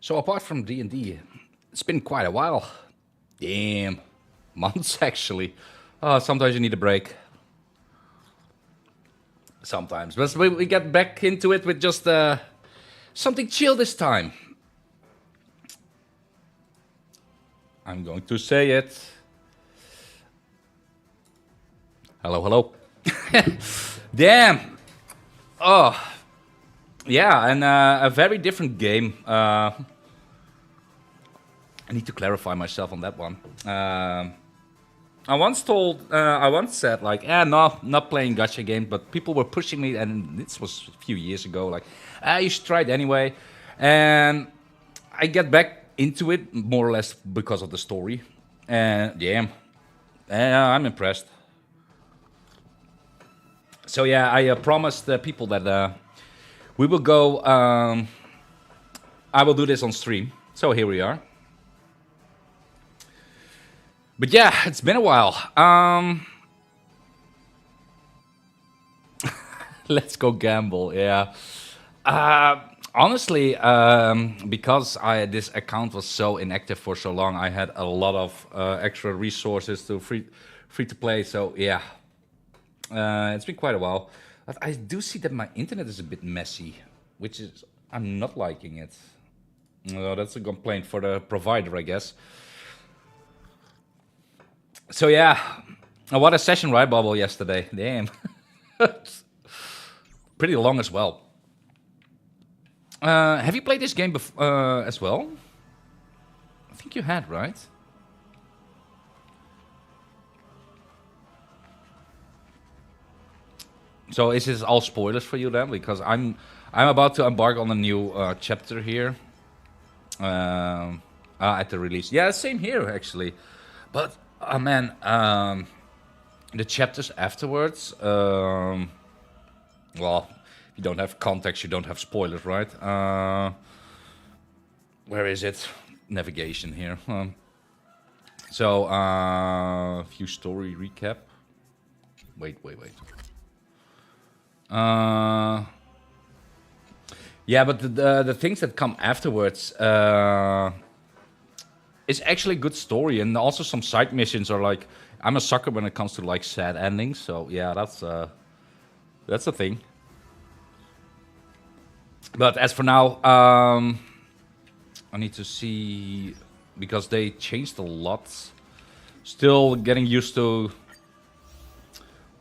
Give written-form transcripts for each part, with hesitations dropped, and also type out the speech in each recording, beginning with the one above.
So apart from D&D, it's been quite a while. Damn, months actually. Sometimes you need a break. Sometimes, but we get back into it with just something chill this time. I'm going to say it. Hello, hello. Damn. Oh, yeah, and a very different game. I need to clarify myself on that one. I once said like, no, not playing gacha games, but people were pushing me, and this was a few years ago. Like, you should try it anyway, and I get back into it more or less because of the story, and damn, I'm impressed. So yeah, I promised the people that we will go. I will do this on stream. So here we are. But yeah, it's been a while. Let's go gamble. Yeah. Honestly, because this account was so inactive for so long, I had a lot of extra resources to free to play. So yeah, it's been quite a while. But I do see that my internet is a bit messy, which is I'm not liking it. No, that's a complaint for the provider, I guess. So yeah, what a session, right, Bubble, yesterday. Damn. Pretty long as well. Have you played this game as well? I think you had, right? So is this all spoilers for you then? Because I'm about to embark on a new chapter here. At the release. Yeah, same here actually. But man, the chapters afterwards. Well, if you don't have context, you don't have spoilers, right? Where is it? Navigation here. So, few story recap. Wait. Yeah, but the things that come afterwards, it's actually a good story, and also some side missions are like. I'm a sucker when it comes to like sad endings, so yeah, that's a thing. But as for now, I need to see because they changed a lot. Still getting used to.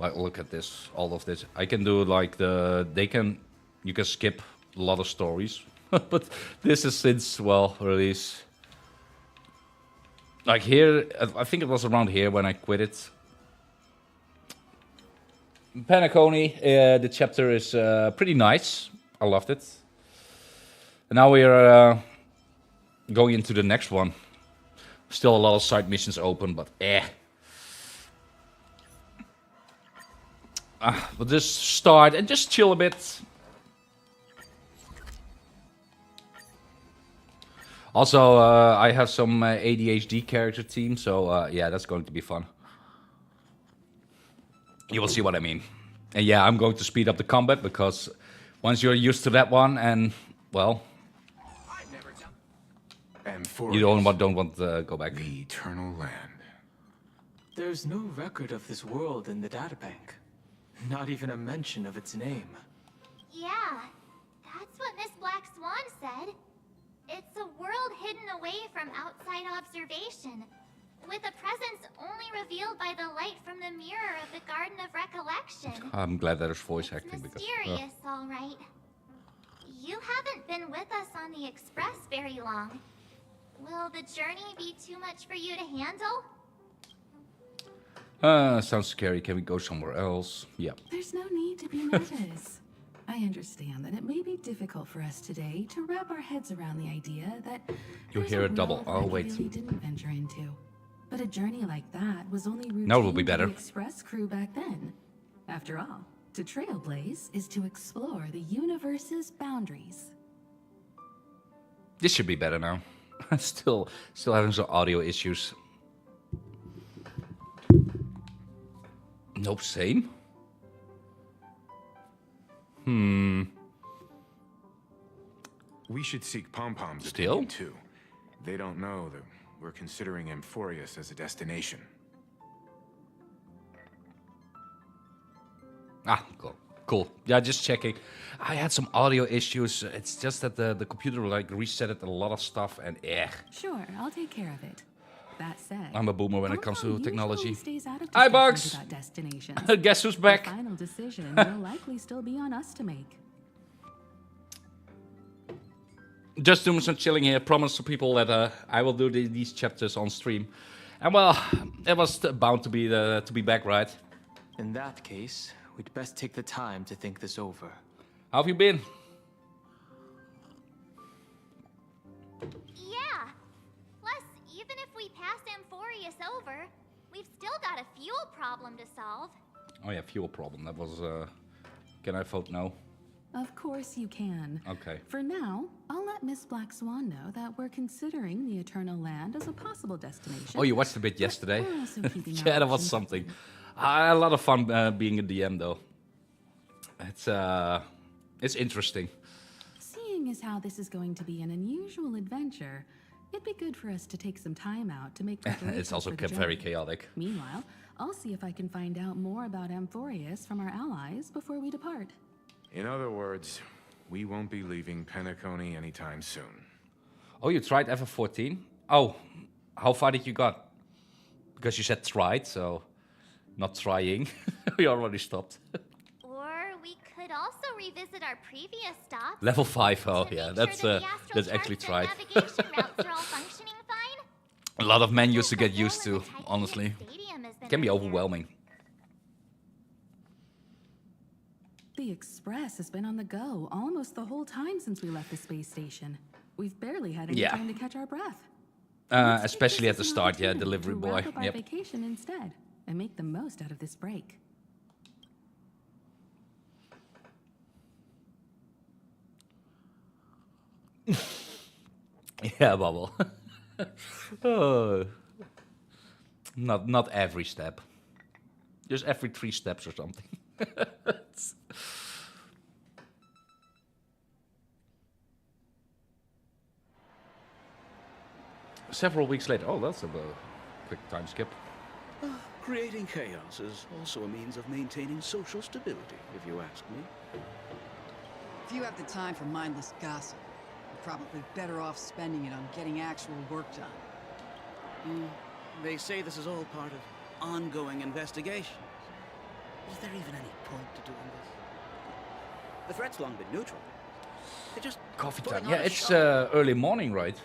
Like, look at this, all of this. I can do like you can skip a lot of stories, but this is since release. Like here, I think it was around here when I quit it. Panaconi, the chapter is pretty nice. I loved it. And now we are going into the next one. Still a lot of side missions open, but we'll just start and just chill a bit. Also, I have some ADHD character team, so yeah, that's going to be fun. You will see what I mean. And yeah, I'm going to speed up the combat because once you're used to that one, and well, Amphoreus, you don't want to go back. the eternal land. There's no record of this world in the databank. Not even a mention of its name. Yeah, that's what Miss Black Swan said. It's a world hidden away from outside observation, with a presence only revealed by the light from the mirror of the Garden of Recollection. I'm glad there's voice It's acting because. mysterious, all right. You haven't been with us on the Express very long. Will the journey be too much for you to handle? Sounds scary. Can we go somewhere else? Yeah. There's no need to be nervous. I understand that it may be difficult for us today to wrap our heads around the idea that You there's hear a world double. that Oh, we wait. really didn't venture into. But a journey like that was only routine Now it will be for better. the Express crew back then. After all, to trailblaze is to explore the universe's boundaries. This should be better now. still having some audio issues. Nope, same. We should seek Pom-Pom's Still? opinion too. They don't know that we're considering Amphoreus as a destination. Ah, cool. Cool. Yeah, just checking. I had some audio issues. It's just that the computer like resetted a lot of stuff and Sure, I'll take care of it. That said, I'm a boomer when it comes to Pom-Pom technology. usually stays out of Hi, discussions Bugs. about destinations. Guess who's The back? final decision will likely still be on us to make. Just doing some chilling here. Promise to people that I will do these chapters on stream. And well, it was bound to be back, right? In that case, we'd best take the time to think this over. How have you been? Yeah. Plus, even if we pass Amphoreus over, we've still got a fuel problem to solve. Oh yeah, fuel problem. That was. Can I vote no? Of course you can. Okay. For now, I'll let Miss Black Swan know that we're considering the Eternal Land as a possible destination. Oh, you watched a bit yesterday. We're also keeping our Yeah, that was options something. open. I had a lot of fun being a DM though. It's interesting. Seeing as how this is going to be an unusual adventure, it'd be good for us to take some time out to make preparations It's also for the very journey. chaotic. Meanwhile, I'll see if I can find out more about Amphoreus from our allies before we depart. In other words, we won't be leaving Penacony anytime soon. Oh, you tried FF14? Oh, how far did you got? Because you said tried, so not trying. We already stopped. Or we could also revisit our previous stops. Level 5. Oh to yeah, make that's sure that the astral that's actually charts tried. and navigation routes are all functioning fine. A lot of menus to The get used hole in to, the Titanic honestly. Stadium has been Can be repaired. overwhelming. The Express has been on the go almost the whole time since we left the space station. We've barely had any Yeah. time to catch our breath. Let's take Especially this at the as an start, yeah, opportunity delivery to boy. wrap up our Yep. vacation instead and make the most out of this break. Yeah, Bubble. Oh. Not every step. Just every 3 steps or something. Several weeks later. Oh, that's a quick time skip. Creating chaos is also a means of maintaining social stability, if you ask me. If you have the time for mindless gossip, you're probably better off spending it on getting actual work done. They say this is all part of ongoing investigations. Is there even any point to doing this? The threat's long been neutral. They're just Coffee putting time. on Yeah, a it's show. early morning, right?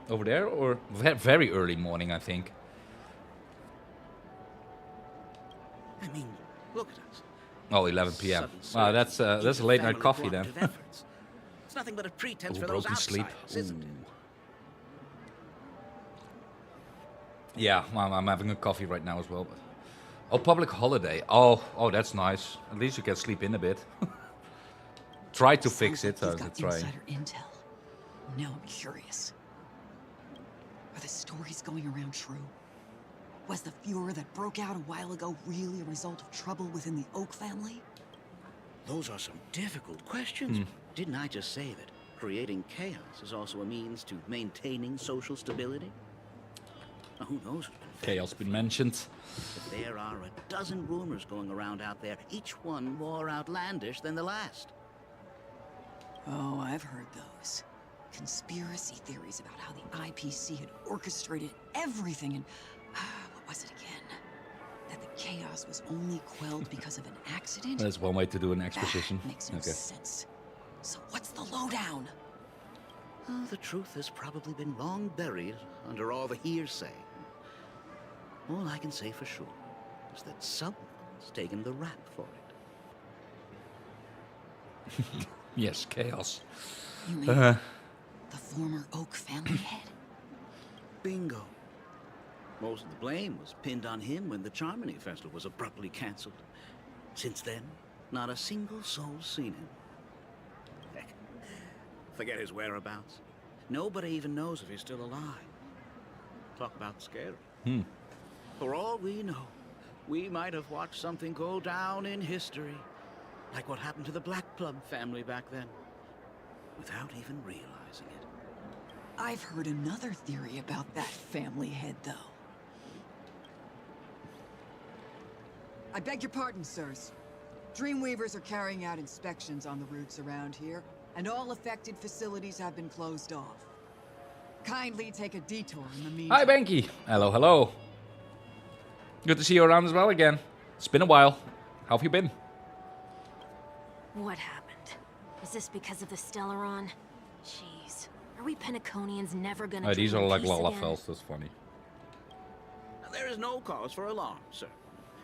Over there, or very early morning, I think. I mean, look at us. Oh, 11 p.m. Sudden Wow, surge that's a in late night family coffee then. cooperative efforts. It's nothing but a pretense Ooh, for those broken sleep. outsiders, isn't it? Yeah, well, I'm having a coffee right now as well. But... Oh, public holiday. Oh, that's nice. At least you can sleep in a bit. Try to fix it. Sounds So like he's try. got insider intel. Now I'm curious. Are the stories going around true? Was the furor that broke out a while ago really a result of trouble within the Oak family? Those are some difficult questions. Didn't I just say that creating chaos is also a means to maintaining social stability? Now, who knows what's been fed Chaos to been the mentioned. But there are a dozen rumors going around out there, each one more outlandish than the last. Oh, I've heard those. Conspiracy theories about how the IPC had orchestrated everything and... what was it again? That the chaos was only quelled because of an accident? That's one way to do an exposition. Makes no Okay. sense. So what's the lowdown? Oh, the truth has probably been long buried under all the hearsay. All I can say for sure is that someone's taken the rap for it. Yes, chaos. You mean the former Oak family head? Bingo. Most of the blame was pinned on him when the Charmony Festival was abruptly cancelled. Since then, not a single soul's seen him. Heck, forget his whereabouts. Nobody even knows if he's still alive. Talk about scary. For all we know, we might have watched something go down in history. Like what happened to the Black Plum family back then. without even realizing it. I've heard another theory about that family head, though. I beg your pardon, sirs. Dreamweavers are carrying out inspections on the routes around here, and all affected facilities have been closed off. Kindly take a detour in the meantime. Hi, Banky. Hello, hello. Good to see you around as well again. It's been a while. How have you been? What happened? Is this because of the Stellaron? Jeez. Are we Penaconians never gonna These dream are in like peace again? Lalafels. That's funny. There is no cause for alarm, sir.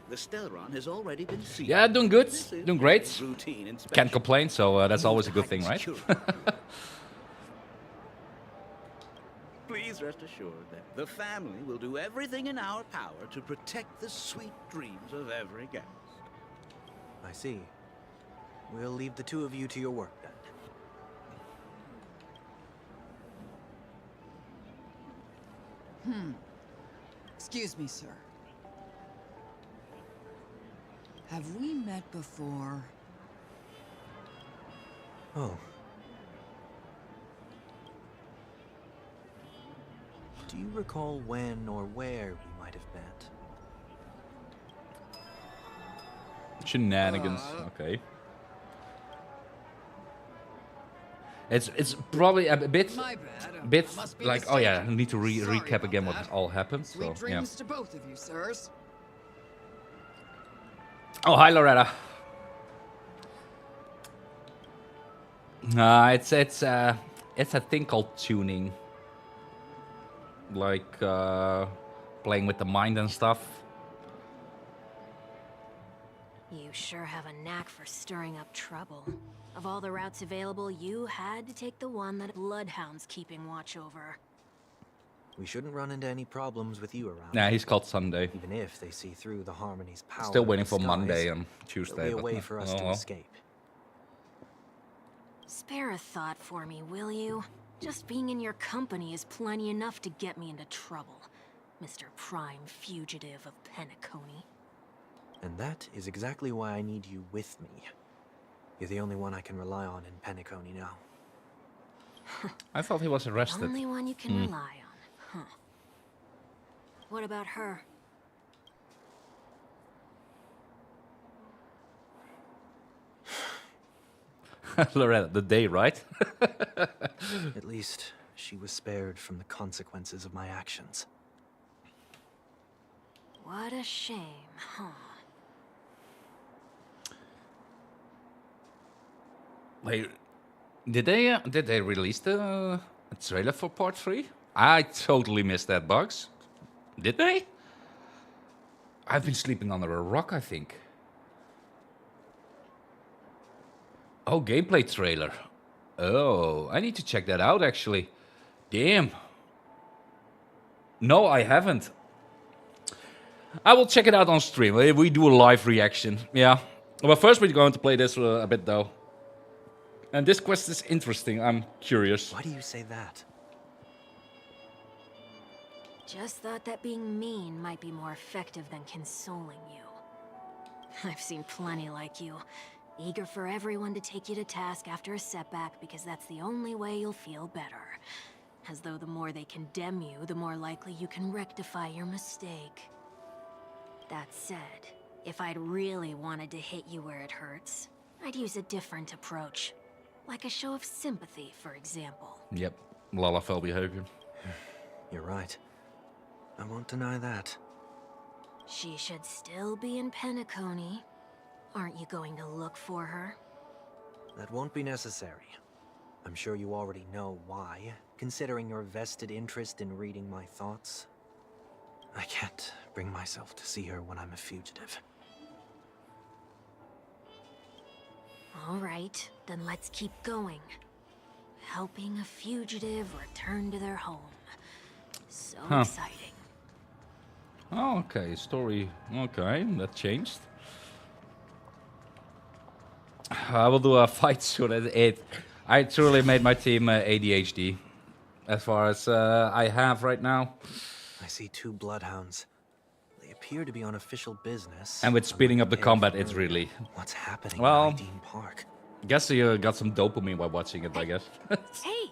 The Stellaron has already been sealed. Yeah, doing good. This is Doing great. routine inspection. Can't complain, so that's always a good thing, right? Please rest assured that the family will do everything in our power to protect the sweet dreams of every guest. I see. We'll leave the two of you to your work then. Excuse me, sir. Have we met before? Oh. Do you recall when or where we might have met? Shenanigans. Okay. It's probably a bit My bad. bit I must be like, oh yeah, I mistaken. need to Sorry recap about again that. what all happened. Sweet So yeah. dreams to both of you, sirs. Oh, hi Loretta. It's a thing called tuning, like playing with the mind and stuff. You sure have a knack for stirring up trouble. Of all the routes available, you had to take the one that Bloodhound's keeping watch over. We shouldn't run into any problems with you around. Nah, he's called Sunday. Even if they see through the Harmony's power. Still waiting in for disguise, Monday and there'll Tuesday. be a but way for us to well. escape. Spare a thought for me, will you? Just being in your company is plenty enough to get me into trouble, Mr. Prime Fugitive of Penacony. And that is exactly why I need you with me. You're the only one I can rely on in Penacony now. I thought he was arrested. Only one you can rely on, huh? What about her? Loretta, the day, right? At least she was spared from the consequences of my actions. What a shame, huh? Wait, did they release the trailer for part 3? I totally missed that, Bugs. Did they? I've been sleeping under a rock, I think. Oh, gameplay trailer. Oh, I need to check that out, actually. Damn. No, I haven't. I will check it out on stream. We do a live reaction. Yeah. Well, first we're going to play this a bit, though. And this quest is interesting. I'm curious. Why do you say that? Just thought that being mean might be more effective than consoling you. I've seen plenty like you, eager for everyone to take you to task after a setback because that's the only way you'll feel better. As though the more they condemn you, the more likely you can rectify your mistake. That said, if I'd really wanted to hit you where it hurts, I'd use a different approach. Like a show of sympathy, for example. Yep. Lalafell behavior. You're right. I won't deny that. She should still be in Penacony. Aren't you going to look for her? That won't be necessary. I'm sure you already know why, considering your vested interest in reading my thoughts. I can't bring myself to see her when I'm a fugitive. All right, then let's keep going. Helping a fugitive return to their home. So exciting. Oh, okay. Story. Okay, that changed. I will do a fight soon. I truly made my team ADHD. As far as I have right now. I see 2 bloodhounds. They appear to be on official business. And with speeding up the unlike combat, Amphoreus. it's really... What's happening Well- in Dean Park? Guess you got some dopamine while watching it, I guess. Hey,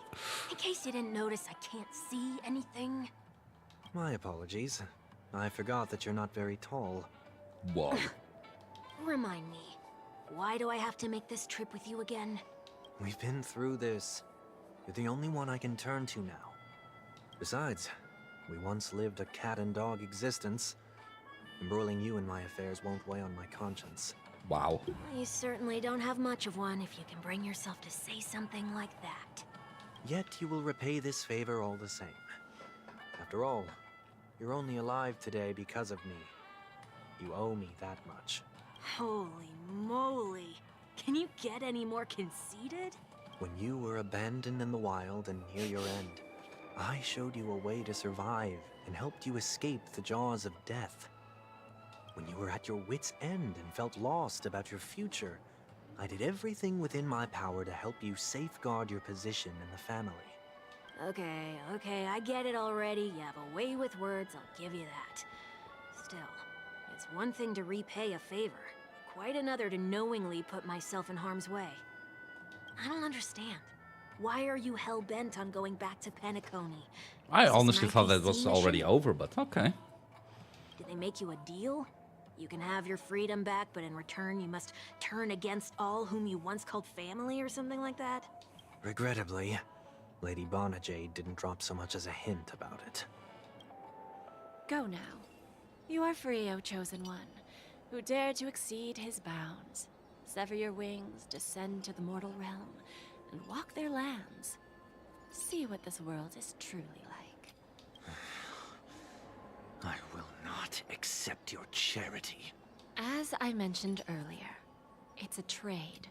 in case you didn't notice, I can't see anything. My apologies. I forgot that you're not very tall. Whoa. Remind me, why do I have to make this trip with you again? We've been through this. You're the only one I can turn to now. Besides, we once lived a cat and dog existence. Embroiling you in my affairs won't weigh on my conscience. Wow. You certainly don't have much of one if you can bring yourself to say something like that. Yet you will repay this favor all the same. After all, you're only alive today because of me. You owe me that much. Holy moly. Can you get any more conceited? When you were abandoned in the wild and near your end, I showed you a way to survive and helped you escape the jaws of death. When you were at your wit's end and felt lost about your future, I did everything within my power to help you safeguard your position in the family. Okay, I get it already. You have a way with words, I'll give you that. Still, it's one thing to repay a favor, quite another to knowingly put myself in harm's way. I don't understand. Why are you hell-bent on going back to Penacony? I Is this an honestly thought that IPC was already mission? over, but okay. Did they make you a deal? You can have your freedom back, but in return you must turn against all whom you once called family or something like that? Regrettably, Lady Bonajade didn't drop so much as a hint about it. Go now. You are free, O Chosen One, who dare to exceed his bounds. Sever your wings, descend to the mortal realm, and walk their lands. See what this world is truly like. I will not accept your charity. As I mentioned earlier, it's a trade,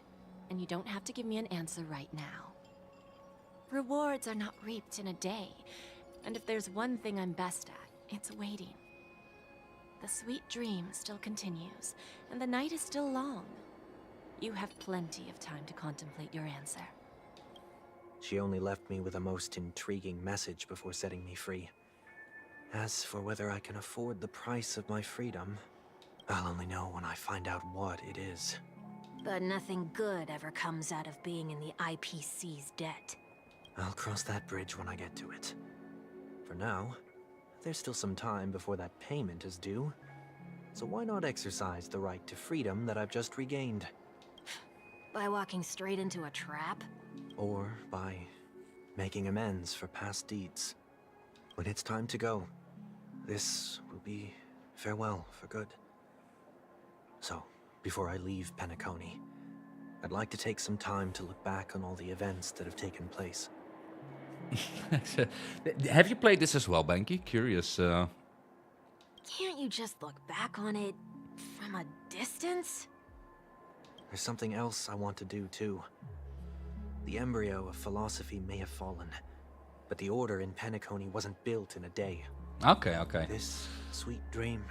and you don't have to give me an answer right now. Rewards are not reaped in a day, and if there's one thing I'm best at, it's waiting. The sweet dream still continues, and the night is still long. You have plenty of time to contemplate your answer. She only left me with a most intriguing message before setting me free. As for whether I can afford the price of my freedom, I'll only know when I find out what it is. But nothing good ever comes out of being in the IPC's debt. I'll cross that bridge when I get to it. For now, there's still some time before that payment is due. So why not exercise the right to freedom that I've just regained? By walking straight into a trap? Or by making amends for past deeds. When it's time to go, this will be farewell for good. So, before I leave Penacony, I'd like to take some time to look back on all the events that have taken place. Have you played this as well, Banky? Curious. Can't you just look back on it from a distance? There's something else I want to do, too. The embryo of philosophy may have fallen, but the order in Penacony wasn't built in a day. Okay. This sweet dream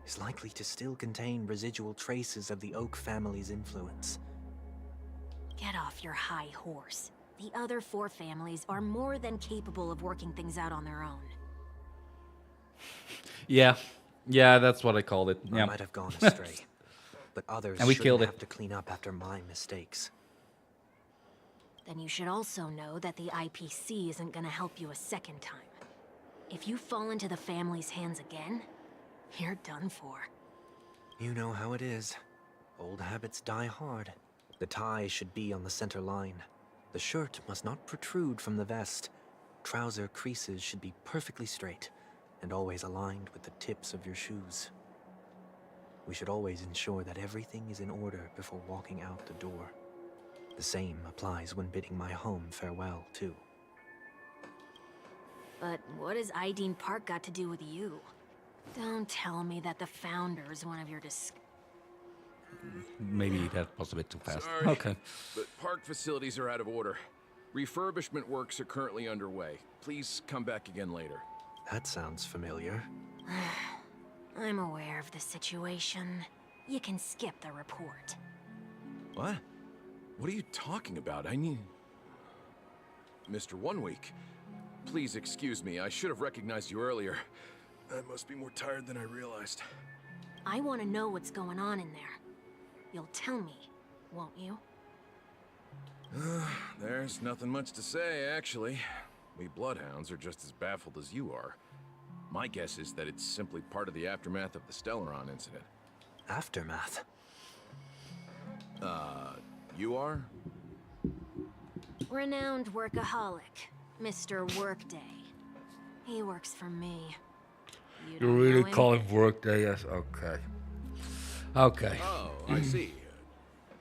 is likely to still contain residual traces of the Oak family's influence. Get off your high horse. The other 4 families are more than capable of working things out on their own. Yeah, that's what I called it. Yeah. I might have gone astray, but others And we shouldn't killed it. have to clean up after my mistakes. Then you should also know that the IPC isn't gonna help you a second time. If you fall into the family's hands again, you're done for. You know how it is. Old habits die hard. The tie should be on the center line. The shirt must not protrude from the vest. Trouser creases should be perfectly straight, and always aligned with the tips of your shoes. We should always ensure that everything is in order before walking out the door. The same applies when bidding my home farewell, too. But what has Ideen Park got to do with you? Don't tell me that the Founder's one of your Maybe that was a bit too fast. Sorry, Okay. but park facilities are out of order. Refurbishment works are currently underway. Please come back again later. That sounds familiar. I'm aware of the situation. You can skip the report. What? What are you talking about? I need... Mr. One Week, please excuse me. I should have recognized you earlier. I must be more tired than I realized. I want to know what's going on in there. You'll tell me, won't you? There's nothing much to say, actually. We bloodhounds are just as baffled as you are. My guess is that it's simply part of the aftermath of the Stellaron incident. Aftermath? You are? Renowned workaholic, Mr. Workday. He works for me. You don't know him? call him Workday? Yes, okay. Okay. Oh, I see.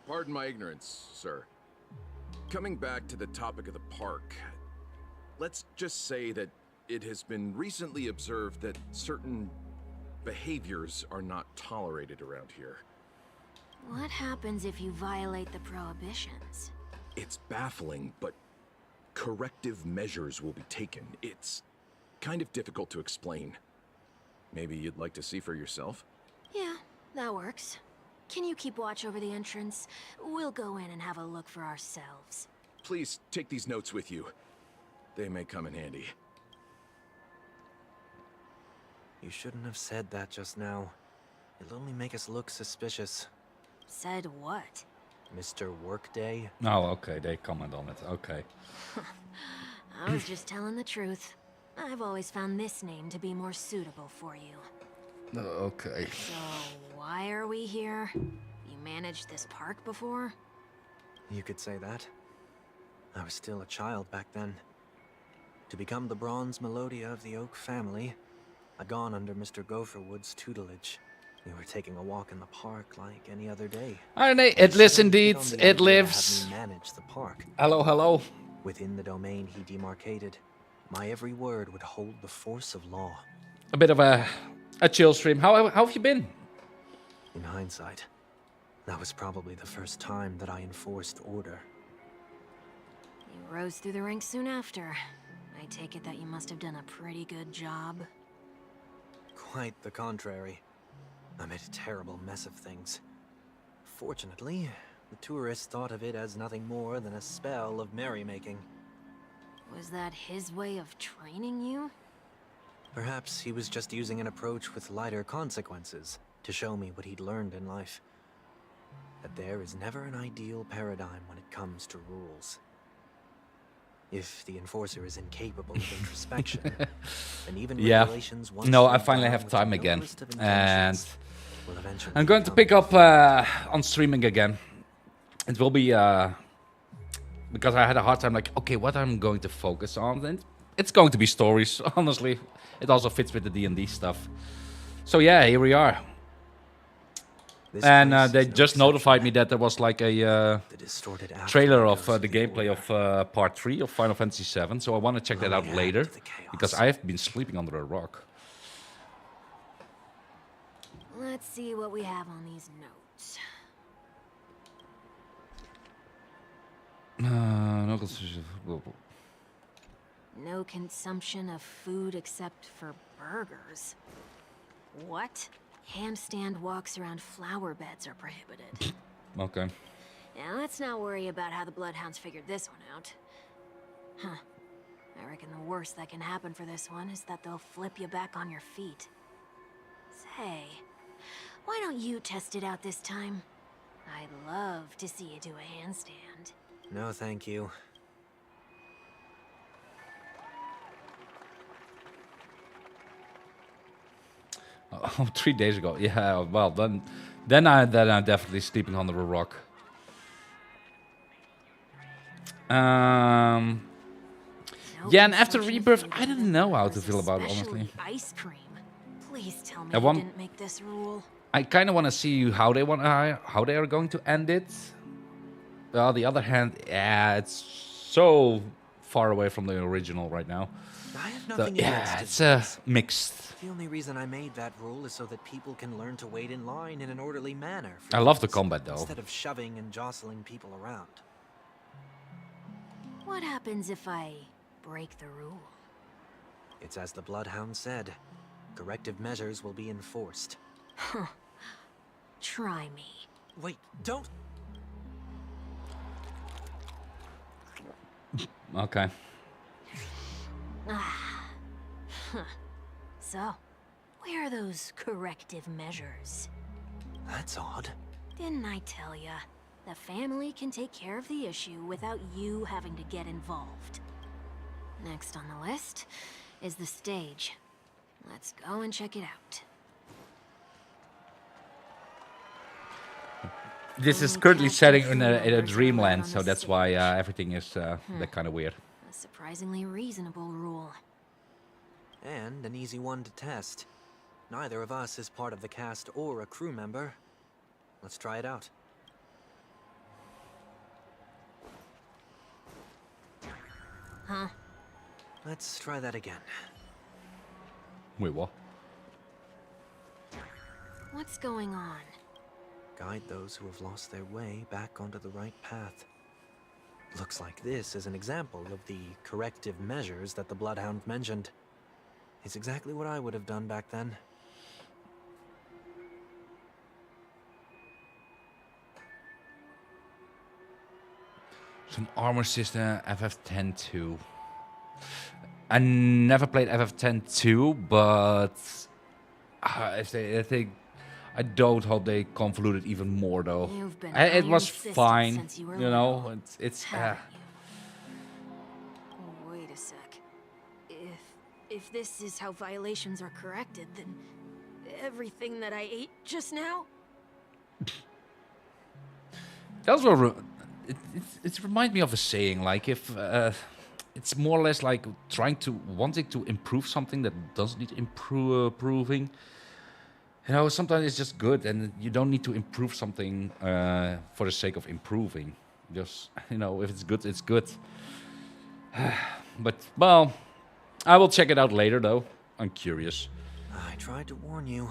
Pardon my ignorance, sir. Coming back to the topic of the park, let's just say that it has been recently observed that certain behaviors are not tolerated around here. What happens if you violate the prohibitions? It's baffling, but corrective measures will be taken. It's kind of difficult to explain. Maybe you'd like to see for yourself? Yeah, that works. Can you keep watch over the entrance? We'll go in and have a look for ourselves. Please take these notes with you. They may come in handy. You shouldn't have said that just now. It'll only make us look suspicious. Said what? Mr. Workday? Oh, okay, they comment on it. Okay. I was just telling the truth. I've always found this name to be more suitable for you. Okay. So, why are we here? You managed this park before? You could say that. I was still a child back then. To become the bronze Melodia of the Oak family, I'd gone under Mr. Gopherwood's tutelage. We were taking a walk in the park like any other day. It lives indeed. It lives. Had me manage the park. Hello, hello. Within the domain he demarcated, my every word would hold the force of law. A bit of a chill stream. How have you been? In hindsight, that was probably the first time that I enforced order. You rose through the ranks soon after. I take it that you must have done a pretty good job. Quite the contrary. I made a terrible mess of things. Fortunately, the tourists thought of it as nothing more than a spell of merrymaking. Was that his way of training you? Perhaps he was just using an approach with lighter consequences to show me what he'd learned in life. That there is never an ideal paradigm when it comes to rules. If the enforcer is incapable of introspection, then even regulations once no, I laid finally down have with time the again, noblest of and intentions will eventually I'm going to become pick up on streaming again. It will be because I had a hard time. Like, okay, what I'm going to focus on, and it's going to be stories. Honestly, it also fits with the D&D stuff. So yeah, here we are. And they just notified me that there was like a trailer of the gameplay of Part 3 of Final Fantasy VII, so I want to check that out later, because I have been sleeping under a rock. Let's see what we have on these notes. No consumption of food except for burgers. What? Handstand walks around flower beds are prohibited. Okay. Now, let's not worry about how the Bloodhounds figured this one out. Huh. I reckon the worst that can happen for this one is that they'll flip you back on your feet. Say, why don't you test it out this time? I'd love to see you do a handstand. No, thank you. Oh, 3 days ago. Yeah, well, then I'm definitely sleeping under a rock. Yeah, and after Rebirth, I didn't know how to feel about it, honestly. Ice cream. Please tell me I you didn't make this rule. I kind of want to see how they are going to end it. But on the other hand, yeah, it's so far away from the original right now. I have So, nothing yeah, against it's mixed. The only reason I made that rule is so that people can learn to wait in line in an orderly manner. I love the combat, though. Instead of shoving and jostling people around. What happens if I break the rule? It's as the Bloodhound said. Corrective measures will be enforced. Huh. Try me. Wait, don't... Okay. Ah. Huh. So, where are those corrective measures? That's odd. Didn't I tell ya? the family can take care of the issue without you having to get involved. Next on the list is the stage. Let's go and check it out. This is currently setting in a dreamland, so that's why everything is that kind of weird. A surprisingly reasonable rule. And an easy one to test. Neither of us is part of the cast or a crew member. Let's try it out. Huh? Let's try that again. Wait, what? What's going on? Guide those who have lost their way back onto the right path. Looks like this is an example of the corrective measures that the Bloodhound mentioned. It's exactly what I would have done back then. Some armor system, FF10-2. I never played FF10-2, but I think I don't hope they convoluted even more though. You've been It was iron-fisted fine, since you were you know. little, It's haven't you? Oh, wait a sec. If this is how violations are corrected, then everything that I ate just now? That's what it reminds me of a saying, like if it's more or less like wanting to improve something that doesn't need improving. You know, sometimes it's just good, and you don't need to improve something for the sake of improving. Just, you know, if it's good, it's good. But well, I will check it out later, though. I'm curious. I tried to warn you.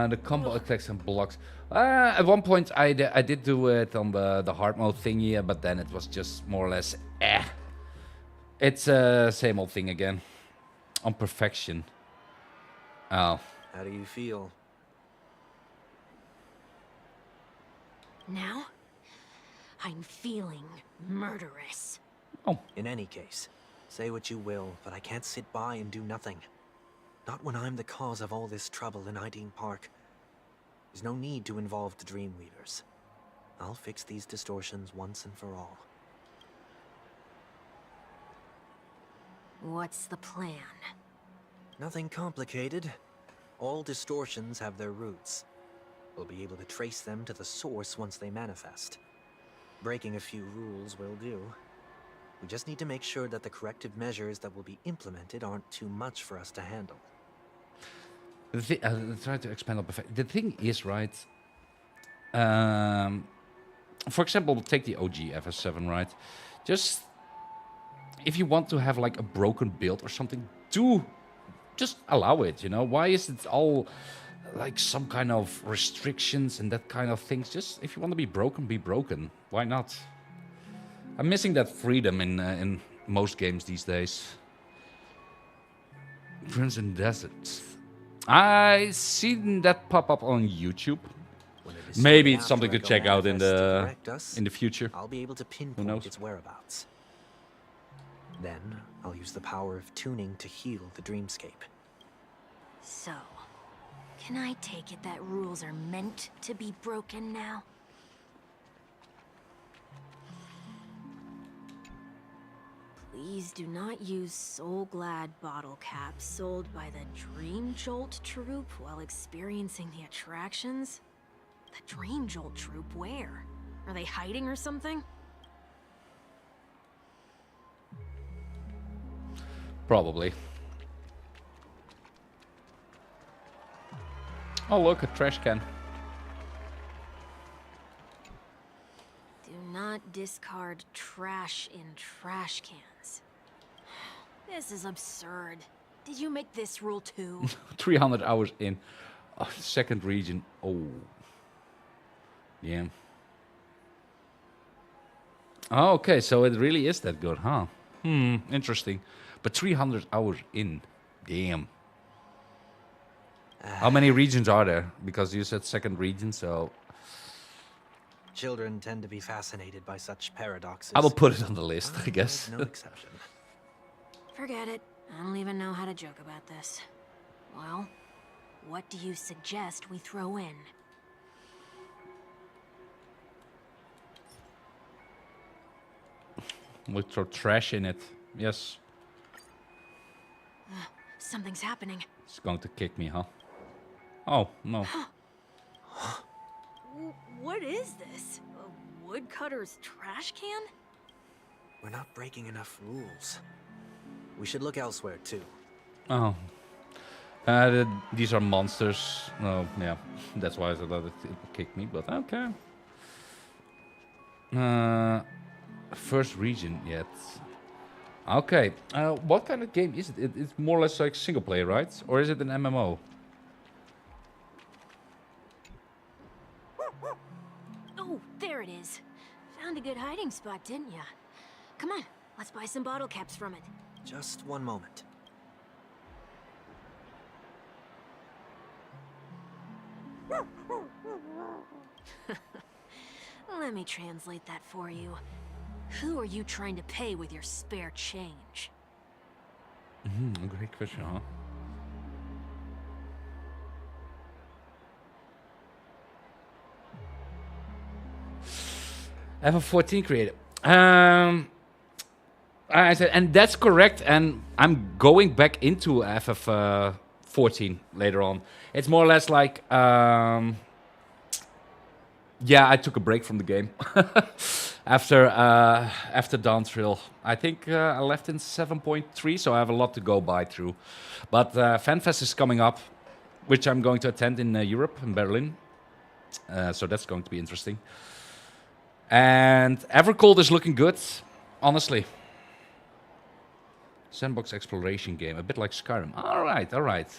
The combo attacks and blocks. At one point, I did do it on the hard mode thingy, but then it was just more or less It's same old thing again. On perfection. Oh. How do you feel? Now, I'm feeling murderous. Oh. In any case, say what you will, but I can't sit by and do nothing. Not when I'm the cause of all this trouble in Ideen Park. There's no need to involve the Dreamweavers. I'll fix these distortions once and for all. What's the plan? Nothing complicated. All distortions have their roots. We'll be able to trace them to the source once they manifest. Breaking a few rules will do. We just need to make sure that the corrective measures that will be implemented aren't too much for us to handle. I'll try to expand on perfect. The thing is, right? For example, take the OG FS7, right? Just if you want to have like a broken build or something, just allow it. You know, why is it all like some kind of restrictions and that kind of things? Just if you want to be broken, be broken. Why not? I'm missing that freedom in most games these days. Crimson Desert. I seen that pop up on YouTube. Maybe it's something to check out in the future. I'll be able to pinpoint its whereabouts. Then I'll use the power of tuning to heal the dreamscape. So, can I take it that rules are meant to be broken now? Please do not use Soul Glad bottle caps sold by the Dream Jolt troupe while experiencing the attractions. The Dream Jolt troupe, where? Are they hiding or something? Probably. Oh look, a trash can. Do not discard trash in trash cans. This is absurd. Did you make this rule too? 300 hours in. Oh, second region. Oh. Yeah. Oh, okay, so it really is that good, huh? Interesting. But 300 hours in. Damn. How many regions are there? Because you said second region, so... Children tend to be fascinated by such paradoxes. I will put it on the list, I guess. No exception. Forget it. I don't even know how to joke about this. Well, what do you suggest we throw in? We throw trash in it. Yes. Something's happening. It's going to kick me, huh? Oh, no. What is this? A woodcutter's trash can? We're not breaking enough rules. We should look elsewhere, too. Oh. These are monsters. Oh, yeah. That's why I thought it would kick me, but okay. First region yet. Okay. What kind of game is it? It's more or less like single player, right? Or is it an MMO? Oh, there it is. Found a good hiding spot, didn't ya? Come on, let's buy some bottle caps from it. Just one moment. Let me translate that for you. Who are you trying to pay with your spare change? Great question, huh? FF14 created. I said, and that's correct. And I'm going back into FF14 later on. It's more or less like, yeah, I took a break from the game after Dawn Thrill. I think I left in 7.3, so I have a lot to go by through. But FanFest is coming up, which I'm going to attend in Europe, in Berlin. So that's going to be interesting. And Evercold is looking good, honestly. Sandbox exploration game, a bit like Skyrim. All right, all right.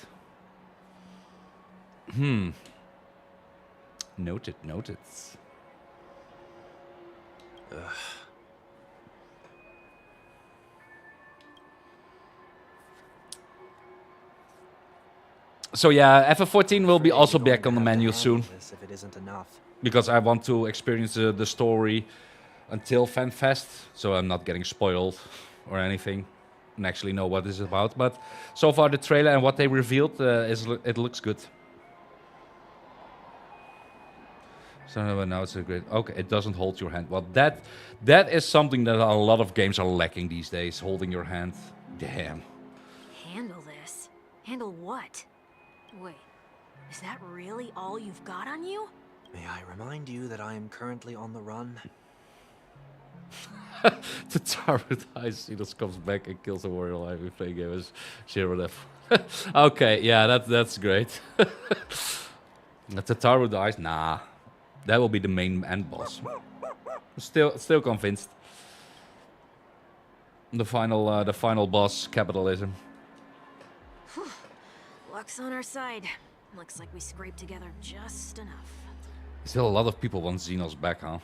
Noted, noted. So yeah, FF14 will be also back on the menu soon. If it isn't enough. Because I want to experience the story until FanFest, so I'm not getting spoiled or anything and actually know what it's about. But so far the trailer and what they revealed, it looks good. So now it's a great... Okay, it doesn't hold your hand. Well, that is something that a lot of games are lacking these days, holding your hand. Damn. Handle this? Handle what? Wait, is that really all you've got on you? May I remind you that I am currently on the run? The Tower with Ice Seals comes back and kills a warrior alive if they give us Sheriff. Okay, yeah, that's great. That's the Tower with the Ice. Nah, that will be the main end boss. Still convinced. The final boss, capitalism. Luck's on our side. Looks like we scraped together just enough. Still, a lot of people want Xenos back, huh?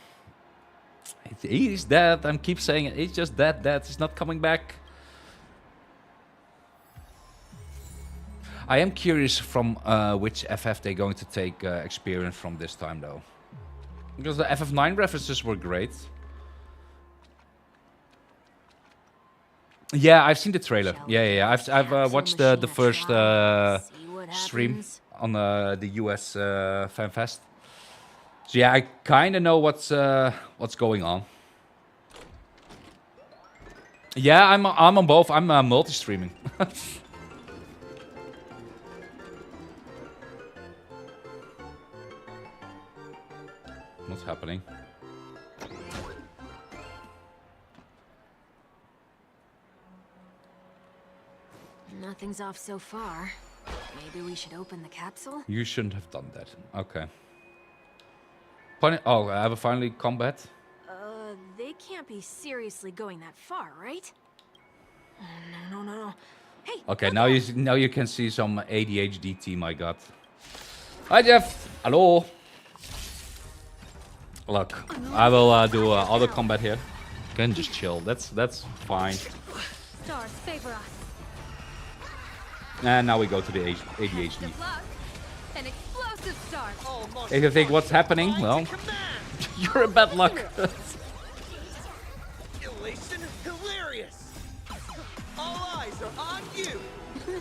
He's dead. I keep saying it. He's just dead. He's not coming back. I am curious from which FF they're going to take experience from this time, though. Because the FF9 references were great. Yeah, I've seen the trailer. Yeah. I've watched the first stream on the US FanFest. So yeah, I kind of know what's going on. Yeah, I'm on both. I'm multi-streaming. What's happening? Nothing's off so far. Maybe we should open the capsule? You shouldn't have done that. Okay. Oh, I have a finally combat. They can't be seriously going that far, right? No. Hey. Okay, now you can see some ADHD team I got. Hi Jeff. Hello. Look, I will do auto combat here. You can just chill. That's fine. Stars favor us. And now we go to the ADHD. An explosive start. If you think what's happening, well, you're in bad luck. Elation, hilarious. All eyes are on you.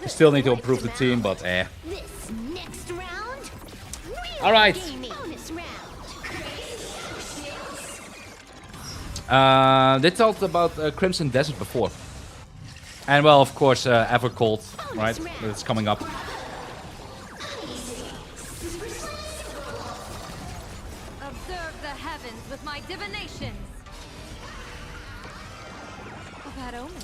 Still need to improve the team, but eh. This next round, All right. bonus round. They talked about Crimson Desert before. And well, of course, Evercold, right? It's coming up. Observe the heavens with my divinations. A bad omen.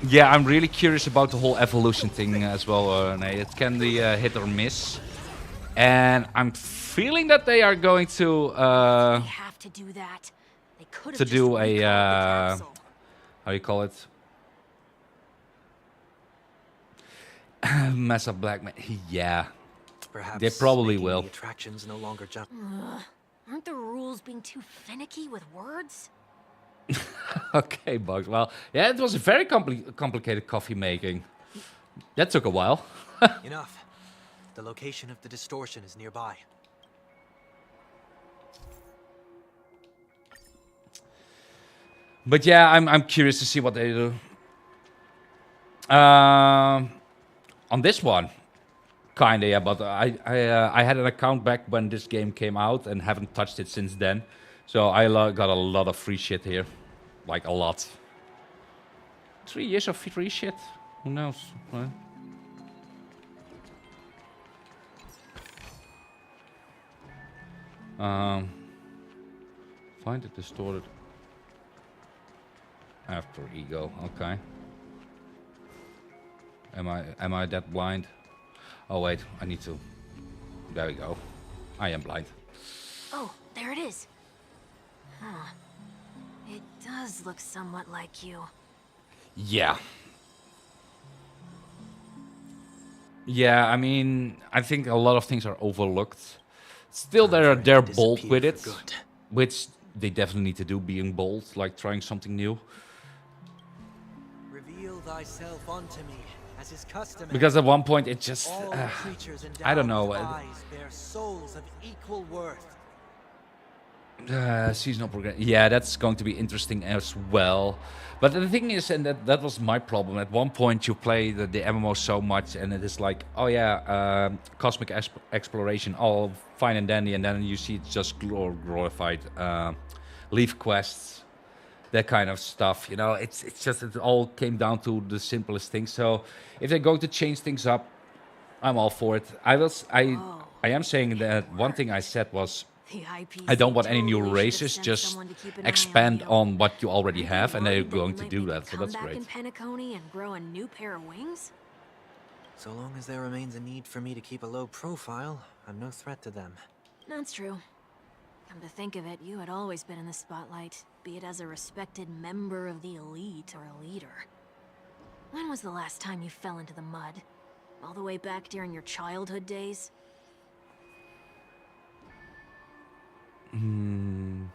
Yeah, I'm really curious about the whole evolution thing as well, Renee. It can be hit or miss. And I'm feeling that they are going to They have to do that. They could have do a how do you call it? Mess up black man. Yeah. Perhaps They probably making will. The attractions no longer just. Aren't the rules being too finicky with words? Okay, Bugs. Well, yeah, it was a very complicated coffee making. That took a while. Enough. The location of the distortion is nearby. But yeah, I'm curious to see what they do. On this one, kinda, yeah. But I had an account back when this game came out and haven't touched it since then. So I got a lot of free shit here, like a lot. 3 years of free shit. Who knows? Right? Find it distorted. After ego, okay. Am I that blind? Oh wait, I need to. There we go. I am blind. Oh, there it is. Huh. It does look somewhat like you. Yeah. Yeah, I mean, I think a lot of things are overlooked. Still, they're bold with it, which they definitely need to do, being bold, like trying something new. Reveal thyself unto me, as is customary. Because at one point it just, I don't know. Bear souls of equal worth. Seasonal progression. Yeah, that's going to be interesting as well. But the thing is, and that was my problem. At one point, you play the MMO so much, and it is like, oh yeah, cosmic exploration, all fine and dandy, and then you see it's just glorified leaf quests, that kind of stuff. You know, it's just it all came down to the simplest things. So if they're going to change things up, I'm all for it. I am saying that one thing I said was, I don't want any new races, just expand on what you already have, and they're going to do that, so that's great. In Penacony and grow a new pair of wings? So long as there remains a need for me to keep a low profile, I'm no threat to them. That's true. Come to think of it, you had always been in the spotlight, be it as a respected member of the elite or a leader. When was the last time you fell into the mud? All the way back during your childhood days? I'm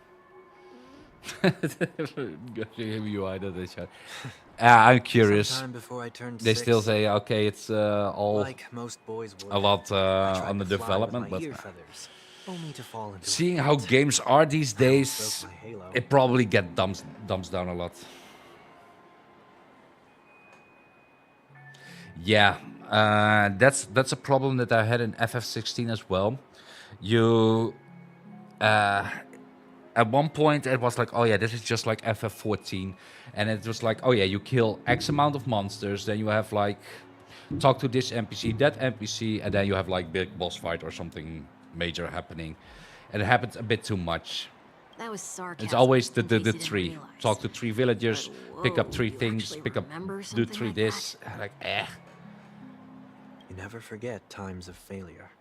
curious. Sometime before I turned They 6, still say, okay, it's all like most boys would, a lot on the to fly development, with my but ear feathers, only to fall into seeing a how pit. games are these days, Broke my halo. it probably get dumps down a lot. Yeah, that's a problem that I had in FF16 as well. You at one point it was like, oh yeah, this is just like FF14, and it was like, oh yeah, you kill X amount of monsters, then you have like talk to this NPC, that NPC, and then you have like big boss fight or something major happening, and it happens a bit too much. That was sarcasm. It's always the in case you didn't three. realize. Talk to 3 villagers, pick up 3 you things, actually pick up, remember do something 3 like this, like You never forget times of failure.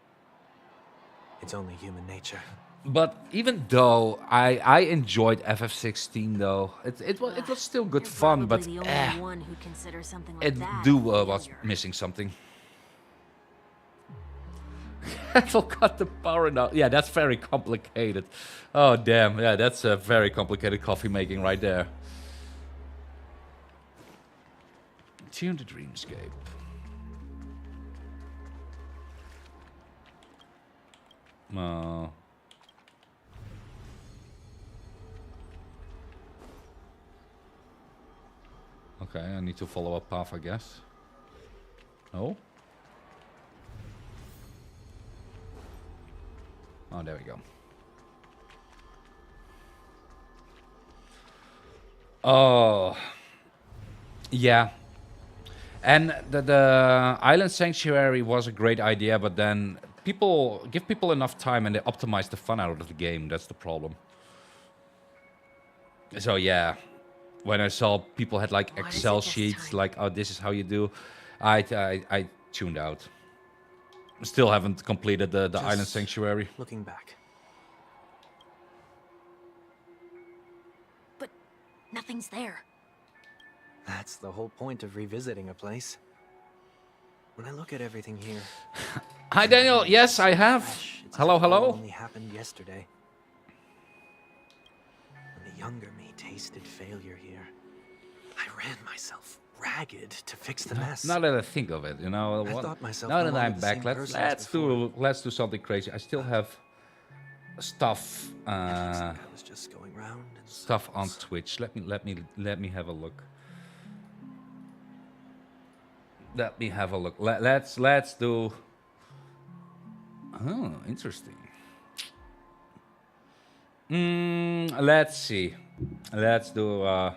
It's only human nature. But even though I enjoyed FF16 though, it was still good You're fun, but probably the only one who'd consider something like it that was failure. missing something. I forgot the power now. Yeah, that's very complicated. Oh damn, yeah, that's a very complicated coffee making right there. Tune the dreamscape. Oh. Okay, I need to follow a path, I guess. No? Oh, there we go. Oh. Yeah. And the island sanctuary was a great idea, but then give people enough time and they optimize the fun out of the game. That's the problem. So yeah, when I saw people had like Excel sheets, like, oh, this is how you do, I tuned out. Still haven't completed the island sanctuary. Looking back. But nothing's there. That's the whole point of revisiting a place. When I look at everything here. Hi Daniel, yes I have. Hello, hello. Only happened yesterday. When the younger me tasted failure here, I ran myself ragged to fix the mess. Now that I think of it, you know, now that I'm back, let's do something crazy. I still have stuff I was just going round in stuff on Twitch. Let me have a look. Let me have a look. Let's do. Oh, interesting. Let's see. Let's do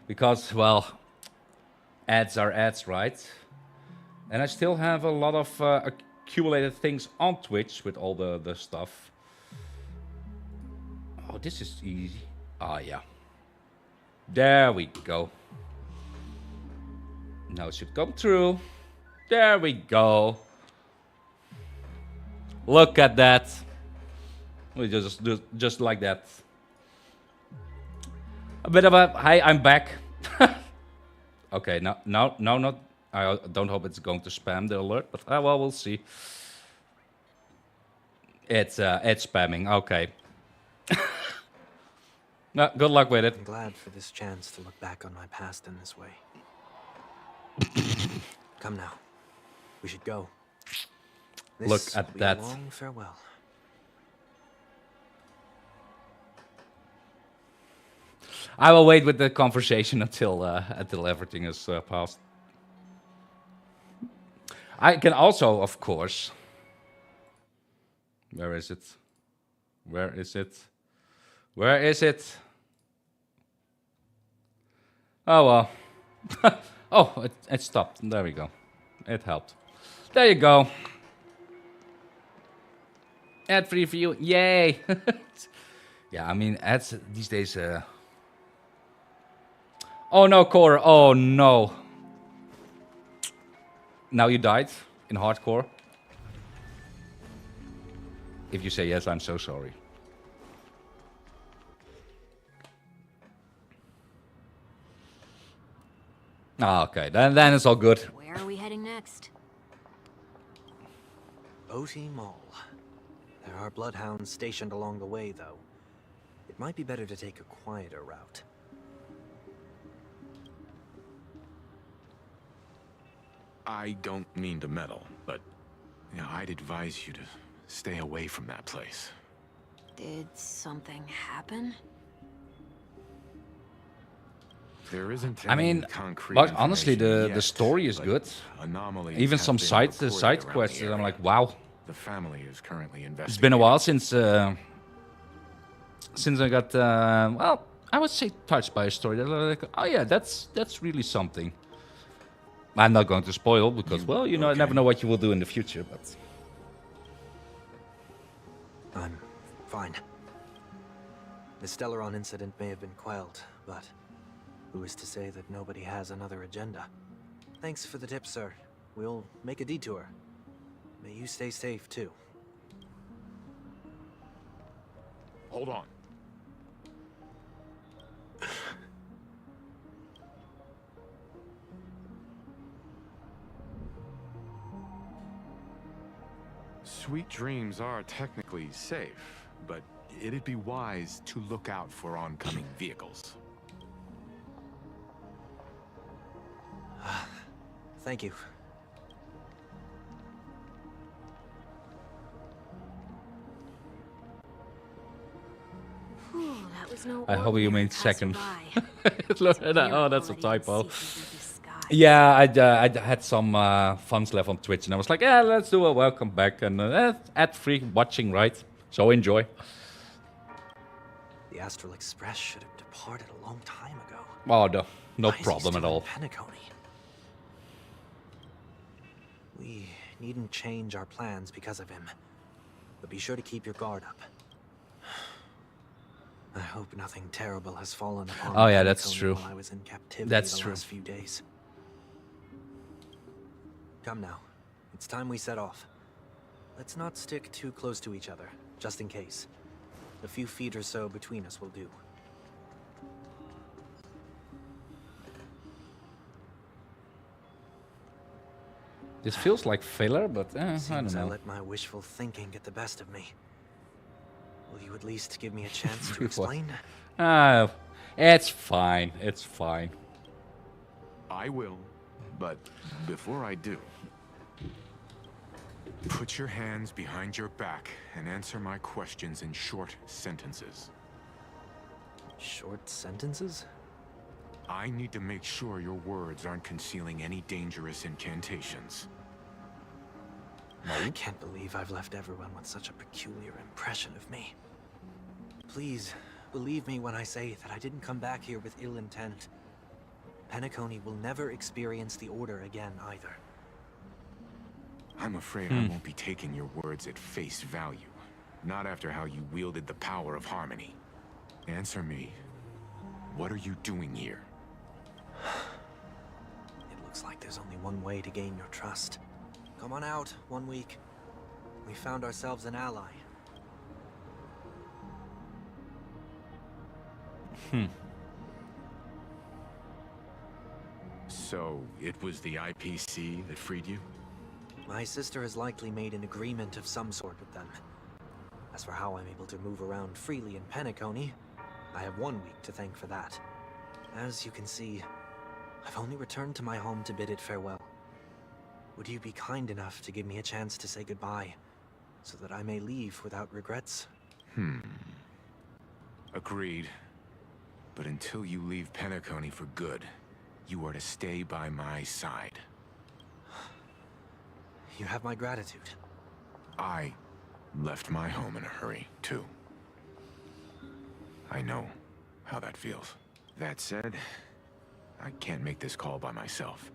because well, ads are ads, right? And I still have a lot of accumulated things on Twitch with all the stuff. Oh, this is easy. Ah, yeah. There we go. Now it should come through. There we go. Look at that. We just like that. A bit of a hi, I'm back. Okay, no, not. I don't hope it's going to spam the alert, but well, we'll see. It's spamming. Okay. No, good luck with it. I'm glad for this chance to look back on my past in this way. Come now. We should go. Look This at will be that. A long farewell. I will wait with the conversation until everything is passed. I can also, of course. Where is it? Where is it? Where is it? Oh well. Oh, it stopped. There we go. It helped. There you go. Ad free for you. Yay! Yeah, I mean ads these days. Oh no, Core. Oh no. Now you died in hardcore. If you say yes, I'm so sorry. Ah, okay, then it's all good. Where are we heading next? Oti Mall. There are bloodhounds stationed along the way, though. It might be better to take a quieter route. I don't mean to meddle, but I'd advise you to stay away from that place. Did something happen? There isn't I mean, concrete but honestly, the yet, story is but good. anomalies Even have some been side reported around quests, the and I'm area. like, wow. The family is currently investigating. It's been a while since I got well, I would say touched by a story. That like, oh yeah, that's really something. I'm not going to spoil because, well, you know, I never know what you will do in the future. But I'm fine. The Stellaron incident may have been quelled, but who is to say that nobody has another agenda? Thanks for the tip, sir. We'll make a detour. May you stay safe, too. Hold on. Sweet dreams are technically safe, but it'd be wise to look out for oncoming vehicles. Thank you. Whew, that was no I hope you mean second. Oh, that's a typo. Yeah, I had some funds left on Twitch, and I was like, yeah, let's do a welcome back and ad-free watching, right? So enjoy. The Astral Express should have departed a long time ago. Oh, no Why is he problem still at all. in Penacony? We needn't change our plans because of him, but be sure to keep your guard up. I hope nothing terrible has fallen upon Oh yeah, that's Penacony true. while I was in captivity That's the true. last few days. Come now, it's time we set off. Let's not stick too close to each other, just in case. A few feet or so between us will do. This feels like filler, but I don't Seems I know. let my wishful thinking get the best of me. Will you at least give me a chance to explain? It's fine. It's fine. I will, but before I do, put your hands behind your back and answer my questions in short sentences. Short sentences? I need to make sure your words aren't concealing any dangerous incantations. I can't believe I've left everyone with such a peculiar impression of me. Please, believe me when I say that I didn't come back here with ill intent. Penacony will never experience the Order again, either. I'm afraid I won't be taking your words at face value. Not after how you wielded the power of harmony. Answer me. What are you doing here? It looks like there's only one way to gain your trust. Come on out, 1 week. We found ourselves an ally. So, it was the IPC that freed you? My sister has likely made an agreement of some sort with them. As for how I'm able to move around freely in Penacony, I have 1 week to thank for that. As you can see, I've only returned to my home to bid it farewell. Would you be kind enough to give me a chance to say goodbye, so that I may leave without regrets? Agreed. But until you leave Penacony for good, you are to stay by my side. You have my gratitude. I left my home in a hurry, too. I know how that feels. That said, I can't make this call by myself.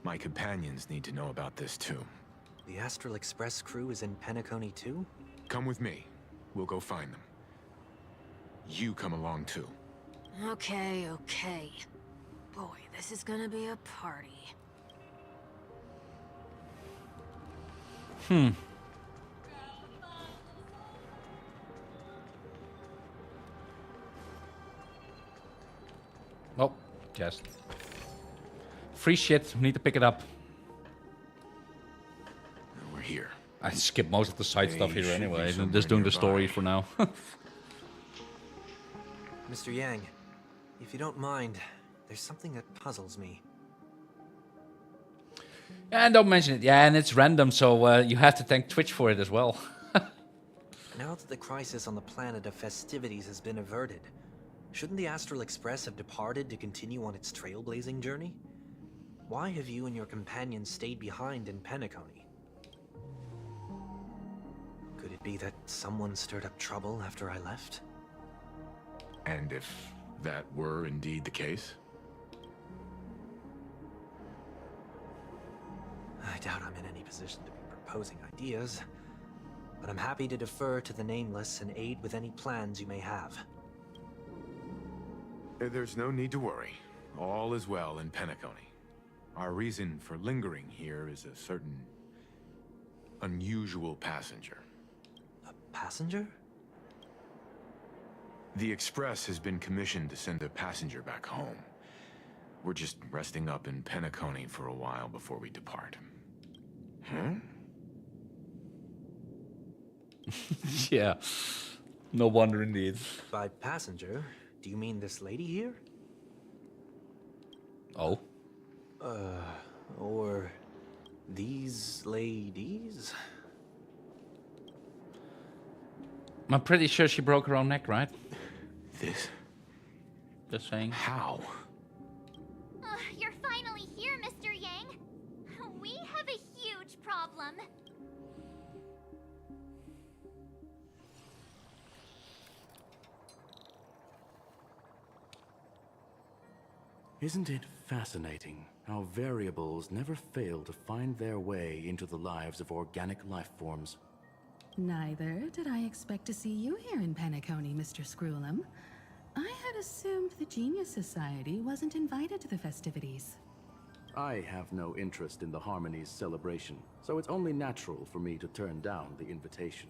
My companions need to know about this, too. The Astral Express crew is in Penacony too? Come with me. We'll go find them. You come along, too. Okay, okay. Boy, this is gonna be a party. Oh, just free shit. Need to pick it up. We're here. I skipped most of the side stuff They here should be anyway. I'm somewhere just doing the story nearby. for now. Mr. Yang, if you don't mind, there's something that puzzles me. And don't mention it. Yeah, and it's random, so you have to thank Twitch for it as well. Now that the crisis on the planet of festivities has been averted, shouldn't the Astral Express have departed to continue on its trailblazing journey? Why have you and your companions stayed behind in Penacony? Could it be that someone stirred up trouble after I left? And if that were indeed the case? I doubt I'm in any position to be proposing ideas, but I'm happy to defer to the Nameless and aid with any plans you may have. There's no need to worry. All is well in Penacony. Our reason for lingering here is a certain unusual passenger. A passenger? The Express has been commissioned to send a passenger back home. We're just resting up in Penacony for a while before we depart. Yeah, no wonder indeed. By passenger, do you mean this lady here? Oh. Or these ladies? I'm pretty sure she broke her own neck, right? This? Just saying. How? You're finally here, Isn't it fascinating how variables never fail to find their way into the lives of organic life forms? Neither did I expect to see you here in Penacony, Mr. Screwlum. I had assumed the Genius Society wasn't invited to the festivities. I have no interest in the Harmony's celebration, so it's only natural for me to turn down the invitation.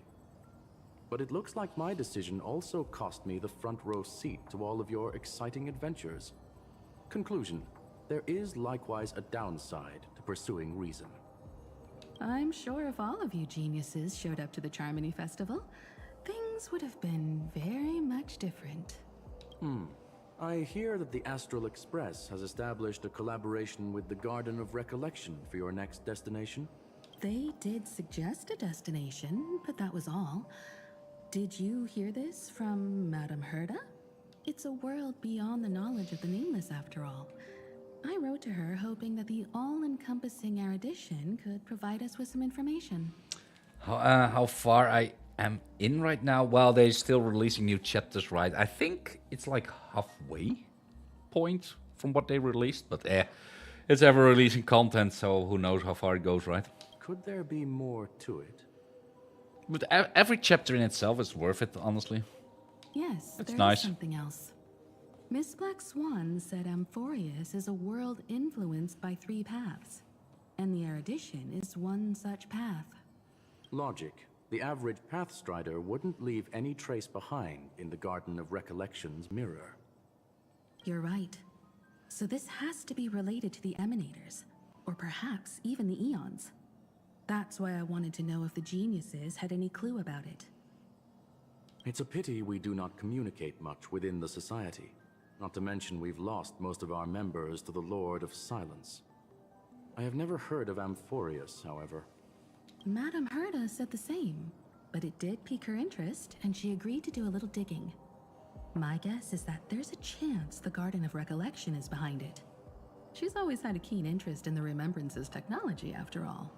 But it looks like my decision also cost me the front row seat to all of your exciting adventures. Conclusion: there is likewise a downside to pursuing reason. I'm sure if all of you geniuses showed up to the Charmony Festival, things would have been very much different. I hear that the Astral Express has established a collaboration with the Garden of Recollection for your next destination. They did suggest a destination, but that was all. Did you hear this from Madame Herda? It's a world beyond the knowledge of the Nameless, after all. I wrote to her hoping that the all-encompassing erudition could provide us with some information. How far I am in right now? Well, they're still releasing new chapters, right? I think it's like halfway point from what they released, but it's ever releasing content, so who knows how far it goes, right? Could there be more to it? But every chapter in itself is worth it, honestly. Yes, it's there's nice. Something else. Miss Black Swan said Amphoreus is a world influenced by 3 paths, and the erudition is one such path. Logic. The average Pathstrider wouldn't leave any trace behind in the Garden of Recollection's mirror. You're right. So this has to be related to the Emanators, or perhaps even the Eons. That's why I wanted to know if the geniuses had any clue about it. It's a pity we do not communicate much within the Society. Not to mention we've lost most of our members to the Lord of Silence. I have never heard of Amphoreus, however. Madame Herda said the same, but it did pique her interest, and she agreed to do a little digging. My guess is that there's a chance the Garden of Recollection is behind it. She's always had a keen interest in the Remembrance's technology, after all.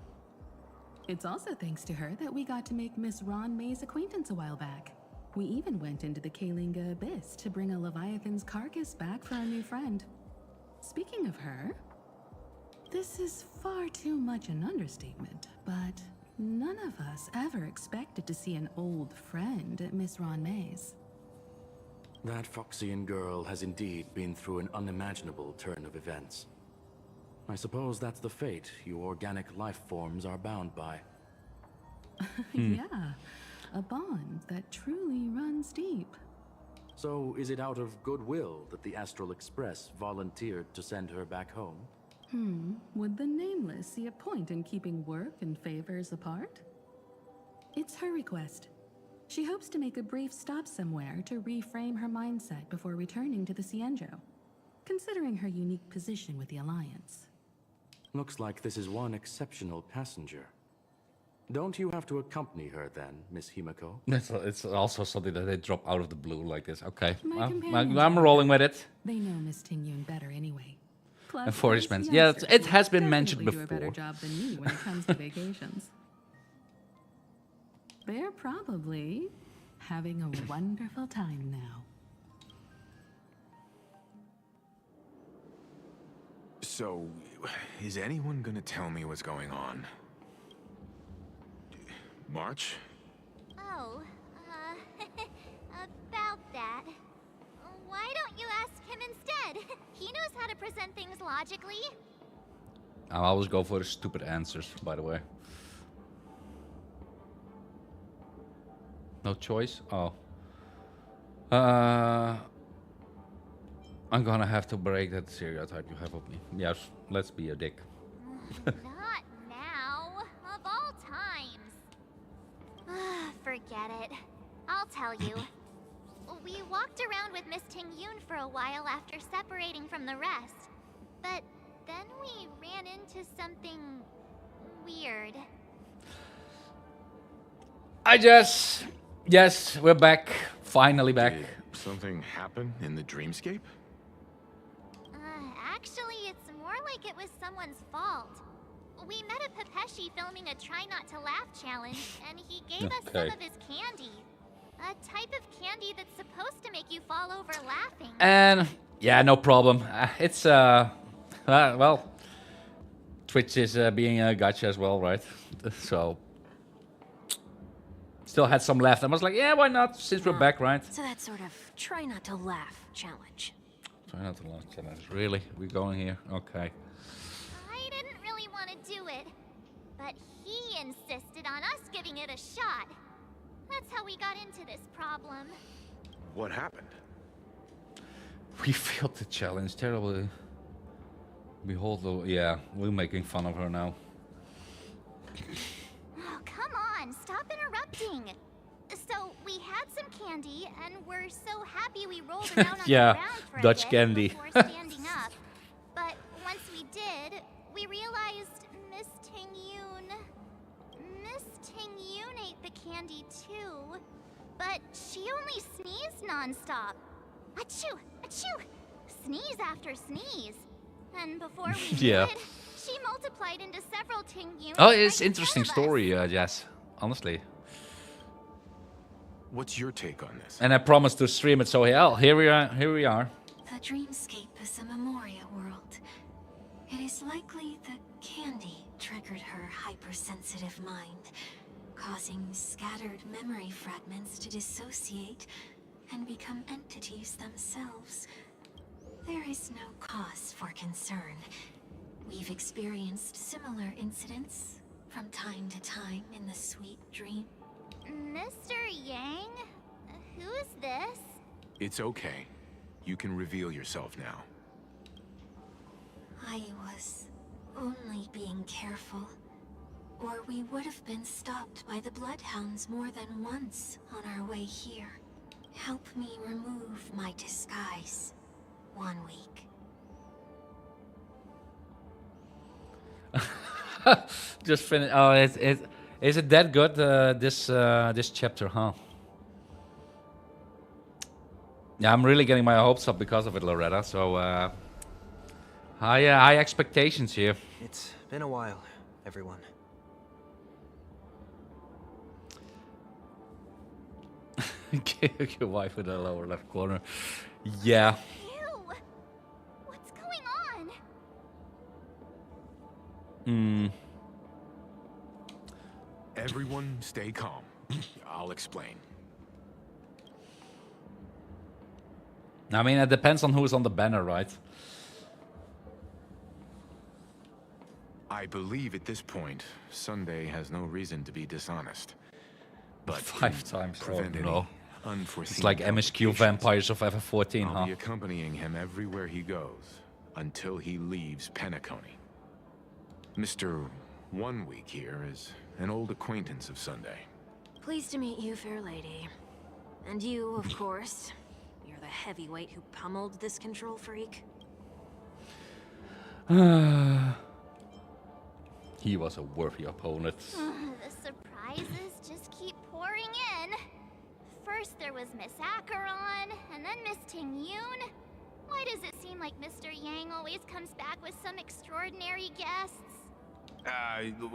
It's also thanks to her that we got to make Miss Ron May's acquaintance a while back. We even went into the Kalinga Abyss to bring a Leviathan's carcass back for our new friend. Speaking of her, this is far too much an understatement, but none of us ever expected to see an old friend at Miss Ron May's. That Foxian girl has indeed been through an unimaginable turn of events. I suppose that's the fate you organic life forms are bound by. Yeah, a bond that truly runs deep. So, is it out of goodwill that the Astral Express volunteered to send her back home? Would the Nameless see a point in keeping work and favors apart? It's her request. She hopes to make a brief stop somewhere to reframe her mindset before returning to the Cienjo, considering her unique position with the Alliance. Looks like this is one exceptional passenger. Don't you have to accompany her then, Miss Himiko? It's also something that they drop out of the blue like this. Okay, companions I'm rolling with it. They know Miss Tingyun better anyway. Plus, And for his these men's, yeah, youngsters it has will been mentioned definitely do a better before. job than me when it comes to vacations. They're probably having a wonderful time now. So, is anyone gonna tell me what's going on? March? Oh, about that. Why don't you ask him instead? He knows how to present things logically. I always go for the stupid answers, by the way. No choice? Oh. I'm gonna have to break that stereotype you have of me. Yes, let's be a dick. Not now. Of all times. Forget it. I'll tell you. We walked around with Miss Tingyun for a while after separating from the rest. But then we ran into something weird. Yes, we're back. Finally back. Did something happen in the dreamscape? Actually, it's more like it was someone's fault. We met a Pepeshi filming a Try Not to Laugh challenge, and he gave us some of his candy. A type of candy that's supposed to make you fall over laughing. And Yeah, no problem. It's well, Twitch is being a gacha as well, right? So still had some left. I was like, yeah, why not? Since we're back, right? So that sort of try not to laugh challenge. Try not to launch challenge. Really? We're going here? Okay. I didn't really want to do it, but he insisted on us giving it a shot. That's how we got into this problem. What happened? We failed the challenge terribly. Behold, yeah, we're making fun of her now. Oh, come on, stop interrupting. So, we had some candy, and we're so happy we rolled around on Yeah, the ground for Dutch a bit candy. before standing up. But once we did, we realized Miss Tingyun ate the candy too. But she only sneezed nonstop. Achoo! Achoo! Sneeze after sneeze. And before we Yeah. knew it, she multiplied into several Tingyun. Oh, it's interesting story, Jess. Honestly. What's your take on this? And I promised to stream it, so hell, here we are. Here we are. The dreamscape is a Memoria world. It is likely the candy triggered her hypersensitive mind, causing scattered memory fragments to dissociate and become entities themselves. There is no cause for concern. We've experienced similar incidents from time to time in the sweet dream. Mr. Yang? Who is this? It's okay. You can reveal yourself now. I was only being careful, or we would have been stopped by the Bloodhounds more than once on our way here. Help me remove my disguise. 1 week. Just finish. Oh, is it that good? This chapter, huh? Yeah, I'm really getting my hopes up because of it, Loretta. So high expectations here. It's been a while, everyone. Your wife in the lower left corner. Yeah. Ew! What's going on? Everyone stay calm. I'll explain. I mean, it depends on who's on the banner, right? I believe at this point, Sunday has no reason to be dishonest. But 5 times. prevent Oh, any no. unforeseen It's like MSQ complications, Vampires of FF14, I'll huh? be accompanying him everywhere he goes until he leaves Penacony. Mr. 1 Week here is an old acquaintance of Sunday. Pleased to meet you, fair lady. And you, of course. You're the heavyweight who pummeled this control freak. He was a worthy opponent. The surprises just keep pouring in. First there was Miss Acheron, and then Miss Tingyun. Why does it seem like Mr. Yang always comes back with some extraordinary guests?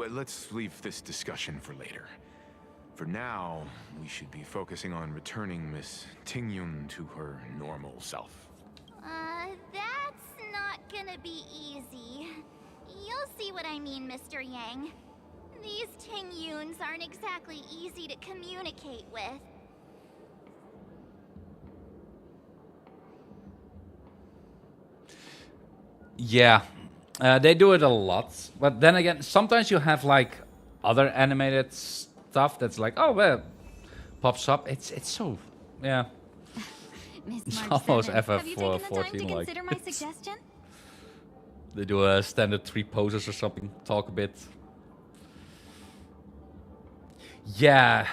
Let's leave this discussion for later. For now, we should be focusing on returning Miss Tingyun to her normal self. That's not gonna be easy. You'll see what I mean, Mr. Yang. These Tingyuns aren't exactly easy to communicate with. Yeah, they do it a lot. But then again, sometimes you have like other animated stuff that's like, oh well, pops up. It's so, yeah. It's almost FF14 like. Consider my suggestion? They do a standard 3 poses or something. Talk a bit. Yeah.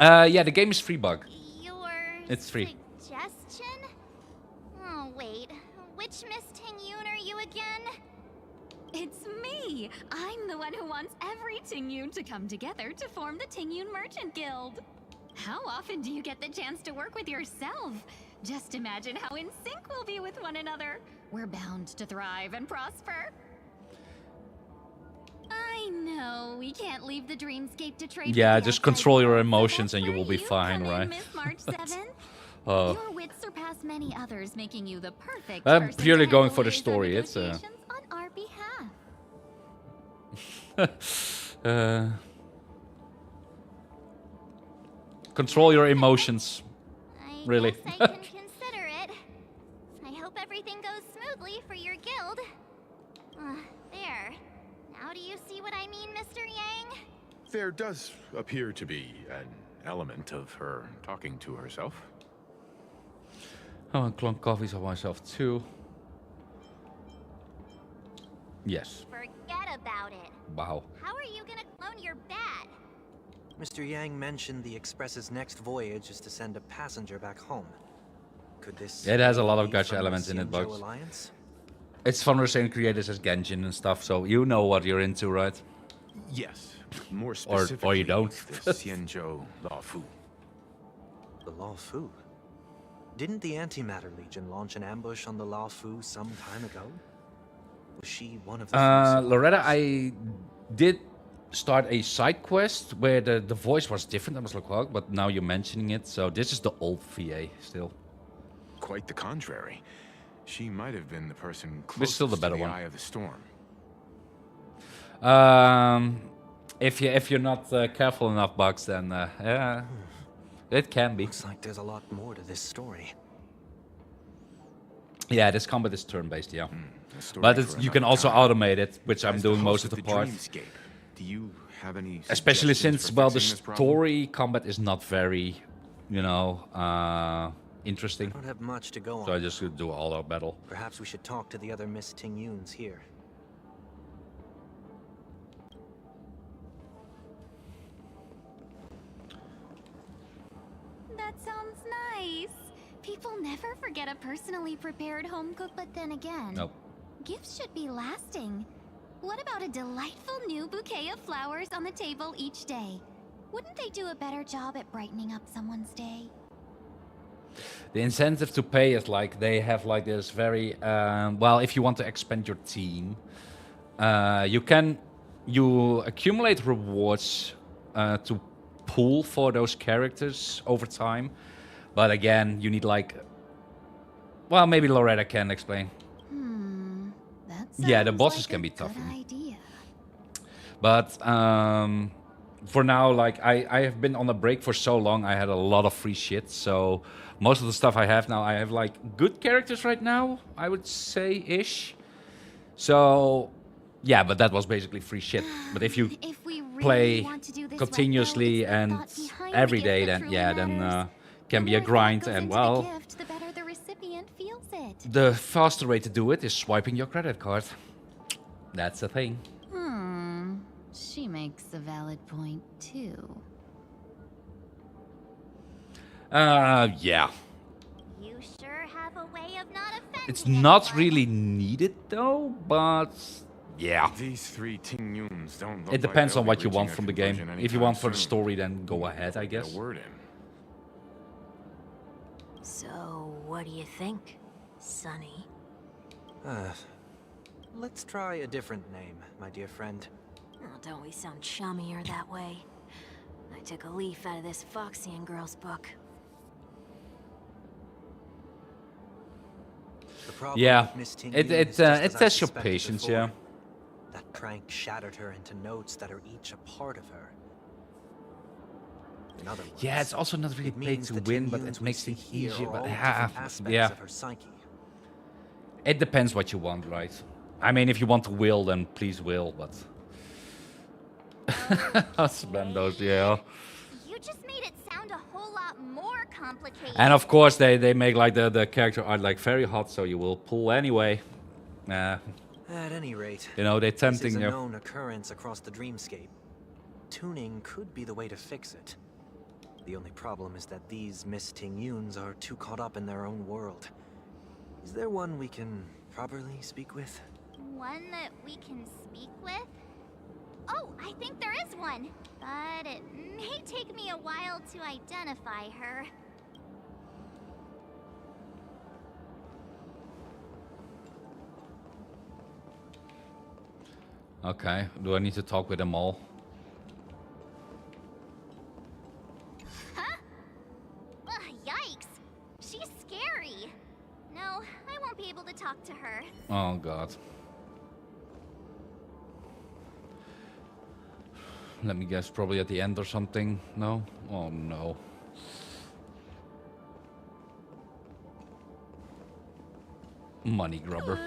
Yeah, the game is free, bug. It's free. Suggestion? Oh, wait. Which Miss Tingyun are you again? It's me! I'm the one who wants every Tingyun to come together to form the Tingyun Merchant Guild. How often do you get the chance to work with yourself? Just imagine how in sync we'll be with one another. We're bound to thrive and prosper. I know, we can't leave the dreamscape to trade. Yeah, just control your emotions and you will be fine, right? Miss March 7th. Your wits surpass many others, making you the perfect I'm person purely to going handle for the laser story. It's negotiations on our behalf. Control your emotions. Really. Guess I can consider it. I hope everything goes smoothly for your guild. There. Now do you see what I mean, Mr. Yang? There does appear to be an element of her talking to herself. I want clone copies of myself too. Yes. Forget about it. Wow. How are you gonna clone your bat? Mr. Yang mentioned the Express's next voyage is to send a passenger back home. Could this... It has a lot of be gacha from the elements in it, Xianzhou Bugs. Alliance? It's from the same creators as Genshin and stuff, so you know what you're into, right? Yes. More specifically, Or you don't. the Xianzhou Law Fu. The Law Fu? Didn't the Antimatter Legion launch an ambush on the Law Fu some time ago? Was she one of the few Loretta, I did start a side quest where the voice was different. I was like, well, but now you're mentioning it, so this is the old VA still. Quite the contrary. She might have been the person But closest still the better to the one. Eye of the Storm. If you're not careful enough, Bugs, then yeah, it can be. Looks like there's a lot more to this story. Yeah, this combat is turn-based, yeah. A story But for you can another also time. automate it, which I'm As the doing most host of the part. Dreamscape, do you have any Especially suggestions since, for well, the fixing this problem? story combat is not very, you know, interesting. I don't have much to go on. So I just do all-out battle. Perhaps we should talk to the other Miss Tingyuns here. That sounds nice. People never forget a personally prepared home cook, but then again, Nope. gifts should be lasting. What about a delightful new bouquet of flowers on the table each day? Wouldn't they do a better job at brightening up someone's day? The incentive to pay is like they have like this very well. If you want to expand your team, you accumulate rewards to pool for those characters over time. But again, you need like, well, maybe Loretta can explain. That Yeah, the sounds bosses like can a be tough. good idea. But for now, like I have been on a break for so long, I had a lot of free shit. So most of the stuff I have now, I have like good characters right now, I would say ish. So yeah, but that was basically free shit. But if you If we really play want to do this continuously right, though, and it's the thought behind every the gift day, that then truly yeah, then matters. can The be a more thought grind. goes And into well, the gift, the better the recipient feels it. the faster way to do it is swiping your credit card. That's the thing. She makes a valid point too. Yeah. You sure have a way of not offending It's not anyone. really needed though, but yeah. These three Tingyuns don't look It depends like on they'll what be you want reaching a from the game. conclusion If you anytime want for the soon. story, then go ahead, I Get guess. a word in. So, what do you think, Sonny? Let's try a different name, my dear friend. Oh, don't we sound chummier that way? I took a leaf out of this Foxian girl's book. The problem Yeah, with Miss Tingyun it is just as it I tests your suspected patience, before. yeah. That prank shattered her into notes that are each a part of her. In other words, Yeah, it's also not really it paid means to the win, but Tingyuns it we makes see things here easier. are But all yeah, different aspects yeah, of her psyche. it depends what you want, right? I mean, if you want to will, then please will, but spam those, yeah. You just made it sound a whole lot more complicated. And of course, they make like the character art like very hot, so you will pull anyway. At any rate, You know, they're this is tempting a you. known occurrence across the dreamscape. Tuning could be the way to fix it. The only problem is that these Miss Tingyuns are too caught up in their own world. Is there one we can properly speak with? One that we can speak with? Oh, I think there is one. But it may take me a while to identify her. Okay, do I need to talk with them all? Huh? Ugh, yikes. She's scary. No, I won't be able to talk to her. Oh god. Let me guess, probably at the end or something. No? Oh no. Money grubber.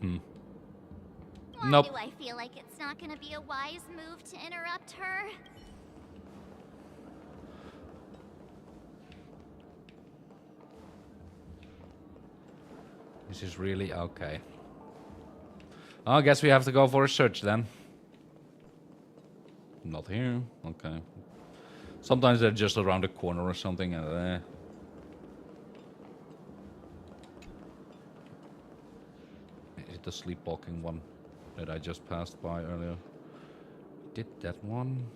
Why Nope. do I feel like it's not gonna be a wise move to interrupt her? This is really okay. I guess we have to go for a search then. Not here. Okay. Sometimes they're just around the corner or something. Is it the sleepwalking one that I just passed by earlier? Did that one?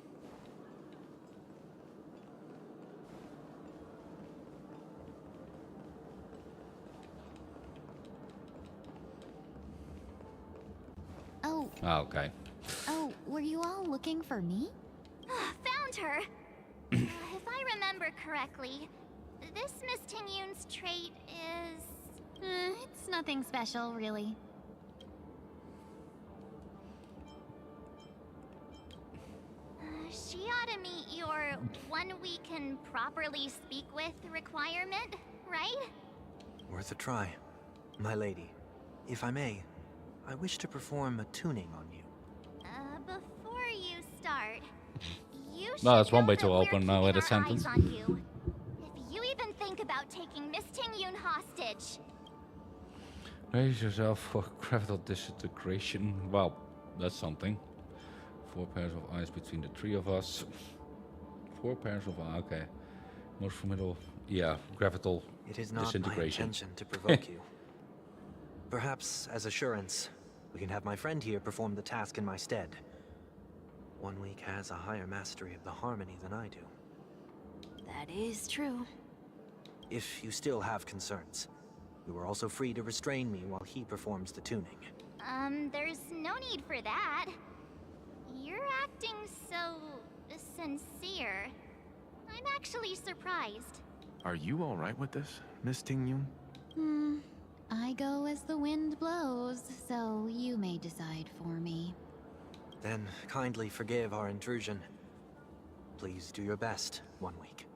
Oh, Okay. oh, were you all looking for me? Found her! If I remember correctly, this Miss Tingyun's trait is... It's nothing special, really. She ought to meet your one we can properly speak with requirement, right? Worth a try. My lady, if I may, I wish to perform a tuning on you. Before you start, you should No, that's one know way that to we're open keeping with a our sentence. eyes on you. If you even think about taking Miss Tingyun hostage, Raise yourself for gravital disintegration. Well, that's something. 4 pairs of eyes between the 3 of us. 4 pairs of eyes, okay. Most formidable, yeah, gravital It is not my disintegration. intention to provoke you. Perhaps, as assurance, we can have my friend here perform the task in my stead. 1 week has a higher mastery of the harmony than I do. That is true. If you still have concerns, you are also free to restrain me while he performs the tuning. there's no need for that. You're acting so sincere. I'm actually surprised. Are you all right with this, Miss Tingyun? I go as the wind blows, so you may decide for me. Then kindly forgive our intrusion. Please do your best, 1 week.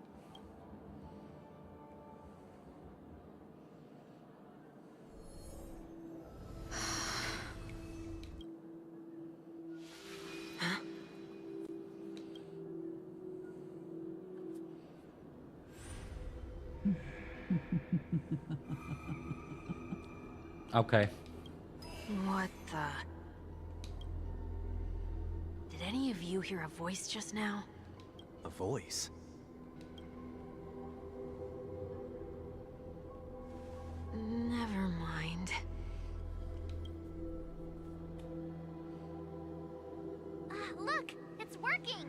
Okay. What the... Did any of you hear a voice just now? A voice? Never mind. Look, it's working.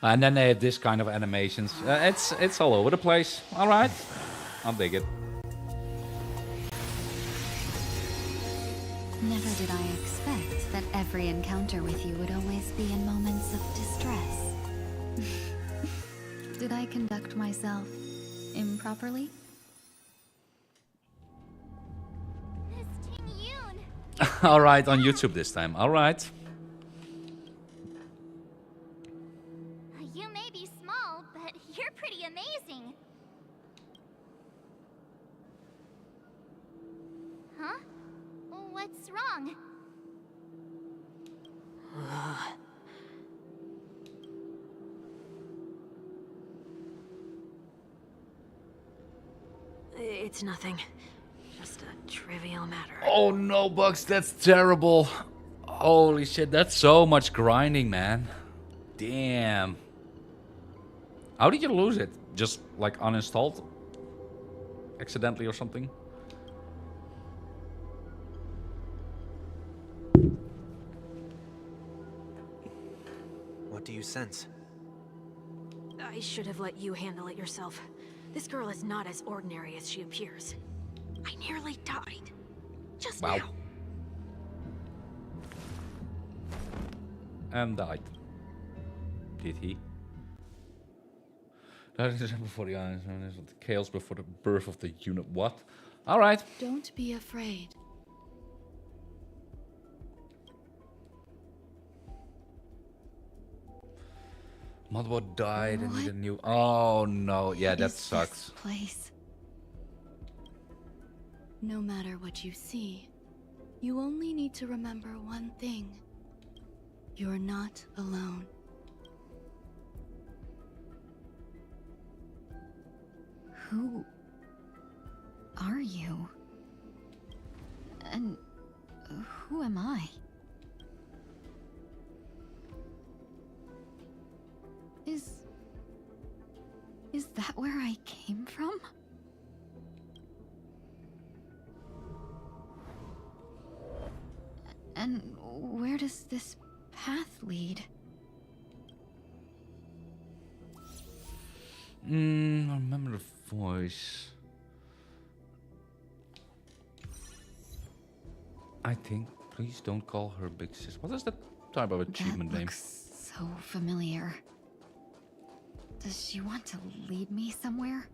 And then they have this kind of animations. It's all over the place. All right, I'll dig it. Never did I expect that every encounter with you would always be in moments of distress. Did I conduct myself improperly? Miss Tingyun. All right, on YouTube this time. All right. You may be small, but you're pretty amazing. Huh? What's wrong? It's nothing. Just a trivial matter. Oh no, Bugs, that's terrible. Holy shit, that's so much grinding, man. Damn. How did you lose it? Just like uninstalled? Accidentally or something? What do you sense? I should have let you handle it yourself. This girl is not as ordinary as she appears. I nearly died. Just Wow. now. And died. did he? That is before the eyes, the chaos before the birth of the unit. What? All right. Don't be afraid. Motherboard died and need a new. Oh no! Yeah, that sucks. This place. No matter what you see, you only need to remember one thing. You're not alone. Who are you? And who am I? Is that where I came from? And where does this path lead? I remember the voice. I think. Please don't call her big sis. What is that type of achievement name? So familiar. Does she want to lead me somewhere?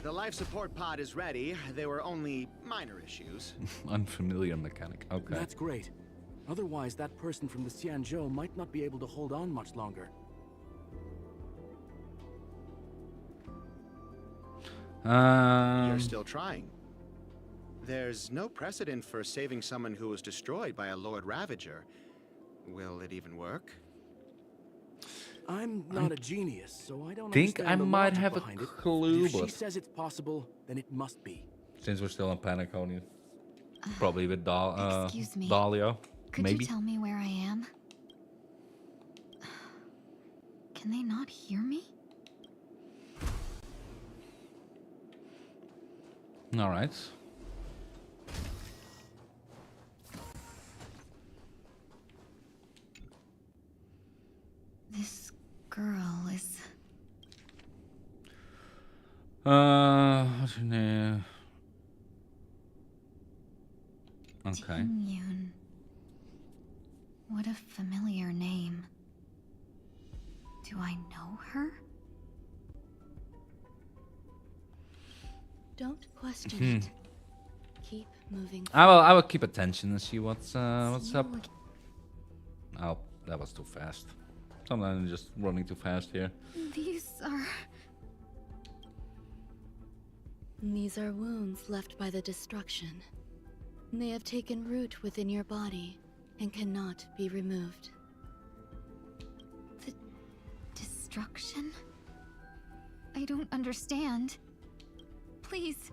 The life support pod is ready. There were only minor issues. Unfamiliar mechanic. Okay. That's great. Otherwise, that person from the Xianzhou might not be able to hold on much longer. You're still trying. There's no precedent for saving someone who was destroyed by a Lord Ravager. Will it even work? I'm not a genius, so I don't think understand I the might logic have a behind it, clue, but if she but says it's possible, then it must be. since we're still in Panaconia, probably with Excuse me. Dalio. Could Maybe. you tell me where I am? Can they not hear me? All right. This girl is... What's her name? Okay. Tingyun. What a familiar name. Do I know her? Don't question it. Keep moving. I will keep attention and see what's up. Oh, that was too fast. Sometimes I'm just running too fast here. These are... These are wounds left by the destruction. They have taken root within your body and cannot be removed. The destruction? I don't understand. Please,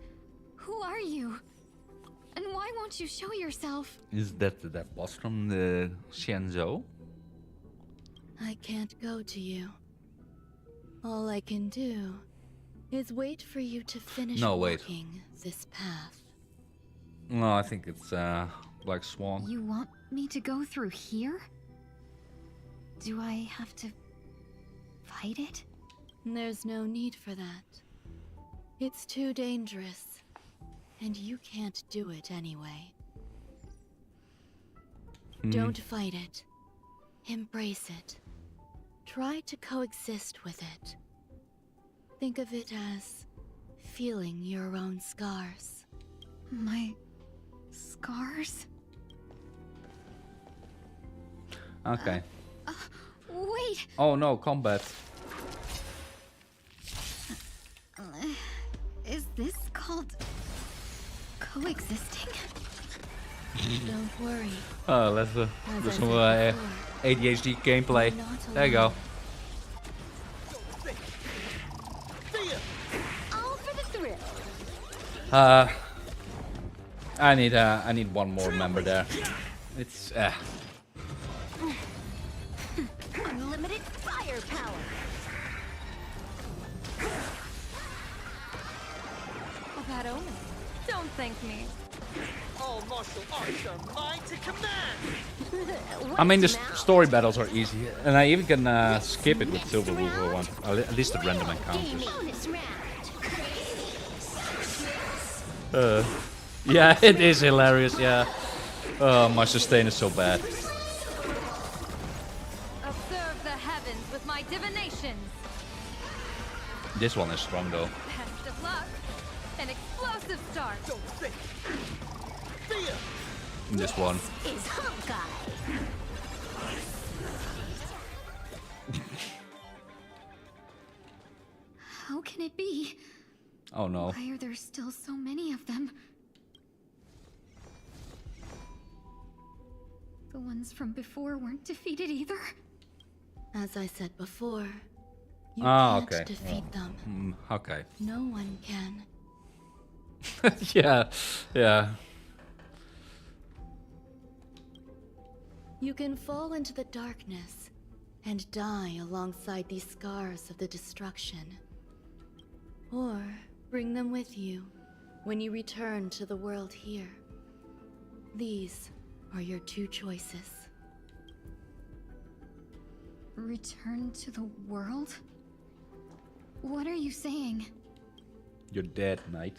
who are you? And why won't you show yourself? Is that boss from the Xianzhou? I can't go to you. All I can do is wait for you to finish walking this path. No, I think it's Black Swan. You want me to go through here? Do I have to fight it? There's no need for that. It's too dangerous, and you can't do it anyway. Don't fight it. Embrace it. Try to coexist with it. Think of it as feeling your own scars. My scars? Okay. Wait! Oh no, combat. Is this called coexisting? Don't worry. Oh, let's do some ADHD gameplay. There you go. All for the thrill. I need one more member there. It's Unlimited firepower. That omen. Don't thank me. All martial arts are mine to command. I mean, the story battles are easy, and I even can skip it with Silver Wolf if I want. At least the random encounters. Bonus round. Yeah, it is hilarious, yeah. Oh, my sustain is so bad. Observe the heavens with my divinations. This one is strong though. Best of luck. An explosive start. This one. Is Hawkeye. How can it be? Oh no. Why are there still so many of them? The ones from before weren't defeated either. As I said before, you Ah, can't okay. defeat them. Okay. No one can. Yeah, yeah. You can fall into the darkness and die alongside these scars of the destruction. Or bring them with you when you return to the world here. These are your two choices. Return to the world? What are you saying? You're dead, knight.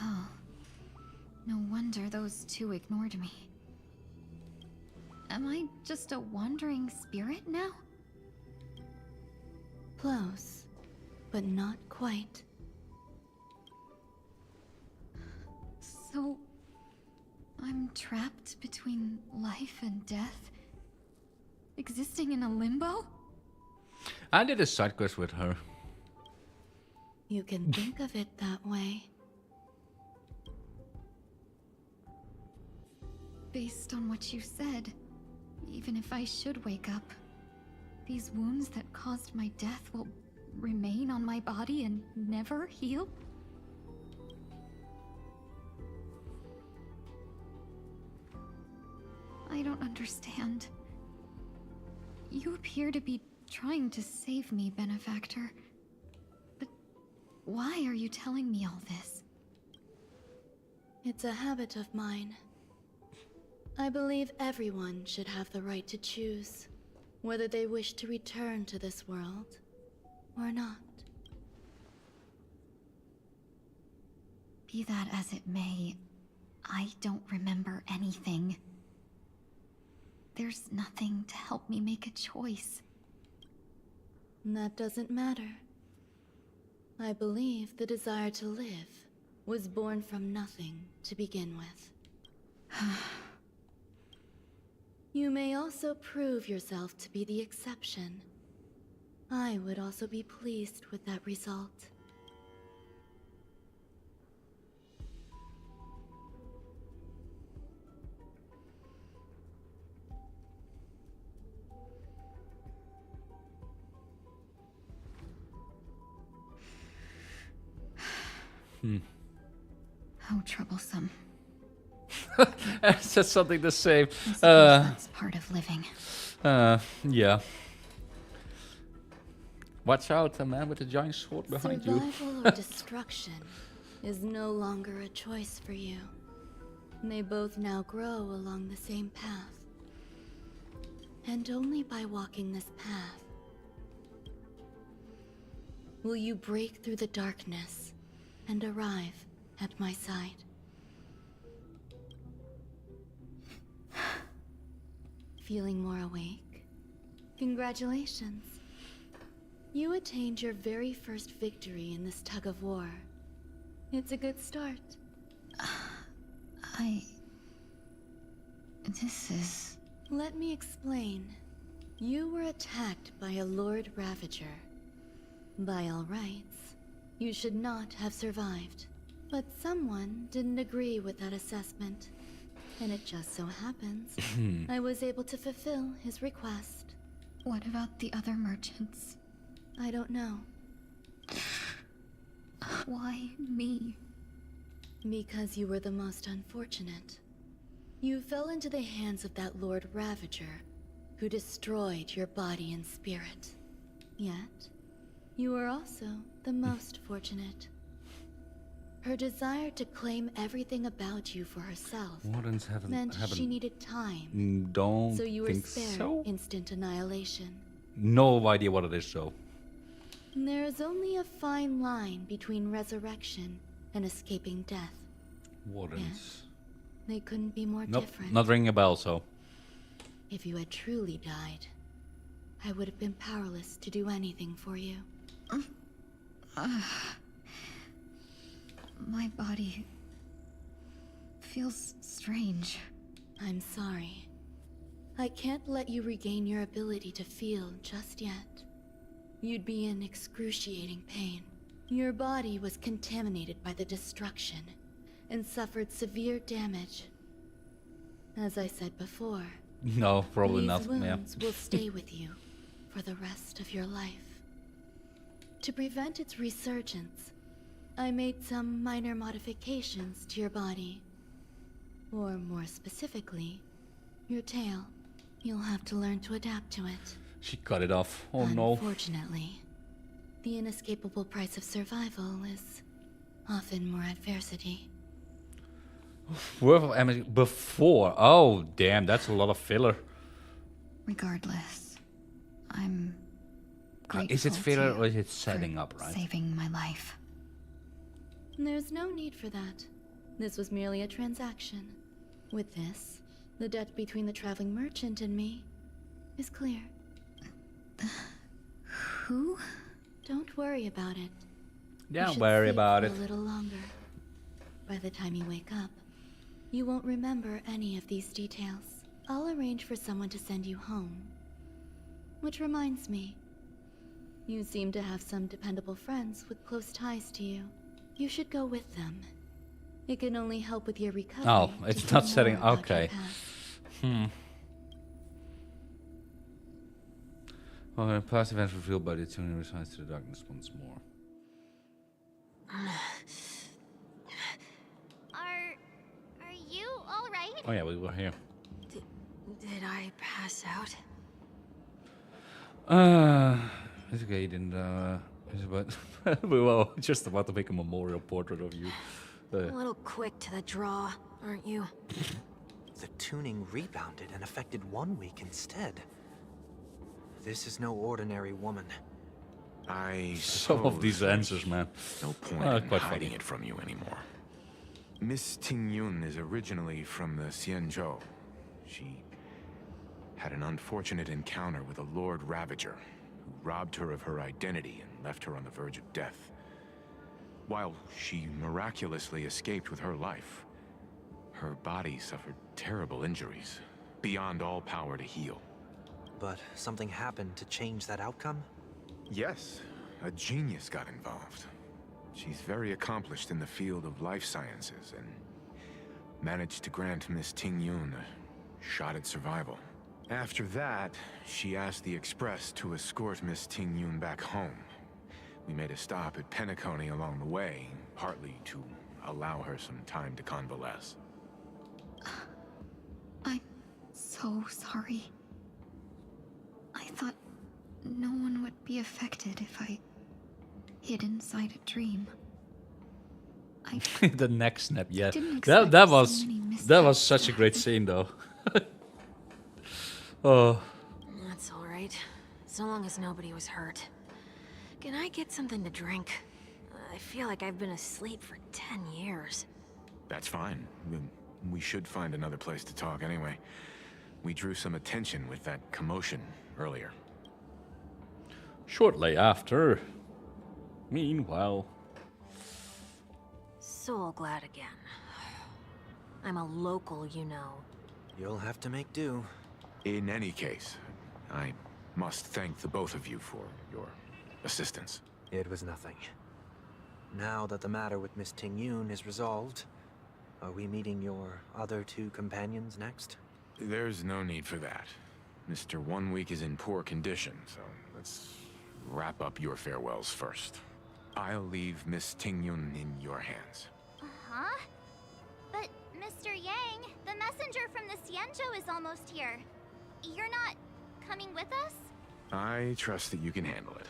Oh. No wonder those two ignored me. Am I just a wandering spirit now? Close, but not quite. So... I'm trapped between life and death? Existing in a limbo? I did a side quest with her. You can think of it that way. Based on what you said, even if I should wake up, these wounds that caused my death will remain on my body and never heal? I don't understand. You appear to be trying to save me, Benefactor. But why are you telling me all this? It's a habit of mine. I believe everyone should have the right to choose whether they wish to return to this world or not. Be that as it may, I don't remember anything. There's nothing to help me make a choice. That doesn't matter. I believe the desire to live was born from nothing to begin with. You may also prove yourself to be the exception. I would also be pleased with that result. How troublesome. I said something the same. That's part of living. Yeah. Watch out, a man with a giant sword behind you. Survival or destruction is no longer a choice for you. They both now grow along the same path. And only by walking this path will you break through the darkness and arrive at my side. Feeling more awake? Congratulations. You attained your very first victory in this tug of war. It's a good start. This is... Let me explain. You were attacked by a Lord Ravager. By all rights, you should not have survived. But someone didn't agree with that assessment. And it just so happens, I was able to fulfill his request. What about the other merchants? I don't know. Why me? Because you were the most unfortunate. You fell into the hands of that Lord Ravager, who destroyed your body and spirit. Yet, you were also the most fortunate. Her desire to claim everything about you for herself meant she needed time. Don't so you were think spared so. instant annihilation. No idea what it is, so. There is only a fine line between resurrection and escaping death. Wardens. Yes, they couldn't be more Nope, different. not ringing a bell, so. If you had truly died, I would have been powerless to do anything for you. My body feels strange. I'm sorry. I can't let you regain your ability to feel just yet. You'd be in excruciating pain. Your body was contaminated by the destruction and suffered severe damage. As I said before, No, probably not. these wounds will stay with you for the rest of your life. To prevent its resurgence, I made some minor modifications to your body. Or more specifically, your tail. You'll have to learn to adapt to it. She cut it off. Oh no. Unfortunately, the inescapable price of survival is often more adversity. Worth of damage before. Oh, damn, that's a lot of filler. Regardless, I'm grateful Is it filler to or is you it setting for up, right? saving my life. There's no need for that. This was merely a transaction. With this, the debt between the traveling merchant and me is clear. Who? Don't worry about it. You Don't should worry sleep about for it. a little longer. By the time you wake up, you won't remember any of these details. I'll arrange for someone to send you home. Which reminds me, you seem to have some dependable friends with close ties to you. You should go with them. It can only help with your recovery. Oh, to it's hear not more setting. about your Okay. past. Well, past events revealed by the tuning resides to the darkness once more. Are you all right? Oh yeah, we were here. Did I pass out? It's okay, you didn't, it's about, we were just about to make a memorial portrait of you. A little quick to the draw, aren't you? The tuning rebounded and affected 1 week instead. This is no ordinary woman. Some of these answers, man. No point in Quite hiding funny. it from you anymore. Miss Tingyun is originally from the Xianzhou. She had an unfortunate encounter with a Lord Ravager, who robbed her of her identity and left her on the verge of death. While she miraculously escaped with her life, her body suffered terrible injuries, beyond all power to heal. But something happened to change that outcome? Yes, a genius got involved. She's very accomplished in the field of life sciences and managed to grant Miss Tingyun a shot at survival. After that, she asked the Express to escort Miss Tingyun back home. We made a stop at Penacony along the way, partly to allow her some time to convalesce. I'm so sorry. I thought no one would be affected if I hid inside a dream. The neck snap, yeah. Didn't That expect so was many that was mishaps such to a great happen. scene, though. Oh, That's all right. So long as nobody was hurt. Can I get something to drink? I feel like I've been asleep for 10 years. That's fine. We should find another place to talk anyway. We drew some attention with that commotion earlier. shortly after. Meanwhile, So glad again. I'm a local, you know. You'll have to make do. In any case, I must thank the both of you for your assistance. It was nothing. Now that the matter with Miss Tingyun is resolved, are we meeting your other two companions next? There's no need for that. Mr. 1 week is in poor condition, so let's wrap up your farewells first. I'll leave Miss Tingyun in your hands. Huh? But, Mr. Yang, the messenger from the Xianzhou is almost here. You're not coming with us? I trust that you can handle it.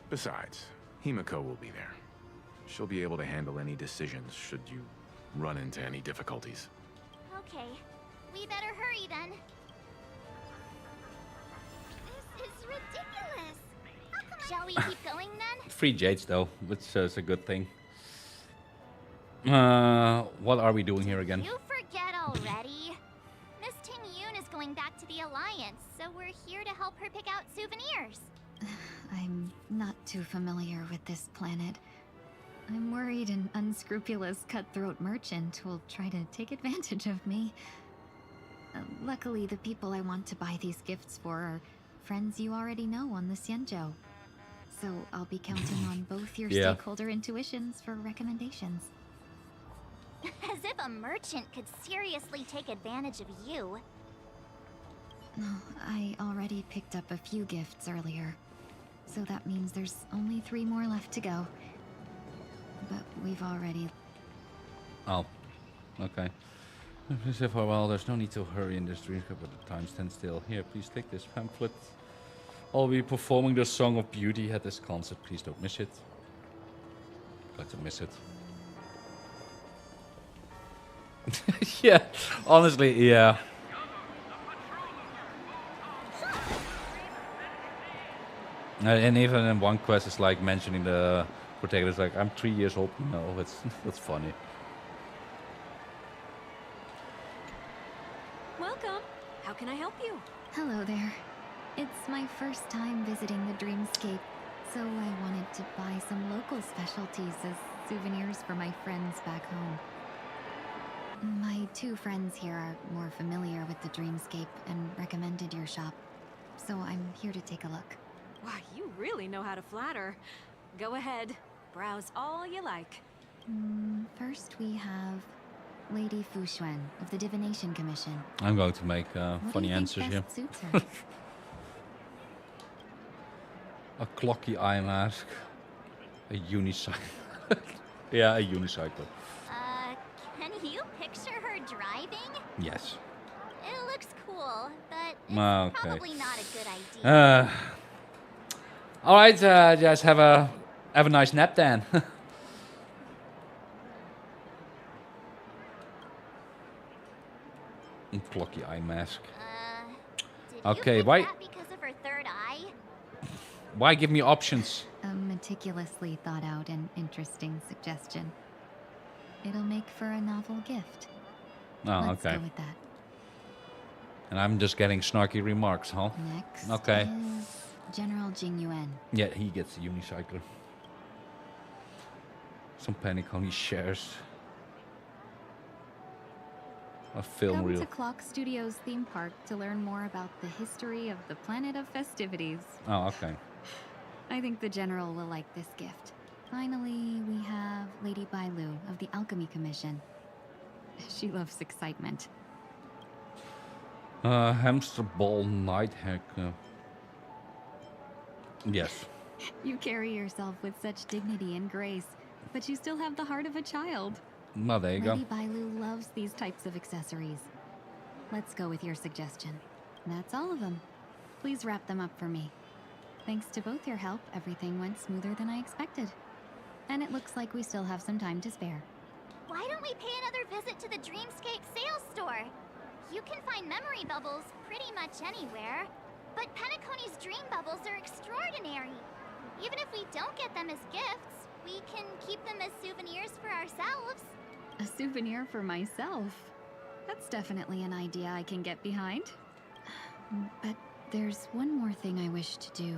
Besides, Himiko will be there. She'll be able to handle any decisions should you run into any difficulties. Okay. We better hurry then. This is ridiculous. free jades though, which is a good thing. What are we doing here again? You forget already. Miss Ting Yun is going back to the Alliance, so we're here to help her pick out souvenirs. I'm not too familiar with this planet. I'm worried an unscrupulous cutthroat merchant will try to take advantage of me. Luckily, the people I want to buy these gifts for are friends you already know on the Xianzhou. So I'll be counting on both your stakeholder intuitions for recommendations. As if a merchant could seriously take advantage of you. Oh, I already picked up a few gifts earlier. So that means there's only 3 more left to go. But we've already... Oh, okay. For a while, there's no need to hurry in this dream, but the time stands still. Here, please take this pamphlet. I'll be performing the Song of Beauty at this concert. Please don't miss it. Glad to miss it. Yeah, honestly, yeah. And even in one quest, it's like mentioning the protagonist, like, I'm 3 years old. No, that's funny. Welcome. How can I help you? Hello there. It's my first time visiting the Dreamscape, so I wanted to buy some local specialties as souvenirs for my friends back home. My 2 friends here are more familiar with the Dreamscape and recommended your shop, so I'm here to take a look. Why, you really know how to flatter. Go ahead. Browse all you like. First we have Lady Fu Xuan of the Divination Commission. I'm going to make funny answers here. Suits her? A clocky eye mask. A unicycle. Yeah, a unicycle. Can you picture her driving? Yes. It looks cool, but it's Okay. probably not a good idea. All right, just have a nice nap then. Clocky eye mask. Did Okay, you pick why? that because of her third eye? Why give me options? A meticulously thought out and interesting suggestion. It'll make for a novel gift. Oh, Let's okay. go with that. And I'm just getting snarky remarks, huh? Next Okay. is General Jing Yuan. Yeah, he gets a unicycle. Some panic on his shares. A film Come reel. to Clock Studios theme park to learn more about the history of the planet of festivities. Oh, okay. I think the General will like this gift. Finally, we have Lady Bailu of the Alchemy Commission. She loves excitement. Hamster ball night hack. Yes. You carry yourself with such dignity and grace, but you still have the heart of a child. Well, there you go. Lady Bailu loves these types of accessories. Let's go with your suggestion. That's all of them. Please wrap them up for me. Thanks to both your help, everything went smoother than I expected. And it looks like we still have some time to spare. Why don't we pay another visit to the Dreamscape sales store? You can find memory bubbles pretty much anywhere. But Penacony's dream bubbles are extraordinary. Even if we don't get them as gifts, we can keep them as souvenirs for ourselves. A souvenir for myself? That's definitely an idea I can get behind. But there's one more thing I wish to do.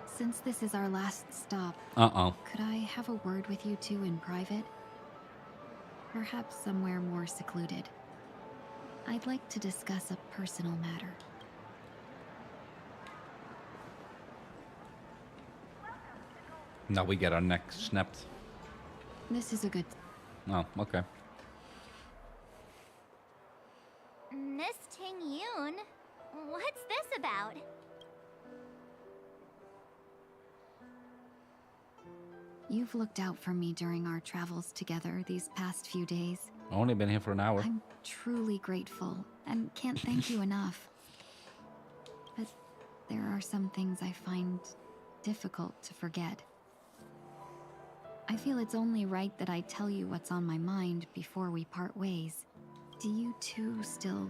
Since this is our last stop, could I have a word with you two in private? Perhaps somewhere more secluded. I'd like to discuss a personal matter. Now we get our neck snapped. This is a good... Oh, okay. Miss Ting Yun, what's this about? You've looked out for me during our travels together these past few days. Only been here for an hour. I'm truly grateful and can't thank you enough. But there are some things I find difficult to forget. I feel it's only right that I tell you what's on my mind before we part ways. Do you two still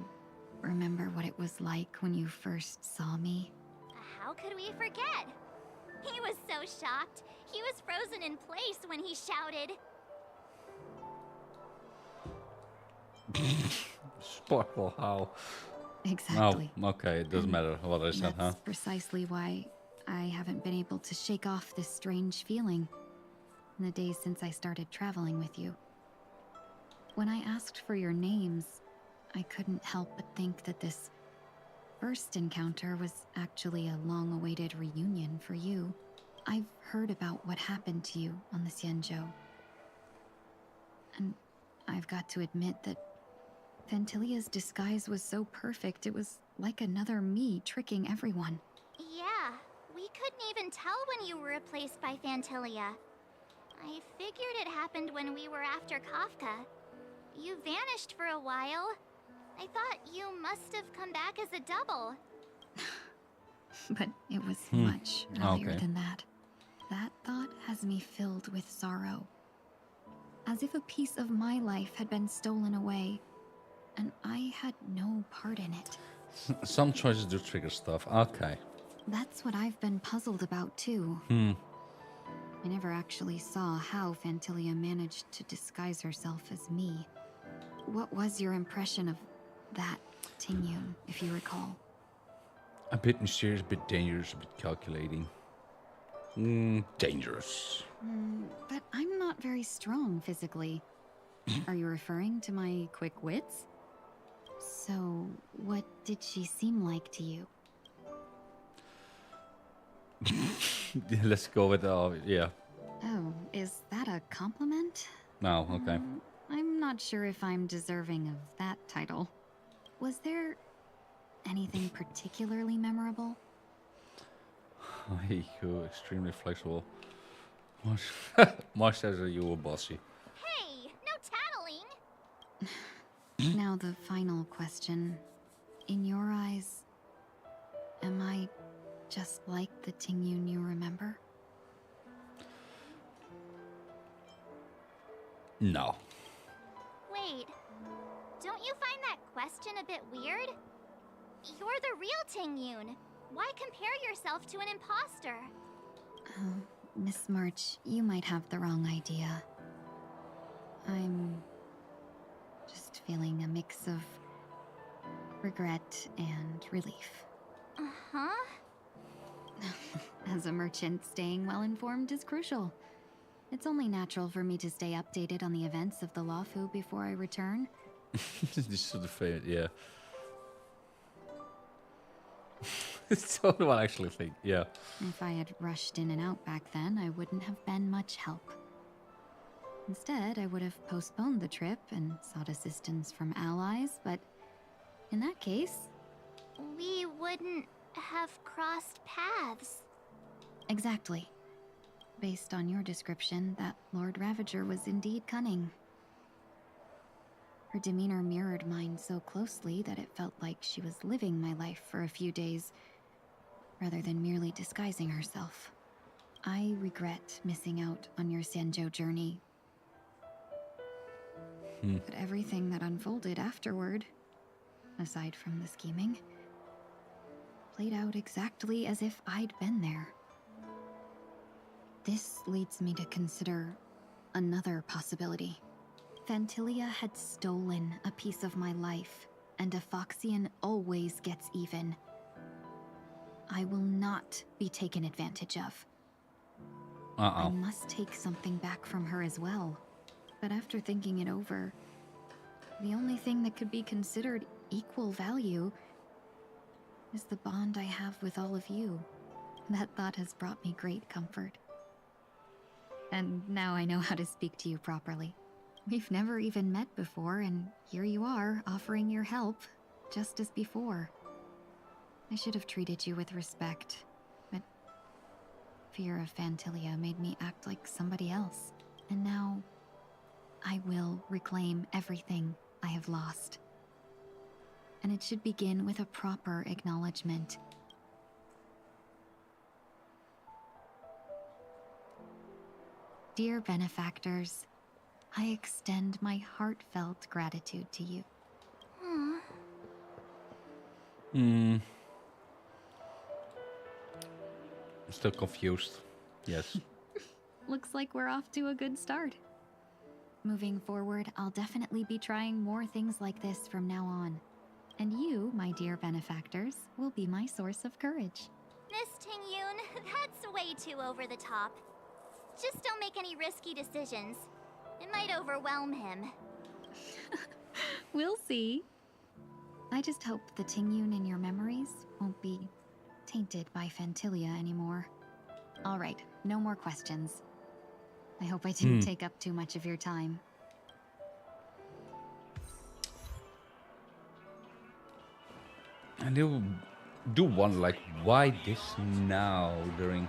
remember what it was like when you first saw me? How could we forget? He was so shocked. He was frozen in place when he shouted. Sparkle, how? Exactly. Oh, okay, it doesn't matter what I said, huh? That's precisely why I haven't been able to shake off this strange feeling in the days since I started traveling with you. When I asked for your names, I couldn't help but think that this first encounter was actually a long-awaited reunion for you. I've heard about what happened to you on the Xianzhou. And I've got to admit that Fantilia's disguise was so perfect, it was like another me tricking everyone. Yeah, we couldn't even tell when you were replaced by Fantilia. I figured it happened when we were after Kafka. You vanished for a while. I thought you must have come back as a double. But it was much earlier than that. That thought has me filled with sorrow. As if a piece of my life had been stolen away, and I had no part in it. Some choices do trigger stuff. Okay. That's what I've been puzzled about too. I never actually saw how Fantilia managed to disguise herself as me. What was your impression of that Tingyun, if you recall? A bit mysterious, a bit dangerous, a bit calculating. Dangerous. But I'm not very strong physically. Are you referring to my quick wits? So, what did she seem like to you? Let's go with, yeah. Oh, is that a compliment? No, okay. I'm not sure if I'm deserving of that title. Was there anything particularly memorable? You're extremely flexible. Marsh says that you were bossy. Hey, no tattling! Now the final question. In your eyes, am I just like the Tingyun you remember? No. Wait, don't you find that question a bit weird? You're the real Tingyun. Why compare yourself to an imposter? Oh, Miss March, you might have the wrong idea. I'm just feeling a mix of regret and relief. Uh-huh. As a merchant, staying well-informed is crucial. It's only natural for me to stay updated on the events of the Lawfu before I return. This sort of favorite, yeah. It's the only one I actually think, yeah. If I had rushed in and out back then, I wouldn't have been much help. Instead, I would have postponed the trip and sought assistance from allies, but in that case... We wouldn't have crossed paths. Exactly. Based on your description, that Lord Ravager was indeed cunning. Her demeanor mirrored mine so closely that it felt like she was living my life for a few days, rather than merely disguising herself. I regret missing out on your Xianzhou journey. But everything that unfolded afterward, aside from the scheming, played out exactly as if I'd been there. This leads me to consider another possibility. Fantilia had stolen a piece of my life, and a Foxian always gets even. I will not be taken advantage of. I must take something back from her as well. But after thinking it over, the only thing that could be considered equal value is the bond I have with all of you. That thought has brought me great comfort. And now I know how to speak to you properly. We've never even met before, and here you are, offering your help, just as before. I should have treated you with respect, but fear of Fantilia made me act like somebody else. And now, I will reclaim everything I have lost. And it should begin with a proper acknowledgement. Dear benefactors, I extend my heartfelt gratitude to you. Still confused. Yes. Looks like we're off to a good start. Moving forward, I'll definitely be trying more things like this from now on. And you, my dear benefactors, will be my source of courage. Miss Ting-Yun, that's way too over the top. Just don't make any risky decisions. It might overwhelm him. We'll see. I just hope the Ting-Yun in your memories won't be tainted by Phantilia anymore. All right, no more questions. I hope I didn't take up too much of your time. I do wonder, like, why this now during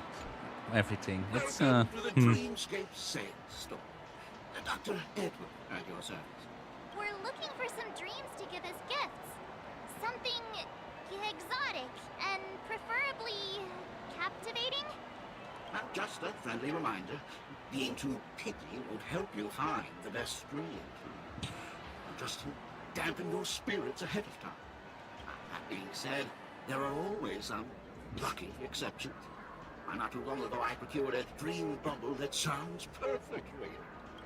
everything? It's Welcome to the Dreamscape Sales Store. Dr. Edward at your service. We're looking for some dreams to give as gifts. Something exotic and preferably captivating. Just a friendly reminder, being too picky would help you find the best dream. Just to dampen your spirits ahead of time. That being said, there are always some lucky exceptions. Not too long ago I procured a dream bubble that sounds perfectly.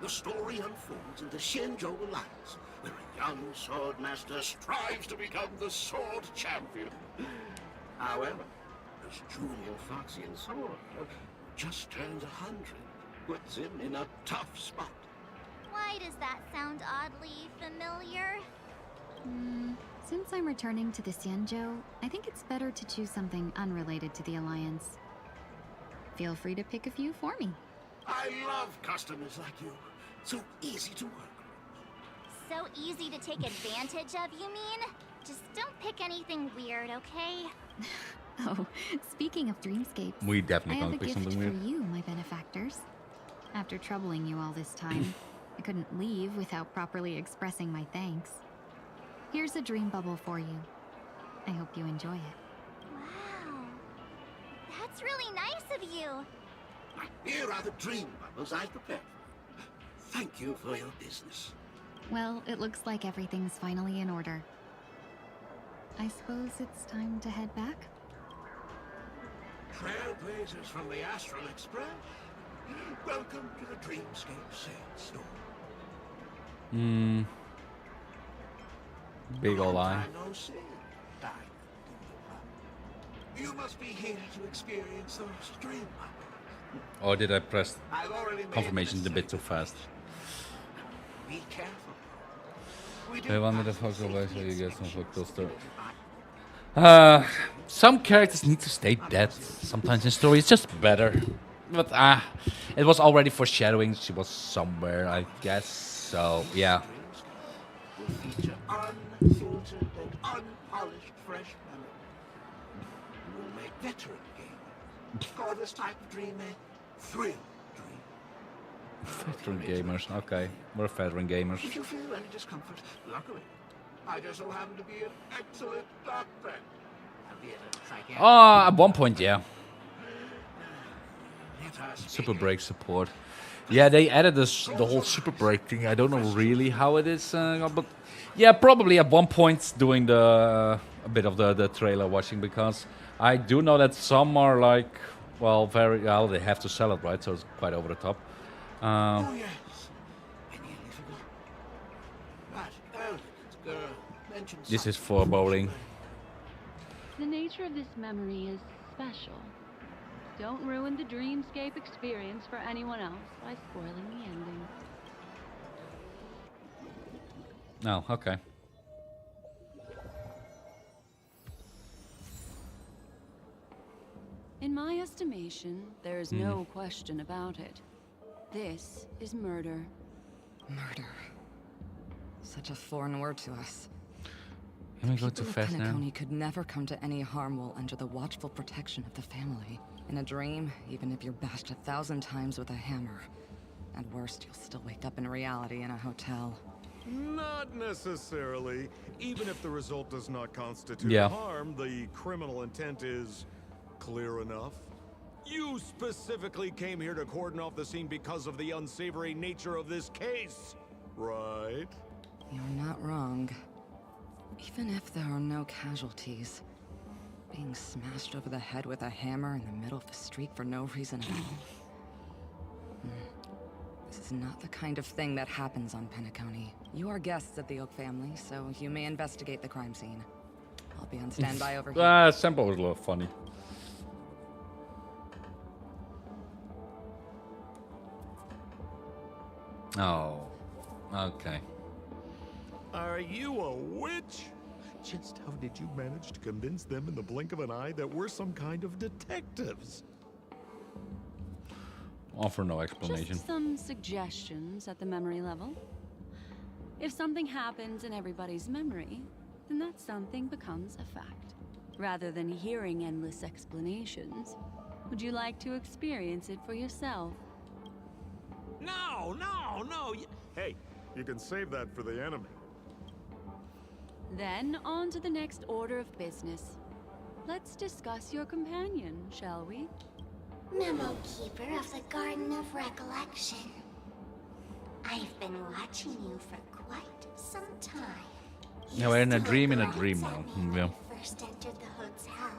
The story unfolds in the Shenzhou Alliance, where a young sword master strives to become the sword champion. However, this Julian Foxian sword just turned 100, puts him in a tough spot. Why does that sound oddly familiar? Since I'm returning to the Xianzhou, I think it's better to choose something unrelated to the Alliance. Feel free to pick a few for me. I love customers like you. So easy to work with. So easy to take advantage of, you mean? Just don't pick anything weird, okay? Oh, speaking of dreamscapes, We definitely I have can't a pick gift something weird. for you, my benefactors. After troubling you all this time, I couldn't leave without properly expressing my thanks. Here's a dream bubble for you. I hope you enjoy it. Wow. That's really nice of you. Here are the dream bubbles I prepared. Thank you for your business. Well, it looks like everything's finally in order. I suppose it's time to head back? Trailblazers from the Astral Express. Welcome to the Dreamscape Sales Store. Big ol' eye. Long time no see. Diamond. You must be here to experience those dream bubbles. Or did I press I've already made confirmation a bit too fast? Be careful. I wonder if I'll go back so you get some fuck stuff. Some characters need to stay dead. Sometimes in story it's just better. But it was already foreshadowing she was somewhere, I guess. So yeah. Will feature unfiltered and unpolished fresh memory. You will make veteran gamers call this type of dream a thrill dream. Veteran gamers, okay. We're veteran gamers. If you feel any discomfort, luckily, I just so happen to be an excellent doctor. At one point, yeah. Super break support. Yeah, they added this the whole super break thing. I don't know really how it is, but yeah, probably at one point doing a bit of the trailer watching, because I do know that some are like, well, very well, they have to sell it, right? So it's quite over the top. Oh yes. I nearly forgot. That elegant girl mentioned This is for bowling. The nature of this memory is special. Don't ruin the dreamscape experience for anyone else by spoiling the ending. Oh, okay. In my estimation, there is no question about it. This is murder. Murder. Such a foreign word to us. Can we go too fast now? Penacony could never come to any harm while under the watchful protection of the family. In a dream, even if you're bashed 1,000 times with a hammer. At worst, you'll still wake up in reality in a hotel. Not necessarily. Even if the result does not constitute Yeah. harm, the criminal intent is clear enough. You specifically came here to cordon off the scene because of the unsavory nature of this case, right? You're not wrong. Even if there are no casualties, Being smashed over the head with a hammer in the middle of the street for no reason at all. This is not the kind of thing that happens on Penacony. You are guests of the Oak family, so you may investigate the crime scene. I'll be on standby over here. Sempo was a little funny. Oh, okay. Are you a witch? Just how did you manage to convince them in the blink of an eye that we're some kind of detectives? Offer no explanation. Just some suggestions at the memory level. If something happens in everybody's memory, then that something becomes a fact. Rather than hearing endless explanations, would you like to experience it for yourself? No, no, no. Hey, you can save that for the enemy. Then on to the next order of business. Let's discuss your companion, shall we? Memo Keeper of the Garden of Recollection. I've been watching you for quite some time. Yeah, we're in a dream now. Yeah. First entered the hotel.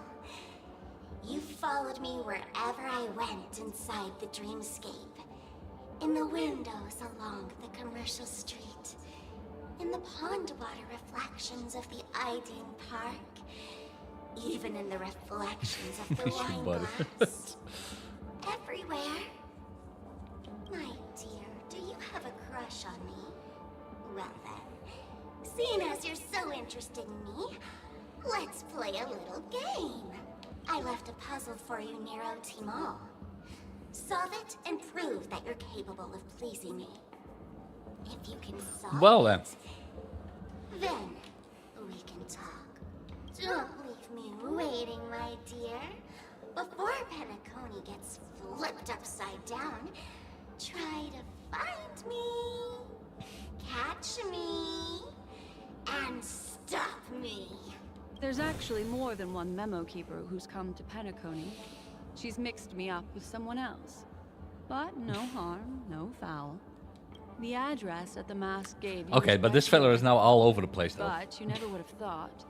You followed me wherever I went inside the dreamscape. In the windows along the commercial street. In the pond water reflections of the Ideen Park. Even in the reflections of the wine glass. Everywhere. My dear, do you have a crush on me? Well then, seeing as you're so interested in me, let's play a little game. I left a puzzle for you near OT Mall. Solve it and prove that you're capable of pleasing me. If you can solve it, then we can talk. Don't leave me waiting, my dear. Before Penacony gets flipped upside down, try to find me, catch me, and stop me. There's actually more than one Memo Keeper who's come to Penacony. She's mixed me up with someone else. But no harm, no foul. The address at the mask gave you. Okay, but this fella is now all over the place, though. But you never would have thought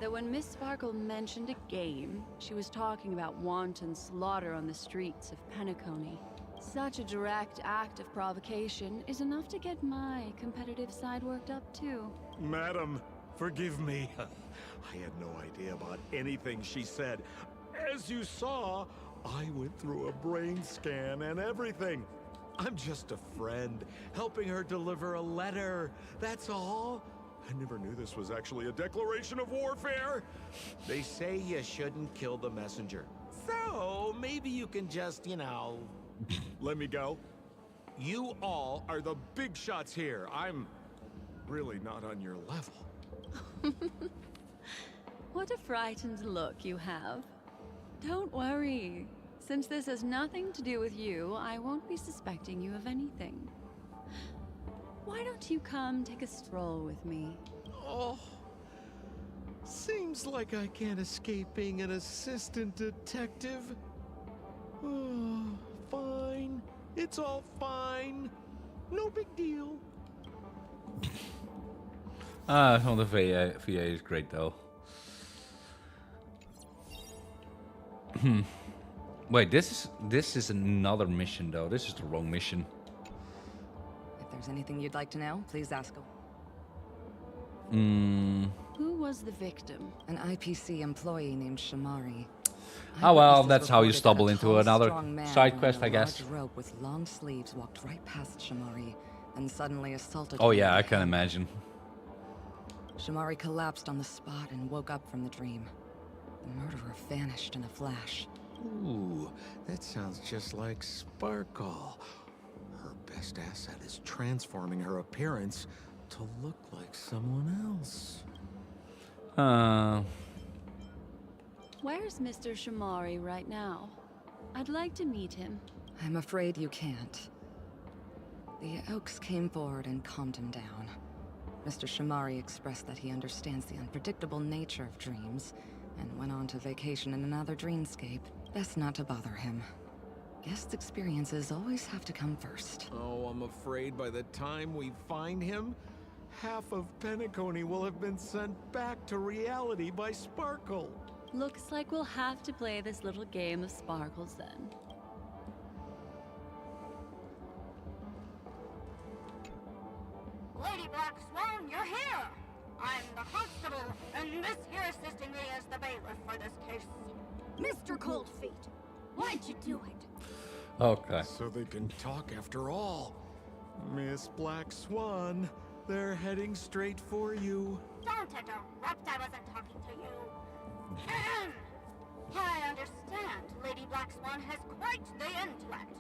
that when Miss Sparkle mentioned a game, she was talking about wanton slaughter on the streets of Penacony. Such a direct act of provocation is enough to get my competitive side worked up, too. Madam, forgive me. I had no idea about anything she said. As you saw, I went through a brain scan and everything. I'm just a friend, helping her deliver a letter. That's all. I never knew this was actually a declaration of warfare. They say you shouldn't kill the messenger. So, maybe you can just, let me go. You all are the big shots here. I'm really not on your level. What a frightened look you have. Don't worry. Since this has nothing to do with you, I won't be suspecting you of anything. Why don't you come take a stroll with me? Oh, seems like I can't escape being an assistant detective. Oh, fine. It's all fine. No big deal. The VA is great, though. Wait, this is another mission, though. This is the wrong mission. If there's anything you'd like to know, please ask. Who was the victim? An IPC employee named Shamari. Oh well, that's how you stumble into another side quest, I guess. A rope with long sleeves walked right past Shamari and suddenly assaulted. Oh yeah, I can imagine. Shamari collapsed on the spot and woke up from the dream. The murderer vanished in a flash. Ooh, that sounds just like Sparkle. Her best asset is transforming her appearance to look like someone else. Where's Mr. Shamari right now? I'd like to meet him. I'm afraid you can't. The Oaks came forward and calmed him down. Mr. Shamari expressed that he understands the unpredictable nature of dreams and went on to vacation in another dreamscape. Best not to bother him. Guest experiences always have to come first. Oh, I'm afraid by the time we find him, half of Penacony will have been sent back to reality by Sparkle. Looks like we'll have to play this little game of sparkles then. Lady Black Swan, you're here! I'm the constable, and this here assisting me is the bailiff for this case. Mr. Coldfeet, why'd you do it? Okay. So they can talk after all. Miss Black Swan, they're heading straight for you. Don't interrupt, I wasn't talking to you. I understand Lady Black Swan has quite the intellect.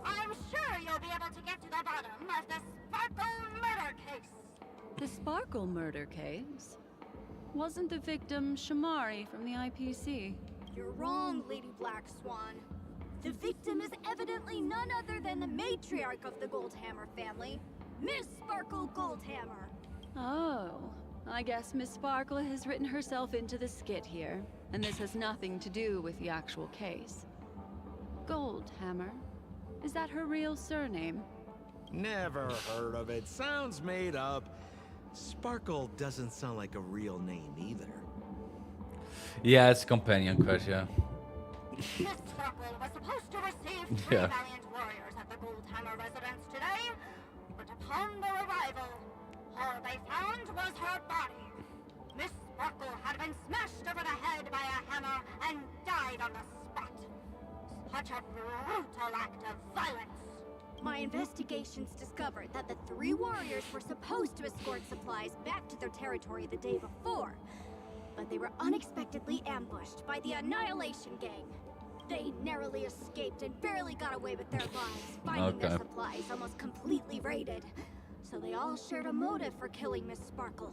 I'm sure you'll be able to get to the bottom of the Sparkle murder case. The Sparkle murder case? Wasn't the victim Shamari from the IPC? You're wrong, Lady Black Swan. The victim is evidently none other than the matriarch of the Goldhammer family, Miss Sparkle Goldhammer. Oh, I guess Miss Sparkle has written herself into the skit here, and this has nothing to do with the actual case. Goldhammer? Is that her real surname? Never heard of it. Sounds made up. Sparkle doesn't sound like a real name either. Yeah, it's a companion quest, yeah. Miss Sparkle was supposed to receive three valiant warriors at the Goldhammer residence today, but upon their arrival, all they found was her body. Miss Sparkle had been smashed over the head by a hammer and died on the spot. Such a brutal act of violence. My investigations discovered that the three warriors were supposed to escort supplies back to their territory the day before, but they were unexpectedly ambushed by the Annihilation Gang. They narrowly escaped and barely got away with their lives, finding their supplies almost completely raided. So they all shared a motive for killing Miss Sparkle,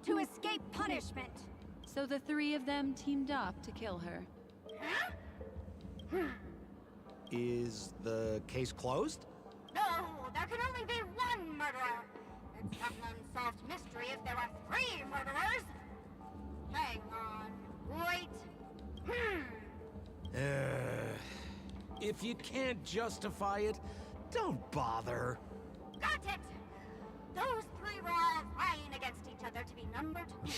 to escape punishment. So the three of them teamed up to kill her. Is the case closed? No, there can only be one murderer. It's not an unsolved mystery if there are three murderers. Hang on, wait. If you can't justify it, don't bother. Got it! Those three were all vying against each other to be number two.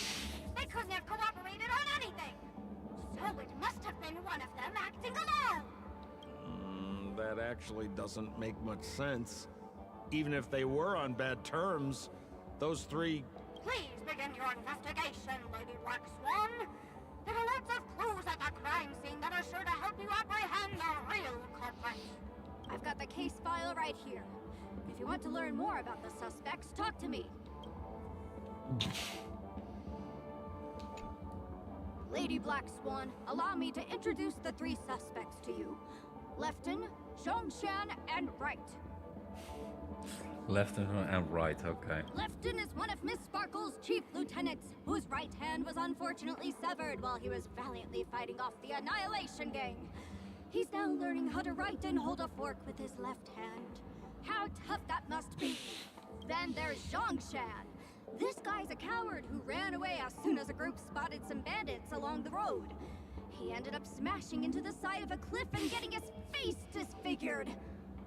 They couldn't have cooperated on anything. So it must have been one of them acting alone. That actually doesn't make much sense. Even if they were on bad terms, those three... Please begin your investigation, Lady Black Swan. There are lots of clues at the crime scene that are sure to help you apprehend the real culprit. I've got the case file right here. If you want to learn more about the suspects, talk to me. Lady Black Swan, allow me to introduce the three suspects to you. Lefton, Zhongshan, and Wright. Left and right, okay. Lefton is one of Miss Sparkle's chief lieutenants, whose right hand was unfortunately severed while he was valiantly fighting off the Annihilation Gang. He's now learning how to write and hold a fork with his left hand. How tough that must be. Then there's Zhongshan. This guy's a coward who ran away as soon as a group spotted some bandits along the road. He ended up smashing into the side of a cliff and getting his face disfigured.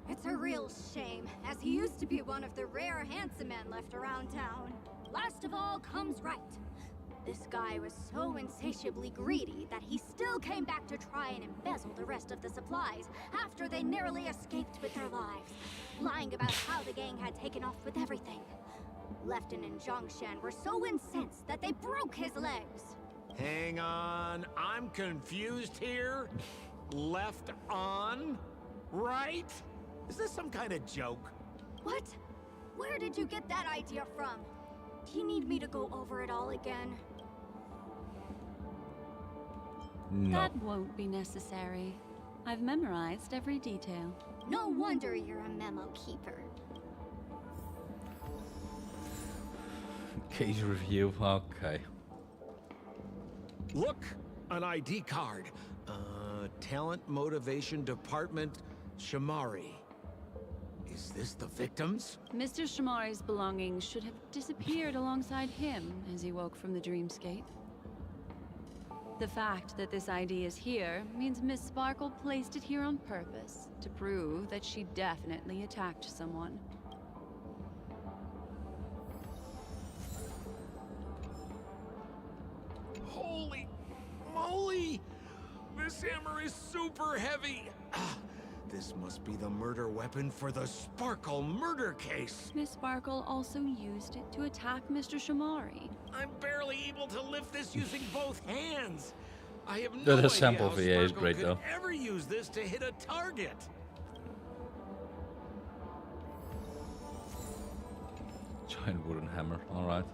It's a real shame, as he used to be one of the rare handsome men left around town. Last of all comes Wright. This guy was so insatiably greedy that he still came back to try and embezzle the rest of the supplies after they narrowly escaped with their lives, lying about how the gang had taken off with everything. Lefton and Zhongshan were so incensed that they broke his legs. Hang on, I'm confused here. Left on? Right? Is this some kind of joke? What? Where did you get that idea from? Do you need me to go over it all again? No. That won't be necessary. I've memorized every detail. No wonder you're a memo keeper. Case review, okay. Look, an ID card. Talent Motivation Department, Shamari. Is this the victims? Mr. Shamari's belongings should have disappeared alongside him as he woke from the dreamscape. The fact that this ID is here means Miss Sparkle placed it here on purpose to prove that she definitely attacked someone. Holy This hammer is super heavy. This must be the murder weapon for the Sparkle murder case. Miss Sparkle also used it to attack Mr. Shamari. I'm barely able to lift this using both hands. I have no The idea sample how VA is Sparkle great could though. ever use this to hit a target. Giant wooden hammer. All right.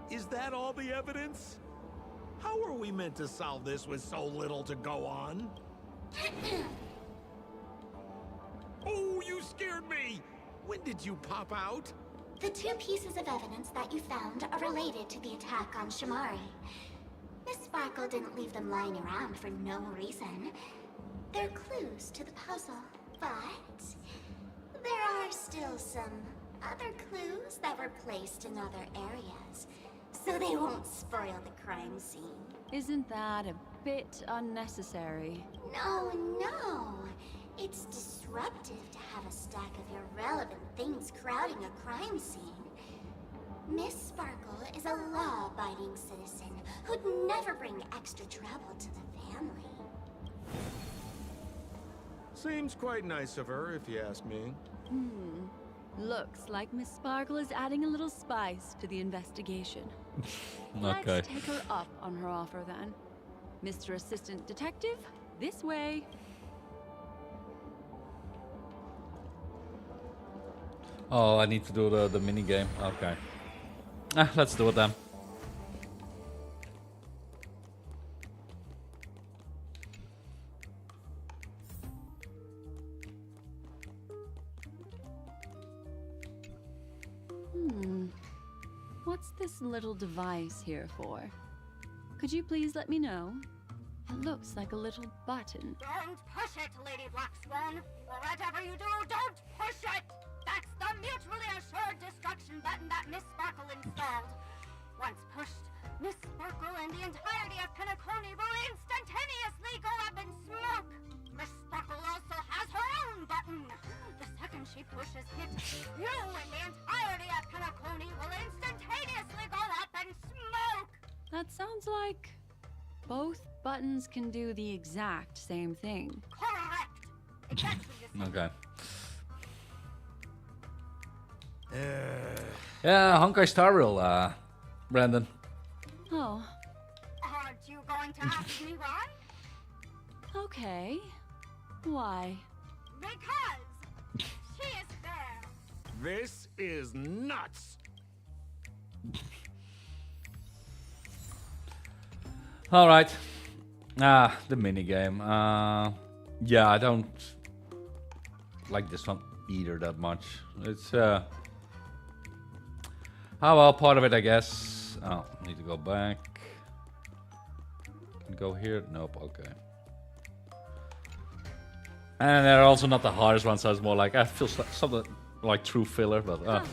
Is that all the evidence? How are we meant to solve this with so little to go on? Oh, you scared me! When did you pop out? The two pieces of evidence that you found are related to the attack on Shamari. Miss Sparkle didn't leave them lying around for no reason. They're clues to the puzzle, but there are still some other clues that were placed in other areas, so they won't spoil the crime scene. Isn't that a bit unnecessary? No. It's disruptive to have a stack of irrelevant things crowding a crime scene. Miss Sparkle is a law-abiding citizen who'd never bring extra trouble to the family. Seems quite nice of her, if you ask me. Looks like Miss Sparkle is adding a little spice to the investigation. Okay. Let's take her up on her offer then. Mr. Assistant Detective, this way. Oh, I need to do the mini game. Okay. Let's do it then. What's this little device here for? Could you please let me know? It looks like a little button. Don't push it, Lady Black Swan. Whatever you do, don't push it! That's the mutually assured destruction button that Miss Sparkle installed. Once pushed, Miss Sparkle and the entirety of Penacony will instantaneously go up in smoke. Miss Sparkle also has her own button. The second she pushes it, you and the entirety of Penacony will instantaneously go up in smoke. That sounds like both buttons can do the exact same thing. Correct. Exactly the same. Okay. Yeah, Honkai Star Rail, Brandon. Oh, Aren't you going to ask me why? okay. Why? Because she is there. This is nuts. All right. The mini game. Yeah, I don't like this one either that much. It's well, part of it, I guess. Oh, need to go back. Can go here? Nope. Okay. And they're also not the hardest ones, so it's more like I feel something like true filler, but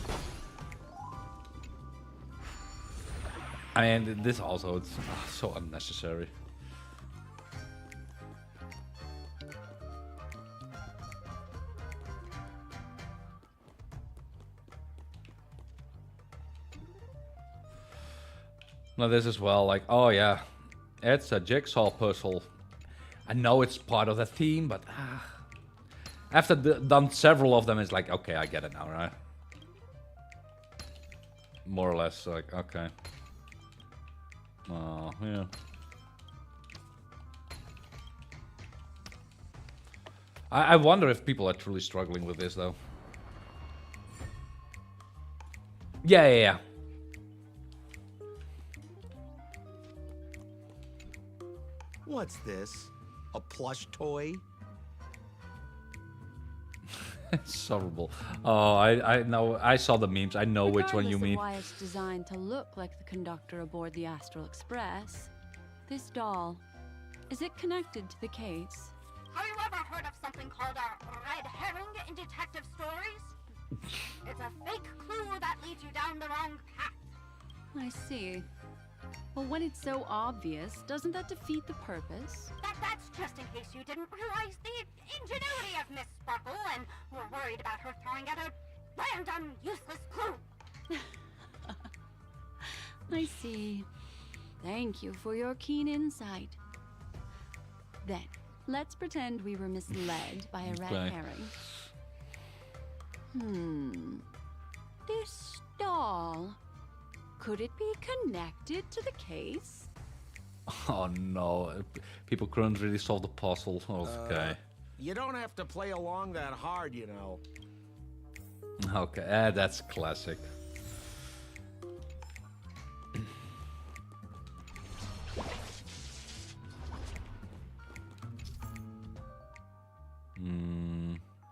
I mean, this also it's so unnecessary. Now this as well, like, oh yeah, it's a jigsaw puzzle. I know it's part of the theme, but after done several of them, it's like, okay, I get it now, right? More or less, like, okay. Oh, yeah. I wonder if people are truly struggling with this, though. Yeah. What's this? A plush toy? It's horrible. Oh, I know. I saw the memes. I know which one you mean. Why it's designed to look like the conductor aboard the Astral Express. This doll, is it connected to the case? Have you ever heard of something called a red herring in detective stories? It's a fake clue that leads you down the wrong path. I see. Well, when it's so obvious, doesn't that defeat the purpose? That's just in case you didn't realize the ingenuity of Miss Sparkle and were worried about her throwing out a random, useless clue. I see. Thank you for your keen insight. Then, let's pretend we were misled by a red Okay. herring. This doll. Could it be connected to the case? Oh no, people couldn't really solve the puzzle. Okay. You don't have to play along that hard, you know. Okay, that's classic.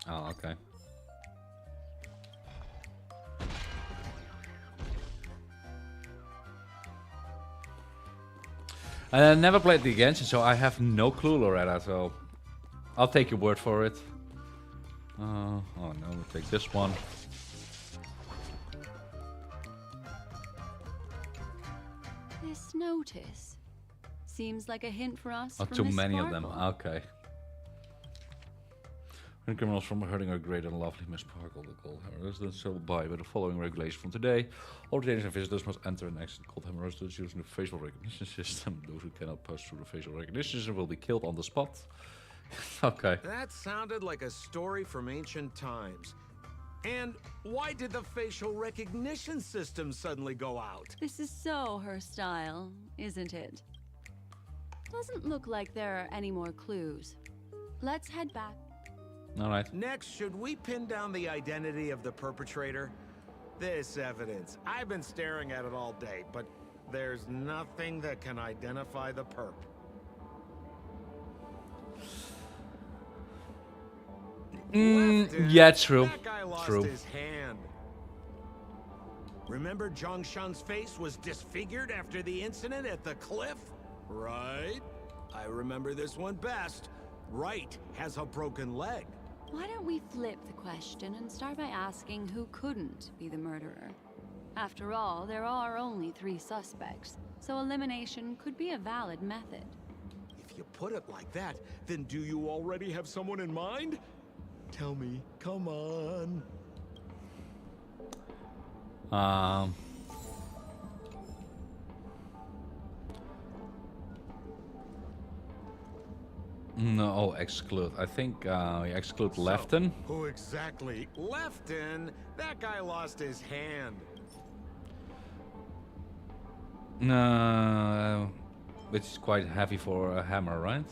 Oh, okay. I never played the Genshin, so I have no clue, Loretta, so I'll take your word for it. Oh no, we'll take this one. This notice seems like a hint for us. Oh, from too Miss many of them. Sparkle. Okay. When criminals from hurting our great and lovely Miss Sparkle, the Goldhammer residents shall abide by the following regulation from today. All retainers and visitors must enter and exit Goldhammer residence using the facial recognition system. Those who cannot pass through the facial recognition system will be killed on the spot. Okay. That sounded like a story from ancient times. And why did the facial recognition system suddenly go out? This is so her style, isn't it? Doesn't look like there are any more clues. Let's head back. All right. Next, should we pin down the identity of the perpetrator? This evidence. I've been staring at it all day, but there's nothing that can identify the perp. Yeah, true. That guy lost True. his hand. Remember Zhongshan's face was disfigured after the incident at the cliff? Right? I remember this one best. Right has a broken leg. Why don't we flip the question and start by asking who couldn't be the murderer? After all, there are only 3 suspects, so elimination could be a valid method. If you put it like that, then do you already have someone in mind? Tell me, come on. No, exclude. I think we exclude Lefton. Who exactly? Lefton? That guy lost his hand. Which is quite heavy for a hammer, right?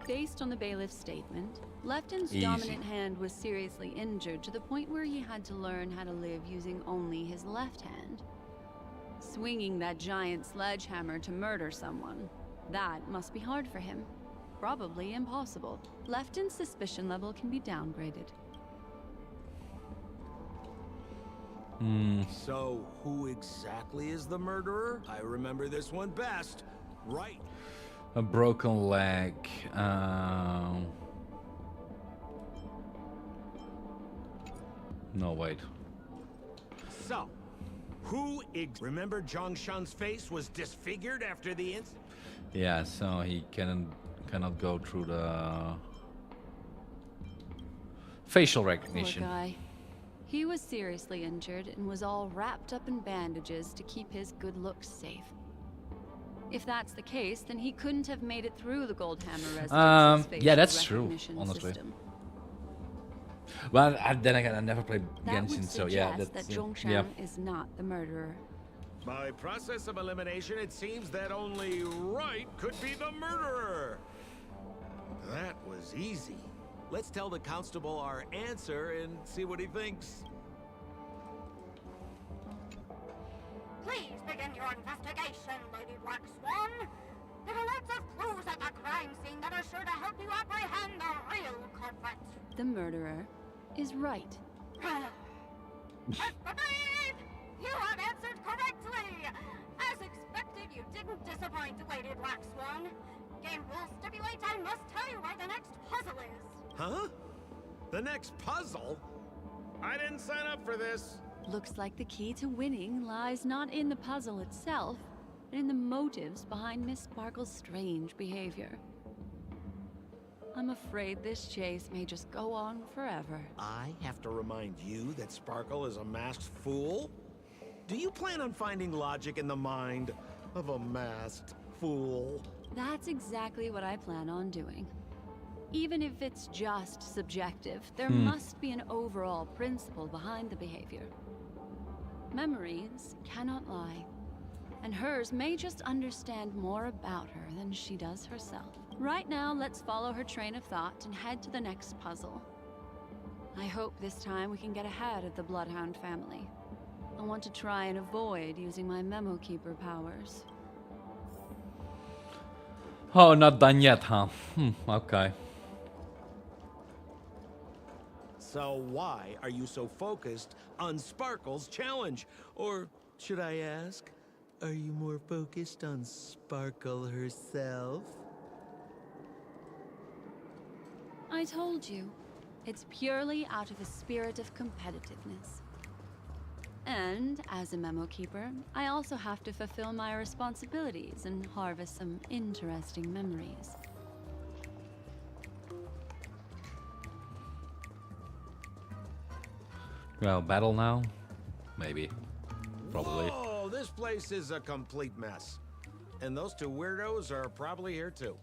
Based on the bailiff's statement, Lefton's Easy. dominant hand was seriously injured to the point where he had to learn how to live using only his left hand. Swinging that giant sledgehammer to murder someone, that must be hard for him. Probably impossible. Lefton's suspicion level can be downgraded. So, who exactly is the murderer? I remember this one best. Right. A broken leg. No, wait. So, who remember Zhongshan's face was disfigured after the incident? Yeah, so he cannot go through the facial recognition. Poor guy. He was seriously injured and was all wrapped up in bandages to keep his good looks safe. If that's the case, then he couldn't have made it through the Goldhammer residence's facial Yeah, that's true, recognition honestly. system. Well, then again, I never played That would Genshin, so suggest yeah, that that's Zhongshan yeah. is not the murderer. By process of elimination, it seems that only Right could be the murderer. That was easy. Let's tell the constable our answer and see what he thinks. Please begin your investigation, Lady Black Swan. There are lots of clues at the crime scene that are sure to help you apprehend the real culprit. The murderer is Right. Agreed! You have answered correctly! As expected, you didn't disappoint, Lady Black Swan. Game rules stipulate I must tell you where the next puzzle is. Huh? The next puzzle? I didn't sign up for this. Looks like the key to winning lies not in the puzzle itself, but in the motives behind Miss Sparkle's strange behavior. I'm afraid this chase may just go on forever. I have to remind you that Sparkle is a masked fool? Do you plan on finding logic in the mind of a masked fool. That's exactly what I plan on doing. Even if it's just subjective, there must be an overall principle behind the behavior. Memories cannot lie, and hers may just understand more about her than she does herself. Right now, let's follow her train of thought and head to the next puzzle. I hope this time we can get ahead of the Bloodhound family. I want to try and avoid using my Memo Keeper powers. Oh, not done yet, huh? Okay. So why are you so focused on Sparkle's challenge? Or should I ask, are you more focused on Sparkle herself? I told you, it's purely out of a spirit of competitiveness. And as a Memo Keeper, I also have to fulfill my responsibilities and harvest some interesting memories. Well, battle now? Maybe. Probably. Whoa, this place is a complete mess. And those two weirdos are probably here too.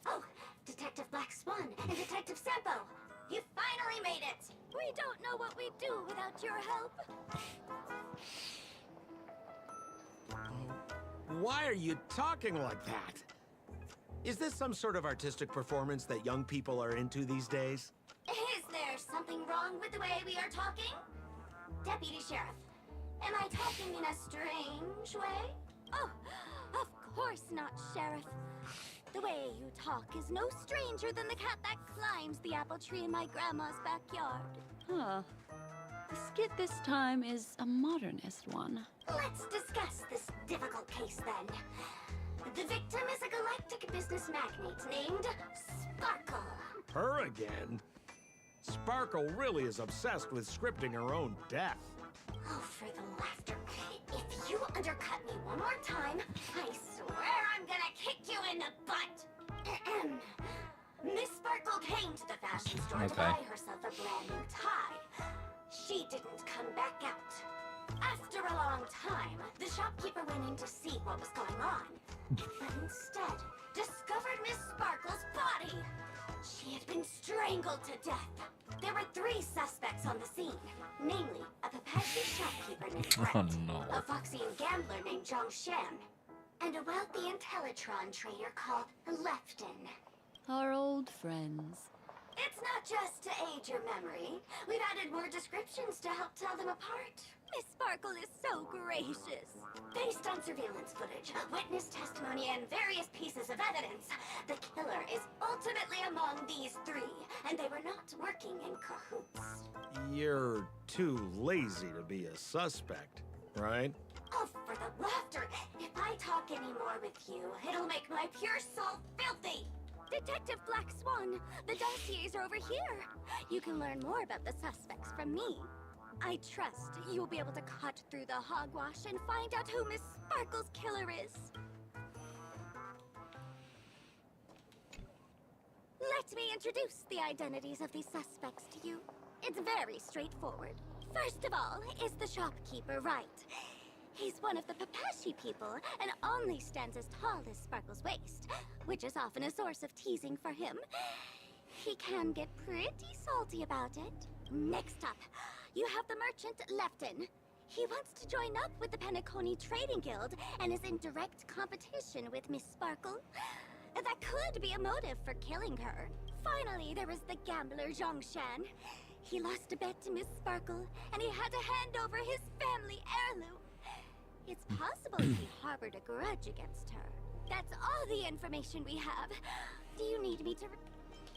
Oh, Detective Black Swan and Detective Sampo, you finally made it! We don't know what we'd do without your help. Why are you talking like that? Is this some sort of artistic performance that young people are into these days? Is there something wrong with the way we are talking? Deputy Sheriff, am I talking in a strange way? Oh, of course not, Sheriff. The way you talk is no stranger than the cat that climbs the apple tree in my grandma's backyard. Huh. The skit this time is a modernist one. Let's discuss this difficult case then. The victim is a galactic business magnate named Sparkle. Her again? Sparkle really is obsessed with scripting her own death. Oh, for the laughter. If you undercut me one more time, I swear I'm gonna kick you in the butt. Miss Sparkle came to the fashion store to buy herself a brand new tie. She didn't come back out. After a long time, the shopkeeper went in to see what was going on, but instead discovered Miss Sparkle's body. She had been strangled to death. There were 3 suspects on the scene, namely a Papashi shopkeeper named Brett, a Foxian gambler named Zhang Shan, and a wealthy Intellitron trader called Lefton. Our old friends. It's not just to aid your memory. We've added more descriptions to help tell them apart. Miss Sparkle is so gracious. Based on surveillance footage, witness testimony, and various pieces of evidence, the killer is ultimately among these 3, and they were not working in cahoots. You're too lazy to be a suspect, right? Oh, for the laughter! If I talk any more with you, it'll make my pure soul filthy! Detective Black Swan, the dossiers are over here. You can learn more about the suspects from me. I trust you'll be able to cut through the hogwash and find out who Miss Sparkle's killer is. Let me introduce the identities of these suspects to you. It's very straightforward. First of all is the shopkeeper, right? He's one of the Papashi people and only stands as tall as Sparkle's waist, which is often a source of teasing for him. He can get pretty salty about it. Next up, you have the merchant Lefton. He wants to join up with the Penacony Trading Guild and is in direct competition with Miss Sparkle. That could be a motive for killing her. Finally, there is the gambler Zhang Shan. He lost a bet to Miss Sparkle, and he had to hand over his family heirloom. It's possible he harbored a grudge against her. That's all the information we have. Do you need me to...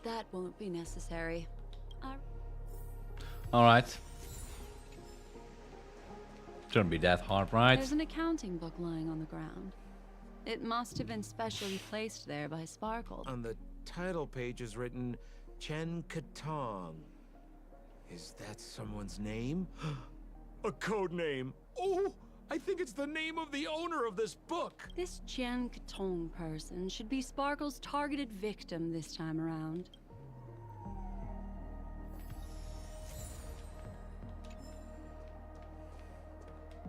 That won't be necessary. Alright. Shouldn't be that hard, right? There's an accounting book lying on the ground. It must have been specially placed there by Sparkle. On the title page is written Chen Katong. Is that someone's name? A code name. Oh, I think it's the name of the owner of this book. This Chen Katong person should be Sparkle's targeted victim this time around.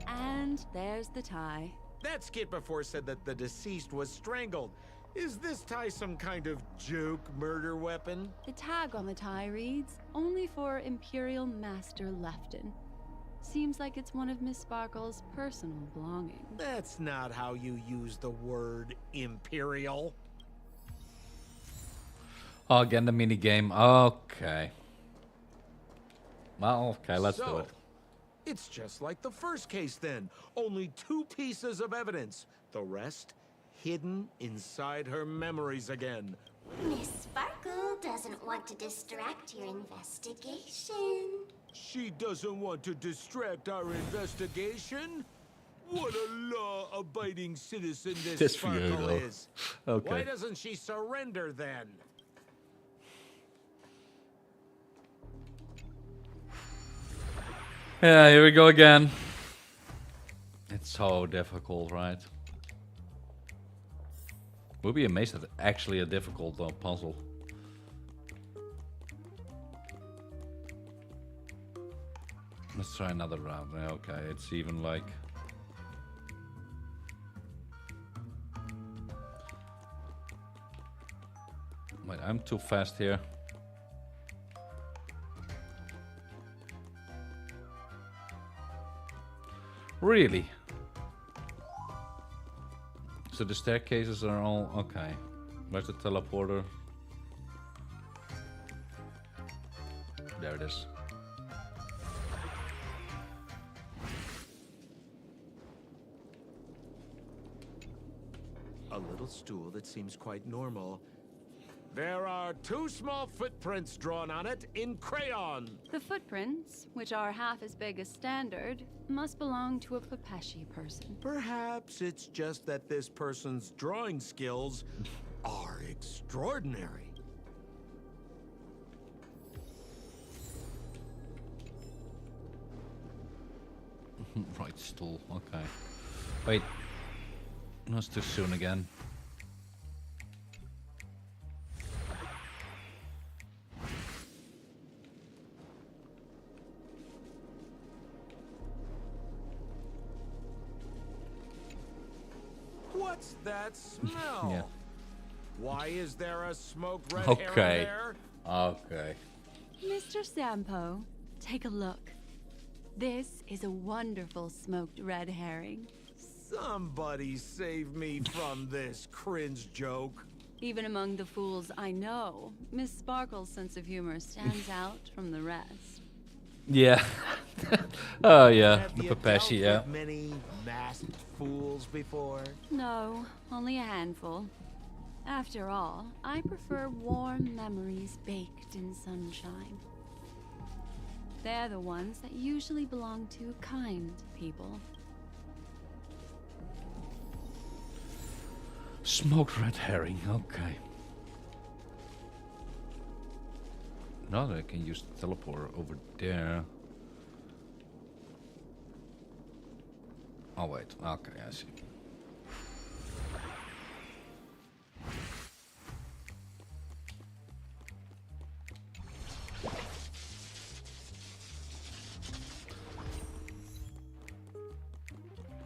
And there's the tie. That skit before said that the deceased was strangled. Is this tie some kind of joke murder weapon? The tag on the tie reads, only for Imperial Master Lefton. Seems like it's one of Miss Sparkle's personal belongings. That's not how you use the word Imperial. Oh, again, the mini game. Okay. Well, okay, let's do it. It's just like the first case then. Only 2 pieces of evidence. The rest hidden inside her memories again. Miss Sparkle doesn't want to distract your investigation. She doesn't want to distract our investigation? What a law-abiding citizen this Sparkle is. Okay. Why doesn't she surrender then? Yeah, here we go again. It's so difficult, right? We'll be amazed at actually a difficult puzzle. Let's try another round. Yeah, okay, it's even like... Wait, I'm too fast here. Really? So the staircases are all... Okay. Where's the teleporter? There it is. A little stool that seems quite normal. There are 2 small footprints drawn on it in crayon. The footprints, which are half as big as standard, must belong to a Pepeshi person. Perhaps it's just that this person's drawing skills are extraordinary. Right stool, okay. Wait. That's too soon again. What's that smell? Yeah. Why is there a smoked red herring Okay. there? Okay. Mr. Sampo, take a look. This is a wonderful smoked red herring. Somebody save me from this cringe joke. Even among the fools I know, Miss Sparkle's sense of humor stands out from the rest. Yeah. Oh yeah, Have the you Pepeshi, dealt yeah. with many masked fools before? No, only a handful. After all, I prefer warm memories baked in sunshine. They're the ones that usually belong to kind people. Smoked red herring, okay. Now that I can use the teleporter over there. Oh wait, okay, I see.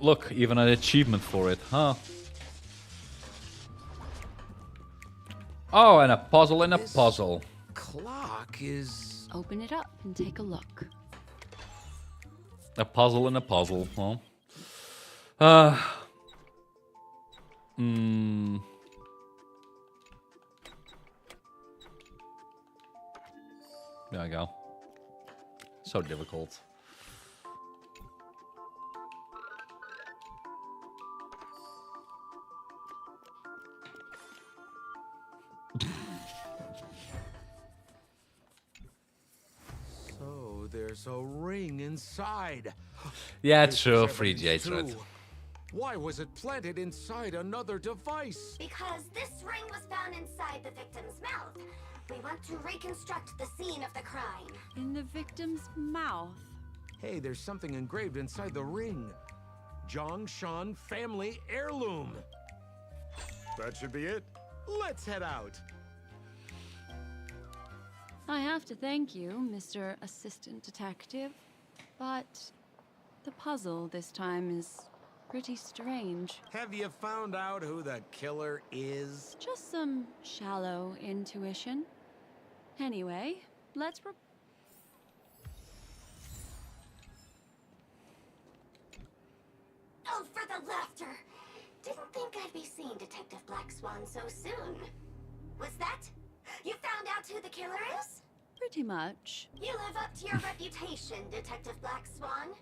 Look, even an achievement for it, huh? Oh, and a puzzle in a puzzle. Clock is... Open it up and take a look. A puzzle in a puzzle, huh? There I go. So difficult. So there's a ring inside. Yeah, This true. is Free evidence J-thread. too. Why was it planted inside another device? Because this ring was found inside the victim's mouth. We want to reconstruct the scene of the crime. In the victim's mouth. Hey, there's something engraved inside the ring. Zhongshan family heirloom. That should be it. Let's head out. I have to thank you, Mr. Assistant Detective, but the puzzle this time is Pretty strange. Have you found out who the killer is? Just some shallow intuition. Anyway, let's Oh, for the laughter! Didn't think I'd be seeing Detective Black Swan so soon. Was that? You found out who the killer is? Pretty much. You live up to your reputation, Detective Black Swan.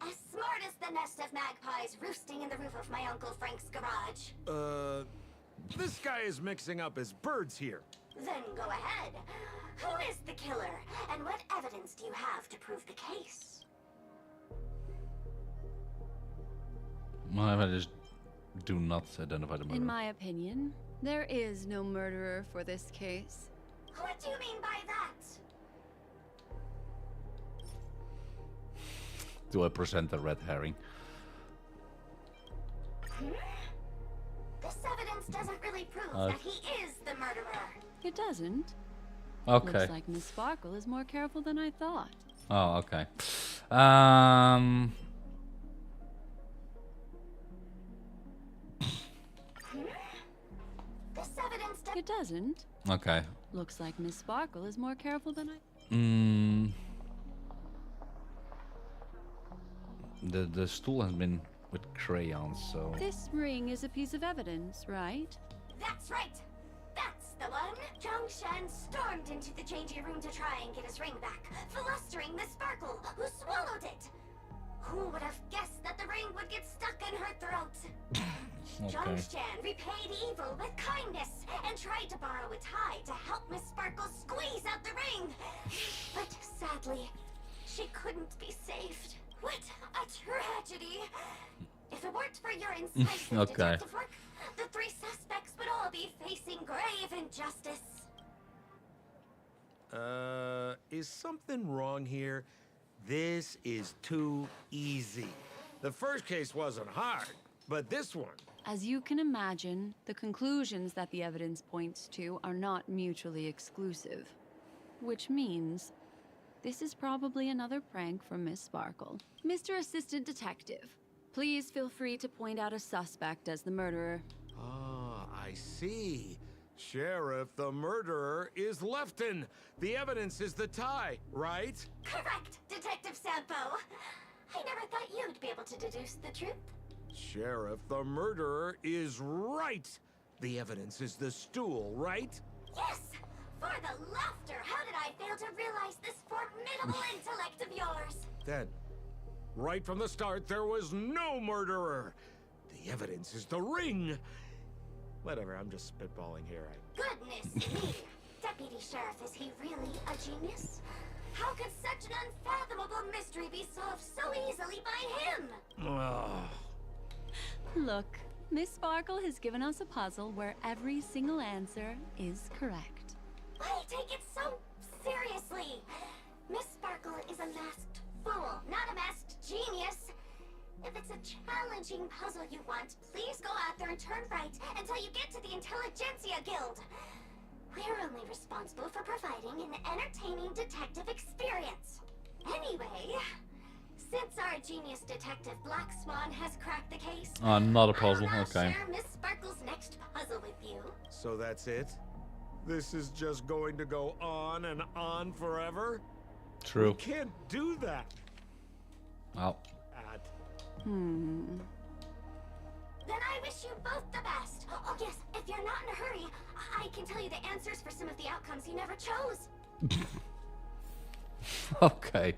As smart as the nest of magpies roosting in the roof of my Uncle Frank's garage. This guy is mixing up his birds here. Then go ahead. Who is the killer, and what evidence do you have to prove the case? I just do not identify the murderer. In my opinion, there is no murderer for this case. What do you mean by that? Do I present a red herring? This evidence doesn't really prove that he is the murderer. It doesn't. Okay. Looks like Miss Sparkle is more careful than I thought. Oh, okay. This evidence It doesn't. Okay. Looks like Miss Sparkle is more careful than I... The stool has been with crayons, so... This ring is a piece of evidence, right? That's right. That's the one. Zhang Shan stormed into the changing room to try and get his ring back, flustering Miss Sparkle, who swallowed it. Who would have guessed that the ring would get stuck in her throat? Zhang Shan repaid evil with kindness and tried to borrow a tie to help Miss Sparkle squeeze out the ring. But sadly, she couldn't be saved. What a tragedy! If it weren't for your incisive detective work, the three suspects would all be facing grave injustice. Is something wrong here? This is too easy. The first case wasn't hard, but this one... As you can imagine, the conclusions that the evidence points to are not mutually exclusive. Which means, this is probably another prank from Miss Sparkle. Mr. Assistant Detective, please feel free to point out a suspect as the murderer. Ah, I see. Sheriff, the murderer is Lefton. The evidence is the tie, right? Correct, Detective Sampo. I never thought you'd be able to deduce the truth. Sheriff, the murderer is right. The evidence is the stool, right? Yes! For the laughter, how did I fail to realize this formidable intellect of yours? Then, right from the start, there was no murderer. The evidence is the ring. Whatever, I'm just spitballing here. Goodness me! Deputy Sheriff, is he really a genius? How could such an unfathomable mystery be solved so easily by him? Look, Miss Sparkle has given us a puzzle where every single answer is correct. Why take it so seriously? Miss Sparkle is a masked fool, not a masked genius. If it's a challenging puzzle you want, please go out there and turn right until you get to the Intelligentsia Guild. We're only responsible for providing an entertaining detective experience. Anyway, since our genius detective Black Swan has cracked the case, not a puzzle, I'll okay. share Miss Sparkle's next puzzle with you. So that's it? This is just going to go on and on forever? True. We can't do that. Well. Then I wish you both the best. Oh yes, if you're not in a hurry, I can tell you the answers for some of the outcomes you never chose. Okay.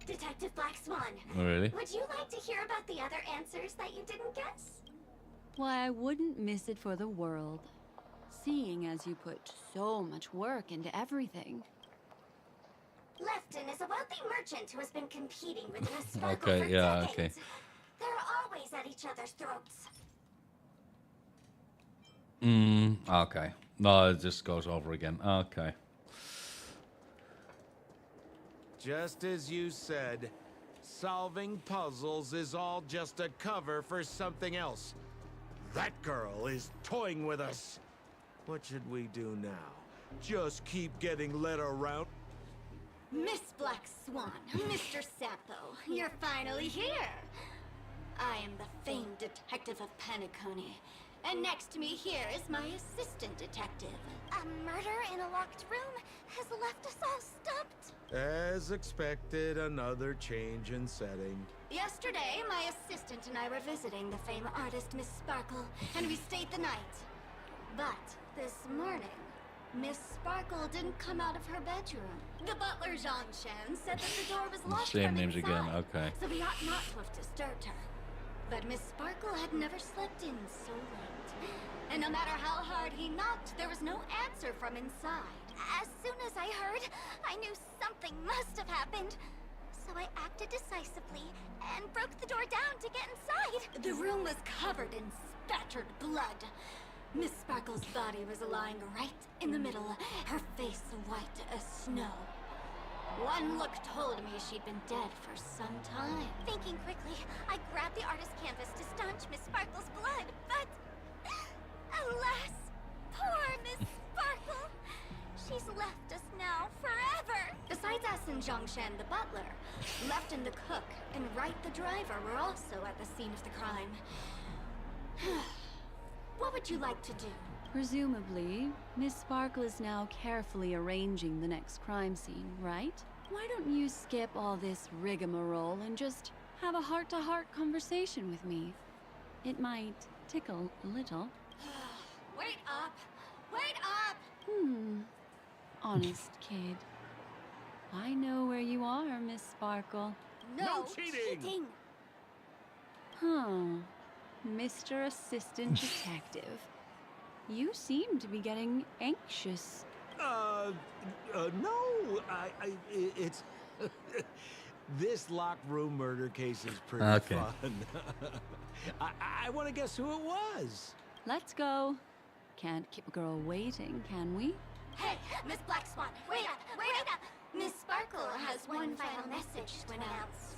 Detective Black Swan. Really? Would you like to hear about the other answers that you didn't guess? Why, I wouldn't miss it for the world. Seeing as you put so much work into everything. Lefton is a wealthy merchant who has been competing with Miss Sparkle for Okay, yeah, decades. okay. They're always at each other's throats. Okay. No, it just goes over again. Okay. Just as you said, solving puzzles is all just a cover for something else. That girl is toying with us. What should we do now? Just keep getting led around? Miss Black Swan, Mr. Sampo, you're finally here. I am the famed detective of Penacony. And next to me here is my assistant detective. A murder in a locked room has left us all stumped. As expected, another change in setting. Yesterday, my assistant and I were visiting the famed artist Miss Sparkle, and we stayed the night. But this morning, Miss Sparkle didn't come out of her bedroom. The butler, Zhongshan, said that the door was locked Same from names inside, again, okay. so we ought not to have disturbed her. But Miss Sparkle had never slept in so late. And no matter how hard he knocked, there was no answer from inside. As soon as I heard, I knew something must have happened. So I acted decisively and broke the door down to get inside. The room was covered in spattered blood. Miss Sparkle's body was lying right in the middle, her face white as snow. One look told me she'd been dead for some time. Thinking quickly, I grabbed the artist canvas to staunch Miss Sparkle's blood, but alas, poor Miss Sparkle. She's left us now forever. Besides us and Zhongshan the butler, Left and the cook and Wright the driver were also at the scene of the crime. What would you like to do? Presumably, Miss Sparkle is now carefully arranging the next crime scene, right? Why don't you skip all this rigmarole and just have a heart-to-heart conversation with me? It might tickle a little. Wait up! Wait up! Honest kid. I know where you are, Miss Sparkle. No cheating! Huh. Mr. Assistant Detective. You seem to be getting anxious. No, it's... This locked room murder case is pretty fun. I want to guess who it was. Let's go. Can't keep a girl waiting, can we? Hey, Miss Black Swan, wait up, wait up! Miss Sparkle has one final message to announce.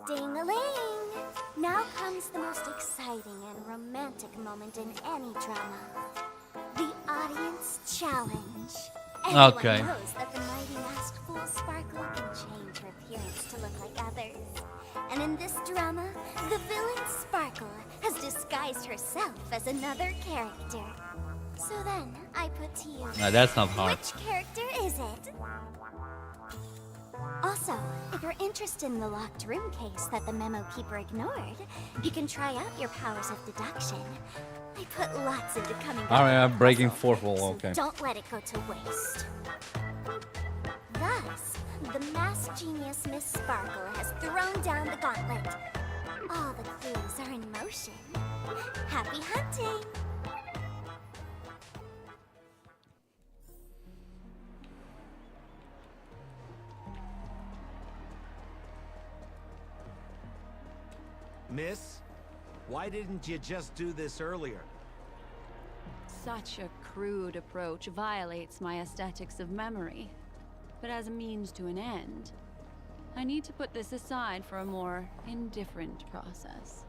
Ding-a-ling! Now comes the most exciting and romantic moment in any drama. The audience challenge. Everyone knows that the mighty masked fool Sparkle can change her appearance to look like others. And in this drama, the villain Sparkle has disguised herself as another character. So then, I put to you... No, that's not hard. Which character is it? Also, if you're interested in the locked room case that the memo keeper ignored, you can try out your powers of deduction. I put lots into coming up. Alright, I'm breaking fourth wall, okay. So don't let it go to waste. Thus, the masked genius Miss Sparkle has thrown down the gauntlet. All the clues are in motion. Happy hunting! Miss, why didn't you just do this earlier? Such a crude approach violates my aesthetics of memory. But as a means to an end, I need to put this aside for a more indifferent process.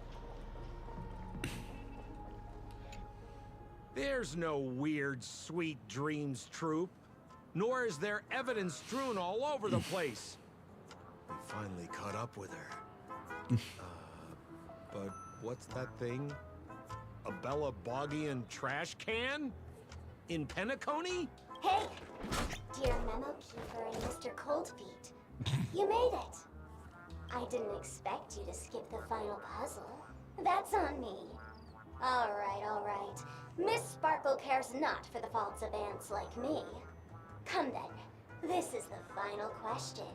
There's no weird, sweet dreams troupe. Nor is there evidence strewn all over the place. We finally caught up with her. But what's that thing? A Bella Boggian trash can? In Penacony? Hey! Dear Memo Keeper and Mr. Coldfeet, you made it! I didn't expect you to skip the final puzzle. That's on me. Alright. Miss Sparkle cares not for the faults of ants like me. Come then, this is the final question.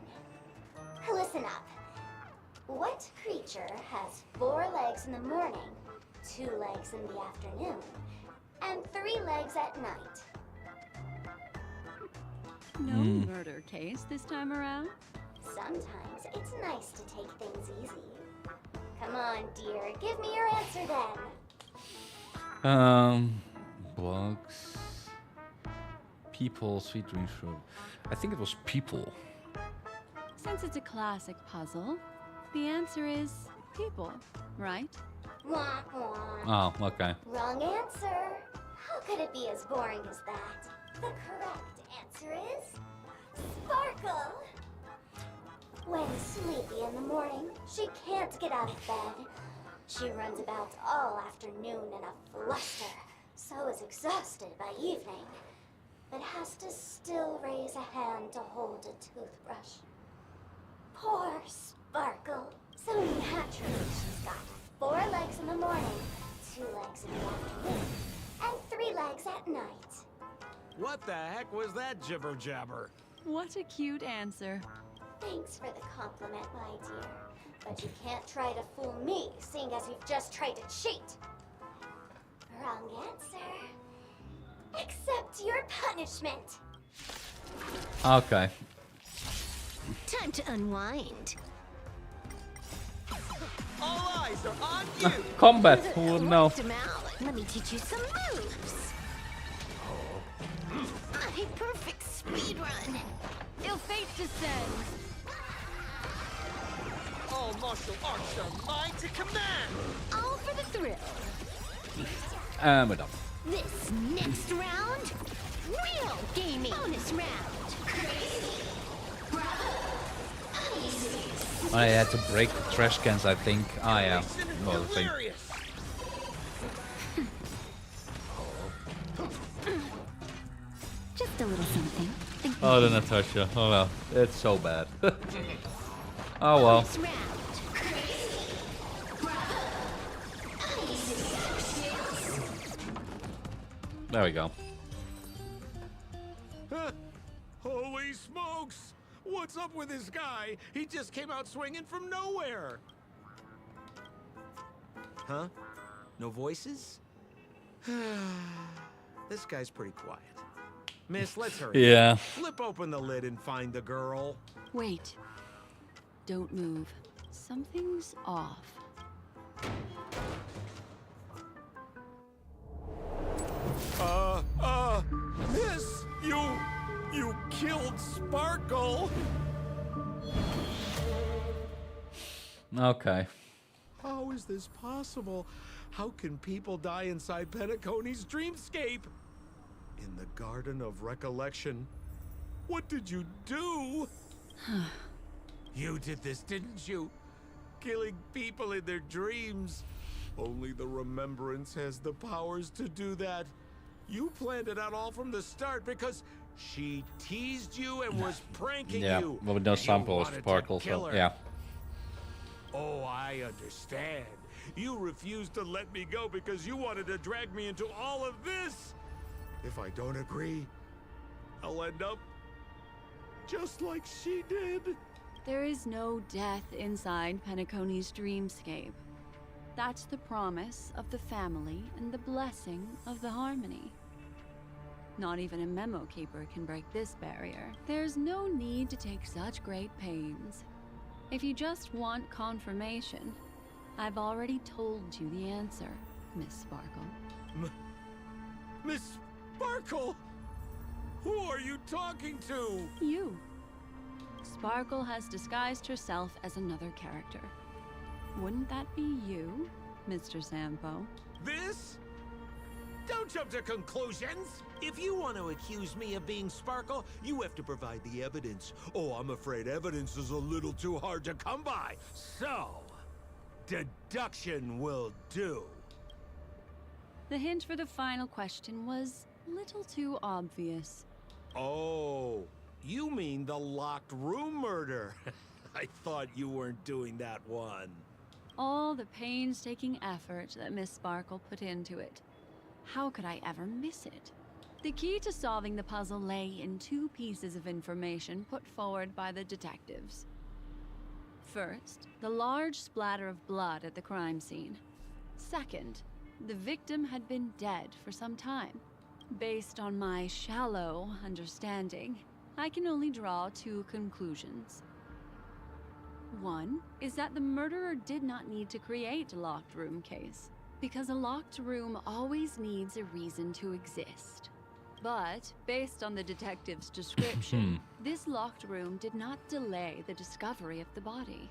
Listen up. What creature has 4 legs in the morning, 2 legs in the afternoon, and 3 legs at night? No murder case this time around? Sometimes it's nice to take things easy. Come on, dear, give me your answer then. Bugs. People, sweet dreams fruit. I think it was people. Since it's a classic puzzle, the answer is people, right? Wah, wah. Oh, okay. Wrong answer. How could it be as boring as that? The correct answer is Sparkle. When sleepy in the morning, she can't get out of bed. She runs about all afternoon in a fluster, so is exhausted by evening, but has to still raise a hand to hold a toothbrush. Poor Sparkle. So naturally she's got 4 legs in the morning, 2 legs in the afternoon, and 3 legs at night. What the heck was that jibber jabber? What a cute answer. Thanks for the compliment, my dear. But you can't try to fool me, seeing as you've just tried to cheat. Wrong answer. Accept your punishment. Okay. Time to unwind. All eyes are on you. Combat. Who would know? Worked 'em out. Let me teach you some moves. A perfect speed run. Ill fate descends. All martial arts are mine to command. All for the thrill. We're done. This next round, real gaming. Bonus round. I had to break the trash cans, I think. Ah, yeah. Well, the thing. Just a little something. Oh, the Natasha. Oh, well. It's so bad. Oh, well. Bonus round. There we go. Holy smokes! What's up with this guy? He just came out swinging from nowhere. Huh? No voices? This guy's pretty quiet. Miss, let's hurry. Yeah. Flip open the lid and find the girl. Wait. Don't move. Something's off. Miss, you killed Sparkle. Okay. How is this possible? How can people die inside Penacony's dreamscape? In the Garden of Recollection? What did you do? You did this, didn't you? Killing people in their dreams. Only the Remembrance has the powers to do that. You planned it out all from the start because she teased you and was pranking Yeah. you. Well, with no You sample wanted to Sparkle, kill so her. yeah. Oh, I understand. You refused to let me go because you wanted to drag me into all of this. If I don't agree, I'll end up just like she did. There is no death inside Penacony's dreamscape. That's the promise of the family and the blessing of the harmony. Not even a memo keeper can break this barrier. There's no need to take such great pains. If you just want confirmation, I've already told you the answer, Miss Sparkle. Miss Sparkle? Who are you talking to? You. Sparkle has disguised herself as another character. Wouldn't that be you, Mr. Sampo? This? Don't jump to conclusions! If you want to accuse me of being Sparkle, you have to provide the evidence. Oh, I'm afraid evidence is a little too hard to come by. So, deduction will do. The hint for the final question was a little too obvious. Oh, you mean the locked room murder? I thought you weren't doing that one. All the painstaking effort that Miss Sparkle put into it. How could I ever miss it? The key to solving the puzzle lay in 2 pieces of information put forward by the detectives. First, the large splatter of blood at the crime scene. Second, the victim had been dead for some time. Based on my shallow understanding, I can only draw 2 conclusions. One is that the murderer did not need to create a locked room case, because a locked room always needs a reason to exist. But, based on the detective's description, this locked room did not delay the discovery of the body.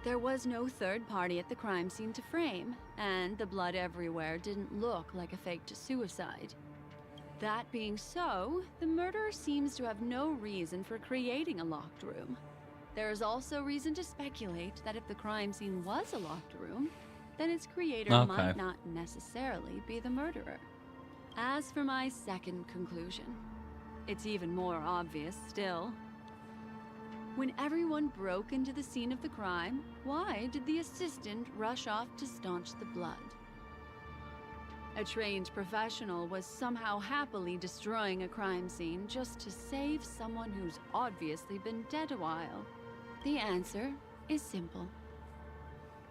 There was no third party at the crime scene to frame, and the blood everywhere didn't look like a faked suicide. That being so, the murderer seems to have no reason for creating a locked room. There is also reason to speculate that if the crime scene was a locked room, then its creator might not necessarily be the murderer. As for my second conclusion, it's even more obvious still. When everyone broke into the scene of the crime, why did the assistant rush off to staunch the blood? A trained professional was somehow happily destroying a crime scene just to save someone who's obviously been dead a while. The answer is simple.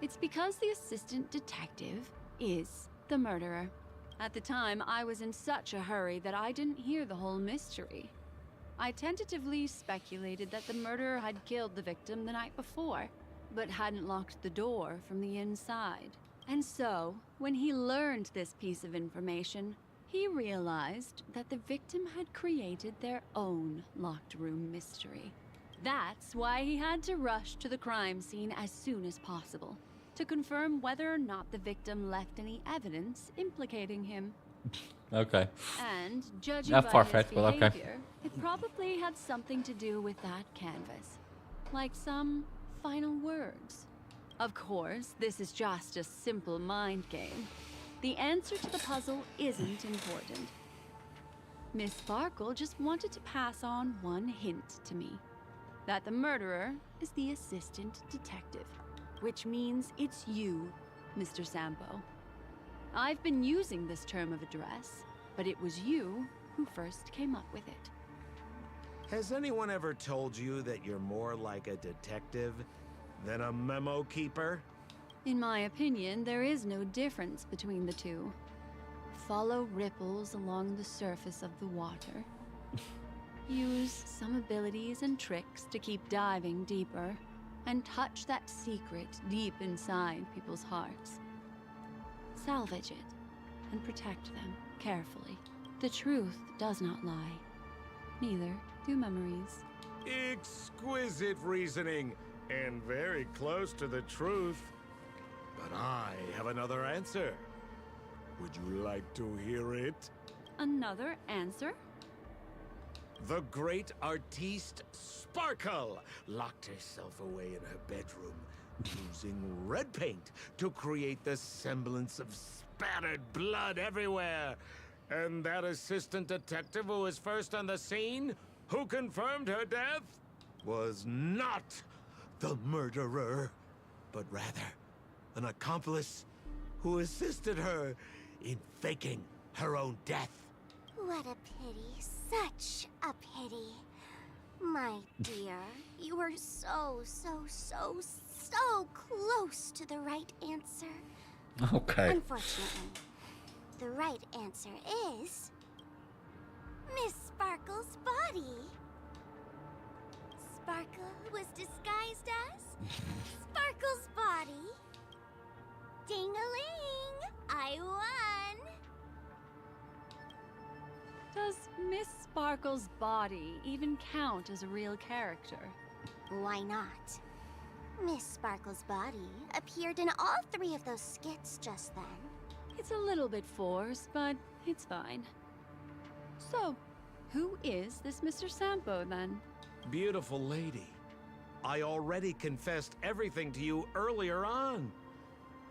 It's because the assistant detective is the murderer. At the time, I was in such a hurry that I didn't hear the whole mystery. I tentatively speculated that the murderer had killed the victim the night before, but hadn't locked the door from the inside. And so, when he learned this piece of information, he realized that the victim had created their own locked room mystery. That's why he had to rush to the crime scene as soon as possible, to confirm whether or not the victim left any evidence implicating him. Okay. And judging Not by his far-fetched, but behavior, okay. it probably had something to do with that canvas. Like some final words. Of course, this is just a simple mind game. The answer to the puzzle isn't important. Miss Sparkle just wanted to pass on one hint to me. That the murderer is the assistant detective. Which means it's you, Mr. Sampo. I've been using this term of address, but it was you who first came up with it. Has anyone ever told you that you're more like a detective than a memo keeper? In my opinion, there is no difference between the two. Follow ripples along the surface of the water. Use some abilities and tricks to keep diving deeper, and touch that secret deep inside people's hearts. Salvage it, and protect them carefully. The truth does not lie. Neither do memories. Exquisite reasoning, and very close to the truth. But I have another answer. Would you like to hear it? Another answer? The great artiste Sparkle locked herself away in her bedroom, using red paint to create the semblance of spattered blood everywhere. And that assistant detective who was first on the scene, who confirmed her death, was not the murderer, but rather an accomplice who assisted her in faking her own death. What a pity. Such a pity. My dear, you were so close to the right answer. Okay. Unfortunately, the right answer is Miss Sparkle's body. Sparkle was disguised as Sparkle's body. Ding-a-ling! I won! Does Miss Sparkle's body even count as a real character? Why not? Miss Sparkle's body appeared in all 3 of those skits just then. It's a little bit forced, but it's fine. So, who is this Mr. Sampo, then? Beautiful lady, I already confessed everything to you earlier on.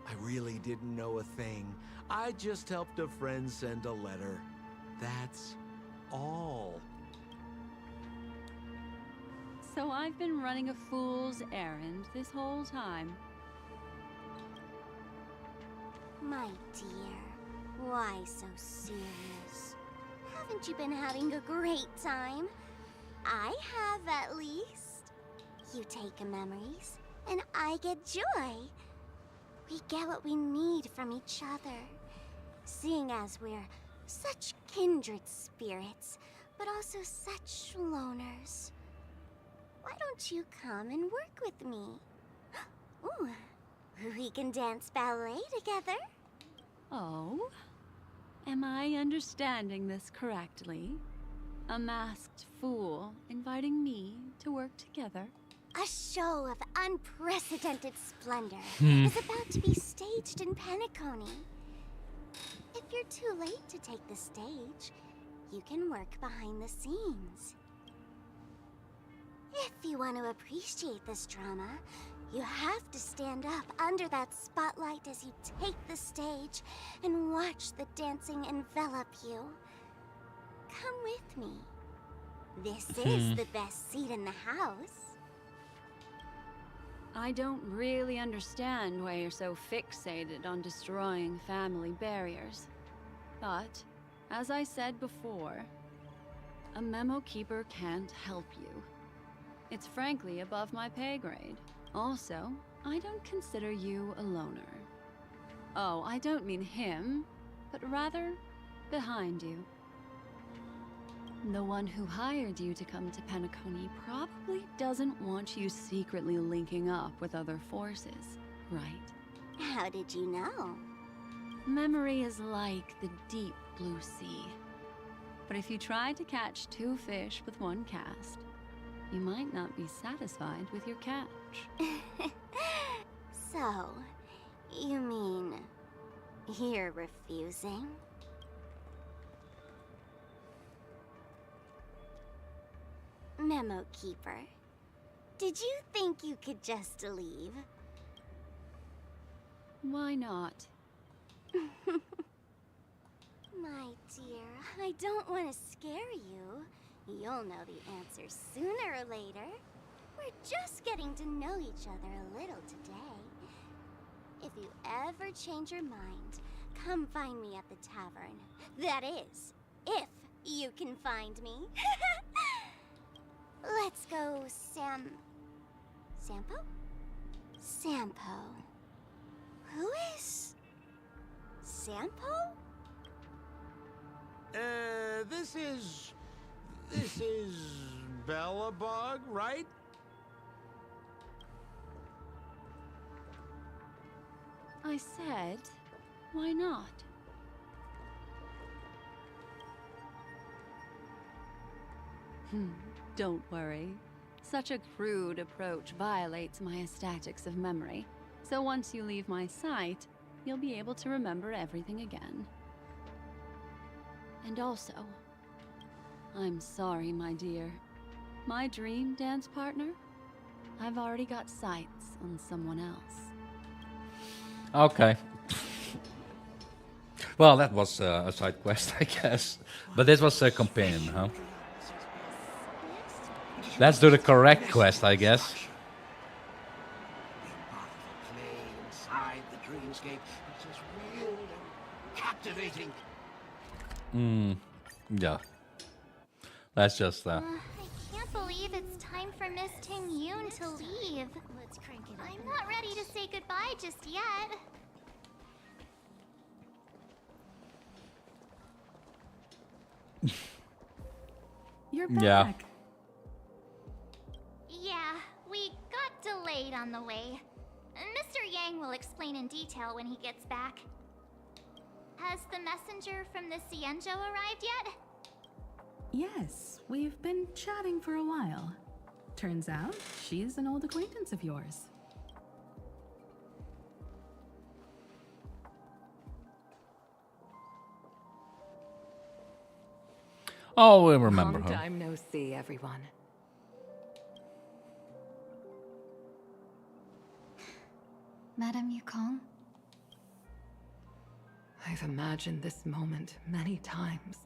I really didn't know a thing. I just helped a friend send a letter. That's all. So I've been running a fool's errand this whole time. My dear, why so serious? Haven't you been having a great time? I have, at least. You take memories, and I get joy. We get what we need from each other, seeing as we're such kindred spirits, but also such loners. Why don't you come and work with me? Ooh, we can dance ballet together. Oh? Am I understanding this correctly? A masked fool inviting me to work together? A show of unprecedented splendor is about to be staged in Penacony. If you're too late to take the stage, you can work behind the scenes. If you want to appreciate this drama, you have to stand up under that spotlight as you take the stage and watch the dancing envelop you. Come with me. This is the best seat in the house. I don't really understand why you're so fixated on destroying family barriers. But, as I said before, a memo keeper can't help you. It's frankly above my pay grade. Also, I don't consider you a loner. Oh, I don't mean him, but rather behind you. The one who hired you to come to Penacony probably doesn't want you secretly linking up with other forces, right? How did you know? Memory is like the deep blue sea. But if you try to catch 2 fish with 1 cast, you might not be satisfied with your catch. So, you mean you're refusing? Memo Keeper, did you think you could just leave? Why not? My dear, I don't want to scare you. You'll know the answer sooner or later. We're just getting to know each other a little today. If you ever change your mind, come find me at the tavern. That is, if you can find me. Let's go, Sampo? Sampo. Who is Sampo? This is Bellabog, right? I said, why not? Don't worry. Such a crude approach violates my statics of memory. So once you leave my sight, you'll be able to remember everything again. And also, I'm sorry, my dear. My dream dance partner? I've already got sights on someone else. Okay. Well, that was a side quest, I guess. But this was a companion, huh? Let's do the correct quest, I guess. Inside the dreamscape, it's as real and captivating. Yeah. Let's just I can't believe it's time for Miss Ting Yoon to leave. Let's crank it up. I'm not ready to say goodbye just yet. You're back. Yeah. Yeah, we got delayed on the way. Mr. Yang will explain in detail when he gets back. Has the messenger from the Cienjo arrived yet? Yes, we've been chatting for a while. Turns out, she's an old acquaintance of yours. Oh, we remember Long her. time no see, everyone. Madame Yukong? I've imagined this moment many times.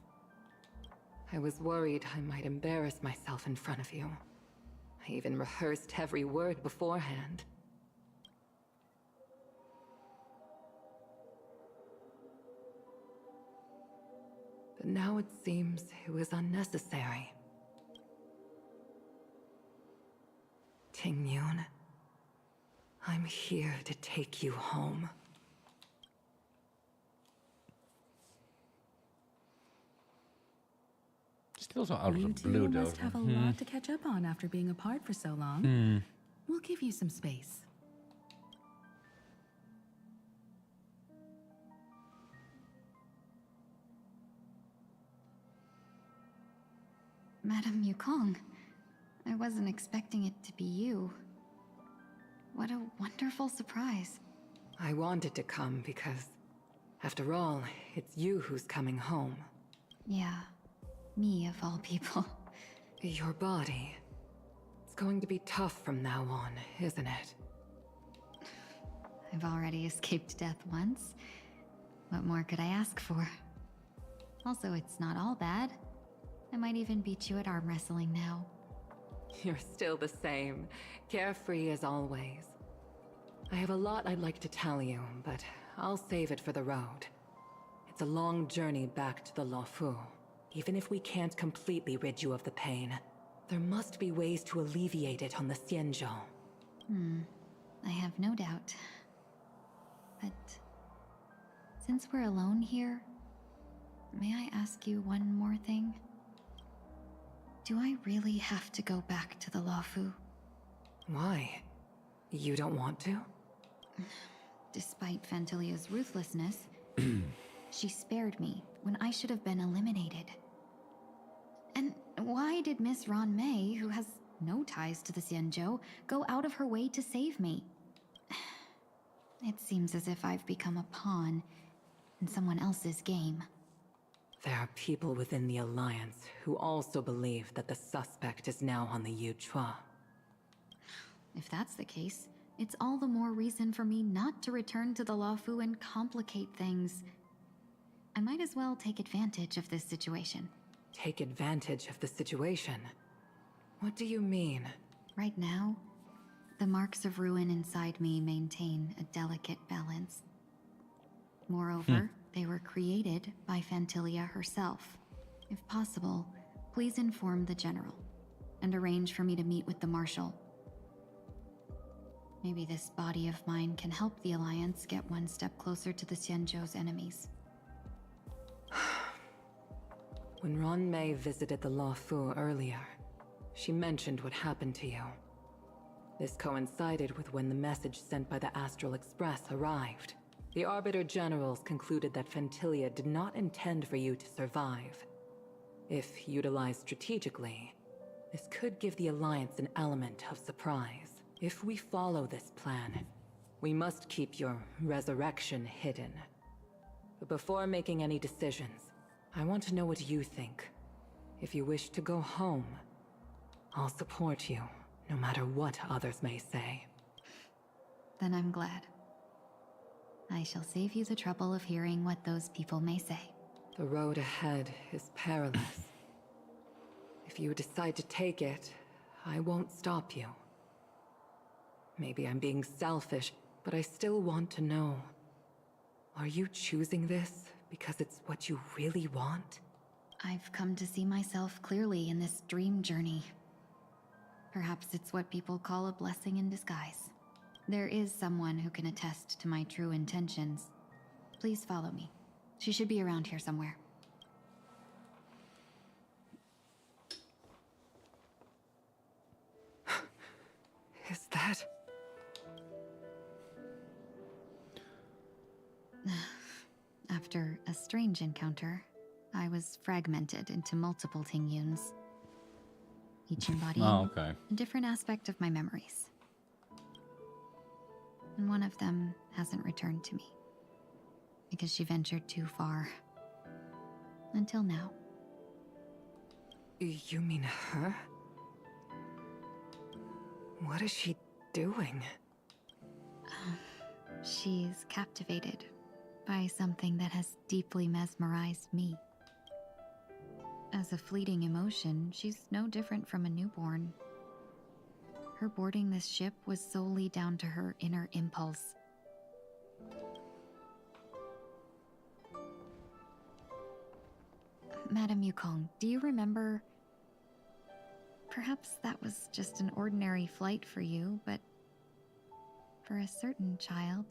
I was worried I might embarrass myself in front of you. I even rehearsed every word beforehand. But now it seems it was unnecessary. Ting Yoon, I'm here to take you home. Still so out of You the blue, two though. must have a lot to catch up on after being apart for so long. Hmm. We'll give you some space. Madame Yukong, I wasn't expecting it to be you. What a wonderful surprise. I wanted to come because, after all, it's you who's coming home. Yeah, me of all people. Your body. It's going to be tough from now on, isn't it? I've already escaped death once. What more could I ask for? Also, it's not all bad. I might even beat you at arm wrestling now. You're still the same, carefree as always. I have a lot I'd like to tell you, but I'll save it for the road. It's a long journey back to the Luofu. Even if we can't completely rid you of the pain, there must be ways to alleviate it on the Xianzhou. I have no doubt. But since we're alone here, may I ask you one more thing? Do I really have to go back to the Luofu? Why? You don't want to? Despite Fantilia's ruthlessness, she spared me when I should have been eliminated. And why did Miss Ron Mei, who has no ties to the Xianzhou, go out of her way to save me? It seems as if I've become a pawn in someone else's game. There are people within the Alliance who also believe that the suspect is now on the Yuchua. If that's the case, it's all the more reason for me not to return to the Luofu and complicate things. I might as well take advantage of this situation. Take advantage of the situation? What do you mean? Right now, the marks of ruin inside me maintain a delicate balance. Moreover, they were created by Fantilia herself. If possible, please inform the General and arrange for me to meet with the Marshal. Maybe this body of mine can help the Alliance get one step closer to the Xianzhou's enemies. When Ron Mei visited the Luofu earlier, she mentioned what happened to you. This coincided with when the message sent by the Astral Express arrived. The Arbiter Generals concluded that Fantilia did not intend for you to survive. If utilized strategically, this could give the Alliance an element of surprise. If we follow this plan, we must keep your resurrection hidden. But before making any decisions, I want to know what you think. If you wish to go home, I'll support you, no matter what others may say. Then I'm glad. I shall save you the trouble of hearing what those people may say. The road ahead is perilous. If you decide to take it, I won't stop you. Maybe I'm being selfish, but I still want to know. Are you choosing this because it's what you really want? I've come to see myself clearly in this dream journey. Perhaps it's what people call a blessing in disguise. There is someone who can attest to my true intentions. Please follow me. She should be around here somewhere. Is that... After a strange encounter, I was fragmented into multiple Tingyuns, each embodying a different aspect of my memories. And one of them hasn't returned to me, because she ventured too far. Until now. You mean her? What is she doing? She's captivated by something that has deeply mesmerized me. As a fleeting emotion, she's no different from a newborn. Her boarding this ship was solely down to her inner impulse. Madame Yukong, do you remember? Perhaps that was just an ordinary flight for you, but for a certain child,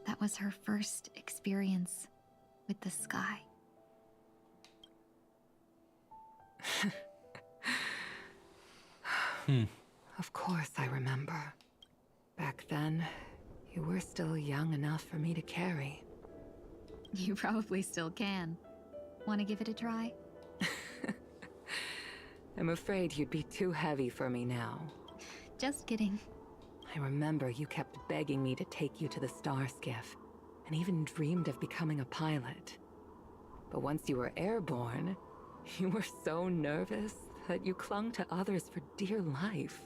that was her first experience with the sky. Of course I remember. Back then, you were still young enough for me to carry. You probably still can. Want to give it a try? I'm afraid you'd be too heavy for me now. Just kidding. I remember you kept begging me to take you to the Star Skiff, and even dreamed of becoming a pilot. But once you were airborne, you were so nervous that you clung to others for dear life.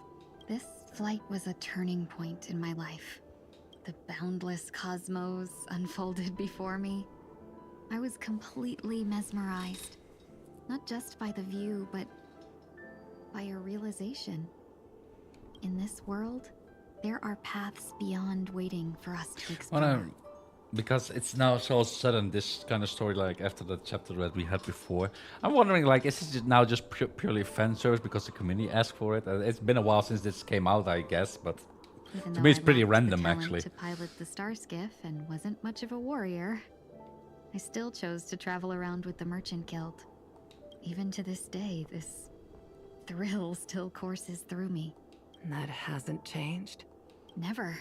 This flight was a turning point in my life. The boundless cosmos unfolded before me. I was completely mesmerized, not just by the view, but by a realization. In this world, there are paths beyond waiting for us to explore. Because it's now so sudden, this kind of story, like after the chapter that we had before. I'm wondering, like, is it now just purely fan service because the community asked for it? It's been a while since this came out, I guess, but Even to though me it's I pretty lacked random, the talent actually. to pilot the star skiff and wasn't much of a warrior, I still chose to travel around with the Merchant Guild. Even to this day, this thrill still courses through me. That hasn't changed? Never.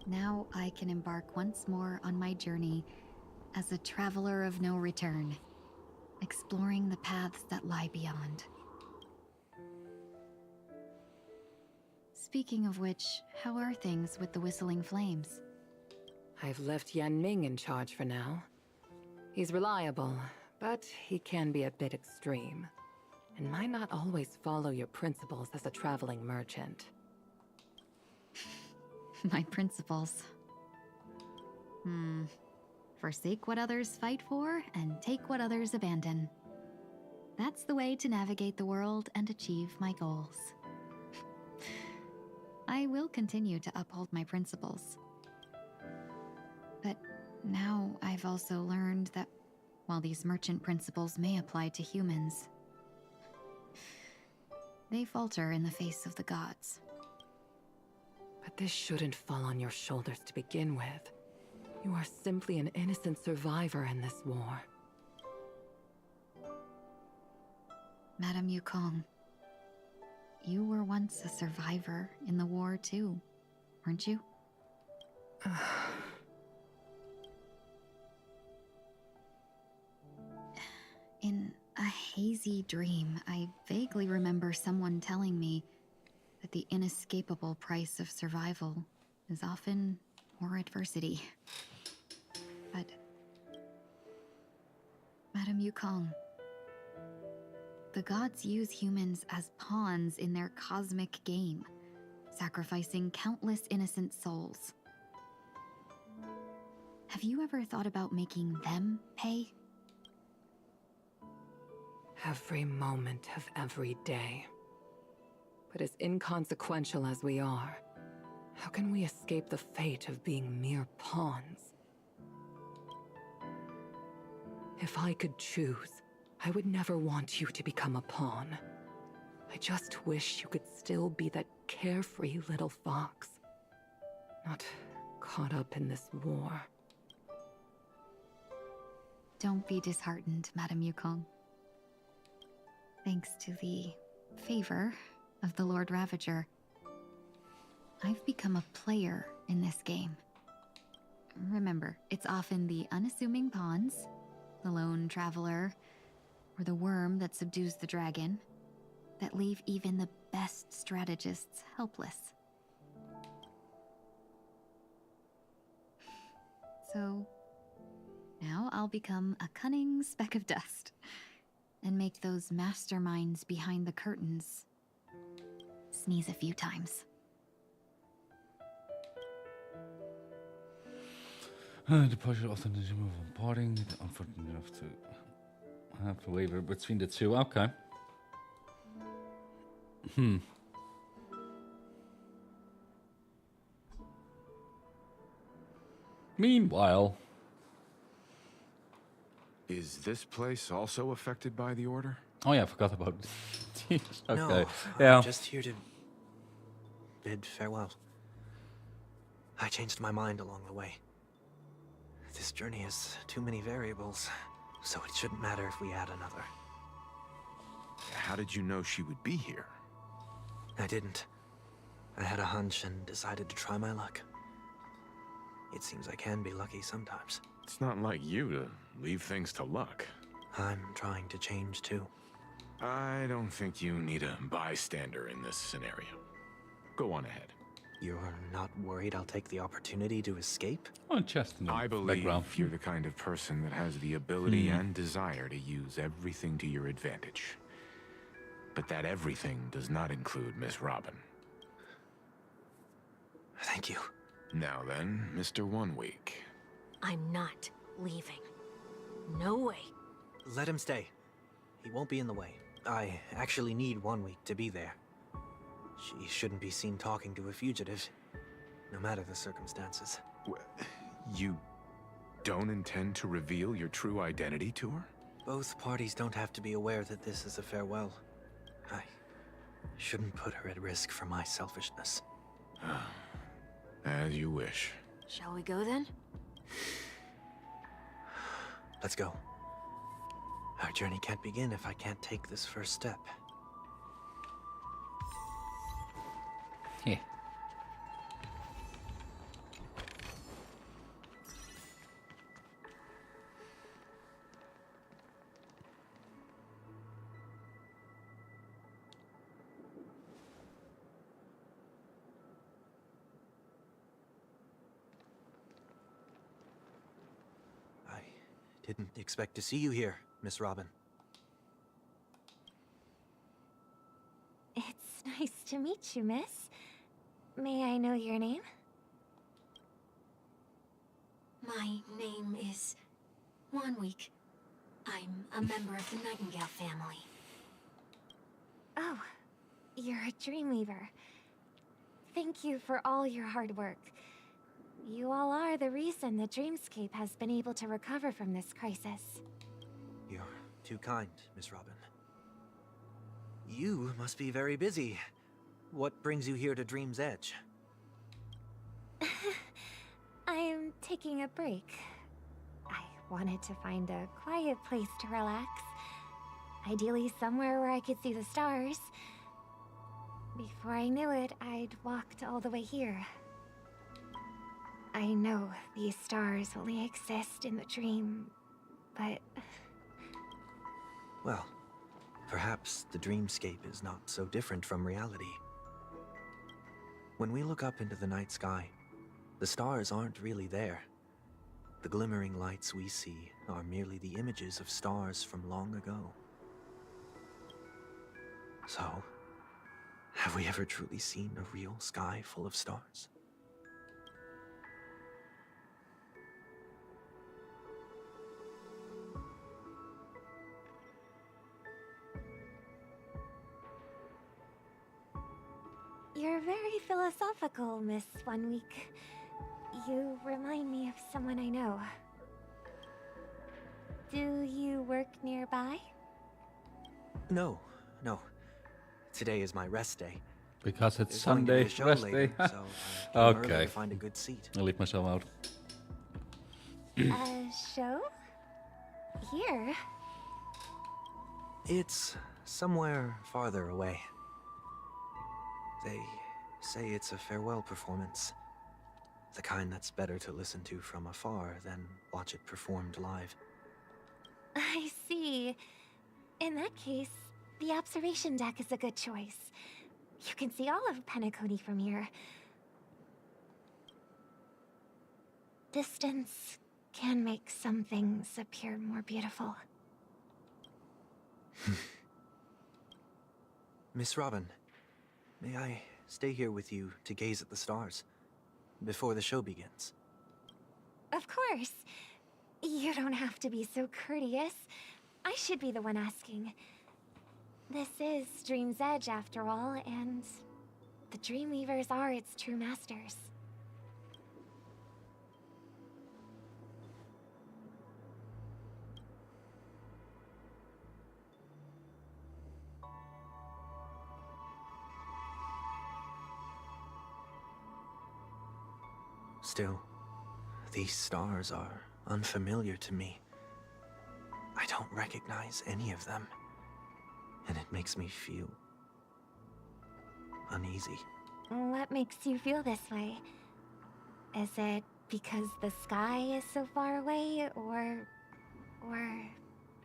Now I can embark once more on my journey as a traveler of no return, exploring the paths that lie beyond. Speaking of which, how are things with the Whistling Flames? I've left Yan Ming in charge for now. He's reliable, but he can be a bit extreme, and might not always follow your principles as a traveling merchant. My principles. Forsake what others fight for and take what others abandon. That's the way to navigate the world and achieve my goals. I will continue to uphold my principles. But now I've also learned that while these merchant principles may apply to humans, they falter in the face of the gods. But this shouldn't fall on your shoulders to begin with. You are simply an innocent survivor in this war. Madame Yukong, you were once a survivor in the war too, weren't you? In a hazy dream, I vaguely remember someone telling me that the inescapable price of survival is often more adversity. But, Madame Yukong, the gods use humans as pawns in their cosmic game, sacrificing countless innocent souls. Have you ever thought about making them pay? Every moment of every day. But as inconsequential as we are, how can we escape the fate of being mere pawns? If I could choose, I would never want you to become a pawn. I just wish you could still be that carefree little fox, not caught up in this war. Don't be disheartened, Madame Yukong. Thanks to the favor of the Lord Ravager, I've become a player in this game. Remember, it's often the unassuming pawns, the lone traveler, or the worm that subdues the dragon, that leave even the best strategists helpless. So, now I'll become a cunning speck of dust, and make those masterminds behind the curtains sneeze a few times. The partial authenticity of parting, unfortunately enough to have to waver between the two. Okay. Meanwhile, is this place also affected by the order? Oh yeah, I forgot about it. Okay. No, Yeah. I'm just here to bid farewell. I changed my mind along the way. This journey has too many variables, so it shouldn't matter if we add another. How did you know she would be here? I didn't. I had a hunch and decided to try my luck. It seems I can be lucky sometimes. It's not like you to leave things to luck. I'm trying to change too. I don't think you need a bystander in this scenario. Go on ahead. You're not worried I'll take the opportunity to escape? Oh, chest in the I believe background. you're the kind of person that has the ability and desire to use everything to your advantage. But that everything does not include Miss Robin. Thank you. Now then, Mr. 1 Week. I'm not leaving. No way. Let him stay. He won't be in the way. I actually need 1 week to be there. She shouldn't be seen talking to a fugitive, no matter the circumstances. You don't intend to reveal your true identity to her? Both parties don't have to be aware that this is a farewell. I shouldn't put her at risk for my selfishness. As you wish. Shall we go then? Let's go. Our journey can't begin if I can't take this first step. Yeah. Didn't expect to see you here, Miss Robin. It's nice to meet you, miss. May I know your name? My name is 1 Week. I'm a member of the Nightingale family. Oh, you're a Dreamweaver. Thank you for all your hard work. You all are the reason the Dreamscape has been able to recover from this crisis. You're too kind, Miss Robin. You must be very busy. What brings you here to Dream's Edge? I'm taking a break. I wanted to find a quiet place to relax. Ideally somewhere where I could see the stars. Before I knew it, I'd walked all the way here. I know these stars only exist in the dream, but... Well, perhaps the dreamscape is not so different from reality. When we look up into the night sky, the stars aren't really there. The glimmering lights we see are merely the images of stars from long ago. So, have we ever truly seen a real sky full of stars? You're very philosophical, Miss 1 Week. You remind me of someone I know. Do you work nearby? No. Today is my rest day. Because it's There's going to be Sunday, a show rest later, day. so I came early Okay. to find a good seat. I'll leave myself out. A show? Here? It's somewhere farther away. They say it's a farewell performance. The kind that's better to listen to from afar than watch it performed live. I see. In that case, the observation deck is a good choice. You can see all of Penacony from here. Distance can make some things appear more beautiful. Miss Robin, may I stay here with you to gaze at the stars before the show begins? Of course. You don't have to be so courteous. I should be the one asking. This is Dream's Edge, after all, and the Dreamweavers are its true masters. Still, these stars are unfamiliar to me. I don't recognize any of them, and it makes me feel uneasy. What makes you feel this way? Is it because the sky is so far away, or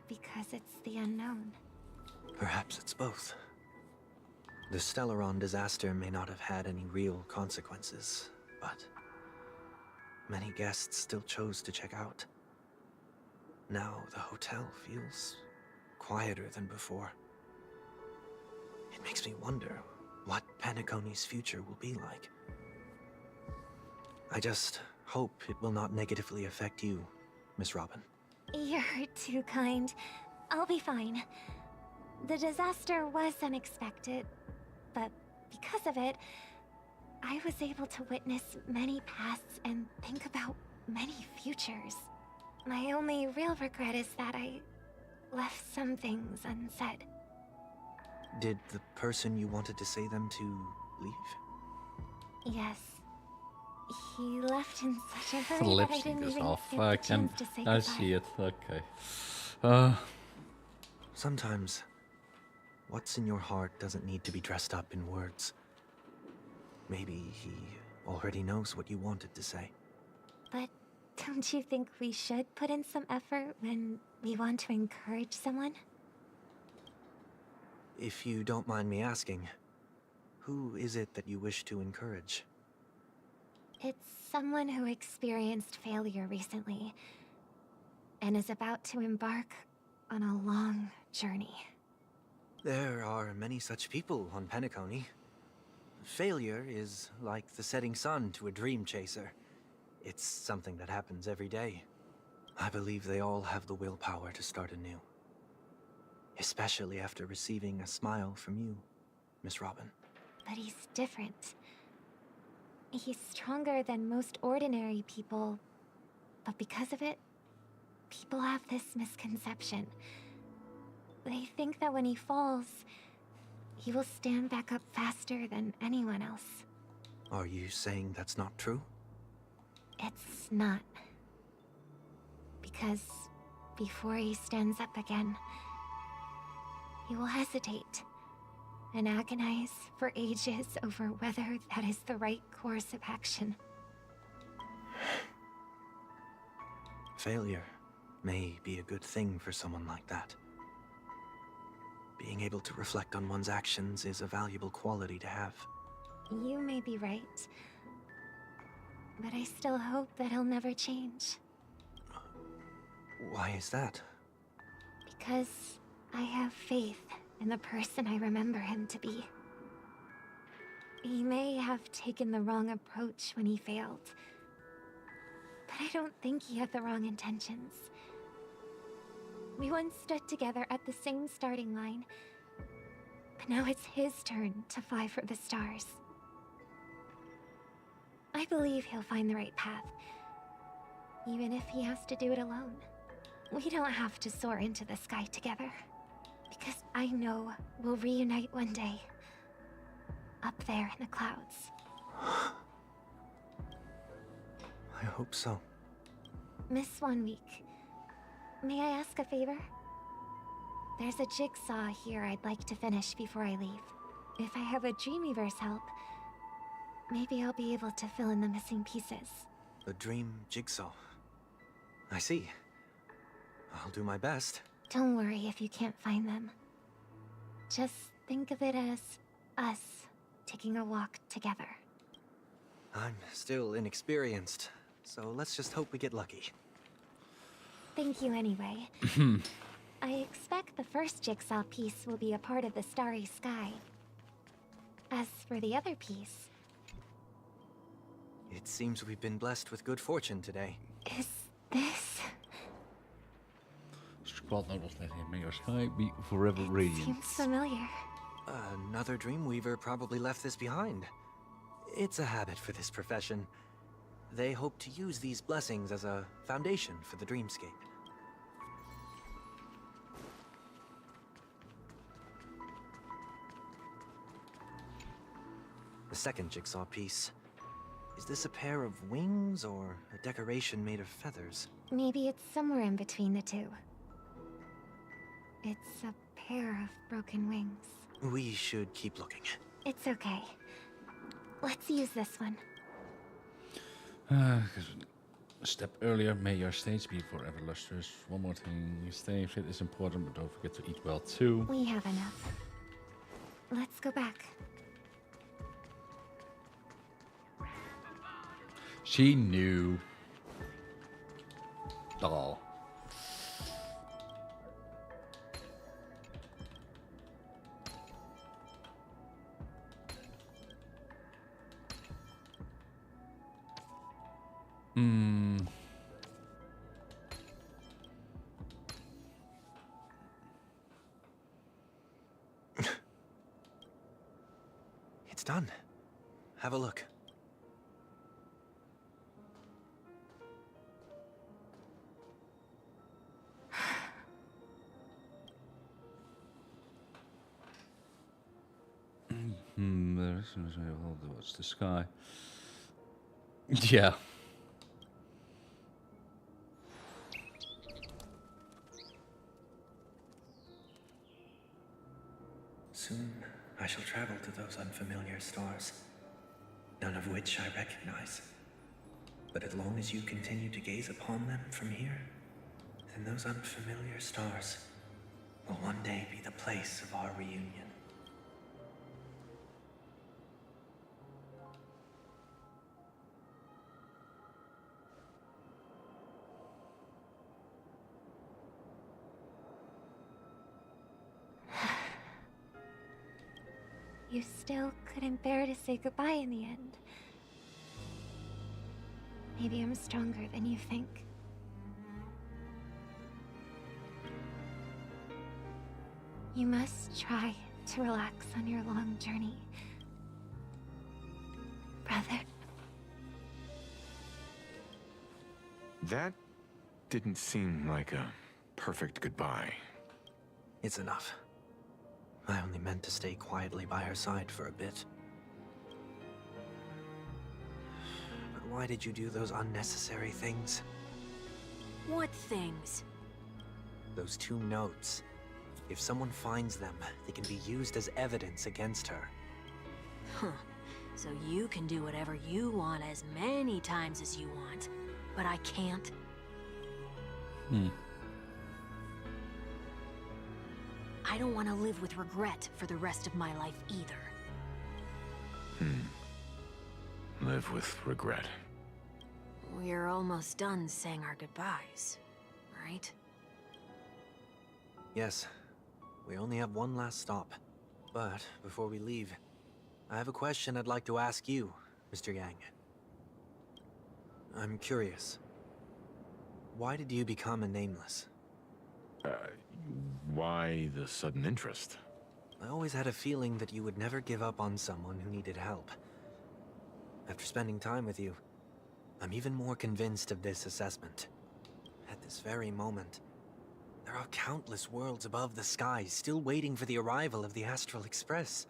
because it's the unknown? Perhaps it's both. The Stellaron disaster may not have had any real consequences, but many guests still chose to check out. Now the hotel feels quieter than before. It makes me wonder what Penacony's future will be like. I just hope it will not negatively affect you, Miss Robin. You're too kind. I'll be fine. The disaster was unexpected, but because of it, I was able to witness many pasts and think about many futures. My only real regret is that I left some things unsaid. Did the person you wanted to say them to leave? Yes. He left in such a hurry that I Lipstick didn't is even off. get I the can. chance to say I goodbye. see it. Okay. Sometimes, what's in your heart doesn't need to be dressed up in words. Maybe he already knows what you wanted to say. But don't you think we should put in some effort when we want to encourage someone? If you don't mind me asking, who is it that you wish to encourage? It's someone who experienced failure recently and is about to embark on a long journey. There are many such people on Penacony. Failure is like the setting sun to a dream chaser. It's something that happens every day. I believe they all have the willpower to start anew. Especially after receiving a smile from you, Miss Robin. But he's different. He's stronger than most ordinary people, but because of it, people have this misconception. They think that when he falls, he will stand back up faster than anyone else. Are you saying that's not true? It's not. Because before he stands up again, he will hesitate and agonize for ages over whether that is the right course of action. Failure may be a good thing for someone like that. Being able to reflect on one's actions is a valuable quality to have. You may be right, but I still hope that he'll never change. Why is that? Because I have faith in the person I remember him to be. He may have taken the wrong approach when he failed, but I don't think he had the wrong intentions. We once stood together at the same starting line, but now it's his turn to fly for the stars. I believe he'll find the right path, even if he has to do it alone. We don't have to soar into the sky together, because I know we'll reunite one day, up there in the clouds. I hope so. Miss 1 week, may I ask a favor? There's a jigsaw here I'd like to finish before I leave. If I have a Dreamweaver's help, maybe I'll be able to fill in the missing pieces. A dream jigsaw. I see. I'll do my best. Don't worry if you can't find them. Just think of it as us taking a walk together. I'm still inexperienced, so let's just hope we get lucky. Thank you anyway. I expect the first jigsaw piece will be a part of the starry sky. As for the other piece... It seems we've been blessed with good fortune today. Is this... Squad noodles let him may your sky be forever radiant. Seems familiar. Another Dreamweaver probably left this behind. It's a habit for this profession. They hope to use these blessings as a foundation for the dreamscape. The second jigsaw piece. Is this a pair of wings or a decoration made of feathers? Maybe it's somewhere in between the two. It's a pair of broken wings. We should keep looking. It's okay. Let's use this one. A step earlier, may your stage be forever lustrous. One more thing, staying fit is important, but don't forget to eat well too. We have enough. Let's go back. She knew. Oh. Hmm. It's done. Have a look. What's the sky? Yeah. Soon I shall travel to those unfamiliar stars, none of which I recognize. But as long as you continue to gaze upon them from here, then those unfamiliar stars will one day be the place of our reunion. You still couldn't bear to say goodbye in the end. Maybe I'm stronger than you think. You must try to relax on your long journey, brother. That didn't seem like a perfect goodbye. It's enough. I only meant to stay quietly by her side for a bit. But why did you do those unnecessary things? What things? Those 2 notes. If someone finds them, they can be used as evidence against her. Huh. So you can do whatever you want as many times as you want, but I can't? I don't want to live with regret for the rest of my life either. Live with regret. We're almost done saying our goodbyes, right? Yes. We only have one last stop. But before we leave, I have a question I'd like to ask you, Mr. Yang. I'm curious. Why did you become a Nameless? Why the sudden interest? I always had a feeling that you would never give up on someone who needed help. After spending time with you, I'm even more convinced of this assessment. At this very moment, there are countless worlds above the sky still waiting for the arrival of the Astral Express.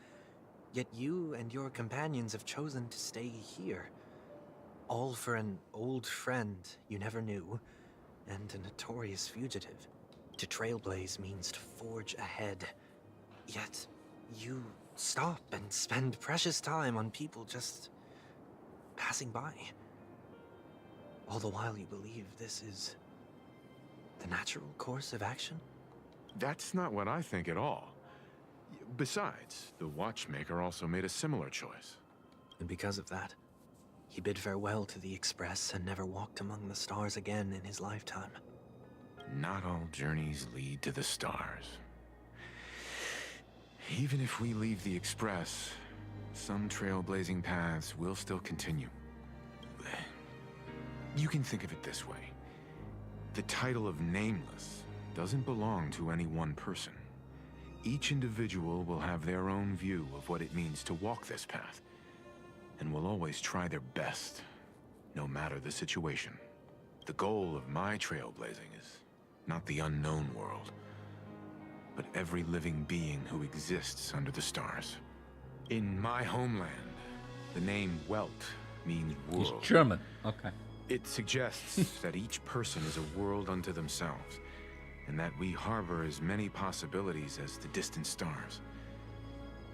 Yet you and your companions have chosen to stay here. All for an old friend you never knew, and a notorious fugitive. To trailblaze means to forge ahead. Yet, you stop and spend precious time on people just passing by. All the while you believe this is the natural course of action? That's not what I think at all. Besides, the watchmaker also made a similar choice. And because of that, he bid farewell to the Express and never walked among the stars again in his lifetime. Not all journeys lead to the stars. Even if we leave the Express, some trailblazing paths will still continue. You can think of it this way. The title of Nameless doesn't belong to any one person. Each individual will have their own view of what it means to walk this path, and will always try their best, no matter the situation. The goal of my trailblazing is not the unknown world, but every living being who exists under the stars. In my homeland, the name Welt means world. He's German. Okay. It suggests that each person is a world unto themselves, and that we harbor as many possibilities as the distant stars.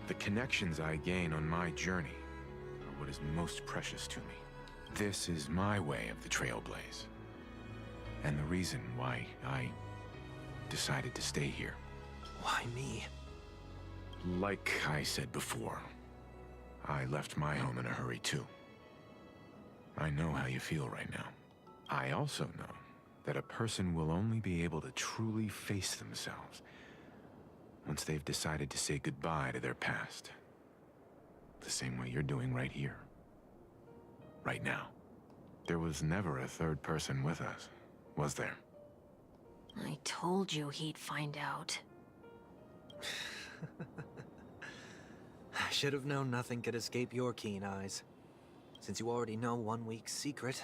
The connections I gain on my journey are what is most precious to me. This is my way of the Trailblaze, and the reason why I decided to stay here. Why me? Like I said before, I left my home in a hurry too. I know how you feel right now. I also know that a person will only be able to truly face themselves once they've decided to say goodbye to their past. The same way you're doing right here. Right now. There was never a third person with us, was there? I told you he'd find out. I should have known nothing could escape your keen eyes. Since you already know 1 week's secret,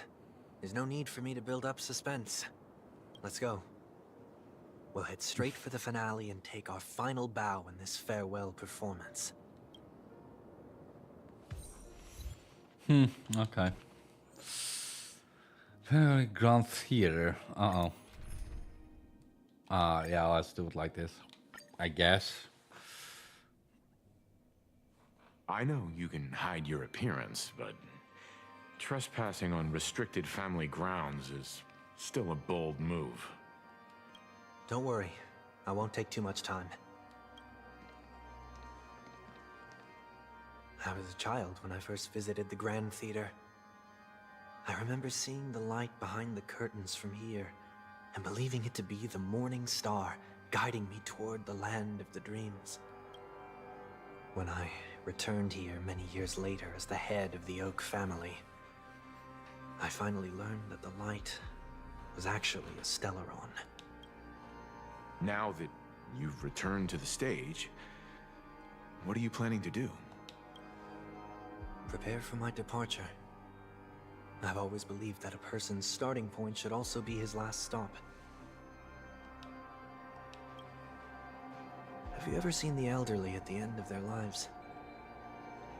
there's no need for me to build up suspense. Let's go. We'll head straight for the finale and take our final bow in this farewell performance. Okay. Grand Theater. Uh-oh. Yeah, let's do it like this, I guess. I know you can hide your appearance, but trespassing on restricted family grounds is still a bold move. Don't worry, I won't take too much time. I was a child when I first visited the Grand Theater. I remember seeing the light behind the curtains from here and believing it to be the morning star guiding me toward the land of the dreams. When I returned here many years later as the head of the Oak family, I finally learned that the light was actually a Stellaron. Now that you've returned to the stage, what are you planning to do? Prepare for my departure. I've always believed that a person's starting point should also be his last stop. Have you ever seen the elderly at the end of their lives?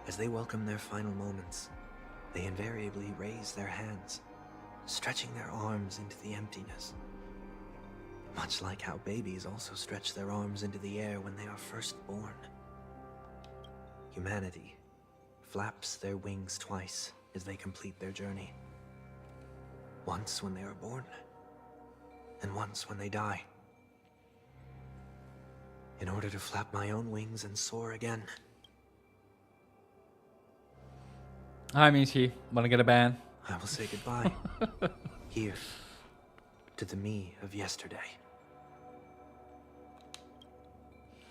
As they welcome their final moments, they invariably raise their hands, stretching their arms into the emptiness. Much like how babies also stretch their arms into the air when they are first born. Humanity flaps their wings twice as they complete their journey. Once when they are born, and once when they die. In order to flap my own wings and soar again. Hi, Michi. Wanna get a ban? I will say goodbye. Here. To the me of yesterday.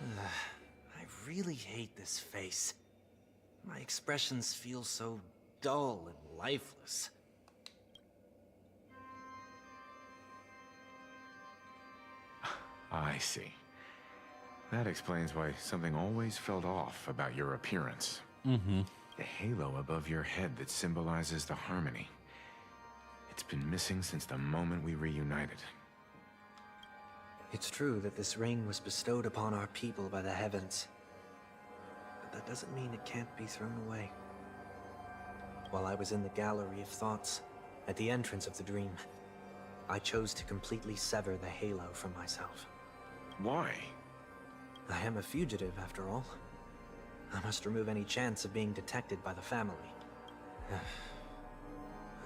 I really hate this face. My expressions feel so dull and lifeless. I see. That explains why something always felt off about your appearance. Mm-hmm. The halo above your head that symbolizes the harmony. It's been missing since the moment we reunited. It's true that this ring was bestowed upon our people by the heavens. But that doesn't mean it can't be thrown away. While I was in the gallery of thoughts, at the entrance of the dream, I chose to completely sever the halo from myself. Why? I am a fugitive, after all. I must remove any chance of being detected by the family.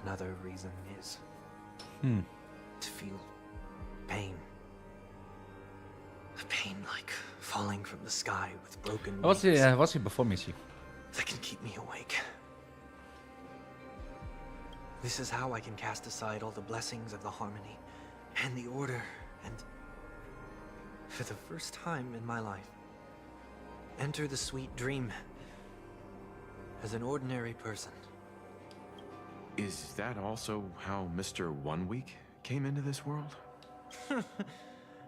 Another reason is to feel pain. A pain like falling from the sky with broken wings. What's he before Michi? That can keep me awake. This is how I can cast aside all the blessings of the harmony and the order and, for the first time in my life, enter the sweet dream as an ordinary person. Is that also how Mr. 1 Week came into this world?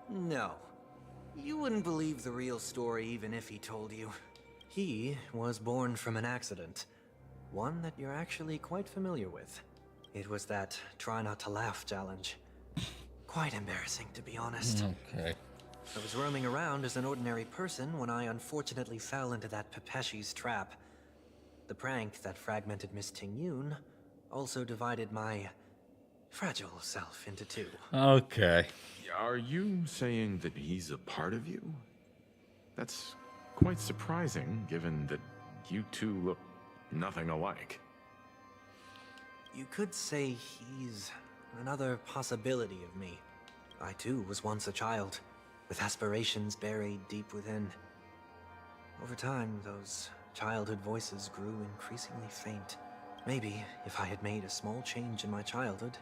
No. You wouldn't believe the real story even if he told you. He was born from an accident. One that you're actually quite familiar with. It was that try not to laugh challenge. Quite embarrassing, to be honest. Okay. I was roaming around as an ordinary person when I unfortunately fell into that Pepeshi's trap. The prank that fragmented Miss Ting-Yun also divided my fragile self into two. Okay. Are you saying that he's a part of you? That's quite surprising, given that you two look nothing alike. You could say he's another possibility of me. I too was once a child, with aspirations buried deep within. Over time, those childhood voices grew increasingly faint. Maybe if I had made a small change in my childhood,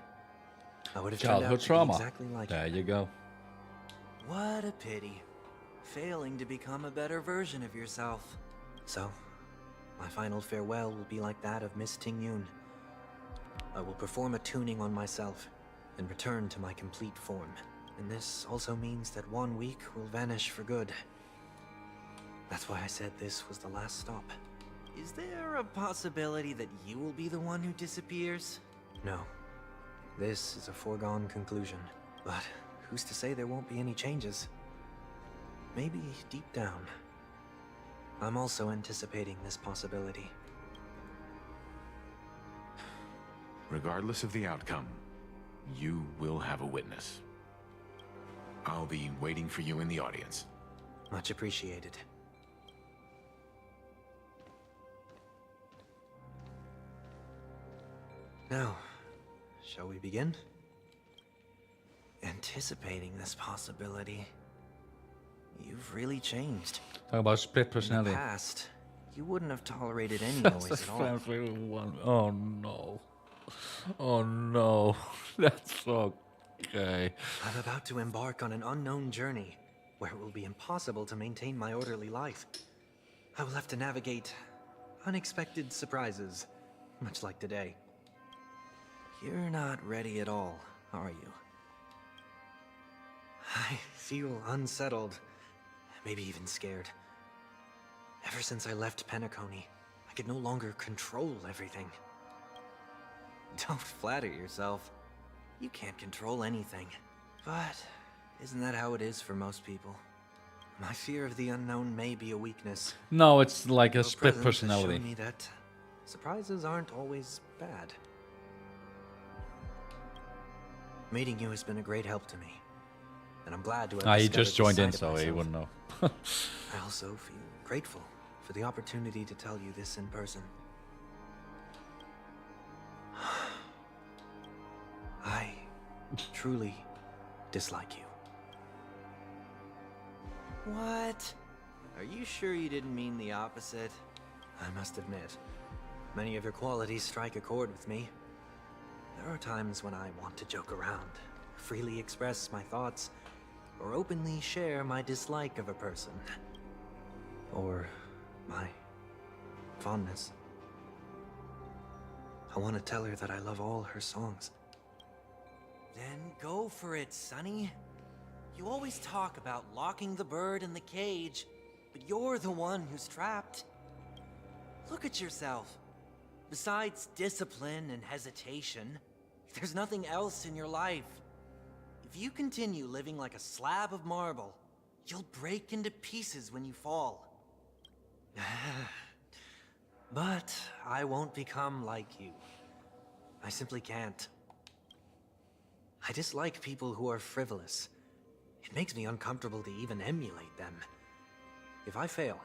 I would have turned out to be exactly like There him. you go. What a pity. Failing to become a better version of yourself. So, my final farewell will be like that of Miss Ting-Yun. I will perform a tuning on myself and return to my complete form. And this also means that 1 week will vanish for good. That's why I said this was the last stop. Is there a possibility that you will be the one who disappears? No. This is a foregone conclusion. But who's to say there won't be any changes? Maybe deep down, I'm also anticipating this possibility. Regardless of the outcome, you will have a witness. I'll be waiting for you in the audience. Much appreciated. Now, shall we begin? Anticipating this possibility, you've really changed. Talk about split In personality. the past, you wouldn't have tolerated any noise at all. Oh no. Oh no. That's okay. I'm about to embark on an unknown journey, where it will be impossible to maintain my orderly life. I will have to navigate unexpected surprises, much like today. You're not ready at all, are you? I feel unsettled, maybe even scared. Ever since I left Penacony, I could no longer control everything. Don't flatter yourself. You can't control anything. But isn't that how it is for most people? My fear of the unknown may be a weakness. No, it's like a Your split presence has personality. shown me that surprises aren't always bad. Meeting you has been a great help to me, and I'm glad to have He discovered just joined this in, side so of he myself. wouldn't know. I also feel grateful for the opportunity to tell you this in person. I truly dislike you. What? Are you sure you didn't mean the opposite? I must admit, many of your qualities strike a chord with me. There are times when I want to joke around, freely express my thoughts, or openly share my dislike of a person. Or my fondness. I want to tell her that I love all her songs. Then go for it, Sonny. You always talk about locking the bird in the cage, but you're the one who's trapped. Look at yourself. Besides discipline and hesitation, there's nothing else in your life. If you continue living like a slab of marble, you'll break into pieces when you fall. But I won't become like you. I simply can't. I dislike people who are frivolous. It makes me uncomfortable to even emulate them. If I fail,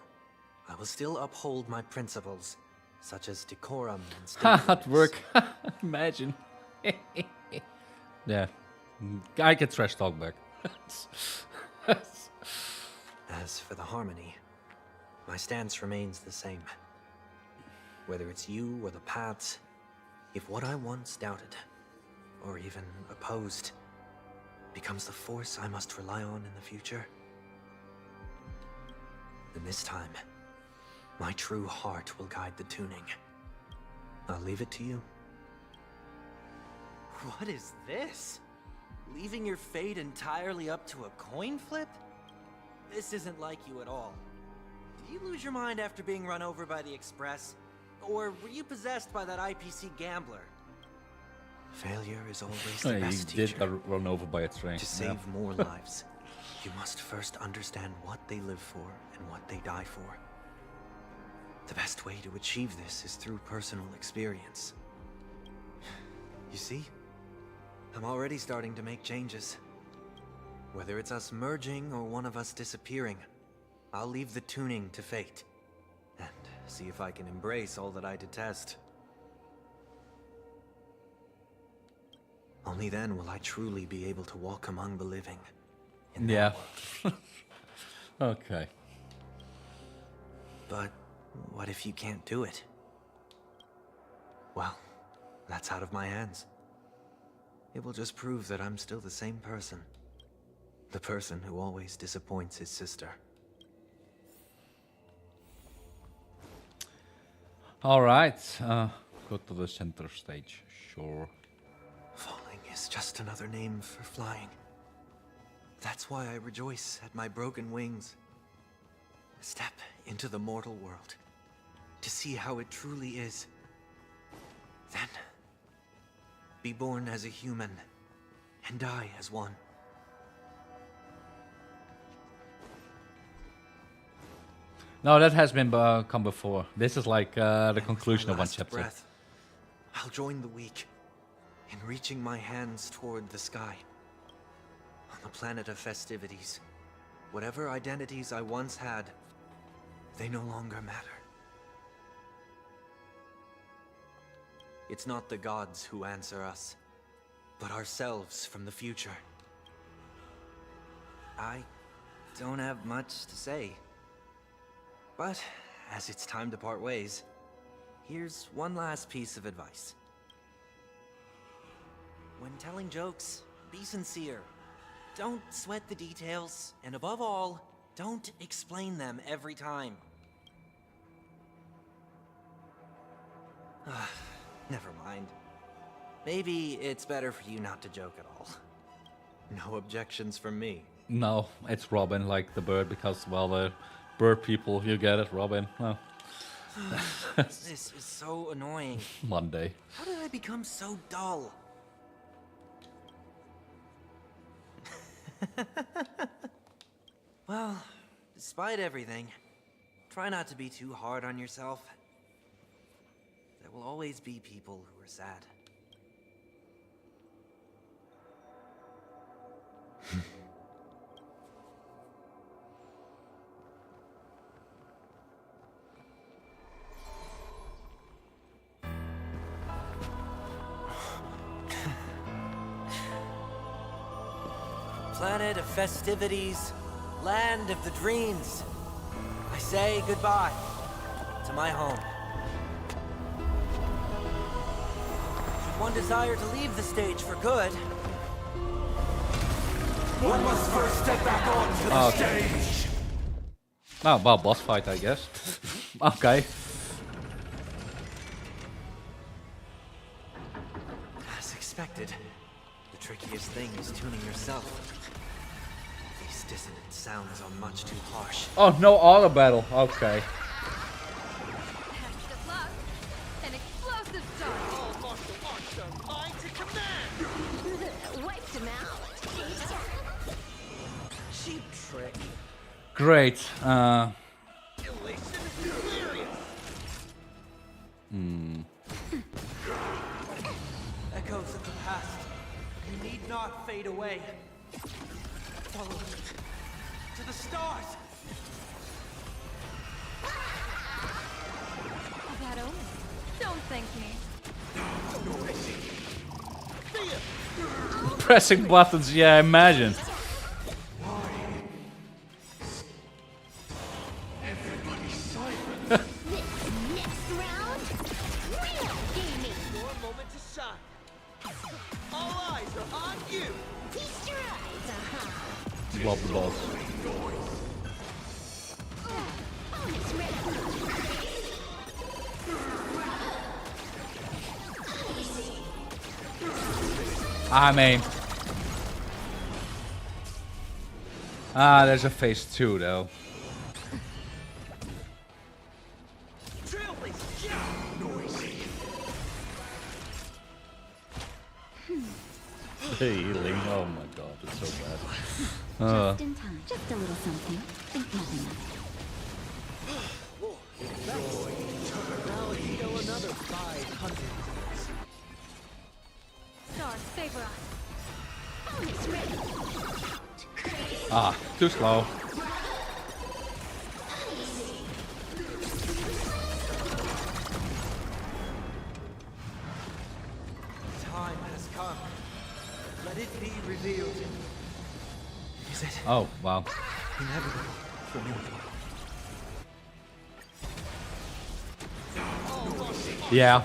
I will still uphold my principles, such as decorum and Hard stateliness. work. Imagine. Yeah. I can trash talk back. As for the harmony, my stance remains the same. Whether it's you or the paths, if what I once doubted, or even opposed, becomes the force I must rely on in the future, then this time, my true heart will guide the tuning. I'll leave it to you. What is this? Leaving your fate entirely up to a coin flip? This isn't like you at all. Did you lose your mind after being run over by the Express? Or were you possessed by that IPC gambler? Failure is always the He best did teacher. get run over by a train. To yeah. save more lives, you must first understand what they live for and what they die for. The best way to achieve this is through personal experience. You see? I'm already starting to make changes. Whether it's us merging or one of us disappearing, I'll leave the tuning to fate. And see if I can embrace all that I detest. Only then will I truly be able to walk among the living. Yeah. Okay. But what if you can't do it? Well, that's out of my hands. It will just prove that I'm still the same person. The person who always disappoints his sister. All right. Go to the center stage. Sure. Falling is just another name for flying. That's why I rejoice at my broken wings. Step into the mortal world to see how it truly is. Then, be born as a human and die as one. No, that has been come before. This is like the conclusion of one Last chapter. breath, I'll join the weak in reaching my hands toward the sky. On the planet of festivities, whatever identities I once had, they no longer matter. It's not the gods who answer us, but ourselves from the future. I don't have much to say. But, as it's time to part ways, here's one last piece of advice. When telling jokes, be sincere. Don't sweat the details, and above all, don't explain them every time. Never mind. Maybe it's better for you not to joke at all. No objections from me. No, it's Robin, like the bird, because, well, the bird people, you get it, Robin. Oh. This is so annoying. Monday. How did I become so dull? Well, despite everything, try not to be too hard on yourself. There will always be people who are sad. Planet of festivities, land of the dreams. I say goodbye to my home. Should one desire to leave the stage for good, one must first step back onto the stage. Oh, well, boss fight, I guess. Okay. As expected, the trickiest thing is tuning yourself. These dissonant sounds are much too harsh. Oh, no auto battle. Okay. An explosive start. All martial arts are mine to command. Wiped him out. Cheap trick. Great. Elation hilarious. Echoes of the past. You need not fade away. Follow me to the stars. That omen. Don't thank me. Pressing buttons, yeah, imagine. Next round, real gaming. Your moment to shine. All eyes are on you. Feast your eyes, aha. Blob the balls. Bonus round. I mean... there's a phase 2 though. Healing, oh my god, it's so bad. Just in time. Just a little something. Think nothing of it. Still another 500. Stars favor us. Too slow. Time has come. Let it be revealed. Is it Oh, wow. inevitable for me? Yeah.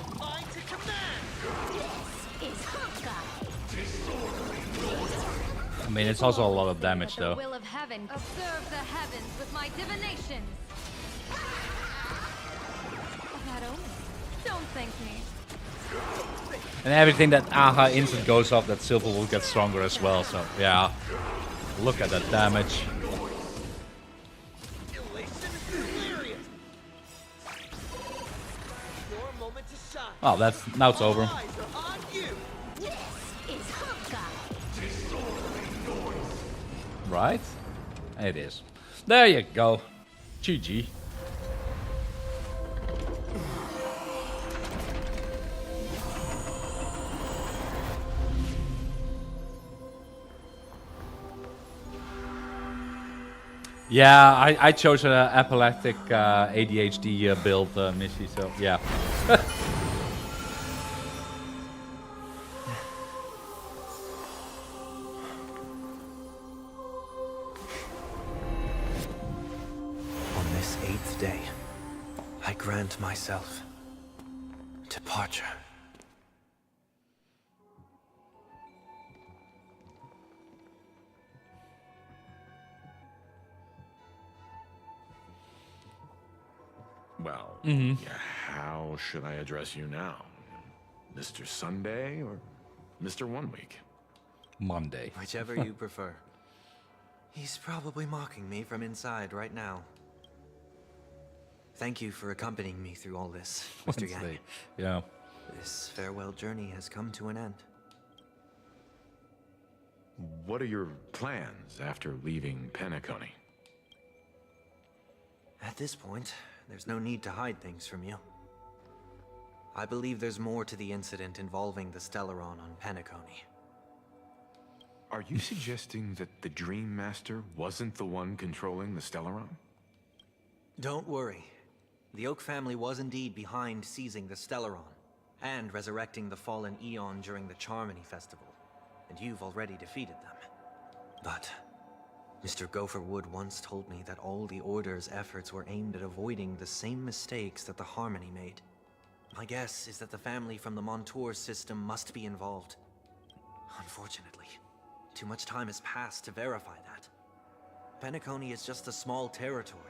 I mean, it's also a lot of damage though. Will of heaven. Observe the heavens with my divinations. That omen. Don't thank me. And everything that Aha instant goes off, that Silver will get stronger as well. So yeah, look at that damage. Oh, now it's over. Right? It is. There you go. GG. Yeah, I chose an epileptic ADHD build, Missy, so yeah. On this 8th day, I grant myself departure. Well, Mhm. yeah, how should I address you now? Mr. Sunday or Mr. 1 Week? Monday. Whichever you prefer. He's probably mocking me from inside right now. Thank you for accompanying me through all this, Mr. Yang. Wednesday. Yeah. This farewell journey has come to an end. What are your plans after leaving Penacony? At this point, there's no need to hide things from you. I believe there's more to the incident involving the Stellaron on Penacony. Are you suggesting that the Dream Master wasn't the one controlling the Stellaron? Don't worry. The Oak family was indeed behind seizing the Stellaron and resurrecting the fallen Eon during the Charmony Festival, and you've already defeated them. But Mr. Gopherwood once told me that all the Order's efforts were aimed at avoiding the same mistakes that the Harmony made. My guess is that the family from the Montour system must be involved. Unfortunately, too much time has passed to verify that. Penacony is just a small territory,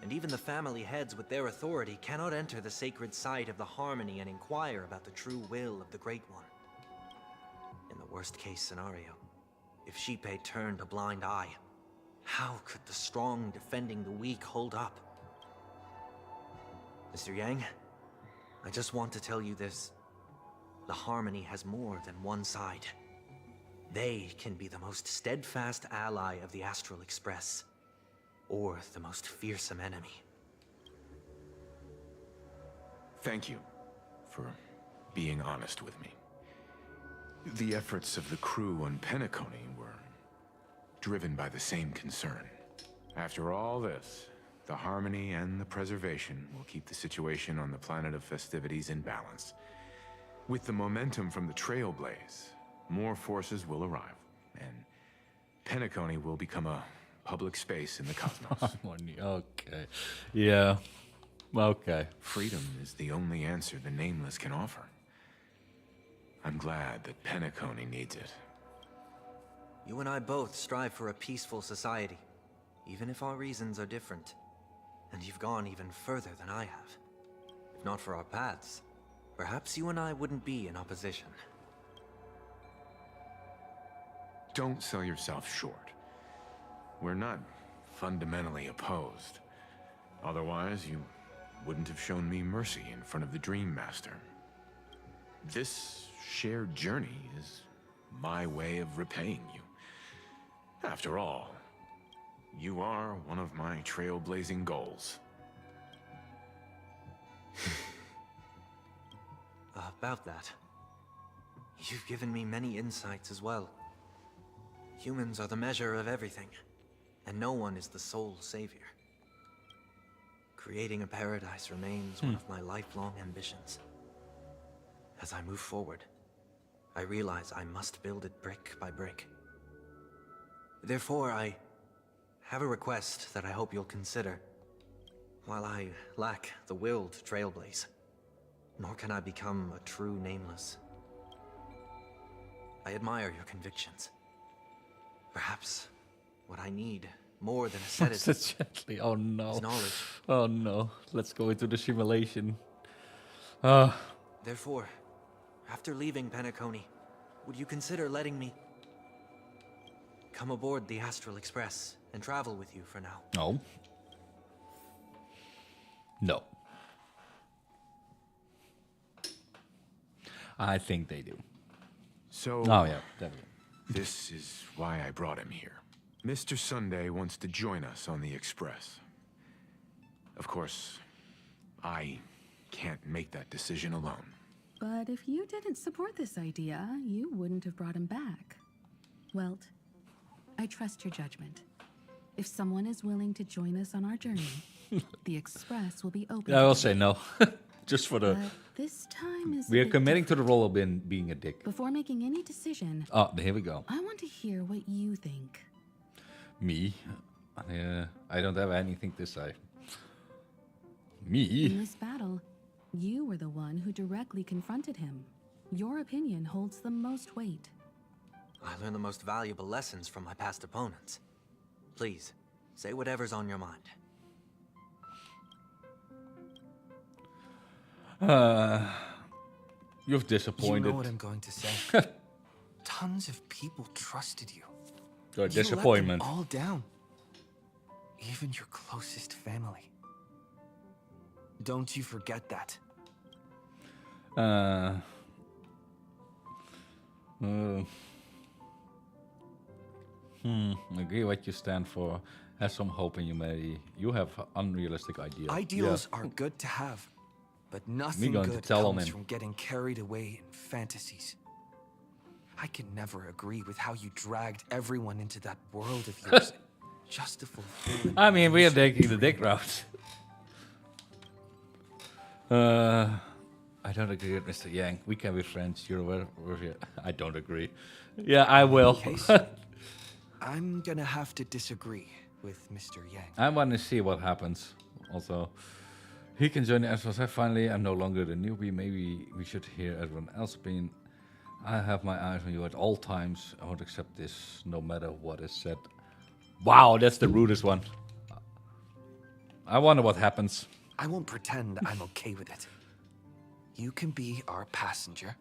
and even the family heads with their authority cannot enter the sacred site of the Harmony and inquire about the true will of the Great One. In the worst-case scenario, if Xipe turned a blind eye, how could the strong defending the weak hold up? Mr. Yang, I just want to tell you this. The Harmony has more than one side. They can be the most steadfast ally of the Astral Express, or the most fearsome enemy. Thank you for being honest with me. The efforts of the crew on Penacony were driven by the same concern. After all this, the Harmony and the Preservation will keep the situation on the planet of festivities in balance. With the momentum from the Trailblaze, more forces will arrive, and Penacony will become a public space in the cosmos. Okay. Yeah. Okay. Freedom is the only answer the Nameless can offer. I'm glad that Penacony needs it. You and I both strive for a peaceful society, even if our reasons are different. And you've gone even further than I have. If not for our paths, perhaps you and I wouldn't be in opposition. Don't sell yourself short. We're not fundamentally opposed. Otherwise, you wouldn't have shown me mercy in front of the Dream Master. This shared journey is my way of repaying you. After all, you are one of my trailblazing goals. About that, you've given me many insights as well. Humans are the measure of everything, and no one is the sole savior. Creating a paradise remains one of my lifelong ambitions. As I move forward, I realize I must build it brick by brick. Therefore, I have a request that I hope you'll consider. While I lack the will to trailblaze, nor can I become a true Nameless, I admire your convictions. Perhaps what I need more than asceticism Gently. Oh no. is knowledge. Oh no. Let's go into the simulation. Therefore, After leaving Penacony, would you consider letting me come aboard the Astral Express and travel with you for now? No. No. I think they do. So... Oh, yeah, definitely. This is why I brought him here. Mr. Sunday wants to join us on the Express. Of course, I can't make that decision alone. But if you didn't support this idea, you wouldn't have brought him back. Welt, I trust your judgment. If someone is willing to join us on our journey, the Express will be open. I will say no. Just for the... But this time is We a are bit committing to different. the role of being a dick. Before making any decision, Oh, here we go. I want to hear what you think. Me? I don't have anything to say. In Me? this battle, you were the one who directly confronted him. Your opinion holds the most weight. I learned the most valuable lessons from my past opponents. Please, say whatever's on your mind. You've disappointed. You know what I'm going to say. Tons of people trusted you. Your You disappointment. let them all down. Even your closest family. Don't you forget that. Agree what you stand for. Have some hope in humanity. You have unrealistic ideas. Ideals are good to have, but nothing going to good tell on comes him. from getting carried away in fantasies. I can never agree with how you dragged everyone into that world of yours just to fulfill an I mean, we are taking the dick route. I don't agree with Mr. Yang. We can be friends. You're aware of it. I don't agree. Yeah, I will. case, I'm gonna have to disagree with Mr. Yang. I want to see what happens. Also, he can join the SSR finally. I'm no longer the newbie. Maybe we should hear everyone else's opinion. I have my eyes on you at all times. I won't accept this, no matter what is said. Wow, that's the rudest one. I wonder what happens. I won't pretend I'm okay with it. You can be our passenger.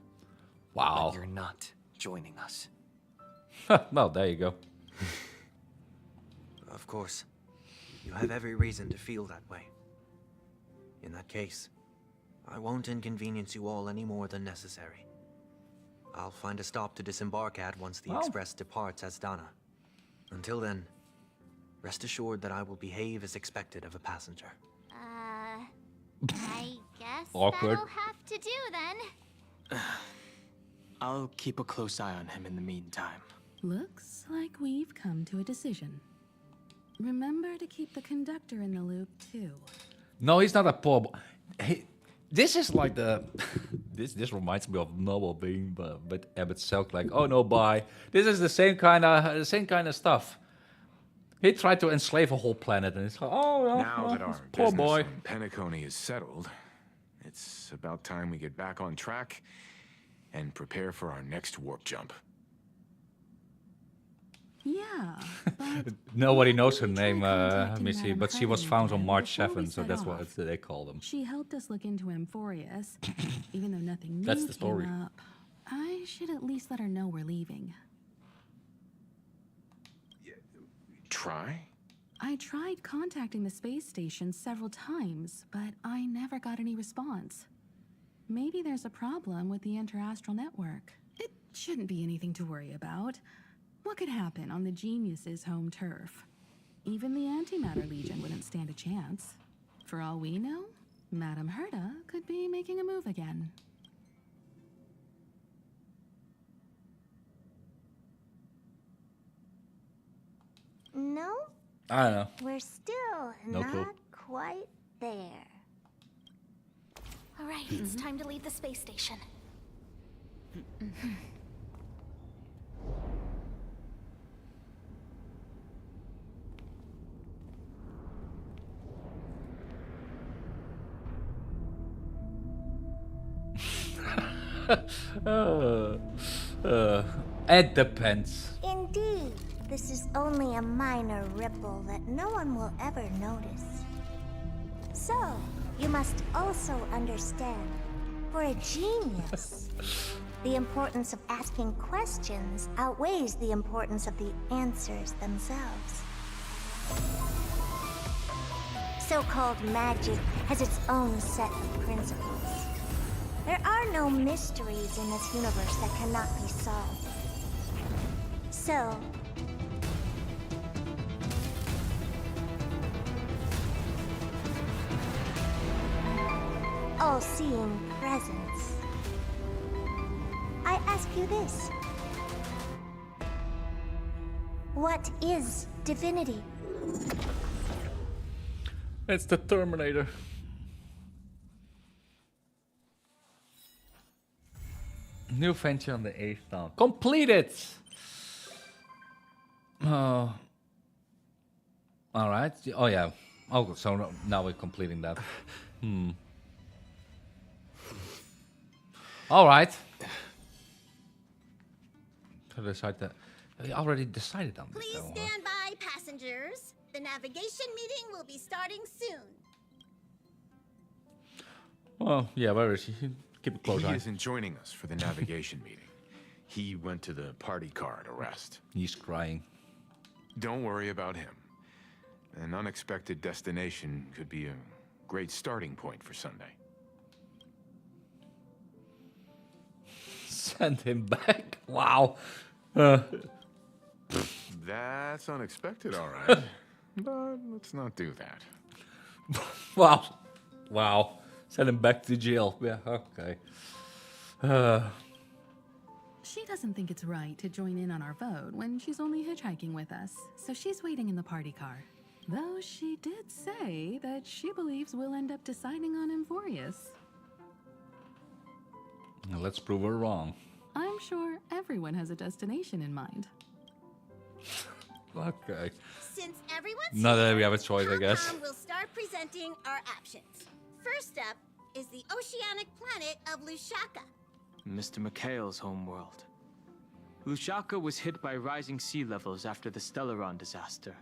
Wow. But you're not joining us. Well, there you go. Of course, you have every reason to feel that way. In that case, I won't inconvenience you all any more than necessary. I'll find a stop to disembark at once the Express departs Asdana. Until then, rest assured that I will behave as expected of a passenger. I guess Awkward. that'll have to do then. I'll keep a close eye on him in the meantime. Looks like we've come to a decision. Remember to keep the conductor in the loop, too. No, he's not a poor boy. This is like the... this reminds me of Noble being but Abbott Selk, like, oh no, bye. This is the same kind of stuff. He tried to enslave a whole planet, and it's like, oh, no, Now that our poor business boy. on Penacony is settled, it's about time we get back on track and prepare for our next warp jump. Yeah, but Nobody knows her name, contacting Missy, Madame but she was Harley found on again March before we 7th, so set that's off. what they call them. She helped us look into Amphoreus, even though nothing new That's the story. came up. I should at least let her know we're leaving. Try? I tried contacting the space station several times, but I never got any response. Maybe there's a problem with the interastral network. It shouldn't be anything to worry about. What could happen on the Genius's home turf? Even the Antimatter Legion wouldn't stand a chance. For all we know, Madame Herta could be making a move again. No, I don't know. we're still No not clue. quite there. All right, it's time to leave the space station. It depends. Indeed, this is only a minor ripple that no one will ever notice. So, you must also understand for a genius. The importance of asking questions outweighs the importance of the answers themselves. So-called magic has its own set of principles. There are no mysteries in this universe that cannot be solved. So, all-seeing presence, I ask you this. What is divinity? It's the Terminator. New venture on the 8th now. Completed! Oh. Alright. Oh yeah. Oh, so now we're completing that. Alright. So decide that. We already decided on this. Please stand by, passengers. The navigation meeting will be starting soon. Well, yeah, where is he? Keep a close eye. He isn't joining us for the navigation meeting. He went to the party car to rest. He's crying. Don't worry about him. An unexpected destination could be a great starting point for Sunday. Send him back? Wow. That's unexpected, all right. But let's not do that. Wow. Wow. Send him back to jail. Yeah, okay. She doesn't think it's right to join in on our vote when she's only hitchhiking with us, so she's waiting in the party car. Though she did say that she believes we'll end up deciding on Amphoreus. Now let's prove her wrong. I'm sure everyone has a destination in mind. Okay. Since everyone's Now that here, we have a choice, I guess. Capcom will start presenting our options. First up is the oceanic planet of Lushaka. Mr. McHale's homeworld. Lushaka was hit by rising sea levels after the Stellaron disaster.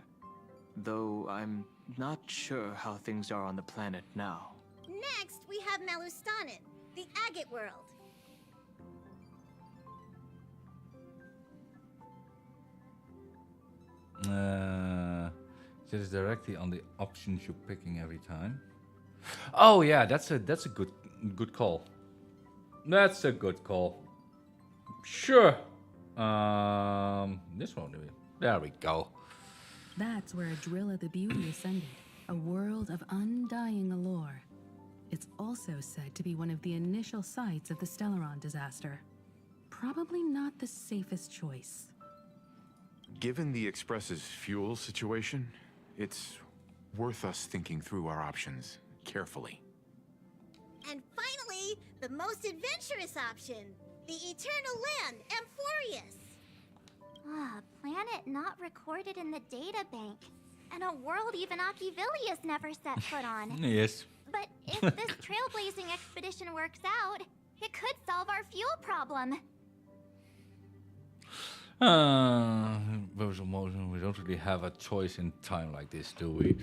Though I'm not sure how things are on the planet now. Next, we have Malustanin, the agate world. It is directly on the options you're picking every time. Oh yeah, that's a good call. That's a good call. Sure. This one. There we go. That's where Adrilla the Beauty ascended, a world of undying allure. It's also said to be one of the initial sites of the Stellaron disaster. Probably not the safest choice. Given the Express's fuel situation, it's worth us thinking through our options carefully. And finally, the most adventurous option, the Eternal Land, Amphoreus. Ah, a planet not recorded in the databank, and a world even Achivilius never set foot on. Yes. But if this trailblazing expedition works out, it could solve our fuel problem. We don't really have a choice in time like this, do we?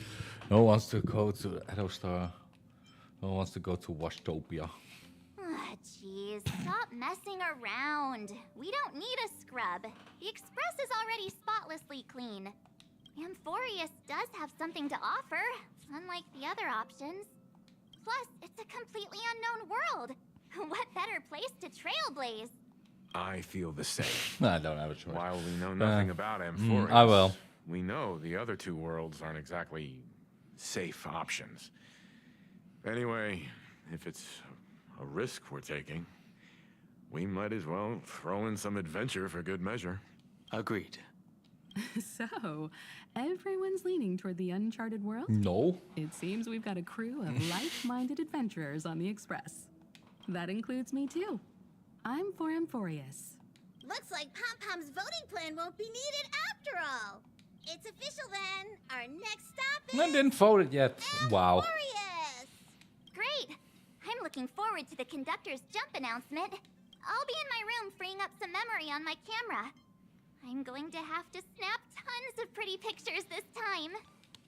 No one wants to go to Aerostar. No one wants to go to Washtopia. Ah, jeez, stop messing around. We don't need a scrub. The Express is already spotlessly clean. Amphoreus does have something to offer, unlike the other options. Plus, it's a completely unknown world. What better place to trailblaze? I feel the same. I don't have a choice. While we know nothing about Amphoreus, I will. We know the other two worlds aren't exactly safe options. Anyway, if it's a risk we're taking, we might as well throw in some adventure for good measure. Agreed. So, everyone's leaning toward the uncharted world? No. It seems we've got a crew of like-minded adventurers on the Express. That includes me too. I'm for Amphoreus. Looks like Pom-Pom's voting plan won't be needed after all. It's official then. Our next stop is... I didn't vote it yet. Wow. Amphoreus! Great! I'm looking forward to the conductor's jump announcement. I'll be in my room freeing up some memory on my camera. I'm going to have to snap tons of pretty pictures this time.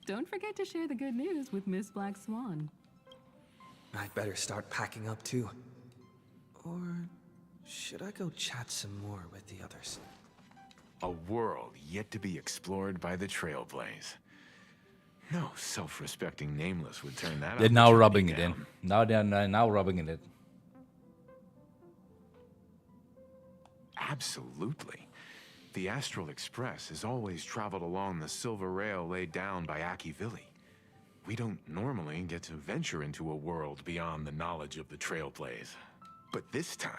Don't forget to share the good news with Miss Black Swan. I'd better start packing up too. Or should I go chat some more with the others? A world yet to be explored by the Trailblaze. No self-respecting nameless would turn that They're now opportunity rubbing it down. in. Now they're now rubbing it in. Absolutely. The Astral Express has always traveled along the silver rail laid down by Akivili. We don't normally get to venture into a world beyond the knowledge of the Trailblaze. But this time,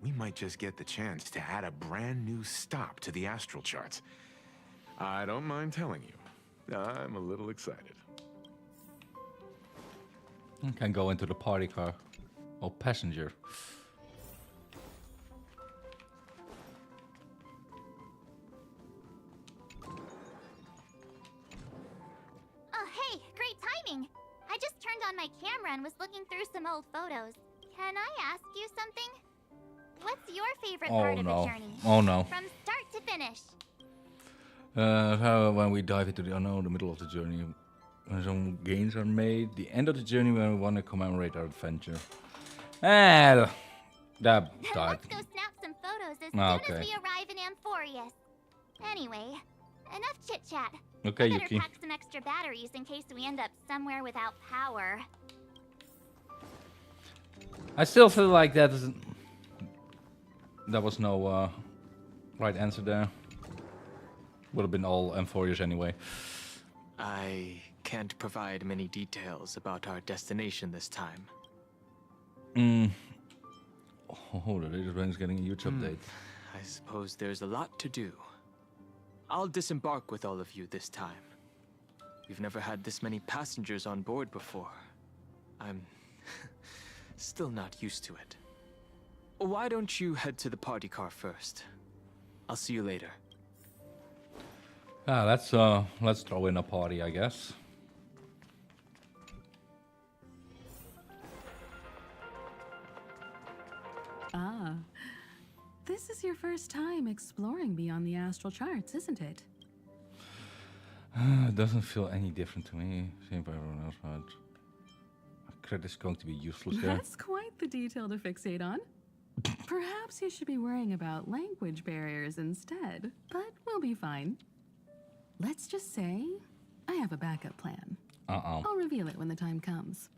we might just get the chance to add a brand new stop to the astral charts. I don't mind telling you, I'm a little excited. I can go into the party car. Or passenger. Oh, hey, great timing. I just turned on my camera and was looking through some old photos. Can I ask you something? What's your favorite part of a journey? Oh no. From start to finish. When we dive into the unknown, the middle of the journey, when some gains are made, the end of the journey when we want to commemorate our adventure. That died. Let's go snap some photos as soon as we arrive in Amphoreus. Anyway, enough chit-chat. Okay, I better Yuki. pack some extra batteries in case we end up somewhere without power. I still feel like that was no right answer there. Would have been all Amphoreus anyway. I can't provide many details about our destination this time. Oh, the latest is getting a huge update. I suppose there's a lot to do. I'll disembark with all of you this time. We've never had this many passengers on board before. I'm still not used to it. Why don't you head to the party car first? I'll see you later. Let's throw in a party, I guess. Ah, this is your first time exploring beyond the astral charts, isn't it? It doesn't feel any different to me. Same for everyone else, but credit's going to be useless there. That's quite the detail to fixate on. Perhaps you should be worrying about language barriers instead, but we'll be fine. Let's just say I have a backup plan. Uh-oh. I'll reveal it when the time comes.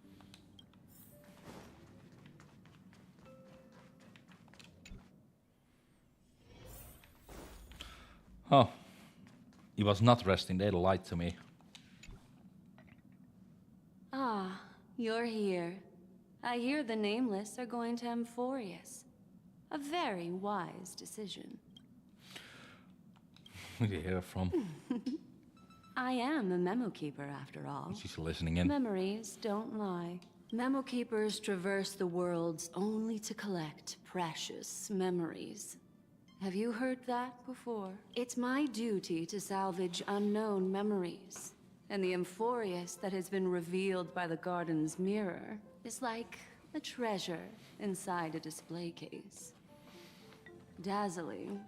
Oh. He was not resting. They lied to me. Ah, you're here. I hear the Nameless are going to Amphoreus. A very wise decision. Where did you hear it from? I am a memo keeper, after all. She's listening in. Memories don't lie. Memo keepers traverse the worlds only to collect precious memories. Have you heard that before? It's my duty to salvage unknown memories. And the Amphoreus that has been revealed by the garden's mirror is like a treasure inside a display case. Dazzling,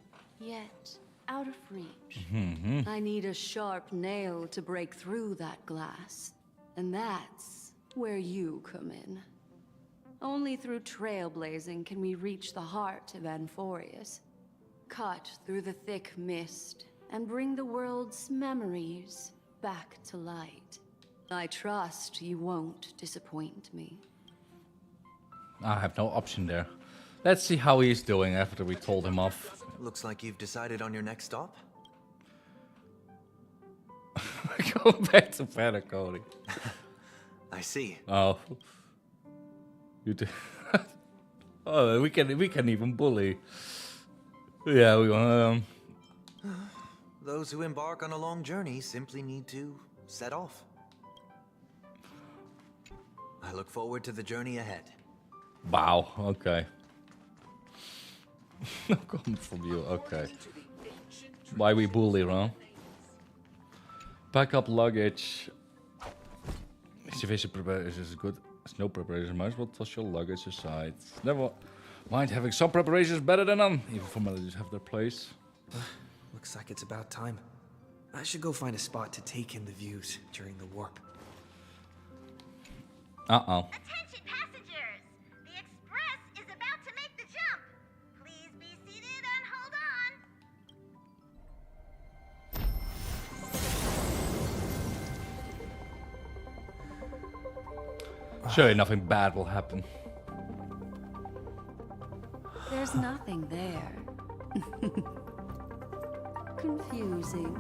yet out of reach. I need a sharp nail to break through that glass. And that's where you come in. Only through trailblazing can we reach the heart of Amphoreus. Cut through the thick mist and bring the world's memories back to light. I trust you won't disappoint me. I have no option there. Let's see how he's doing after we told him off. Looks like you've decided on your next stop. Go back to Penacony. I see. Oh. You do. Oh, we can even bully. Yeah, we Those who embark on a long journey simply need to set off. I look forward to the journey ahead. Wow, okay. No comment from you, okay. Why we bully, huh? Pack up luggage. Sufficient preparation is good. No preparation, might as well toss your luggage aside. Never mind, having some preparation is better than none. Even formalities have their place. Looks like it's about time. I should go find a spot to take in the views during the warp. Uh-oh. Attention passengers! The Express is about to make Surely nothing bad will happen. There's nothing there. Confusing.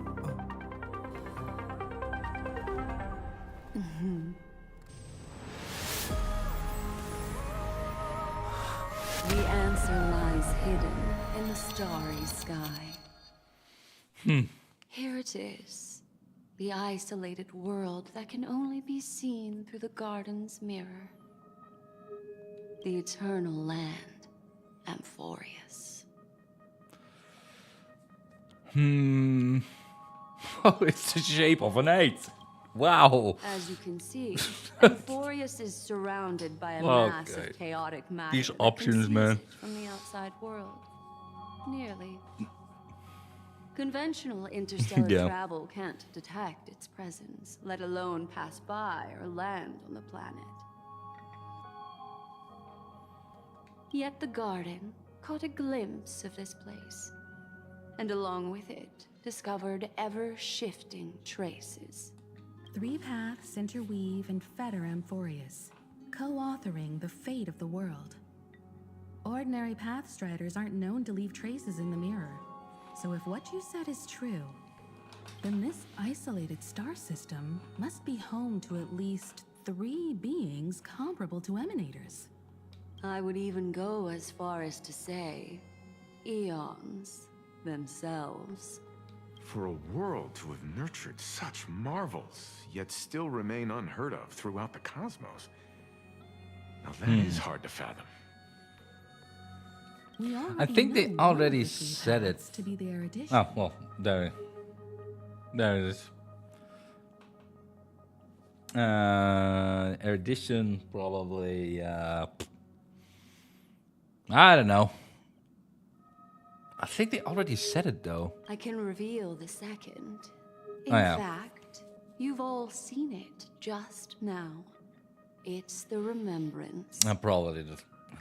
The answer lies hidden in the starry sky. Here it is. The isolated world that can only be seen through the garden's mirror. The eternal land, Amphoreus. Oh, it's the shape of an 8. Wow. As you can see, Amphoreus is surrounded by a mass Okay. of chaotic matter These that options, conceals man. it from the outside world. Nearly. Conventional interstellar Yeah. travel can't detect its presence, let alone pass by or land on the planet. Yet the garden caught a glimpse of this place, and along with it, discovered ever-shifting traces. 3 paths interweave and fetter Amphoreus, co-authoring the fate of the world. Ordinary pathstriders aren't known to leave traces in the mirror, so if what you said is true, then this isolated star system must be home to at least 3 beings comparable to emanators. I would even go as far as to say, eons themselves. For a world to have nurtured such marvels, yet still remain unheard of throughout the cosmos. Now that is hard to fathom. I think they already said it. To be the erudition. Oh, well, there it is. Erudition, probably, I don't know. I think they already said it, though. I can reveal the second. In Oh, yeah. fact, you've all seen it just now. It's the remembrance. Probably,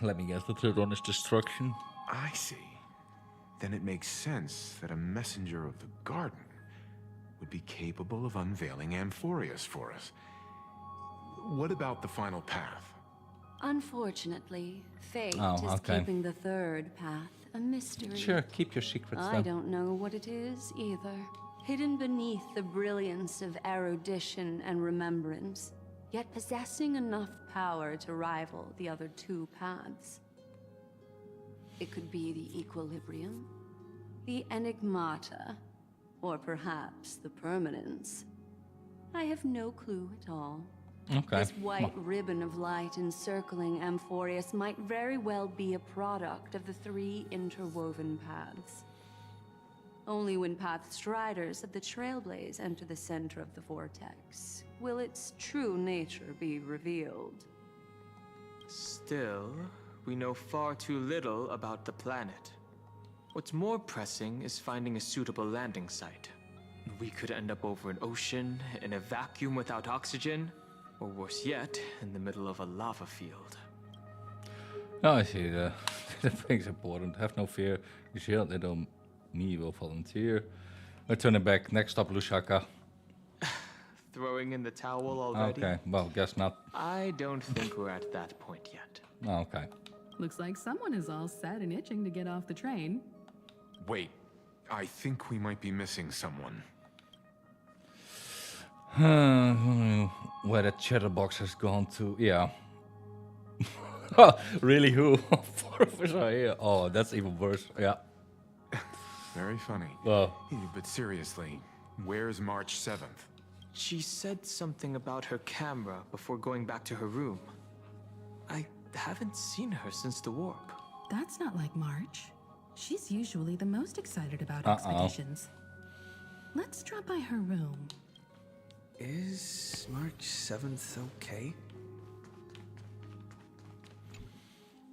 let me guess, the third one is destruction. I see. Then it makes sense that a messenger of the garden would be capable of unveiling Amphoreus for us. What about the final path? Unfortunately, fate Oh, is okay. keeping the third path a mystery. Sure, keep your secrets, I though. don't know what it is either. Hidden beneath the brilliance of erudition and remembrance, yet possessing enough power to rival the other 2 paths. It could be the equilibrium, the enigmata, or perhaps the permanence. I have no clue at all. Okay. This white ribbon of light encircling Amphoreus might very well be a product of the 3 interwoven paths. Only when pathstriders of the Trailblaze enter the center of the vortex will its true nature be revealed. Still, we know far too little about the planet. What's more pressing is finding a suitable landing site. We could end up over an ocean, in a vacuum without oxygen, or worse yet, in the middle of a lava field. Oh, I see. The thing's important. Have no fear. You shield it on me will volunteer. We're turning back. Next stop, Lusaka. Throwing in the towel already? Okay, well, guess not. I don't think we're at that point yet. Oh, okay. Looks like someone is all set and itching to get off the train. Wait, I think we might be missing someone. Where the chatterbox has gone to, yeah. Really, who? 4 of us are here. Oh, that's even worse, yeah. Very funny. Well, But seriously, where's March 7th? She said something about her camera before going back to her room. I haven't seen her since the warp. That's not like March. She's usually the most excited about expeditions. Let's drop by her room. Is March 7th okay?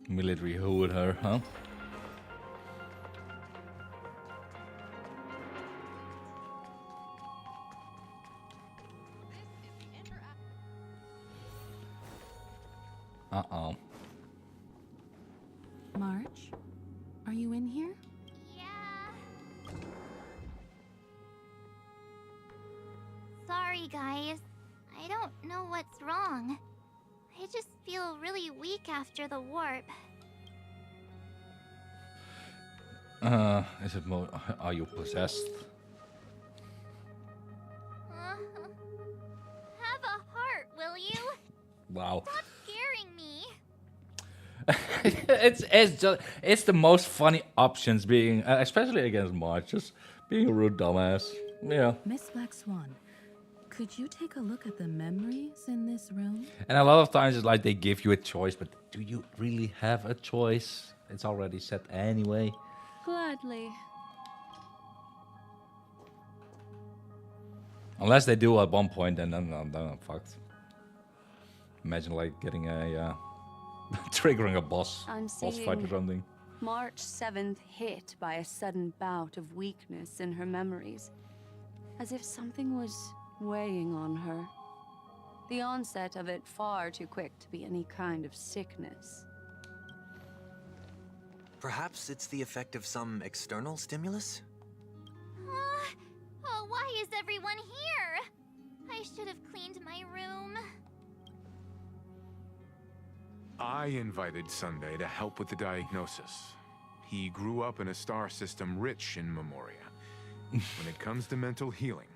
military hold her, huh? Uh-oh. March, are you in here? Sorry, guys. I don't know what's wrong. I just feel really weak after the warp. Is it more? Are you possessed? Have a heart, will you? Wow. Stop scaring me. it's the most funny options being, especially against March, just being a rude dumbass. Yeah. Miss Black Swan, could you take a look at the memories in this room? And a lot of times it's like they give you a choice, but do you really have a choice? It's already set anyway. Gladly. Unless they do at one point, and then I'm fucked. Imagine like getting a triggering a boss fight or something. March 7th hit by a sudden bout of weakness in her memories, as if something was weighing on her. The onset of it far too quick to be any kind of sickness. Perhaps it's the effect of some external stimulus? Oh, why is everyone here? I should have cleaned my room. I invited Sunday to help with the diagnosis. He grew up in a star system rich in memoria. When it comes to mental healing,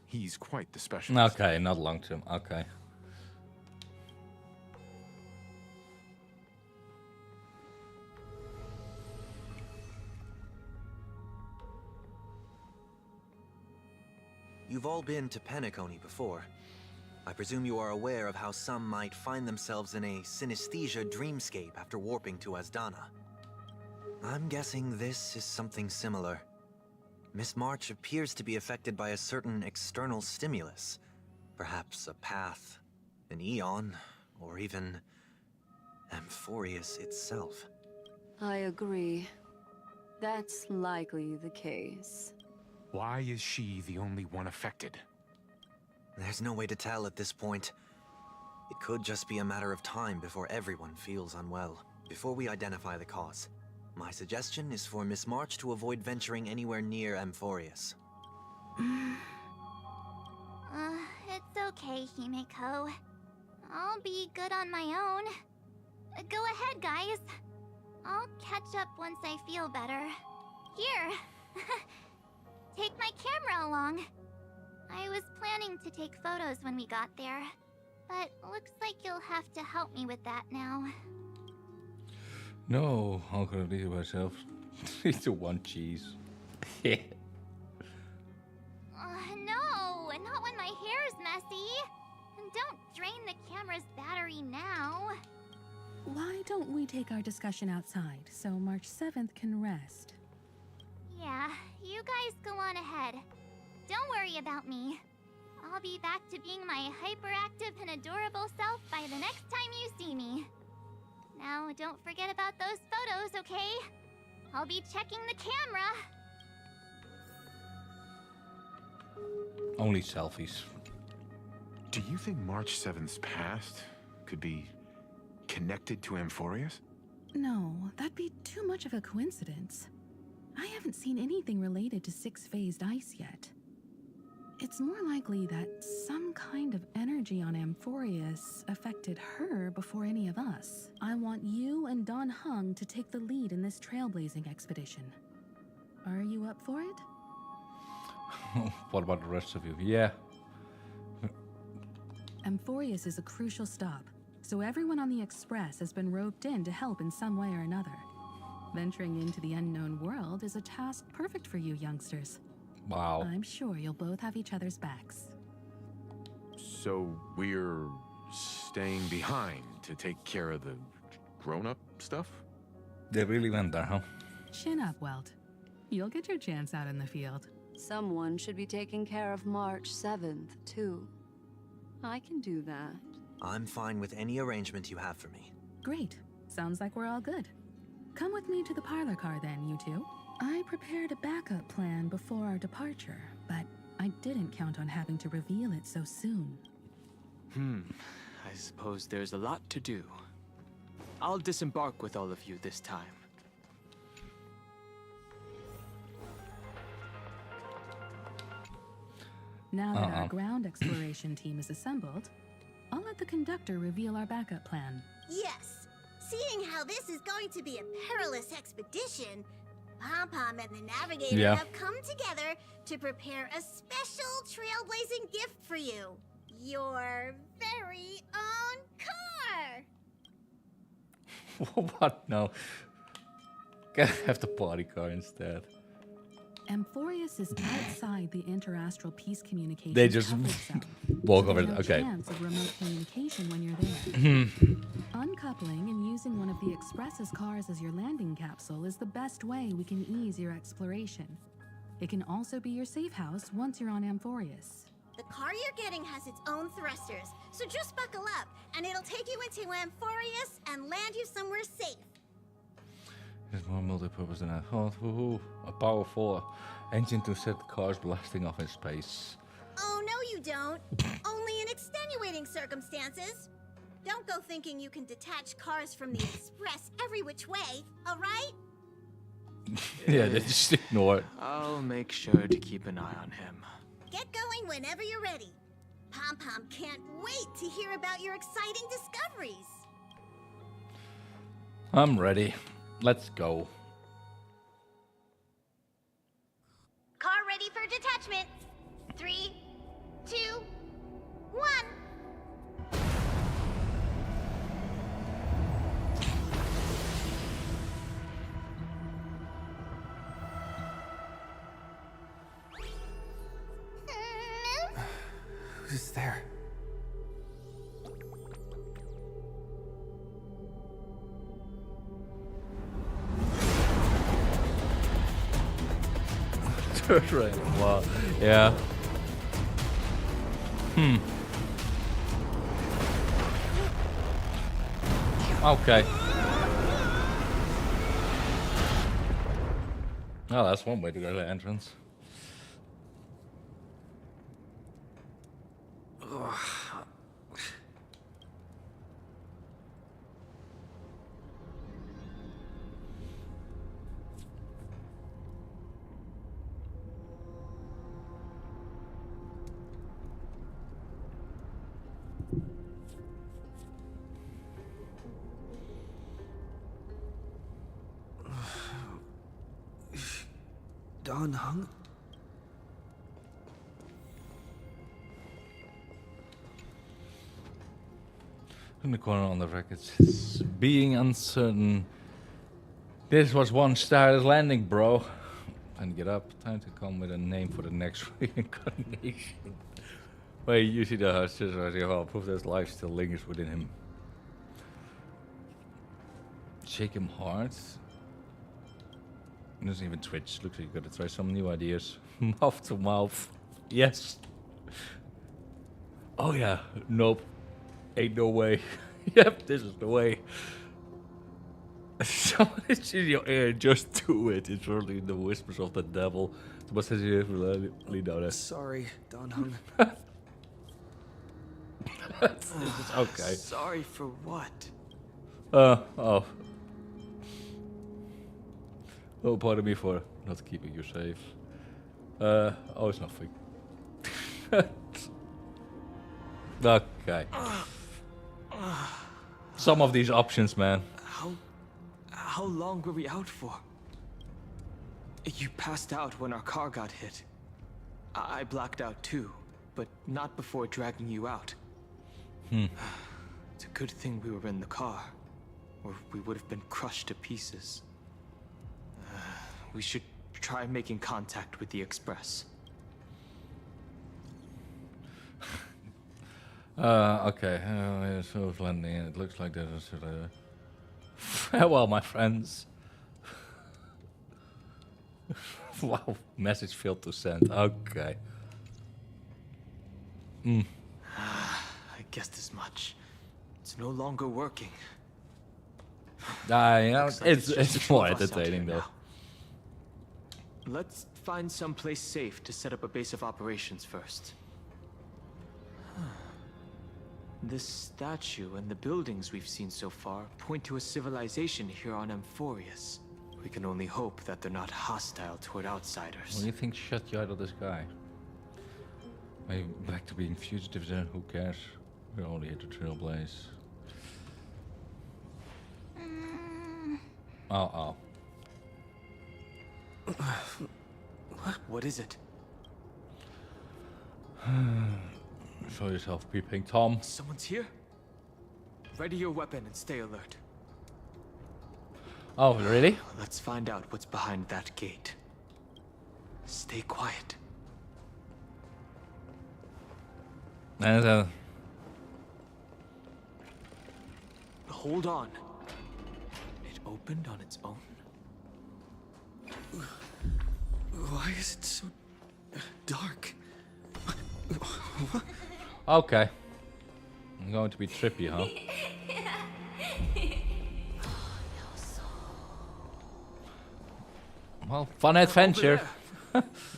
he's quite the specialist. Okay, not long term. Okay. You've all been to Penacony before. I presume you are aware of how some might find themselves in a synesthesia dreamscape after warping to Asdana. I'm guessing this is something similar. Miss March appears to be affected by a certain external stimulus. Perhaps a path, an eon, or even Amphoreus itself. I agree. That's likely the case. Why is she the only one affected? There's no way to tell at this point. It could just be a matter of time before everyone feels unwell. Before we identify the cause, my suggestion is for Miss March to avoid venturing anywhere near Amphoreus. It's okay, Himeko. I'll be good on my own. Go ahead, guys. I'll catch up once I feel better. Here. Take my camera along. I was planning to take photos when we got there, but looks like you'll have to help me with that now. No, how could I leave myself? It's a one cheese. Yeah. No, not when my hair's messy. And don't drain the camera's battery now. Why don't we take our discussion outside so March 7th can rest? Yeah, you guys go on ahead. Don't worry about me. I'll be back to being my hyperactive and adorable self by the next time you see me. Now, don't forget about those photos, okay? I'll be checking the camera. Only selfies. Do you think March 7th's past could be connected to Amphoreus? No, that'd be too much of a coincidence. I haven't seen anything related to six-phased ice yet. It's more likely that some kind of energy on Amphoreus affected her before any of us. I want you and Don Hung to take the lead in this trailblazing expedition. Are you up for it? What about the rest of you? Yeah. Amphoreus is a crucial stop, so everyone on the Express has been roped in to help in some way or another. Venturing into the unknown world is a task perfect for you youngsters. Wow. I'm sure you'll both have each other's backs. So we're staying behind to take care of the grown-up stuff? They really went there, huh? Chin up, Welt. You'll get your chance out in the field. Someone should be taking care of March 7th, too. I can do that. I'm fine with any arrangement you have for me. Great. Sounds like we're all good. Come with me to the parlor car then, you two. I prepared a backup plan before our departure, but I didn't count on having to reveal it so soon. I suppose there's a lot to do. I'll disembark with all of you this time. Now that our ground exploration team is assembled, I'll let the conductor reveal our backup plan. Yes. Seeing how this is going to be a perilous expedition, Pom-Pom and the Navigator have come together to prepare a special trailblazing gift for you. Your very own car! What? No. Can I have the party car instead? Amphoreus is outside the interastral peace communication. They just walk over. No Okay. chance of remote communication when you're there. Uncoupling and using one of the Express's cars as your landing capsule is the best way we can ease your exploration. It can also be your safe house once you're on Amphoreus. The car you're getting has its own thrusters, so just buckle up, and it'll take you into Amphoreus and land you somewhere safe. It's more multi-purpose than I thought. Woohoo! A powerful engine to set cars blasting off in space. Oh, no you don't. Only in extenuating circumstances. Don't go thinking you can detach cars from the Express every which way, alright? Yeah, they just ignore it. I'll make sure to keep an eye on him. Get going whenever you're ready. Pom-Pom can't wait to hear about your exciting discoveries. I'm ready. Let's go. Car ready for detachment. 3, 2, 1. Who's there? Right. Wow. Yeah. Okay. Oh, that's one way to go to the entrance. Don Hung? In the corner on the records, being uncertain. This was one star's landing, bro. Time to get up. Time to come with a name for the next reincarnation. Wait, you see the HSR well, proof that his life still lingers within him. Shake him hard. It doesn't even twitch. Looks like you gotta try some new ideas. Mouth to mouth. Yes. Oh yeah. Nope. Ain't no way. Yep, this is the way. Somebody's in your ear, just do it. It's really the whispers of the devil. What says you really know that? Sorry, Don Hung. Okay. Sorry for what? Oh, pardon me for not keeping you safe. Oh, it's nothing. Okay. Some of these options, man. How long were we out for? You passed out when our car got hit. I blacked out too, but not before dragging you out. It's a good thing we were in the car, or we would have been crushed to pieces. We should try making contact with the Express. Okay. So it's landing. It looks like there's a farewell, my friends. Wow. Message failed to send. Okay. I guessed as much. It's no longer working. Yeah, Looks like it's more entertaining though. Let's find some place safe to set up a base of operations first. This statue and the buildings we've seen so far point to a civilization here on Amphoreus. We can only hope that they're not hostile toward outsiders. What do you think shut you out of the sky? Maybe back to being fugitives then, who cares? We only hit the trailblaze. Uh-oh. What is it? Show yourself, peeping Tom. Someone's here? Ready your weapon and stay alert. Oh, really? Let's find out what's behind that gate. Stay quiet. And Hold on. It opened on its own. Why is it so dark? okay. I'm going to be trippy, huh? Well, fun adventure.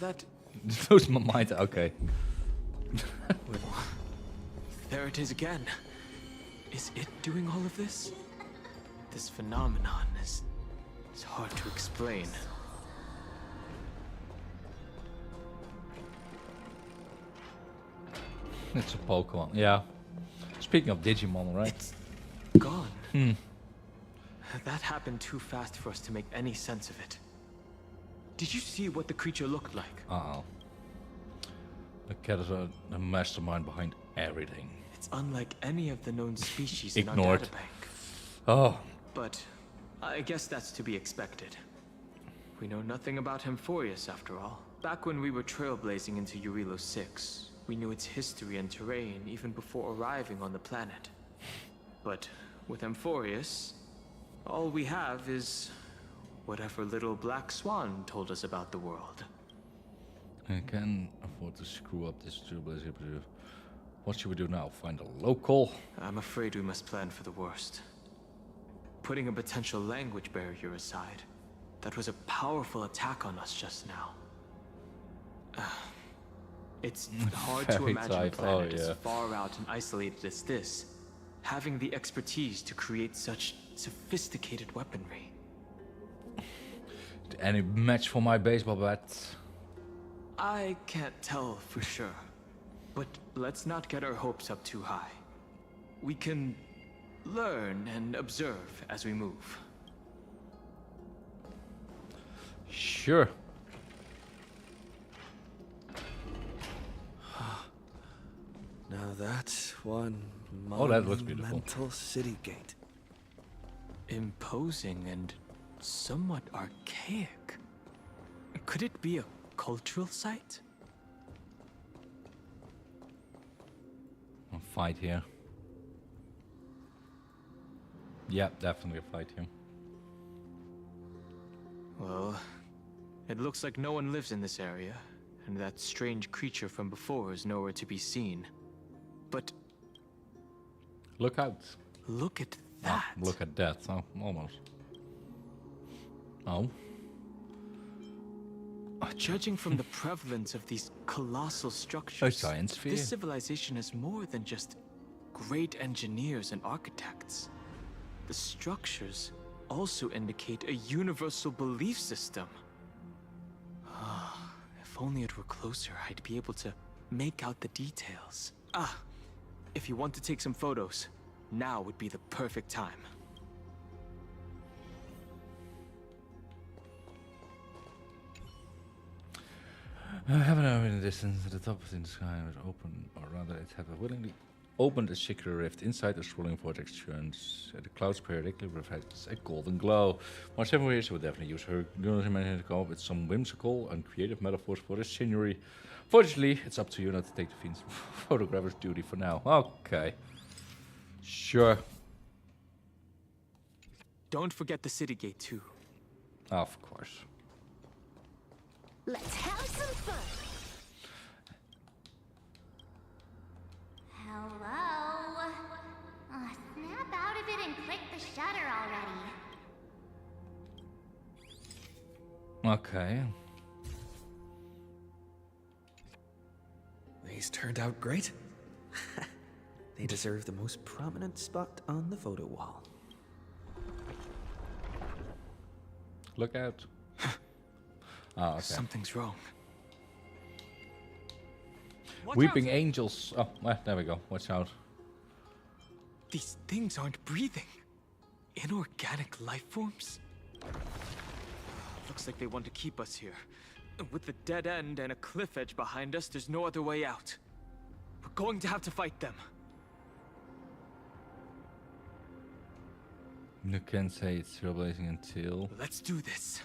That. Lose my mind. Okay. There it is again. Is it doing all of this? This phenomenon is hard to explain. It's a Pokemon. Yeah. Speaking of Digimon, right? It's gone. That happened too fast for us to make any sense of it. Did you see what the creature looked like? Uh-oh. The cat is a mastermind behind everything. It's unlike any of the known species Ignored. in our databank. Oh. But I guess that's to be expected. We know nothing about Amphoreus after all. Back when we were trailblazing into Eurilo 6, we knew its history and terrain even before arriving on the planet. But with Amphoreus, all we have is whatever little black swan told us about the world. I can afford to screw up this trailblazer. What should we do now? Find a local? I'm afraid we must plan for the worst. Putting a potential language barrier aside, that was a powerful attack on us just now. It's hard to Very imagine a tight. planet Oh, yeah. as far out and isolated as this, having the expertise to create such sophisticated weaponry. Any match for my baseball bat? I can't tell for sure, but let's not get our hopes up too high. We can learn and observe as we move. Sure. Now that's one That looks beautiful. monumental city gate. Imposing and somewhat archaic. Could it be a cultural site? A fight here. Yeah, definitely a fight here. Well, it looks like no one lives in this area, and that strange creature from before is nowhere to be seen. But look out. Look at that. Oh, look at that. Oh, almost. Oh. Judging from the prevalence of these colossal structures, A giant sphere. this civilization is more than just great engineers and architects. The structures also indicate a universal belief system. If only it were closer, I'd be able to make out the details. If you want to take some photos, now would be the perfect time. I have an arm in the distance at the top of the sky was open, or rather it had willingly opened a secret rift inside the swirling vortex churns. The clouds periodically reflects a golden glow. Once every year, she would definitely use her imagination to come up with some whimsical and creative metaphors for this scenery. Fortunately, it's up to you not to take the photographer's duty for now. Okay. Sure. Don't forget the city gate too. Of course. Let's have some fun. Hello? Snap out of it and click the shutter already. Okay. These turned out great. They deserve the most prominent spot on the photo wall. Look out. Oh, okay. Something's wrong. Weeping angels. Oh, well, there we go. Watch out. These things aren't breathing. Inorganic life forms? Looks like they want to keep us here. With the dead end and a cliff edge behind us, there's no other way out. We're going to have to fight them. You can say it's trailblazing until... Let's do this.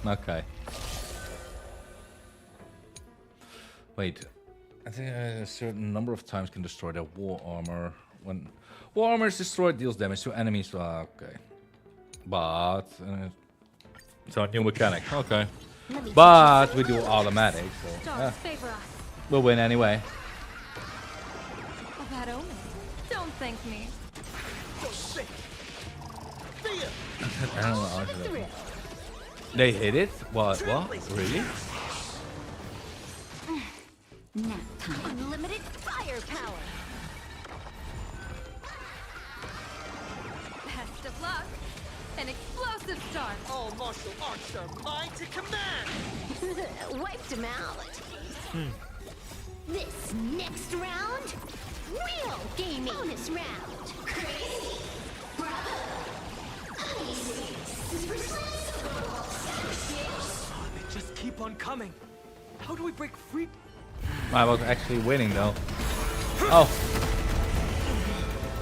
Okay. Wait. I think a certain number of times can destroy their war armor. When war armor is destroyed, deals damage to enemies. Okay. But... it's a new mechanic. Okay. But we do automatic, so... we'll win anyway. A bad omen. Don't thank me. I don't know. They hit it? What? Really? Nap time. Unlimited firepower. Best of luck. An explosive start. All martial arts are mine to command. Wiped him out. This next round, real gaming. Bonus round. Crazy. Bravo. Amazing. Super They just keep on coming. How do we break free? I was actually winning though. Oh.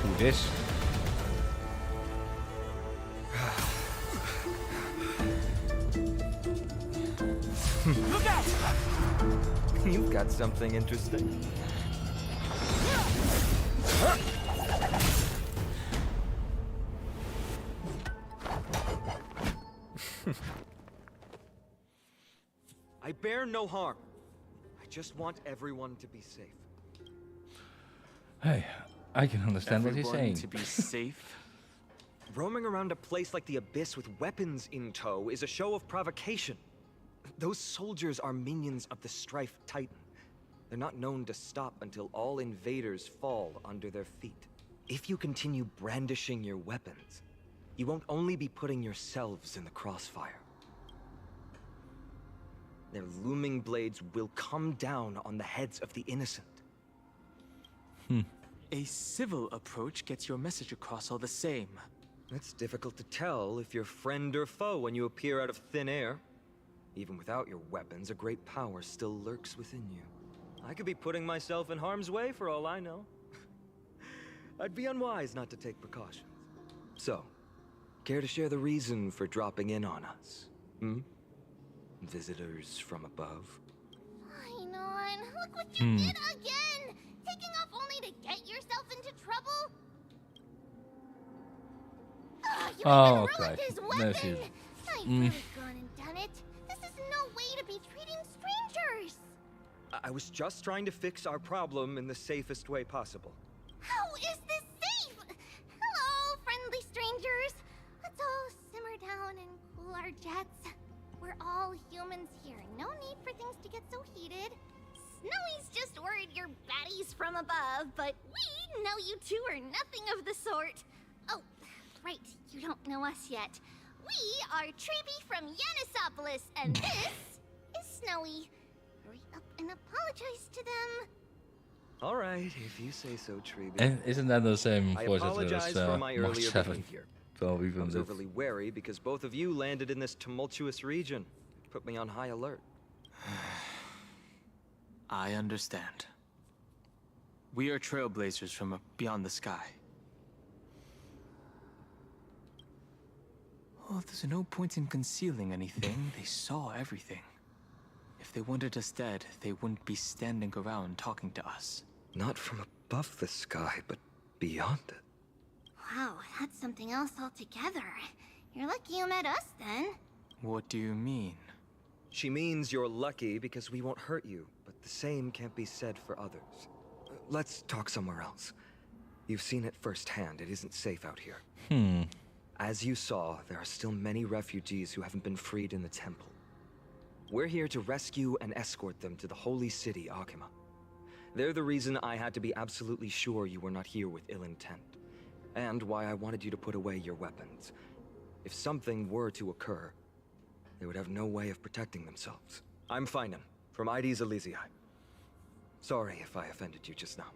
Do this. Look out! You've got something interesting. I bear no harm. I just want everyone to be safe. Hey, I can understand what he's saying. To be safe? Roaming around a place like the Abyss with weapons in tow is a show of provocation. Those soldiers are minions of the Strife Titan. They're not known to stop until all invaders fall under their feet. If you continue brandishing your weapons, you won't only be putting yourselves in the crossfire. Their looming blades will come down on the heads of the innocent. A civil approach gets your message across all the same. It's difficult to tell if you're friend or foe when you appear out of thin air. Even without your weapons, a great power still lurks within you. I could be putting myself in harm's way for all I know. I'd be unwise not to take precautions. So, care to share the reason for dropping in on us? Visitors from above? Ainon, look what you did again! Taking off only to get yourself into trouble? You even ruined his weapon! I would have gone and done it. This is no way to be treating strangers! I was just trying to fix our problem in the safest way possible. How is this safe? Hello, friendly strangers. Let's all simmer down and cool our jets. We're all humans here. No need for things to get so heated. Snowy's just worried you're baddies from above, but we know you two are nothing of the sort. Oh, right, you don't know us yet. We are Treeby from Yanisopolis, and this is Snowy. Hurry up and apologize to them. All right, if you say so, Treeby. And isn't that the same I voice apologize as for my Mark earlier 7? behavior. So I was overly wary because both of you landed in this tumultuous region. Put me on high alert. I understand. We are trailblazers from beyond the sky. Well, there's no point in concealing anything. They saw everything. If they wanted us dead, they wouldn't be standing around talking to us. Not from above the sky, but beyond it. Wow, that's something else altogether. You're lucky you met us then. What do you mean? She means you're lucky because we won't hurt you, but the same can't be said for others. Let's talk somewhere else. You've seen it firsthand. It isn't safe out here. As you saw, there are still many refugees who haven't been freed in the temple. We're here to rescue and escort them to the holy city, Akima. They're the reason I had to be absolutely sure you were not here with ill intent, and why I wanted you to put away your weapons. If something were to occur, they would have no way of protecting themselves. I'm Finan, from ID's Elysiae. Sorry if I offended you just now.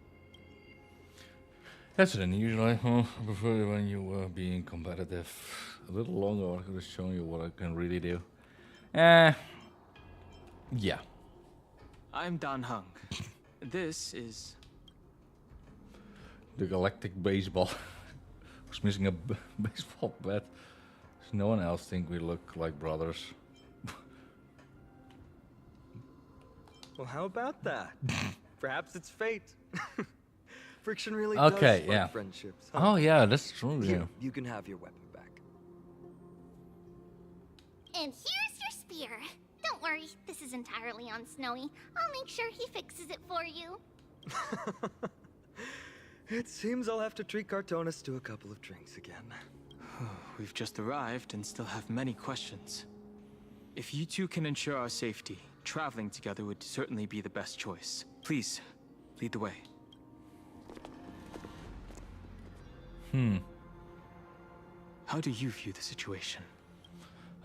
That's unusual. Huh? I prefer it when you were being competitive. A little longer, I could have shown you what I can really do. Yeah. I'm Dan Hung. This is... The Galactic Baseball. Was missing a baseball bat. Does no one else think we look like brothers? Well, how about that? Perhaps it's fate. Friction really Okay, does yeah. spark friendships. Oh yeah, that's true. Here, Yeah. you can have your weapon back. And here's your spear. Don't worry, this is entirely on Snowy. I'll make sure he fixes it for you. It seems I'll have to treat Cartonis to a couple of drinks again. We've just arrived and still have many questions. If you two can ensure our safety, traveling together would certainly be the best choice. Please, lead the way. How do you view the situation?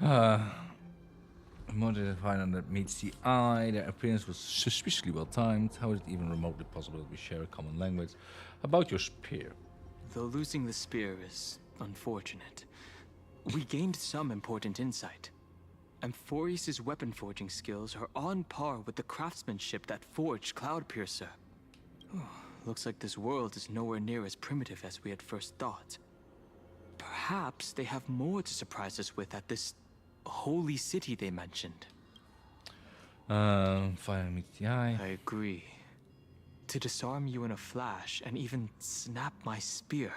More than find that meets the eye. Their appearance was suspiciously well timed. How is it even remotely possible that we share a common language? About your spear. Though losing the spear is unfortunate, we gained some important insight. Amphoreus' weapon forging skills are on par with the craftsmanship that forged Cloudpiercer. Looks like this world is nowhere near as primitive as we had first thought. Perhaps they have more to surprise us with at this holy city they mentioned. Fire meets the eye. I agree. To disarm you in a flash and even snap my spear,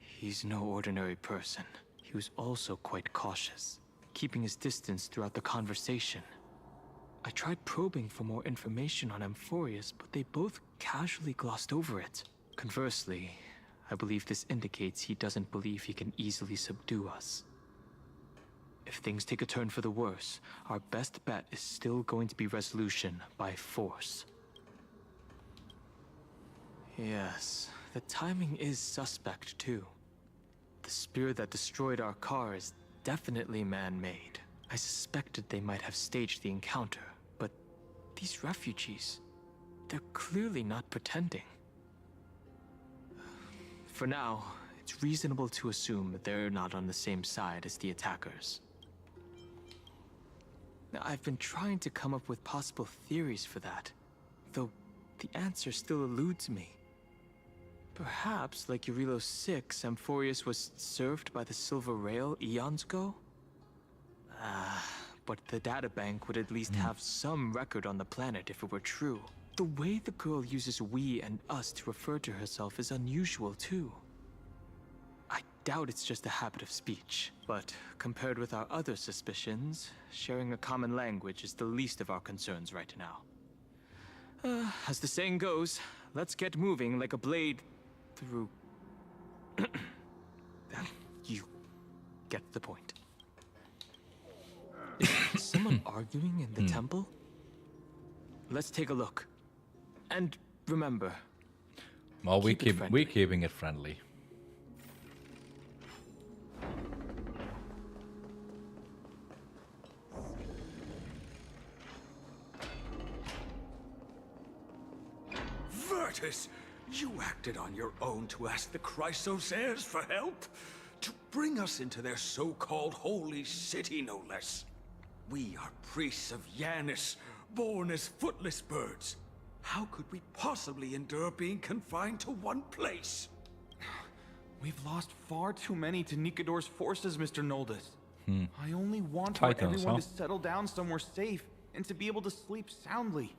he's no ordinary person. He was also quite cautious, keeping his distance throughout the conversation. I tried probing for more information on Amphoreus, but they both casually glossed over it. Conversely, I believe this indicates he doesn't believe he can easily subdue us. If things take a turn for the worse, our best bet is still going to be resolution by force. Yes, the timing is suspect too. The spear that destroyed our car is definitely man-made. I suspected they might have staged the encounter, but these refugees, they're clearly not pretending. For now, it's reasonable to assume that they're not on the same side as the attackers. Now, I've been trying to come up with possible theories for that, though the answer still eludes me. Perhaps, like Eurylos 6, Amphoreus was served by the Silver Rail eons ago? But the databank would at least have some record on the planet if it were true. The way the girl uses we and us to refer to herself is unusual too. I doubt it's just a habit of speech, but compared with our other suspicions, sharing a common language is the least of our concerns right now. As the saying goes, let's get moving like a blade through... You get the point. Is someone arguing in the temple? Let's take a look. And remember, well, we're keeping it friendly. Virtus, you acted on your own to ask the Chrysos heirs for help? To bring us into their so-called holy city, no less. We are priests of Yanis, born as footless birds. How could we possibly endure being confined to one place? We've lost far too many to Nikador's forces, Mr. Noldus. I only want for Titans, everyone huh? to settle down somewhere safe and to be able to sleep soundly.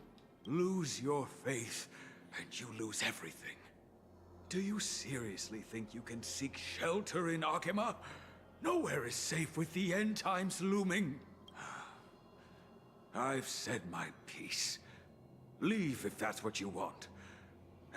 Lose your faith, and you lose everything. Do you seriously think you can seek shelter in Akima? Nowhere is safe with the end times looming. I've said my piece. Leave if that's what you want.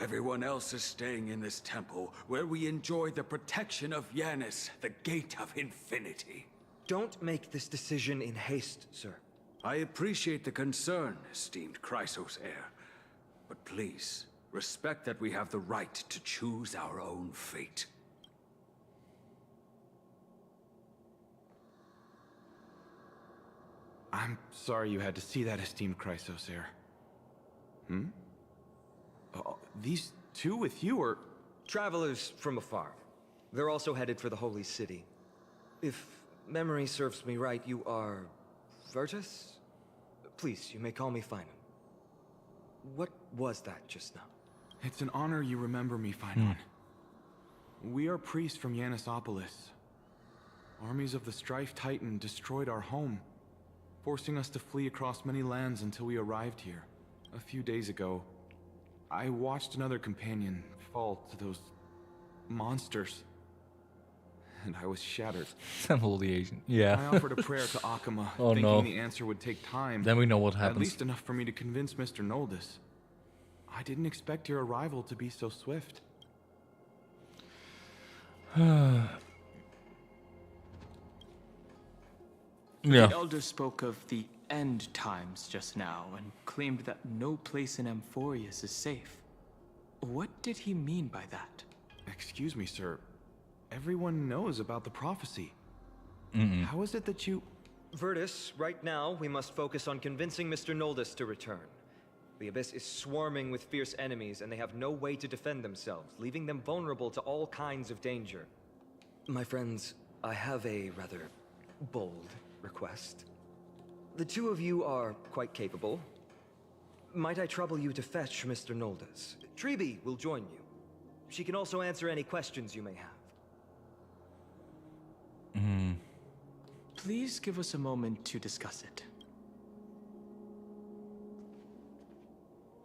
Everyone else is staying in this temple, where we enjoy the protection of Yanis, the Gate of Infinity. Don't make this decision in haste, sir. I appreciate the concern, esteemed Chrysos heir. But please, respect that we have the right to choose our own fate. I'm sorry you had to see that, esteemed Chrysos heir. These two with you are travelers from afar. They're also headed for the Holy City. If memory serves me right, you are... Virtus? Please, you may call me Finan. What was that just now? It's an honor you remember me, Finan. We are priests from Yanisopolis. Armies of the Strife Titan destroyed our home, forcing us to flee across many lands until we arrived here. A few days ago, I watched another companion fall to those monsters, and I was shattered. All the Asian. Yeah. I offered a prayer to Akama, Oh, thinking no. the answer would take time. Then we know what happens. At least enough for me to convince Mr. Noldus. I didn't expect your arrival to be so swift. Yeah. The Elder spoke of the end times just now and claimed that no place in Amphoreus is safe. What did he mean by that? Excuse me, sir. Everyone knows about the prophecy. How is it that you... Virtus, right now, we must focus on convincing Mr. Noldus to return. The Abyss is swarming with fierce enemies, and they have no way to defend themselves, leaving them vulnerable to all kinds of danger. My friends, I have a rather bold request. The two of you are quite capable. Might I trouble you to fetch Mr. Noldus? Treeby will join you. She can also answer any questions you may have. Please give us a moment to discuss it.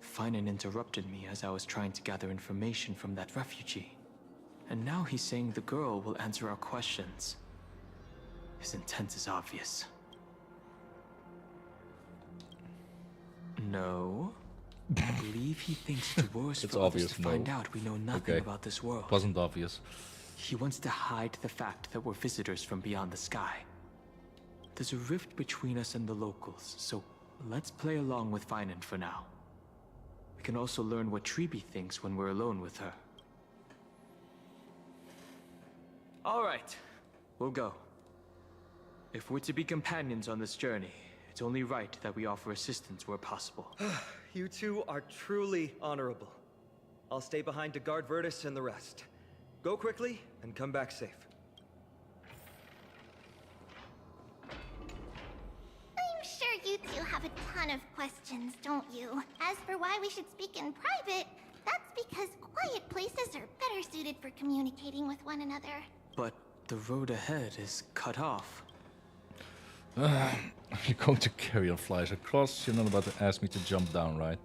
Finan interrupted me as I was trying to gather information from that refugee. And now he's saying the girl will answer our questions. His intent is obvious. No. I believe he thinks it's worse It's for others obvious, to find no. out we know nothing Okay. about this world. Wasn't obvious. He wants to hide the fact that we're visitors from beyond the sky. There's a rift between us and the locals, so let's play along with Finan for now. We can also learn what Treeby thinks when we're alone with her. All right, we'll go. If we're to be companions on this journey, it's only right that we offer assistance where possible. You two are truly honorable. I'll stay behind to guard Virtus and the rest. Go quickly and come back safe. I'm sure you two have a ton of questions, don't you? As for why we should speak in private, that's because quiet places are better suited for communicating with one another. But the road ahead is cut off. You're going to carry on flies across. You're not about to ask me to jump down, right?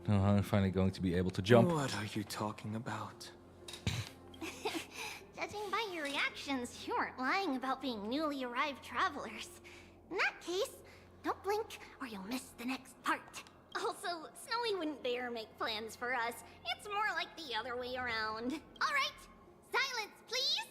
No, I'm finally going to be able to jump. What are you talking about? Judging by your reactions, you aren't lying about being newly arrived travelers. In that case, don't blink or you'll miss the next part. Also, Snowy wouldn't dare make plans for us. It's more like the other way around. All right, silence, please.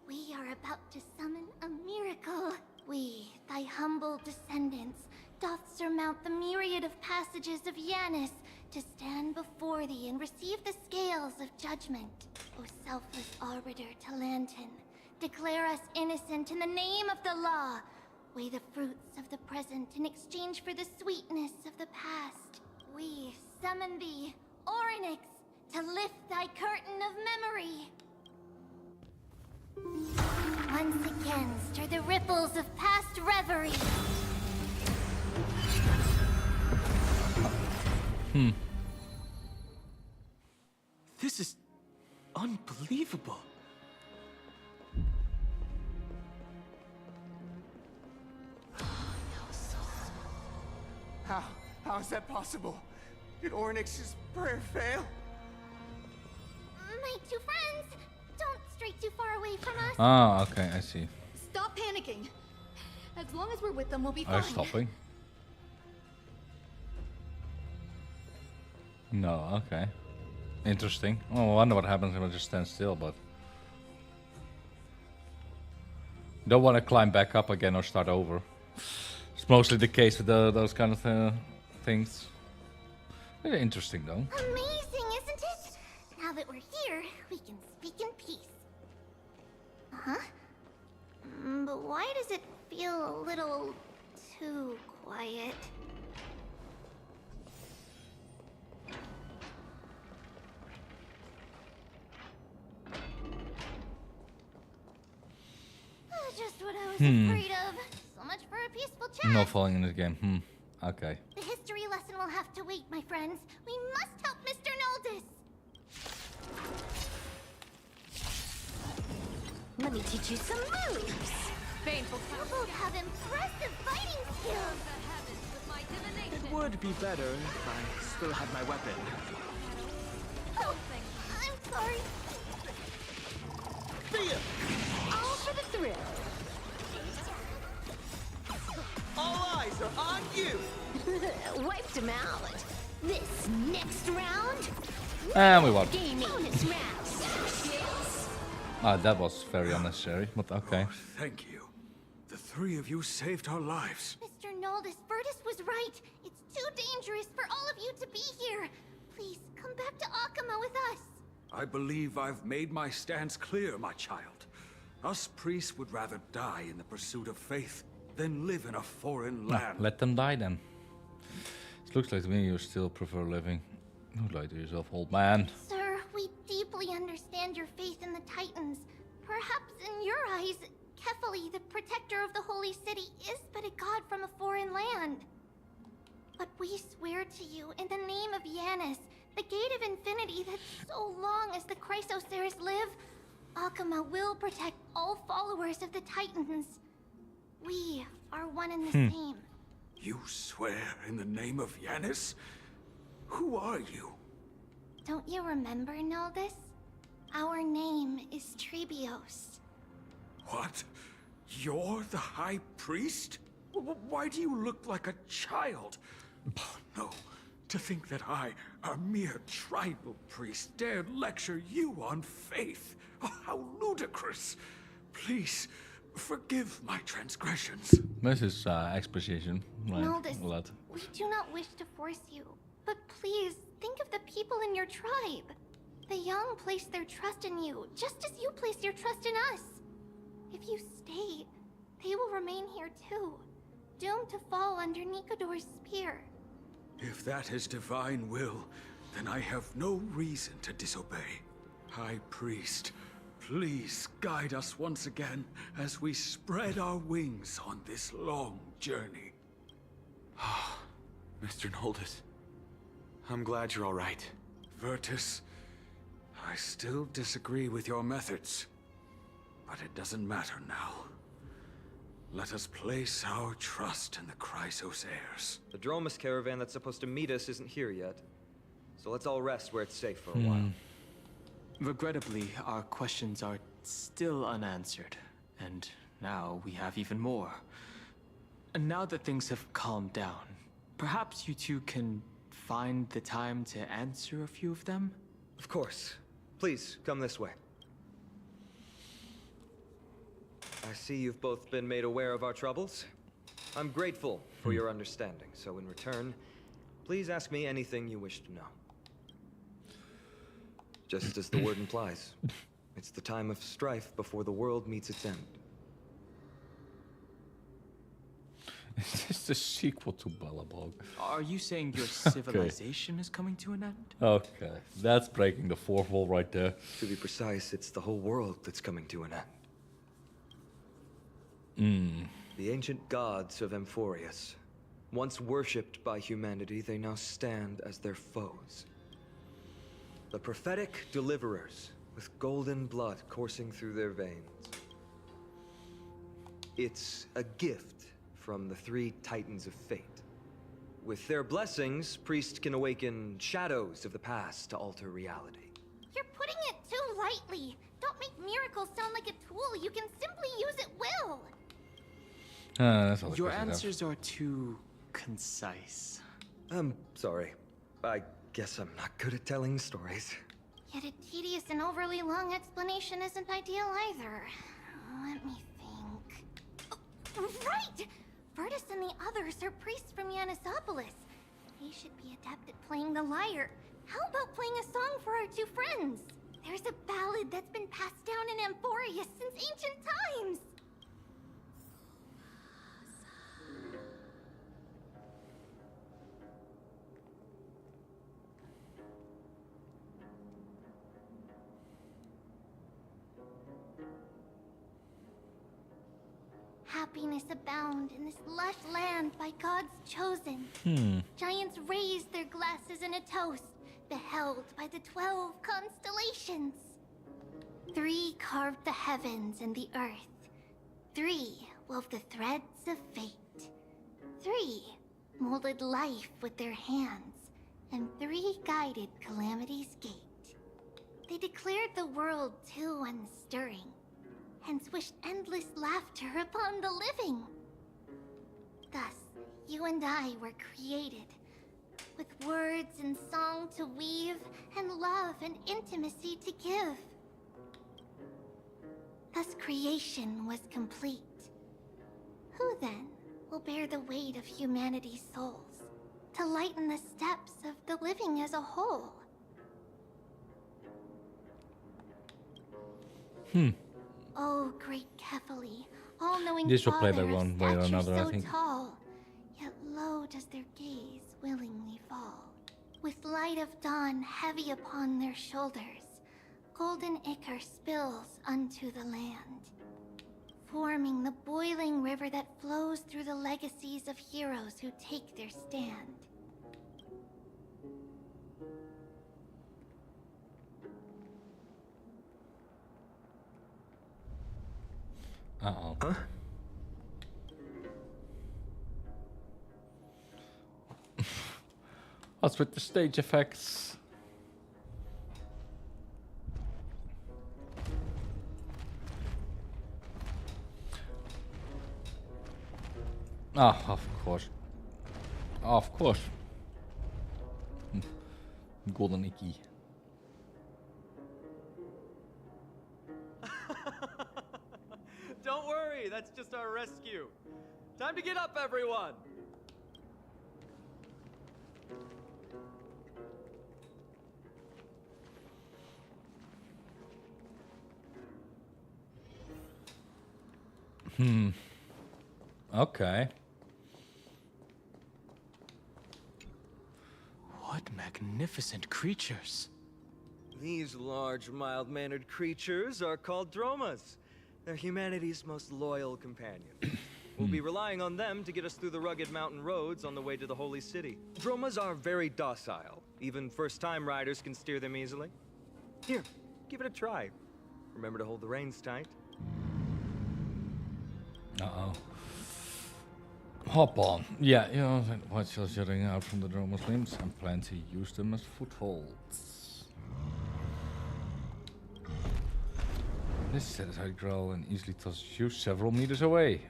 We are about to summon a miracle. We, thy humble descendants, doth surmount the myriad of passages of Yanis to stand before thee and receive the scales of judgment. O selfless arbiter Talantin, declare us innocent in the name of the law. Weigh the fruits of the present in exchange for the sweetness of the past. We summon thee, Orynyx, to lift thy curtain of memory. Once again, stir the ripples of past reverie. This is unbelievable. How is that possible? Did Orynyx's prayer fail? My two friends, don't stray too far away from us. Ah, okay, I see. Stop panicking. As long as we're with them, we'll be Are fine. you stopping? No, okay. Interesting. Oh, I wonder what happens if I just stand still, but... Don't want to climb back up again or start over. It's mostly the case with those kind of things. Very interesting, though. Amazing, isn't it? Now that we're here, we can speak in peace. Huh? But why does it feel a little too quiet? Just what I was afraid of. So much for a peaceful chat. No falling in this game. Okay. The history lesson will have to wait, my friends. We must help Mr. Noldus. Let me teach you some moves. Painful. You both have impressive fighting skills. It would be better if I still had my weapon. Oh, I'm sorry. Fear! All for the thrill. All eyes are on you! Wiped him out. This next round. And we won. Bonus round. That was very unnecessary, but okay. Oh, thank you. The three of you saved our lives. Mr. Noldus, Virtus was right. It's too dangerous for all of you to be here. Please, come back to Akama with us. I believe I've made my stance clear, my child. Us priests would rather die in the pursuit of faith than live in a foreign land. Let them die then. It looks like to me you still prefer living. You lie to yourself, old man. Sir, we deeply understand your faith in the Titans. Perhaps in your eyes, Kefali, the protector of the holy city, is but a god from a foreign land. But we swear to you, in the name of Yanis, the gate of infinity that so long as the Chrysosaurs live, Akama will protect all followers of the Titans. We are one and the same. You swear in the name of Yanis? Who are you? Don't you remember, Noldus? Our name is Trebios. What? You're the High Priest? Why do you look like a child? Oh, no. To think that I, a mere tribal priest, dare lecture you on faith. Oh, how ludicrous. Please, forgive my transgressions. This is exposition. Right. Noldus, A lot. we do not wish to force you, but please think of the people in your tribe. The young place their trust in you, just as you place your trust in us. If you stay, they will remain here too, doomed to fall under Nikodor's spear. If that is divine will, then I have no reason to disobey. High Priest, please guide us once again as we spread our wings on this long journey. Mr. Noldus, I'm glad you're all right. Virtus, I still disagree with your methods, but it doesn't matter now. Let us place our trust in the Chrysosaurs. The Dromus caravan that's supposed to meet us isn't here yet, so let's all rest where it's safe for a while. Regrettably, our questions are still unanswered, and now we have even more. And now that things have calmed down, perhaps you two can find the time to answer a few of them? Of course. Please, come this way. I see you've both been made aware of our troubles. I'm grateful for your understanding, so in return, please ask me anything you wish to know. Just as the word implies, it's the time of strife before the world meets its end. Is this the sequel to Balabog? Are you saying your civilization is coming to an end? Okay, that's breaking the fourth wall right there. To be precise, it's the whole world that's coming to an end. The ancient gods of Amphoreus, once worshipped by humanity, they now stand as their foes. The prophetic deliverers, with golden blood coursing through their veins. It's a gift from the three titans of fate. With their blessings, priests can awaken shadows of the past to alter reality. You're putting it too lightly. Don't make miracles sound like a tool you can simply use at will. That's all Your answers are too concise. I'm sorry. I guess I'm not good at telling stories. Yet a tedious and overly long explanation isn't ideal either. Let me think. Oh, right! Virtus and the others are priests from Yanisopolis. They should be adept at playing the lyre. How about playing a song for our two friends? There's a ballad that's been passed down in Amphoreus since ancient times. happiness abound in this lush land by God's chosen. Giants raised their glasses in a toast, beheld by the 12 constellations. 3 carved the heavens and the earth. 3 wove the threads of fate. 3 molded life with their hands. And 3 guided Calamity's gate. They declared the world too unstirring, hence wished endless laughter upon the living. Thus, you and I were created, with words and song to weave, and love and intimacy to give. Thus creation was complete. Who then will bear the weight of humanity's souls, to lighten the steps of the living as a whole? Oh, great Kefali, all-knowing This will play by father of one way or stature another, I so think. tall, yet low does their gaze willingly fall. With light of dawn heavy upon their shoulders, golden ichor spills unto the land, forming the boiling river that flows through the legacies of heroes who take their stand. Uh-oh. Huh? What's with the stage effects? Ah, of course. Of course. Golden Icky. Don't worry, that's just our rescue. Time to get up, everyone! Okay. What magnificent creatures. These large, mild-mannered creatures are called dromas. They're humanity's most loyal companion. We'll be relying on them to get us through the rugged mountain roads on the way to the Holy City. Dromas are very docile. Even first-time riders can steer them easily. Here, give it a try. Remember to hold the reins tight. Uh-oh. Hop on. Yeah, you know, white shells jutting out from the droma's limbs and plan to use them as footholds. This satisfied growl and easily tosses you several meters away.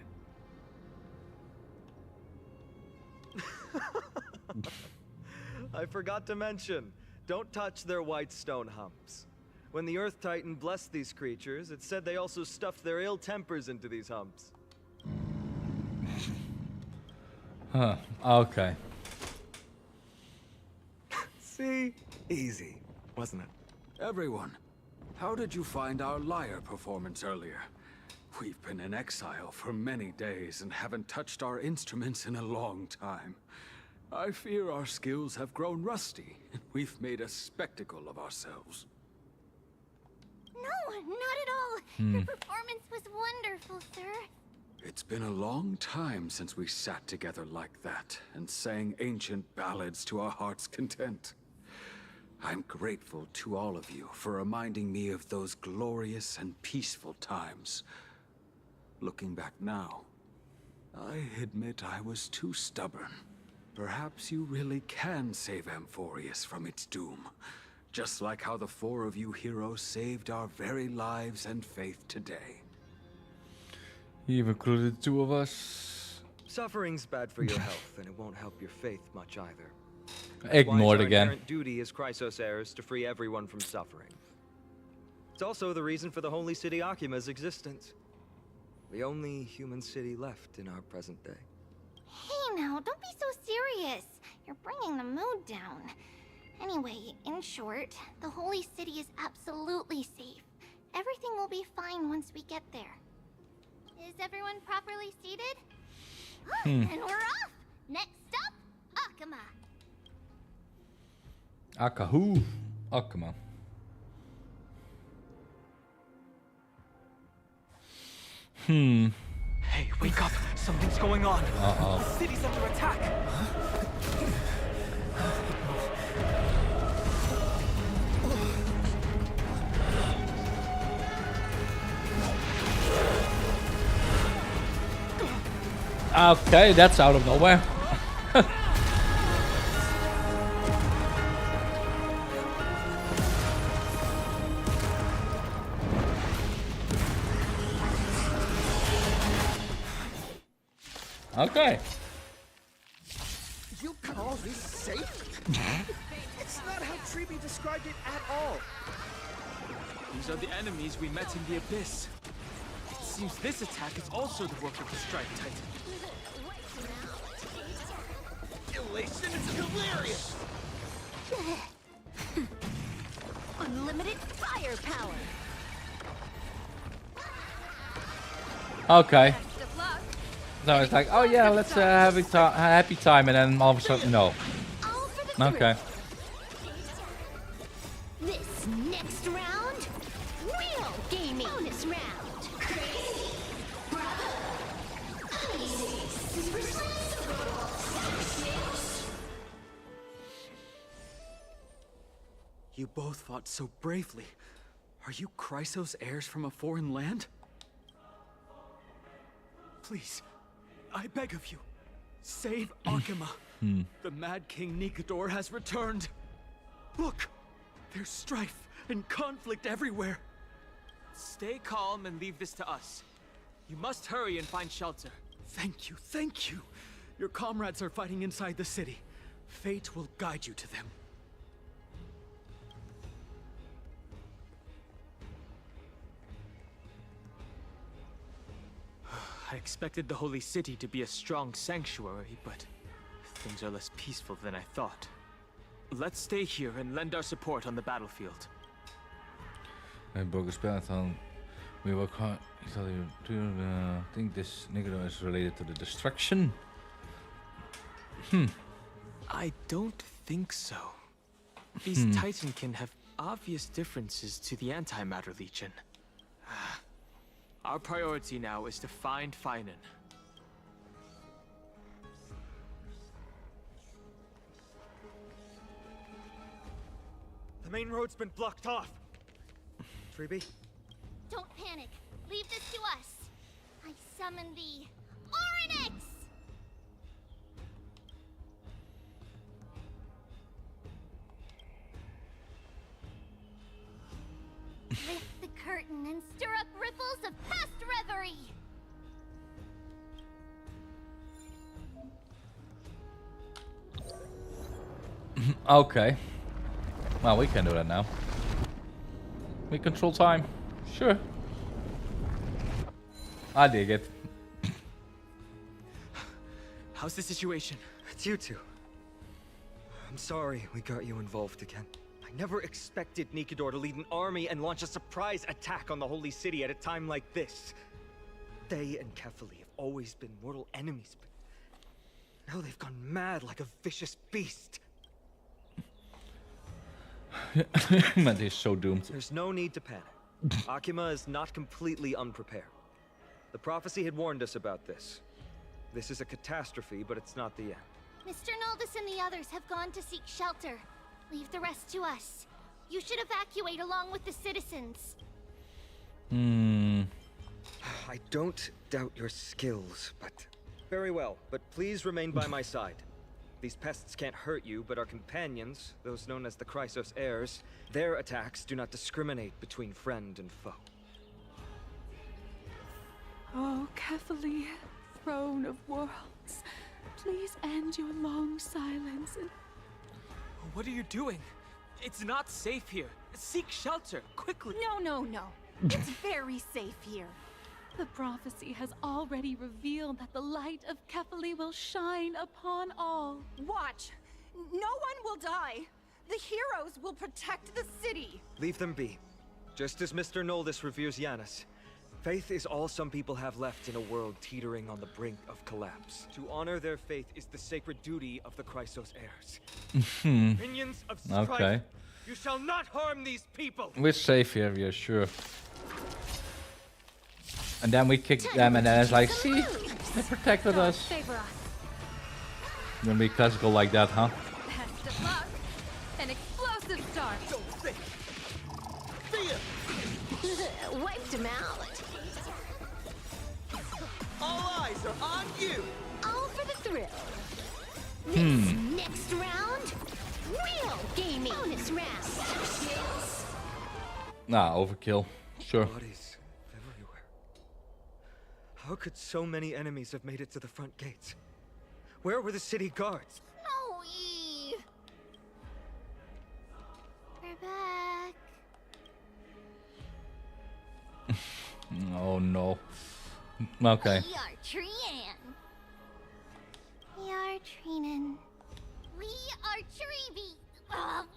I forgot to mention, don't touch their white stone humps. When the Earth Titan blessed these creatures, it said they also stuffed their ill tempers into these humps. Huh, okay. See? Easy, wasn't it? Everyone, how did you find our lyre performance earlier? We've been in exile for many days and haven't touched our instruments in a long time. I fear our skills have grown rusty, and we've made a spectacle of ourselves. No, not at all. Your performance was wonderful, sir. It's been a long time since we sat together like that and sang ancient ballads to our heart's content. I'm grateful to all of you for reminding me of those glorious and peaceful times. Looking back now, I admit I was too stubborn. Perhaps you really can save Amphoreus from its doom, just like how the 4 of you heroes saved our very lives and faith today. He even included the 2 of us. Suffering's bad for your health, and it won't help your faith much either. Ignored Our again. inherent duty as Chrysos heirs to free everyone from suffering. It's also the reason for the Holy City Akima's existence. The only human city left in our present day. Hey now, don't be so serious. You're bringing the mood down. Anyway, in short, the Holy City is absolutely safe. Everything will be fine once we get there. Is everyone properly seated? And we're off! Next stop, Akama. Akahu. Akama. Hey, wait. Wake up! Something's going on! Uh-oh. The city's under attack! Okay, that's out of nowhere. Okay. You call this safe? It's not how Treeby described it at all. These are the enemies we met in the Abyss. It seems this attack is also the work of the Strike Titan. Elation is hilarious! Unlimited firepower. Okay. So it's like, oh yeah, let's have a happy time, and then all of a sudden, no. Okay. This next round, real gaming. Bonus round. You both fought so bravely. Are you Chrysos heirs from a foreign land? Please, I beg of you, save Akima. The Mad King Nikador has returned. Look, there's strife and conflict everywhere. Stay calm and leave this to us. You must hurry and find shelter. Thank you, thank you. Your comrades are fighting inside the city. Fate will guide you to them. I expected the Holy City to be a strong sanctuary, but things are less peaceful than I thought. Let's stay here and lend our support on the battlefield. We work hard. I think this Nikador is related to the destruction. I don't think so. These Titankin have obvious differences to the Antimatter Legion. Our priority now is to find Finan. The main road's been blocked off. Treeby? Don't panic. Leave this to us. I summon the Oryx! Lift the curtain and stir up ripples of past reverie. Okay. Well, we can do that now. We control time. Sure. I dig it. How's the situation? It's you two. I'm sorry we got you involved again. I never expected Nikador to lead an army and launch a surprise attack on the Holy City at a time like this. They and Kefali have always been mortal enemies, but now they've gone mad like a vicious beast. Man, he's so doomed. There's no need to panic. Akima is not completely unprepared. The prophecy had warned us about this. This is a catastrophe, but it's not the end. Mr. Naldis and the others have gone to seek shelter. Leave the rest to us. You should evacuate along with the citizens. I don't doubt your skills, but... Very well, but please remain by my side. These pests can't hurt you, but our companions, those known as the Chrysos heirs, their attacks do not discriminate between friend and foe. Oh, Kefali, throne of worlds, please end your long silence and... What are you doing? It's not safe here. Seek shelter, quickly. No. It's very safe here. The prophecy has already revealed that the light of Kefali will shine upon all. Watch! No one will die! The heroes will protect the city! Leave them be. Just as Mr. Noldis reveres Yanis, faith is all some people have left in a world teetering on the brink of collapse. To honor their faith is the sacred duty of the Chrysos heirs. Minions of strife, Okay. you shall not harm these people! We're safe here, yeah, sure. And then we kick them, and then it's like, see? They protected us. Favor us. Gonna be classical like that, huh? Best of luck. An explosive start. Don't think. Wiped him out. All eyes are on you. All for the thrill. Next round, real gaming. Bonus round. Nah, overkill. Sure. Bodies everywhere. How could so many enemies have made it to the front gates? Where were the city guards? Snowy! We're back. Oh no. Okay. We are Trian. We are Trinan. We are Treevy.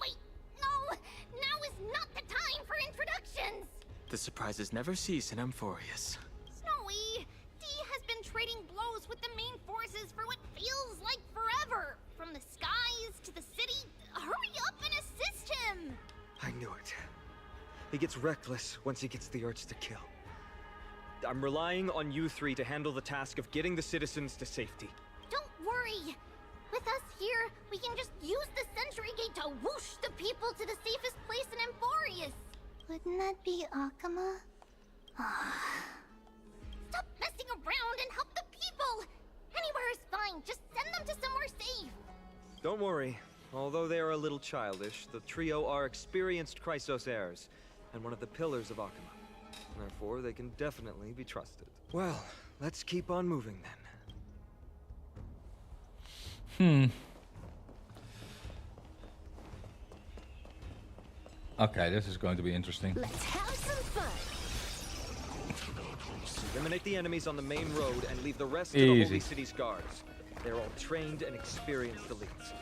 Wait. No. Now is not the time for introductions. The surprises never cease in Amphoreus. Snowy, D has been trading blows with the main forces for what feels like forever. From the skies to the city. Hurry up and assist him. I knew it. He gets reckless once he gets the urge to kill. I'm relying on you three to handle the task of getting the citizens to safety. Don't worry. With us here, we can just use the Sentry Gate to whoosh the people to the safest place in Amphoreus. Wouldn't that be Akama? Stop messing around and help the people! Anywhere is fine, just send them to somewhere safe. Don't worry. Although they are a little childish, the trio are experienced Chrysos heirs, and one of the pillars of Akama. Therefore, they can definitely be trusted. Well, let's keep on moving then. Okay, this is going to be interesting. Let's have some fun. Eliminate the enemies on the main road and leave the rest to the Holy City's guards. They're all trained and experienced elites.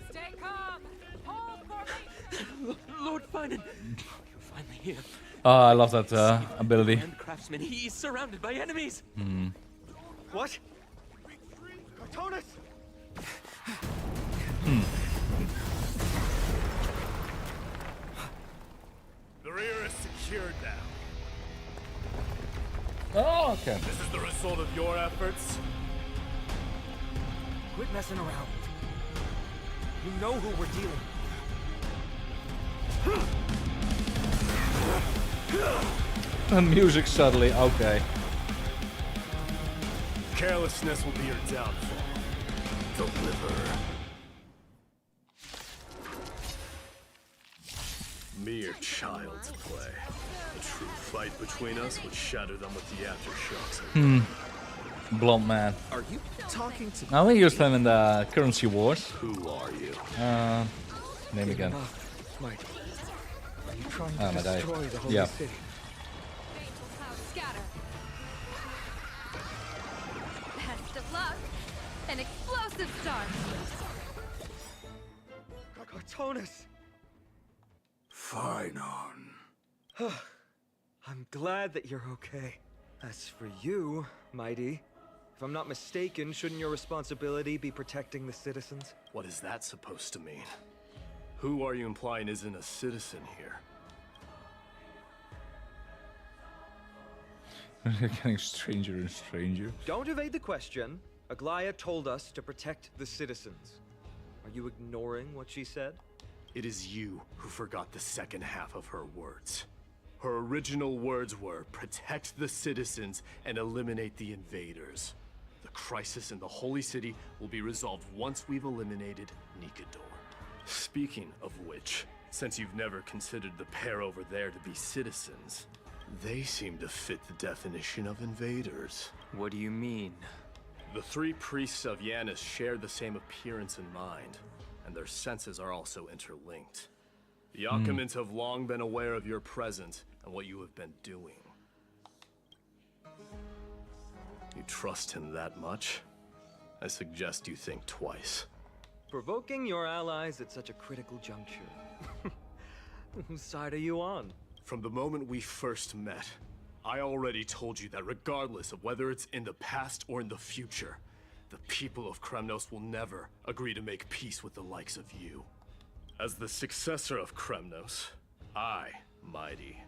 Stay calm. Hold formation. Lord Finan, you're finally here. Oh, I love that ability. And craftsman, he is surrounded by enemies. What? Cartonus! The rear is secured now. Oh, okay. This is the result of your efforts. Quit messing around. You know who we're dealing with. The music suddenly, okay. Carelessness will be your downfall. Deliver. Mere child's play. A true fight between us would shatter them with the aftershocks. Blunt man. Are you talking to I only used him in the currency wars. Who are you? Name again. Mike, are you trying my to day. destroy the Holy Yeah. City? Fatal cloud scatter. Best of luck. An explosive start. Cartonus! Finon. I'm glad that you're okay. As for you, Mighty, if I'm not mistaken, shouldn't your responsibility be protecting the citizens? What is that supposed to mean? Who are you implying isn't a citizen here? Getting stranger and stranger. Don't evade the question. Aglaia told us to protect the citizens. Are you ignoring what she said? It is you who forgot the second half of her words. Her original words were, protect the citizens and eliminate the invaders. The crisis in the Holy City will be resolved once we've eliminated Nikador. Speaking of which, since you've never considered the pair over there to be citizens, they seem to fit the definition of invaders. What do you mean? The three priests of Yanis share the same appearance and mind, and their senses are also interlinked. The Akamans have long been aware of your presence and what you have been doing. You trust him that much? I suggest you think twice. Provoking your allies at such a critical juncture. Whose side are you on? From the moment we first met, I already told you that regardless of whether it's in the past or in the future, the people of Kremnos will never agree to make peace with the likes of you. As the successor of Kremnos, I, Mighty,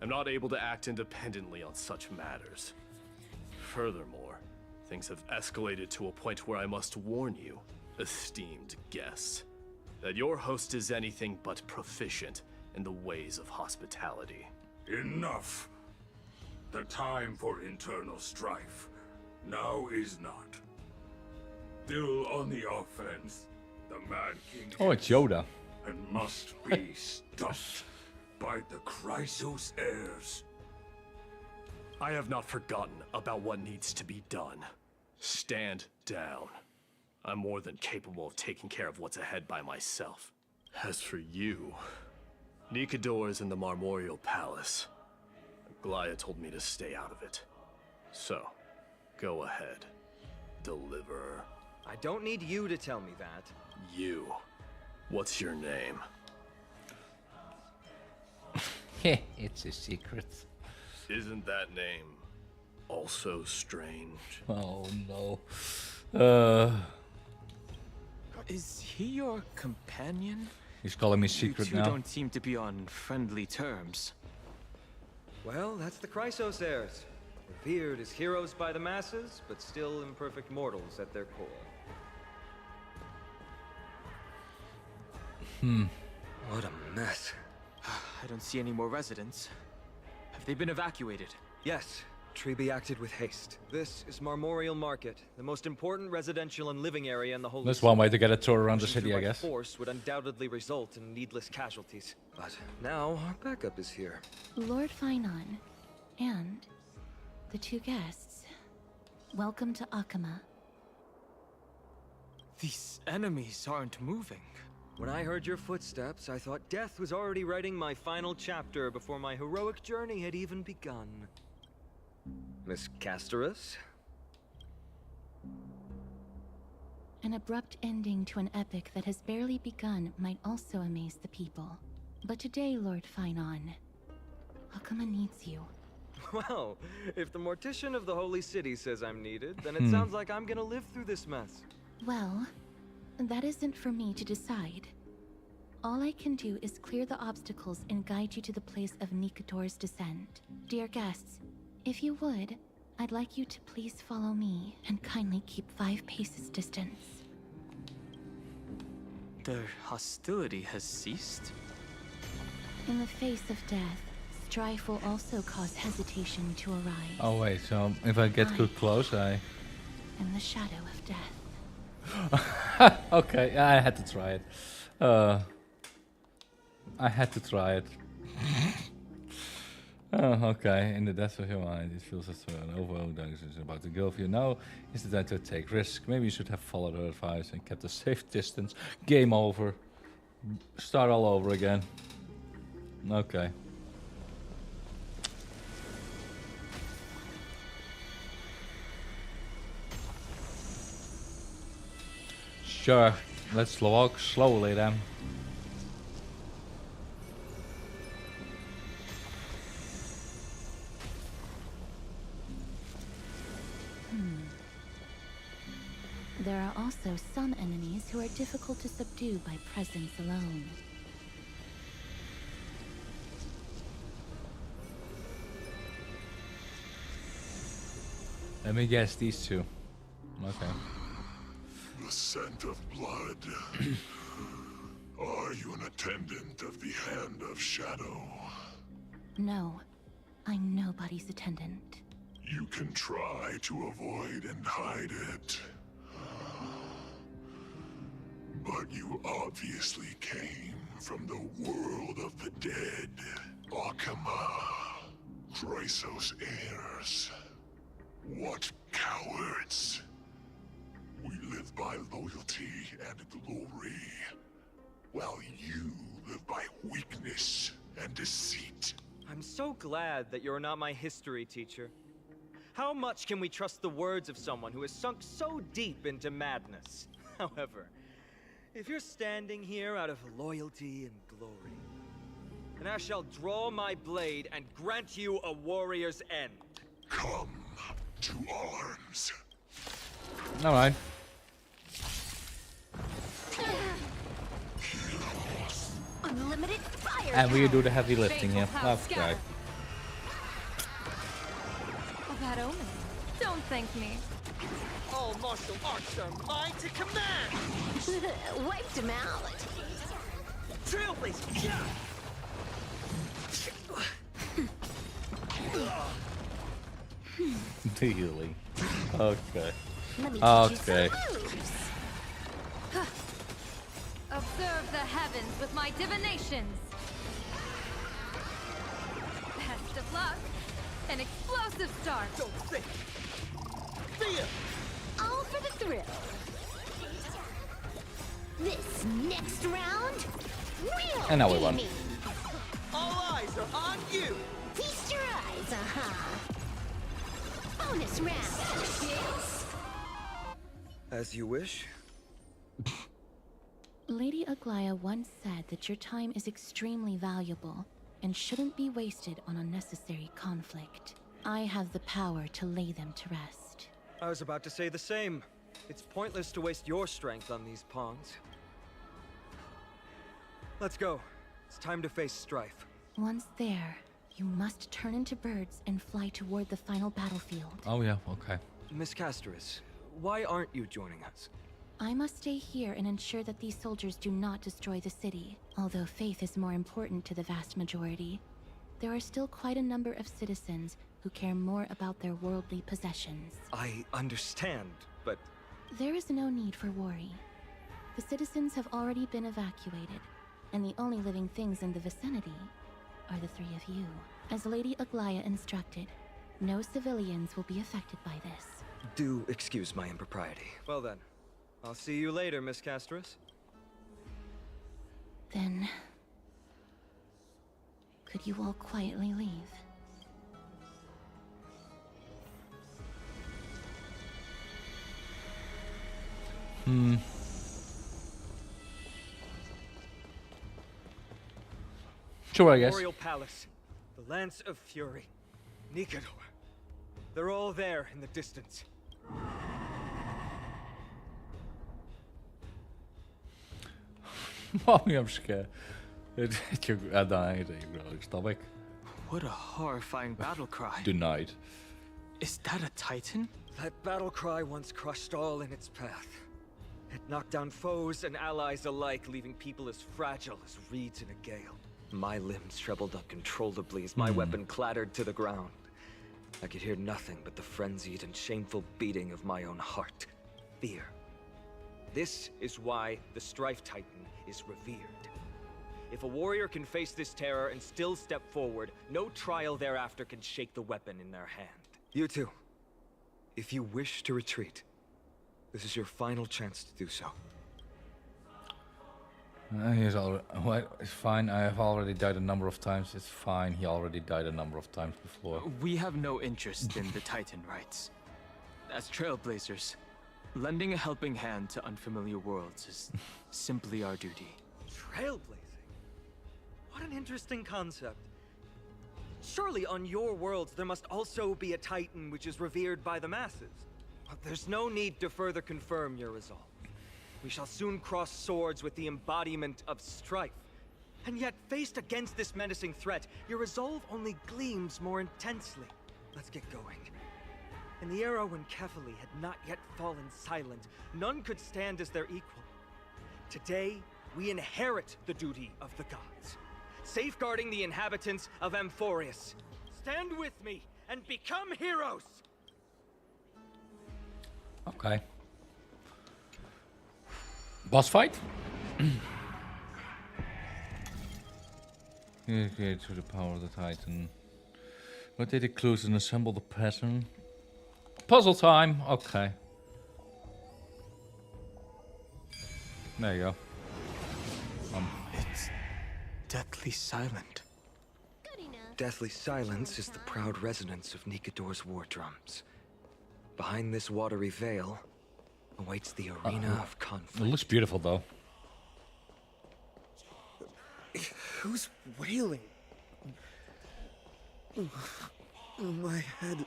I'm not able to act independently on such matters. Furthermore, things have escalated to a point where I must warn you, esteemed guests, that your host is anything but proficient in the ways of hospitality. Enough. The time for internal strife now is not. Still on the offense, the Mad King Oh, it's Yoda. and must be stopped by the Chrysos heirs. I have not forgotten about what needs to be done. Stand down. I'm more than capable of taking care of what's ahead by myself. As for you, Nikador is in the Marmorial Palace. Glaya told me to stay out of it. So, go ahead. Deliver. I don't need you to tell me that. You. What's your name? It's a secret. Isn't that name also strange? Oh no. Is he your companion? He's calling me You secret two now. don't seem to be on friendly terms. Well, that's the Chrysos heirs. Revered as heroes by the masses, but still imperfect mortals at their core. What a mess. I don't see any more residents. Have they been evacuated? Yes, Treby acted with haste. This is Marmorial Market, the most important residential and living area in the whole That's one way to get a tour around the city, I by guess. force would undoubtedly result in needless casualties. But now our backup is here. Lord Finon, and the two guests. Welcome to Akama. These enemies aren't moving. When I heard your footsteps, I thought death was already writing my final chapter before my heroic journey had even begun. Miss Castorus? An abrupt ending to an epic that has barely begun might also amaze the people. But today, Lord Finon, Akama needs you. Well, if the Mortician of the Holy City says I'm needed, then it sounds like I'm gonna live through this mess. Well, that isn't for me to decide. All I can do is clear the obstacles and guide you to the place of Nikador's descent. Dear guests, if you would, I'd like you to please follow me and kindly keep 5 paces distance. Their hostility has ceased? In the face of death, strife will also cause hesitation to arise. Oh wait, so if I get too close, I... In the shadow of death. Okay, I had to try it. I had to try it. Oh, okay. In the depths of your mind, it feels as though an overdose is about to go for you. Now is the time to take risk. Maybe you should have followed her advice and kept a safe distance. Game over. Start all over again. Okay. Sure. Let's walk slowly then. There are also some enemies who are difficult to subdue by presence alone. Let me guess, these two. Okay. The scent of blood. Are you an attendant of the Hand of Shadow? No, I'm nobody's attendant. You can try to avoid and hide it. But you obviously came from the world of the dead. Akama. Chrysos heirs. What cowards. We live by loyalty and glory, while you live by weakness and deceit. I'm so glad that you're not my history teacher. How much can we trust the words of someone who has sunk so deep into madness? However, if you're standing here out of loyalty and glory, then I shall draw my blade and grant you a warrior's end. Come to arms. Alright. Unlimited fire. And we do the heavy lifting here. Faithful house Okay. scatter. bad omen. Don't thank me. All martial arts are mine to command! Wiped him out. Trailblazer! Yeah! Really? Okay. Let me teach Okay. you some moves. Observe the heavens with my divinations. Best of luck. An explosive start. Don't think. Fear! All for the thrill. This next round, real And now we won. gaming. All eyes are on you! Feast your eyes, Bonus round. As you wish. Lady Aglaia once said that your time is extremely valuable and shouldn't be wasted on unnecessary conflict. I have the power to lay them to rest. I was about to say the same. It's pointless to waste your strength on these pawns. Let's go. It's time to face strife. Once there, you must turn into birds and fly toward the final battlefield. Oh yeah, okay. Miss Casterus, why aren't you joining us? I must stay here and ensure that these soldiers do not destroy the city. Although faith is more important to the vast majority, there are still quite a number of citizens who care more about their worldly possessions. I understand, but... There is no need for worry. The citizens have already been evacuated, and the only living things in the vicinity are the three of you. As Lady Aglaia instructed, no civilians will be affected by this. Do excuse my impropriety. Well then, I'll see you later, Miss Casterus. Then... could you all quietly leave? Sure, I guess. Royal Palace, the Lance of Fury, Nikador. They're all there in the distance. Mami, I'm scared. Snap ik. What a horrifying battle cry. Denied. Is that a Titan? That battle cry once crushed all in its path. It knocked down foes and allies alike, leaving people as fragile as reeds in a gale. My limbs trembled uncontrollably as my weapon clattered to the ground. I could hear nothing but the frenzied and shameful beating of my own heart. Fear. This is why the Strife Titan is revered. If a warrior can face this terror and still step forward, no trial thereafter can shake the weapon in their hand. You two, if you wish to retreat, this is your final chance to do so. He's already, what? It's fine. I have already died a number of times. It's fine. He already died a number of times before. We have no interest in the Titan rights. As trailblazers, lending a helping hand to unfamiliar worlds is simply our duty. Trailblazing? What an interesting concept. Surely on your worlds there must also be a Titan which is revered by the masses. But there's no need to further confirm your resolve. We shall soon cross swords with the embodiment of strife. And yet, faced against this menacing threat, your resolve only gleams more intensely. Let's get going. In the era when Kefali had not yet fallen silent, none could stand as their equal. Today, we inherit the duty of the gods, safeguarding the inhabitants of Amphoreus. Stand with me and become heroes! Okay. Boss fight? Okay, to the power of the Titan. Rotate the clues and assemble the pattern. Puzzle time! Okay. There you go. It's deathly silent. Deathly silence is the proud resonance of Nikador's war drums. Behind this watery veil awaits the arena of conflict. It looks beautiful though. Who's wailing? My head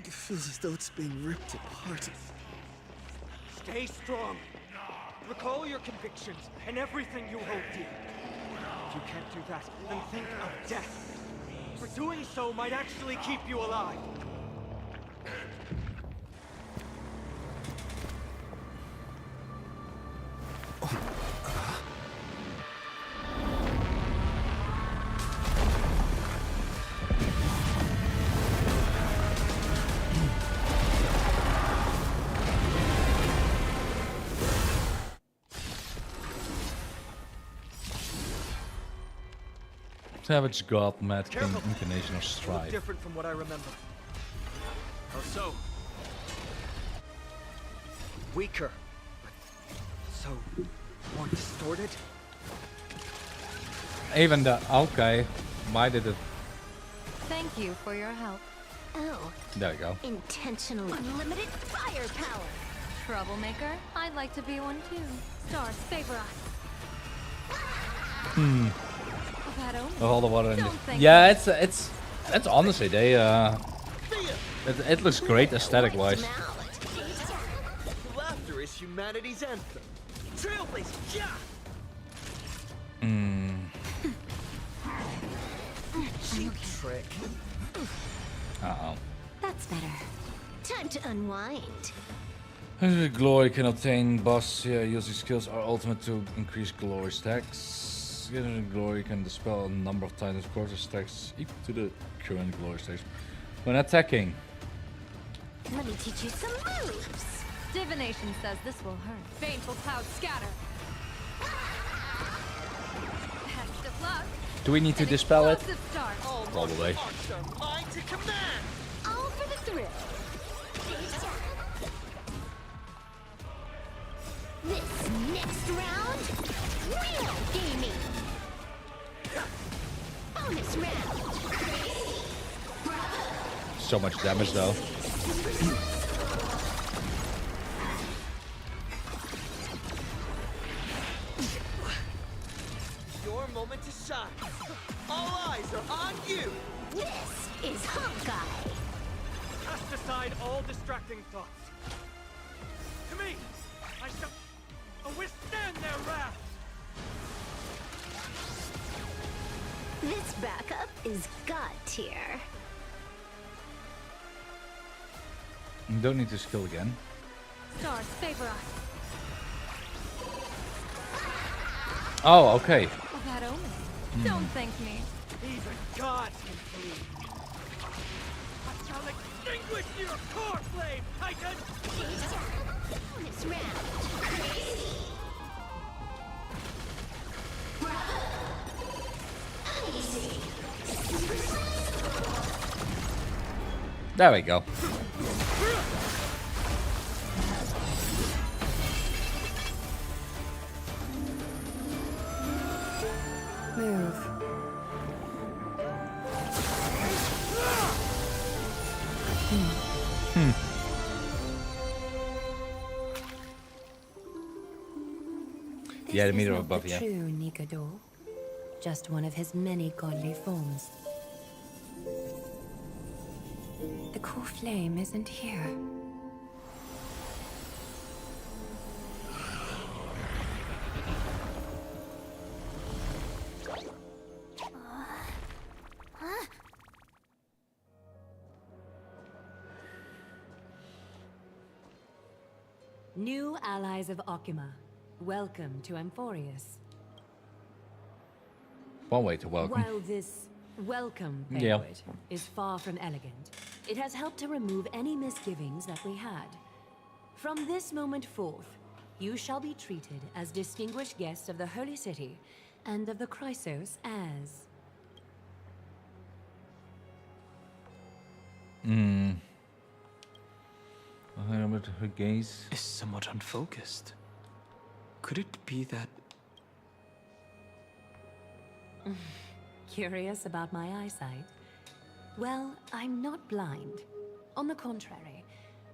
feels as though it's being ripped apart. Stay strong. Recall your convictions and everything you hold dear. If you can't do that, then think of death. For doing so might actually keep you alive. Savage God, Mad King, Careful. Incarnation of You look Strife. different from what I remember. How so? Weaker, but so more distorted. Even the... Okay. Why did it... Thank you for your help. Oh, There we go. intentionally. Unlimited firepower. Troublemaker? I'd like to be one too. Stars favor us. Hmm. That omen. All the water in Don't it. think Yeah, it's honestly, they, it looks great aesthetic-wise. Laughter is humanity's anthem. Trailblazing, yeah! Hmm. Cheap trick. Uh-oh. That's better. Time to unwind. Glory can obtain boss using skills are ultimate to increase glory stacks. Glory can dispel a number of times quarter stacks equal to the current glory stacks. When attacking. Let me teach you some moves. Divination says this will hurt. Baneful clouds scatter. Best of luck. Do we need to dispel it? Explosive start. Probably. Hearts are mine to command. All for the thrill. This next round, real gaming. Bonus round. So much damage though. Your moment to shine. All eyes are on you. This is Hawkeye. Cast aside all distracting thoughts. To me, I shall withstand their wrath. This backup is God tier. You don't need to skill again. Stars favor us. Oh, okay. That omen. Don't thank me. Even gods can bleed. I shall extinguish your core flame, Titan! Bonus round. There we go. Move. Yeah, the meter Not above, the yeah. true Nikador. Just one of his many godly forms. The core flame isn't here. New allies of Okima. Welcome to Amphoreus. One way to welcome. While this welcome Yeah. banquet is far from elegant, it has helped to remove any misgivings that we had. From this moment forth, you shall be treated as distinguished guests of the Holy City and of the Chrysos as... Her gaze is somewhat unfocused. Could it be that... Curious about my eyesight? Well, I'm not blind. On the contrary,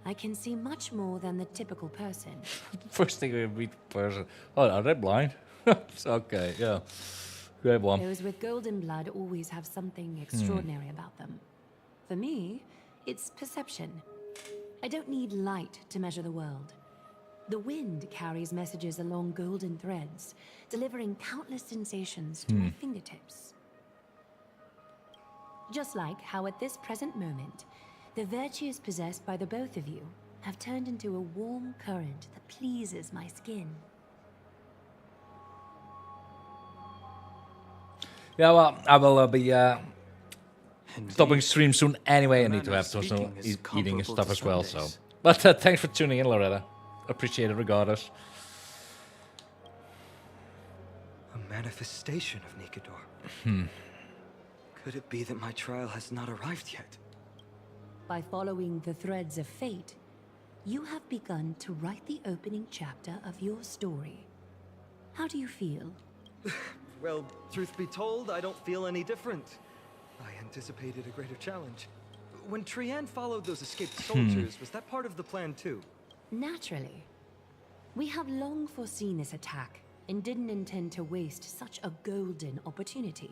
I can see much more than the typical person. First thing we meet the person. Oh, are they blind? It's okay, yeah. Great one. Those with golden blood always have something extraordinary about them. For me, it's perception. I don't need light to measure the world. The wind carries messages along golden threads, delivering countless sensations to my fingertips. Just like how at this present moment, the virtues possessed by the both of you have turned into a warm current that pleases my skin. Yeah, well, I will be stopping stream soon anyway. I need to have some eating and stuff as well. So, but thanks for tuning in, Loretta. Appreciate it regardless. A manifestation of Nikador. Could it be that my trial has not arrived yet? By following the threads of fate, you have begun to write the opening chapter of your story. How do you feel? Well, truth be told, I don't feel any different. I anticipated a greater challenge. When Trianne followed those escaped soldiers, was that part of the plan too? Naturally. We have long foreseen this attack and didn't intend to waste such a golden opportunity.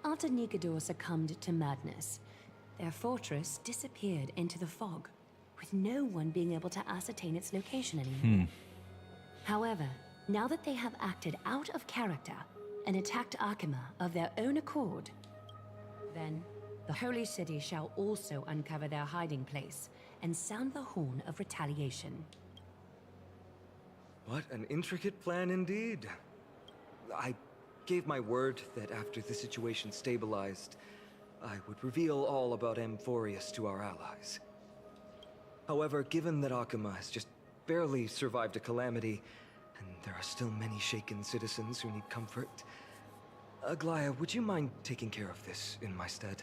After Nikador succumbed to madness, their fortress disappeared into the fog, with no one being able to ascertain its location anymore. However, now that they have acted out of character and attacked Arkema of their own accord, then the Holy City shall also uncover their hiding place and sound the horn of retaliation. What an intricate plan indeed. I gave my word that after the situation stabilized, I would reveal all about Amphoreus to our allies. However, given that Arkema has just barely survived a calamity, and there are still many shaken citizens who need comfort, Aglaya, would you mind taking care of this in my stead?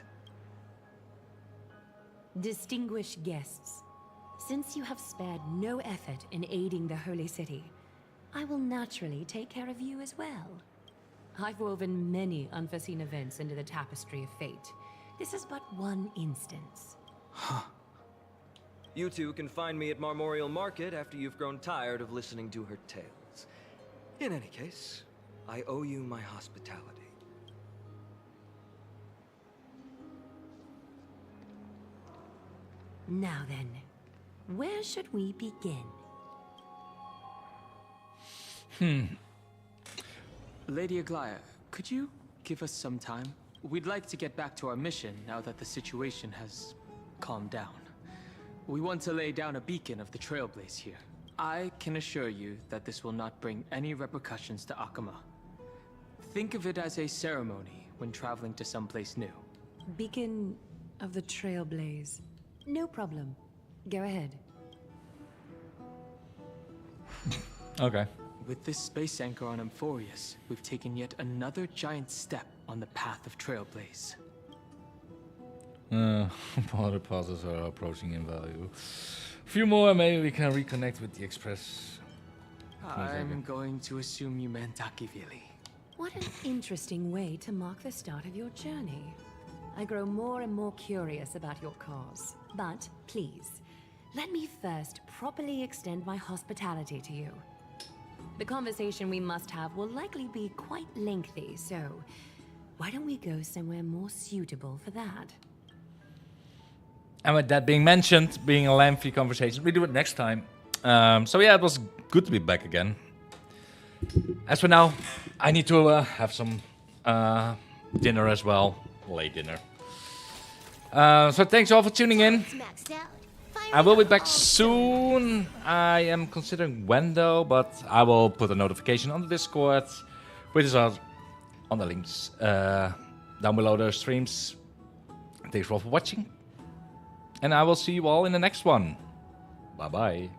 Distinguished guests, since you have spared no effort in aiding the Holy City, I will naturally take care of you as well. I've woven many unforeseen events into the tapestry of fate. This is but one instance. You two can find me at Marmorial Market after you've grown tired of listening to her tales. In any case, I owe you my hospitality. Now then, where should we begin? Lady Aglaya, could you give us some time? We'd like to get back to our mission now that the situation has calmed down. We want to lay down a beacon of the Trailblaze here. I can assure you that this will not bring any repercussions to Arkema. Think of it as a ceremony when traveling to someplace new. Beacon of the Trailblaze. No problem. Go ahead. Okay. With this space anchor on Amphoreus, we've taken yet another giant step on the path of Trailblaze. Water passes are approaching in value. A few more, maybe we can reconnect with the Express. I'm going to assume you meant Akivili. What an interesting way to mark the start of your journey. I grow more and more curious about your cause. But please, let me first properly extend my hospitality to you. The conversation we must have will likely be quite lengthy, so why don't we go somewhere more suitable for that? And with that being mentioned, being a lengthy conversation, we do it next time. So yeah, it was good to be back again. As for now, I need to have some dinner as well. Late dinner. So thanks all for tuning in. I will be back soon. I am considering when though, but I will put a notification on the Discord, which is on the links down below the streams. Thanks all for watching. And I will see you all in the next one. Bye bye.